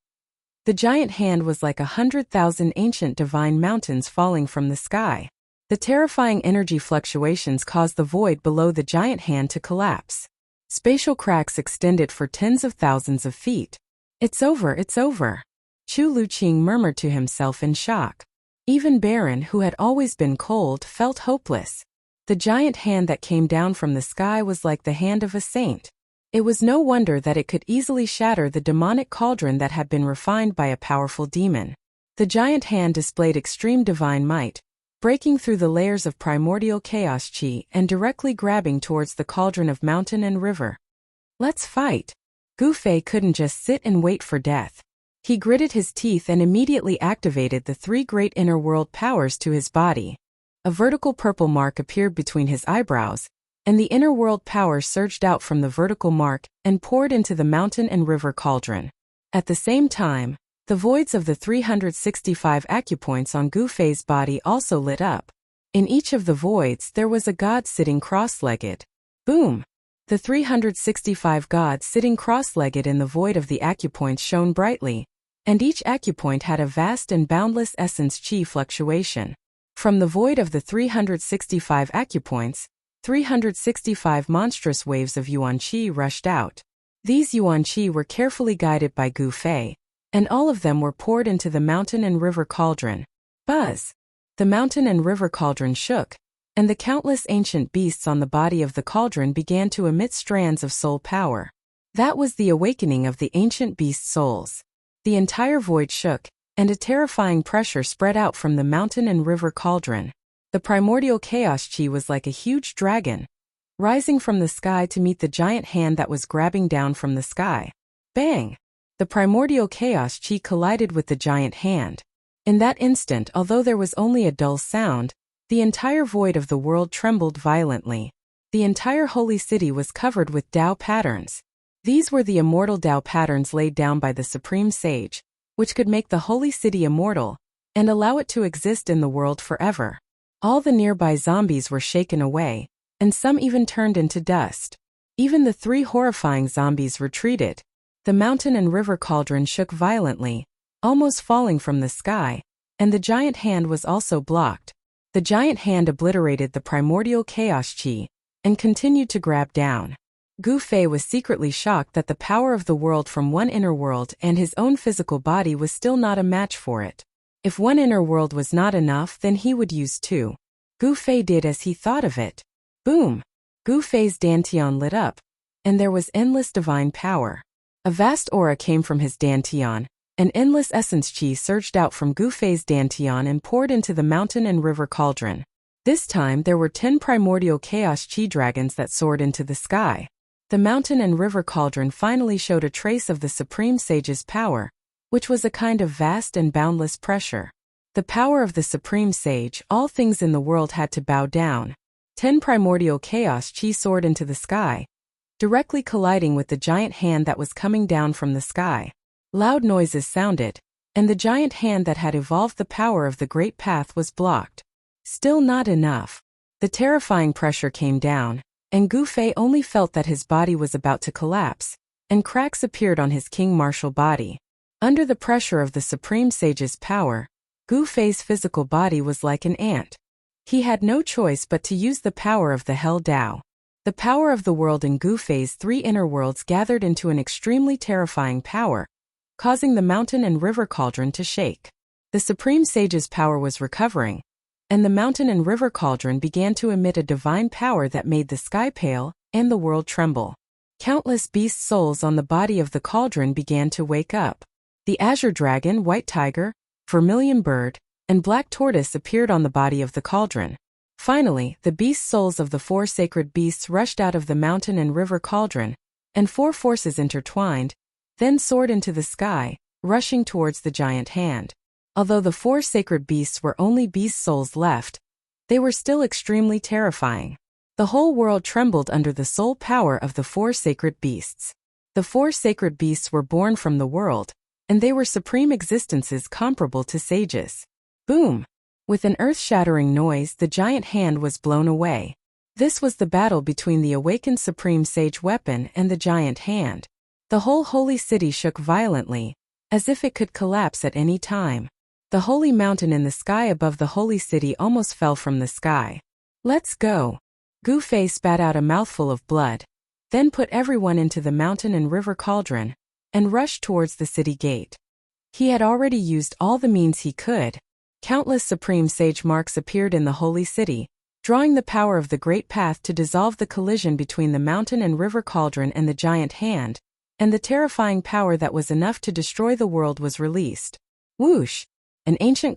The giant hand was like 100,000 ancient divine mountains falling from the sky. The terrifying energy fluctuations caused the void below the giant hand to collapse. Spatial cracks extended for tens of thousands of feet. It's over, it's over. Chu Luqing murmured to himself in shock. Even Baron, who had always been cold, felt hopeless. The giant hand that came down from the sky was like the hand of a saint. It was no wonder that it could easily shatter the demonic cauldron that had been refined by a powerful demon. The giant hand displayed extreme divine might, breaking through the layers of primordial chaos qi and directly grabbing towards the cauldron of mountain and river. Let's fight! Gu Fei couldn't just sit and wait for death. He gritted his teeth and immediately activated the three great inner world powers to his body. A vertical purple mark appeared between his eyebrows, and the inner world power surged out from the vertical mark and poured into the mountain and river cauldron. At the same time, the voids of the 365 acupoints on Gu Fei's body also lit up. In each of the voids there was a god sitting cross-legged. Boom! The 365 gods sitting cross-legged in the void of the acupoints shone brightly, and each acupoint had a vast and boundless essence qi fluctuation. From the void of the 365 acupoints, 365 monstrous waves of yuan qi rushed out. These yuan qi were carefully guided by Gu Fei, and all of them were poured into the mountain and river cauldron. Buzz! The mountain and river cauldron shook, and the countless ancient beasts on the body of the cauldron began to emit strands of soul power. That was the awakening of the ancient beast souls. The entire void shook, and a terrifying pressure spread out from the mountain and river cauldron. The primordial chaos qi was like a huge dragon, rising from the sky to meet the giant hand that was grabbing down from the sky. Bang! The primordial chaos qi collided with the giant hand. In that instant, although there was only a dull sound, the entire void of the world trembled violently. The entire holy city was covered with Tao patterns. These were the immortal Tao patterns laid down by the supreme sage, which could make the holy city immortal and allow it to exist in the world forever. All the nearby zombies were shaken away, and some even turned into dust. Even the three horrifying zombies retreated. The mountain and river cauldron shook violently, almost falling from the sky, and the giant hand was also blocked. The giant hand obliterated the primordial chaos qi and continued to grab down. Gu Fei was secretly shocked that the power of the world from one inner world and his own physical body was still not a match for it. If one inner world was not enough, then he would use two. Gu Fei did as he thought of it. Boom! Gu Fei's dantian lit up, and there was endless divine power. A vast aura came from his dantian, and endless essence qi surged out from Gu Fei's dantian and poured into the mountain and river cauldron. This time there were 10 primordial chaos qi dragons that soared into the sky. The mountain and river cauldron finally showed a trace of the supreme sage's power, which was a kind of vast and boundless pressure. The power of the supreme sage, all things in the world had to bow down. 10 primordial chaos chi soared into the sky, directly colliding with the giant hand that was coming down from the sky. Loud noises sounded, and the giant hand that had evolved the power of the great path was blocked. Still not enough. The terrifying pressure came down, and Gu Fei only felt that his body was about to collapse, and cracks appeared on his king martial body. Under the pressure of the supreme sage's power, Gu Fei's physical body was like an ant. He had no choice but to use the power of the Hell Dao. The power of the world in Gu Fei's 3 inner worlds gathered into an extremely terrifying power, causing the mountain and river cauldron to shake. The supreme sage's power was recovering, and the mountain and river cauldron began to emit a divine power that made the sky pale and the world tremble. Countless beast souls on the body of the cauldron began to wake up. The azure dragon, white tiger, vermilion bird, and black tortoise appeared on the body of the cauldron. Finally, the beast souls of the 4 sacred beasts rushed out of the mountain and river cauldron, and 4 forces intertwined, then soared into the sky, rushing towards the giant hand. Although the 4 sacred beasts were only beast souls left, they were still extremely terrifying. The whole world trembled under the soul power of the 4 sacred beasts. The 4 sacred beasts were born from the world, and they were supreme existences comparable to sages. Boom! With an earth-shattering noise, the giant hand was blown away. This was the battle between the awakened supreme sage weapon and the giant hand. The whole holy city shook violently, as if it could collapse at any time. The holy mountain in the sky above the holy city almost fell from the sky. Let's go! Gu Fei spat out a mouthful of blood, then put everyone into the mountain and river cauldron, and rushed towards the city gate. He had already used all the means he could. Countless supreme sage marks appeared in the holy city, drawing the power of the great path to dissolve the collision between the mountain and river cauldron and the giant hand, and the terrifying power that was enough to destroy the world was released. Whoosh! An ancient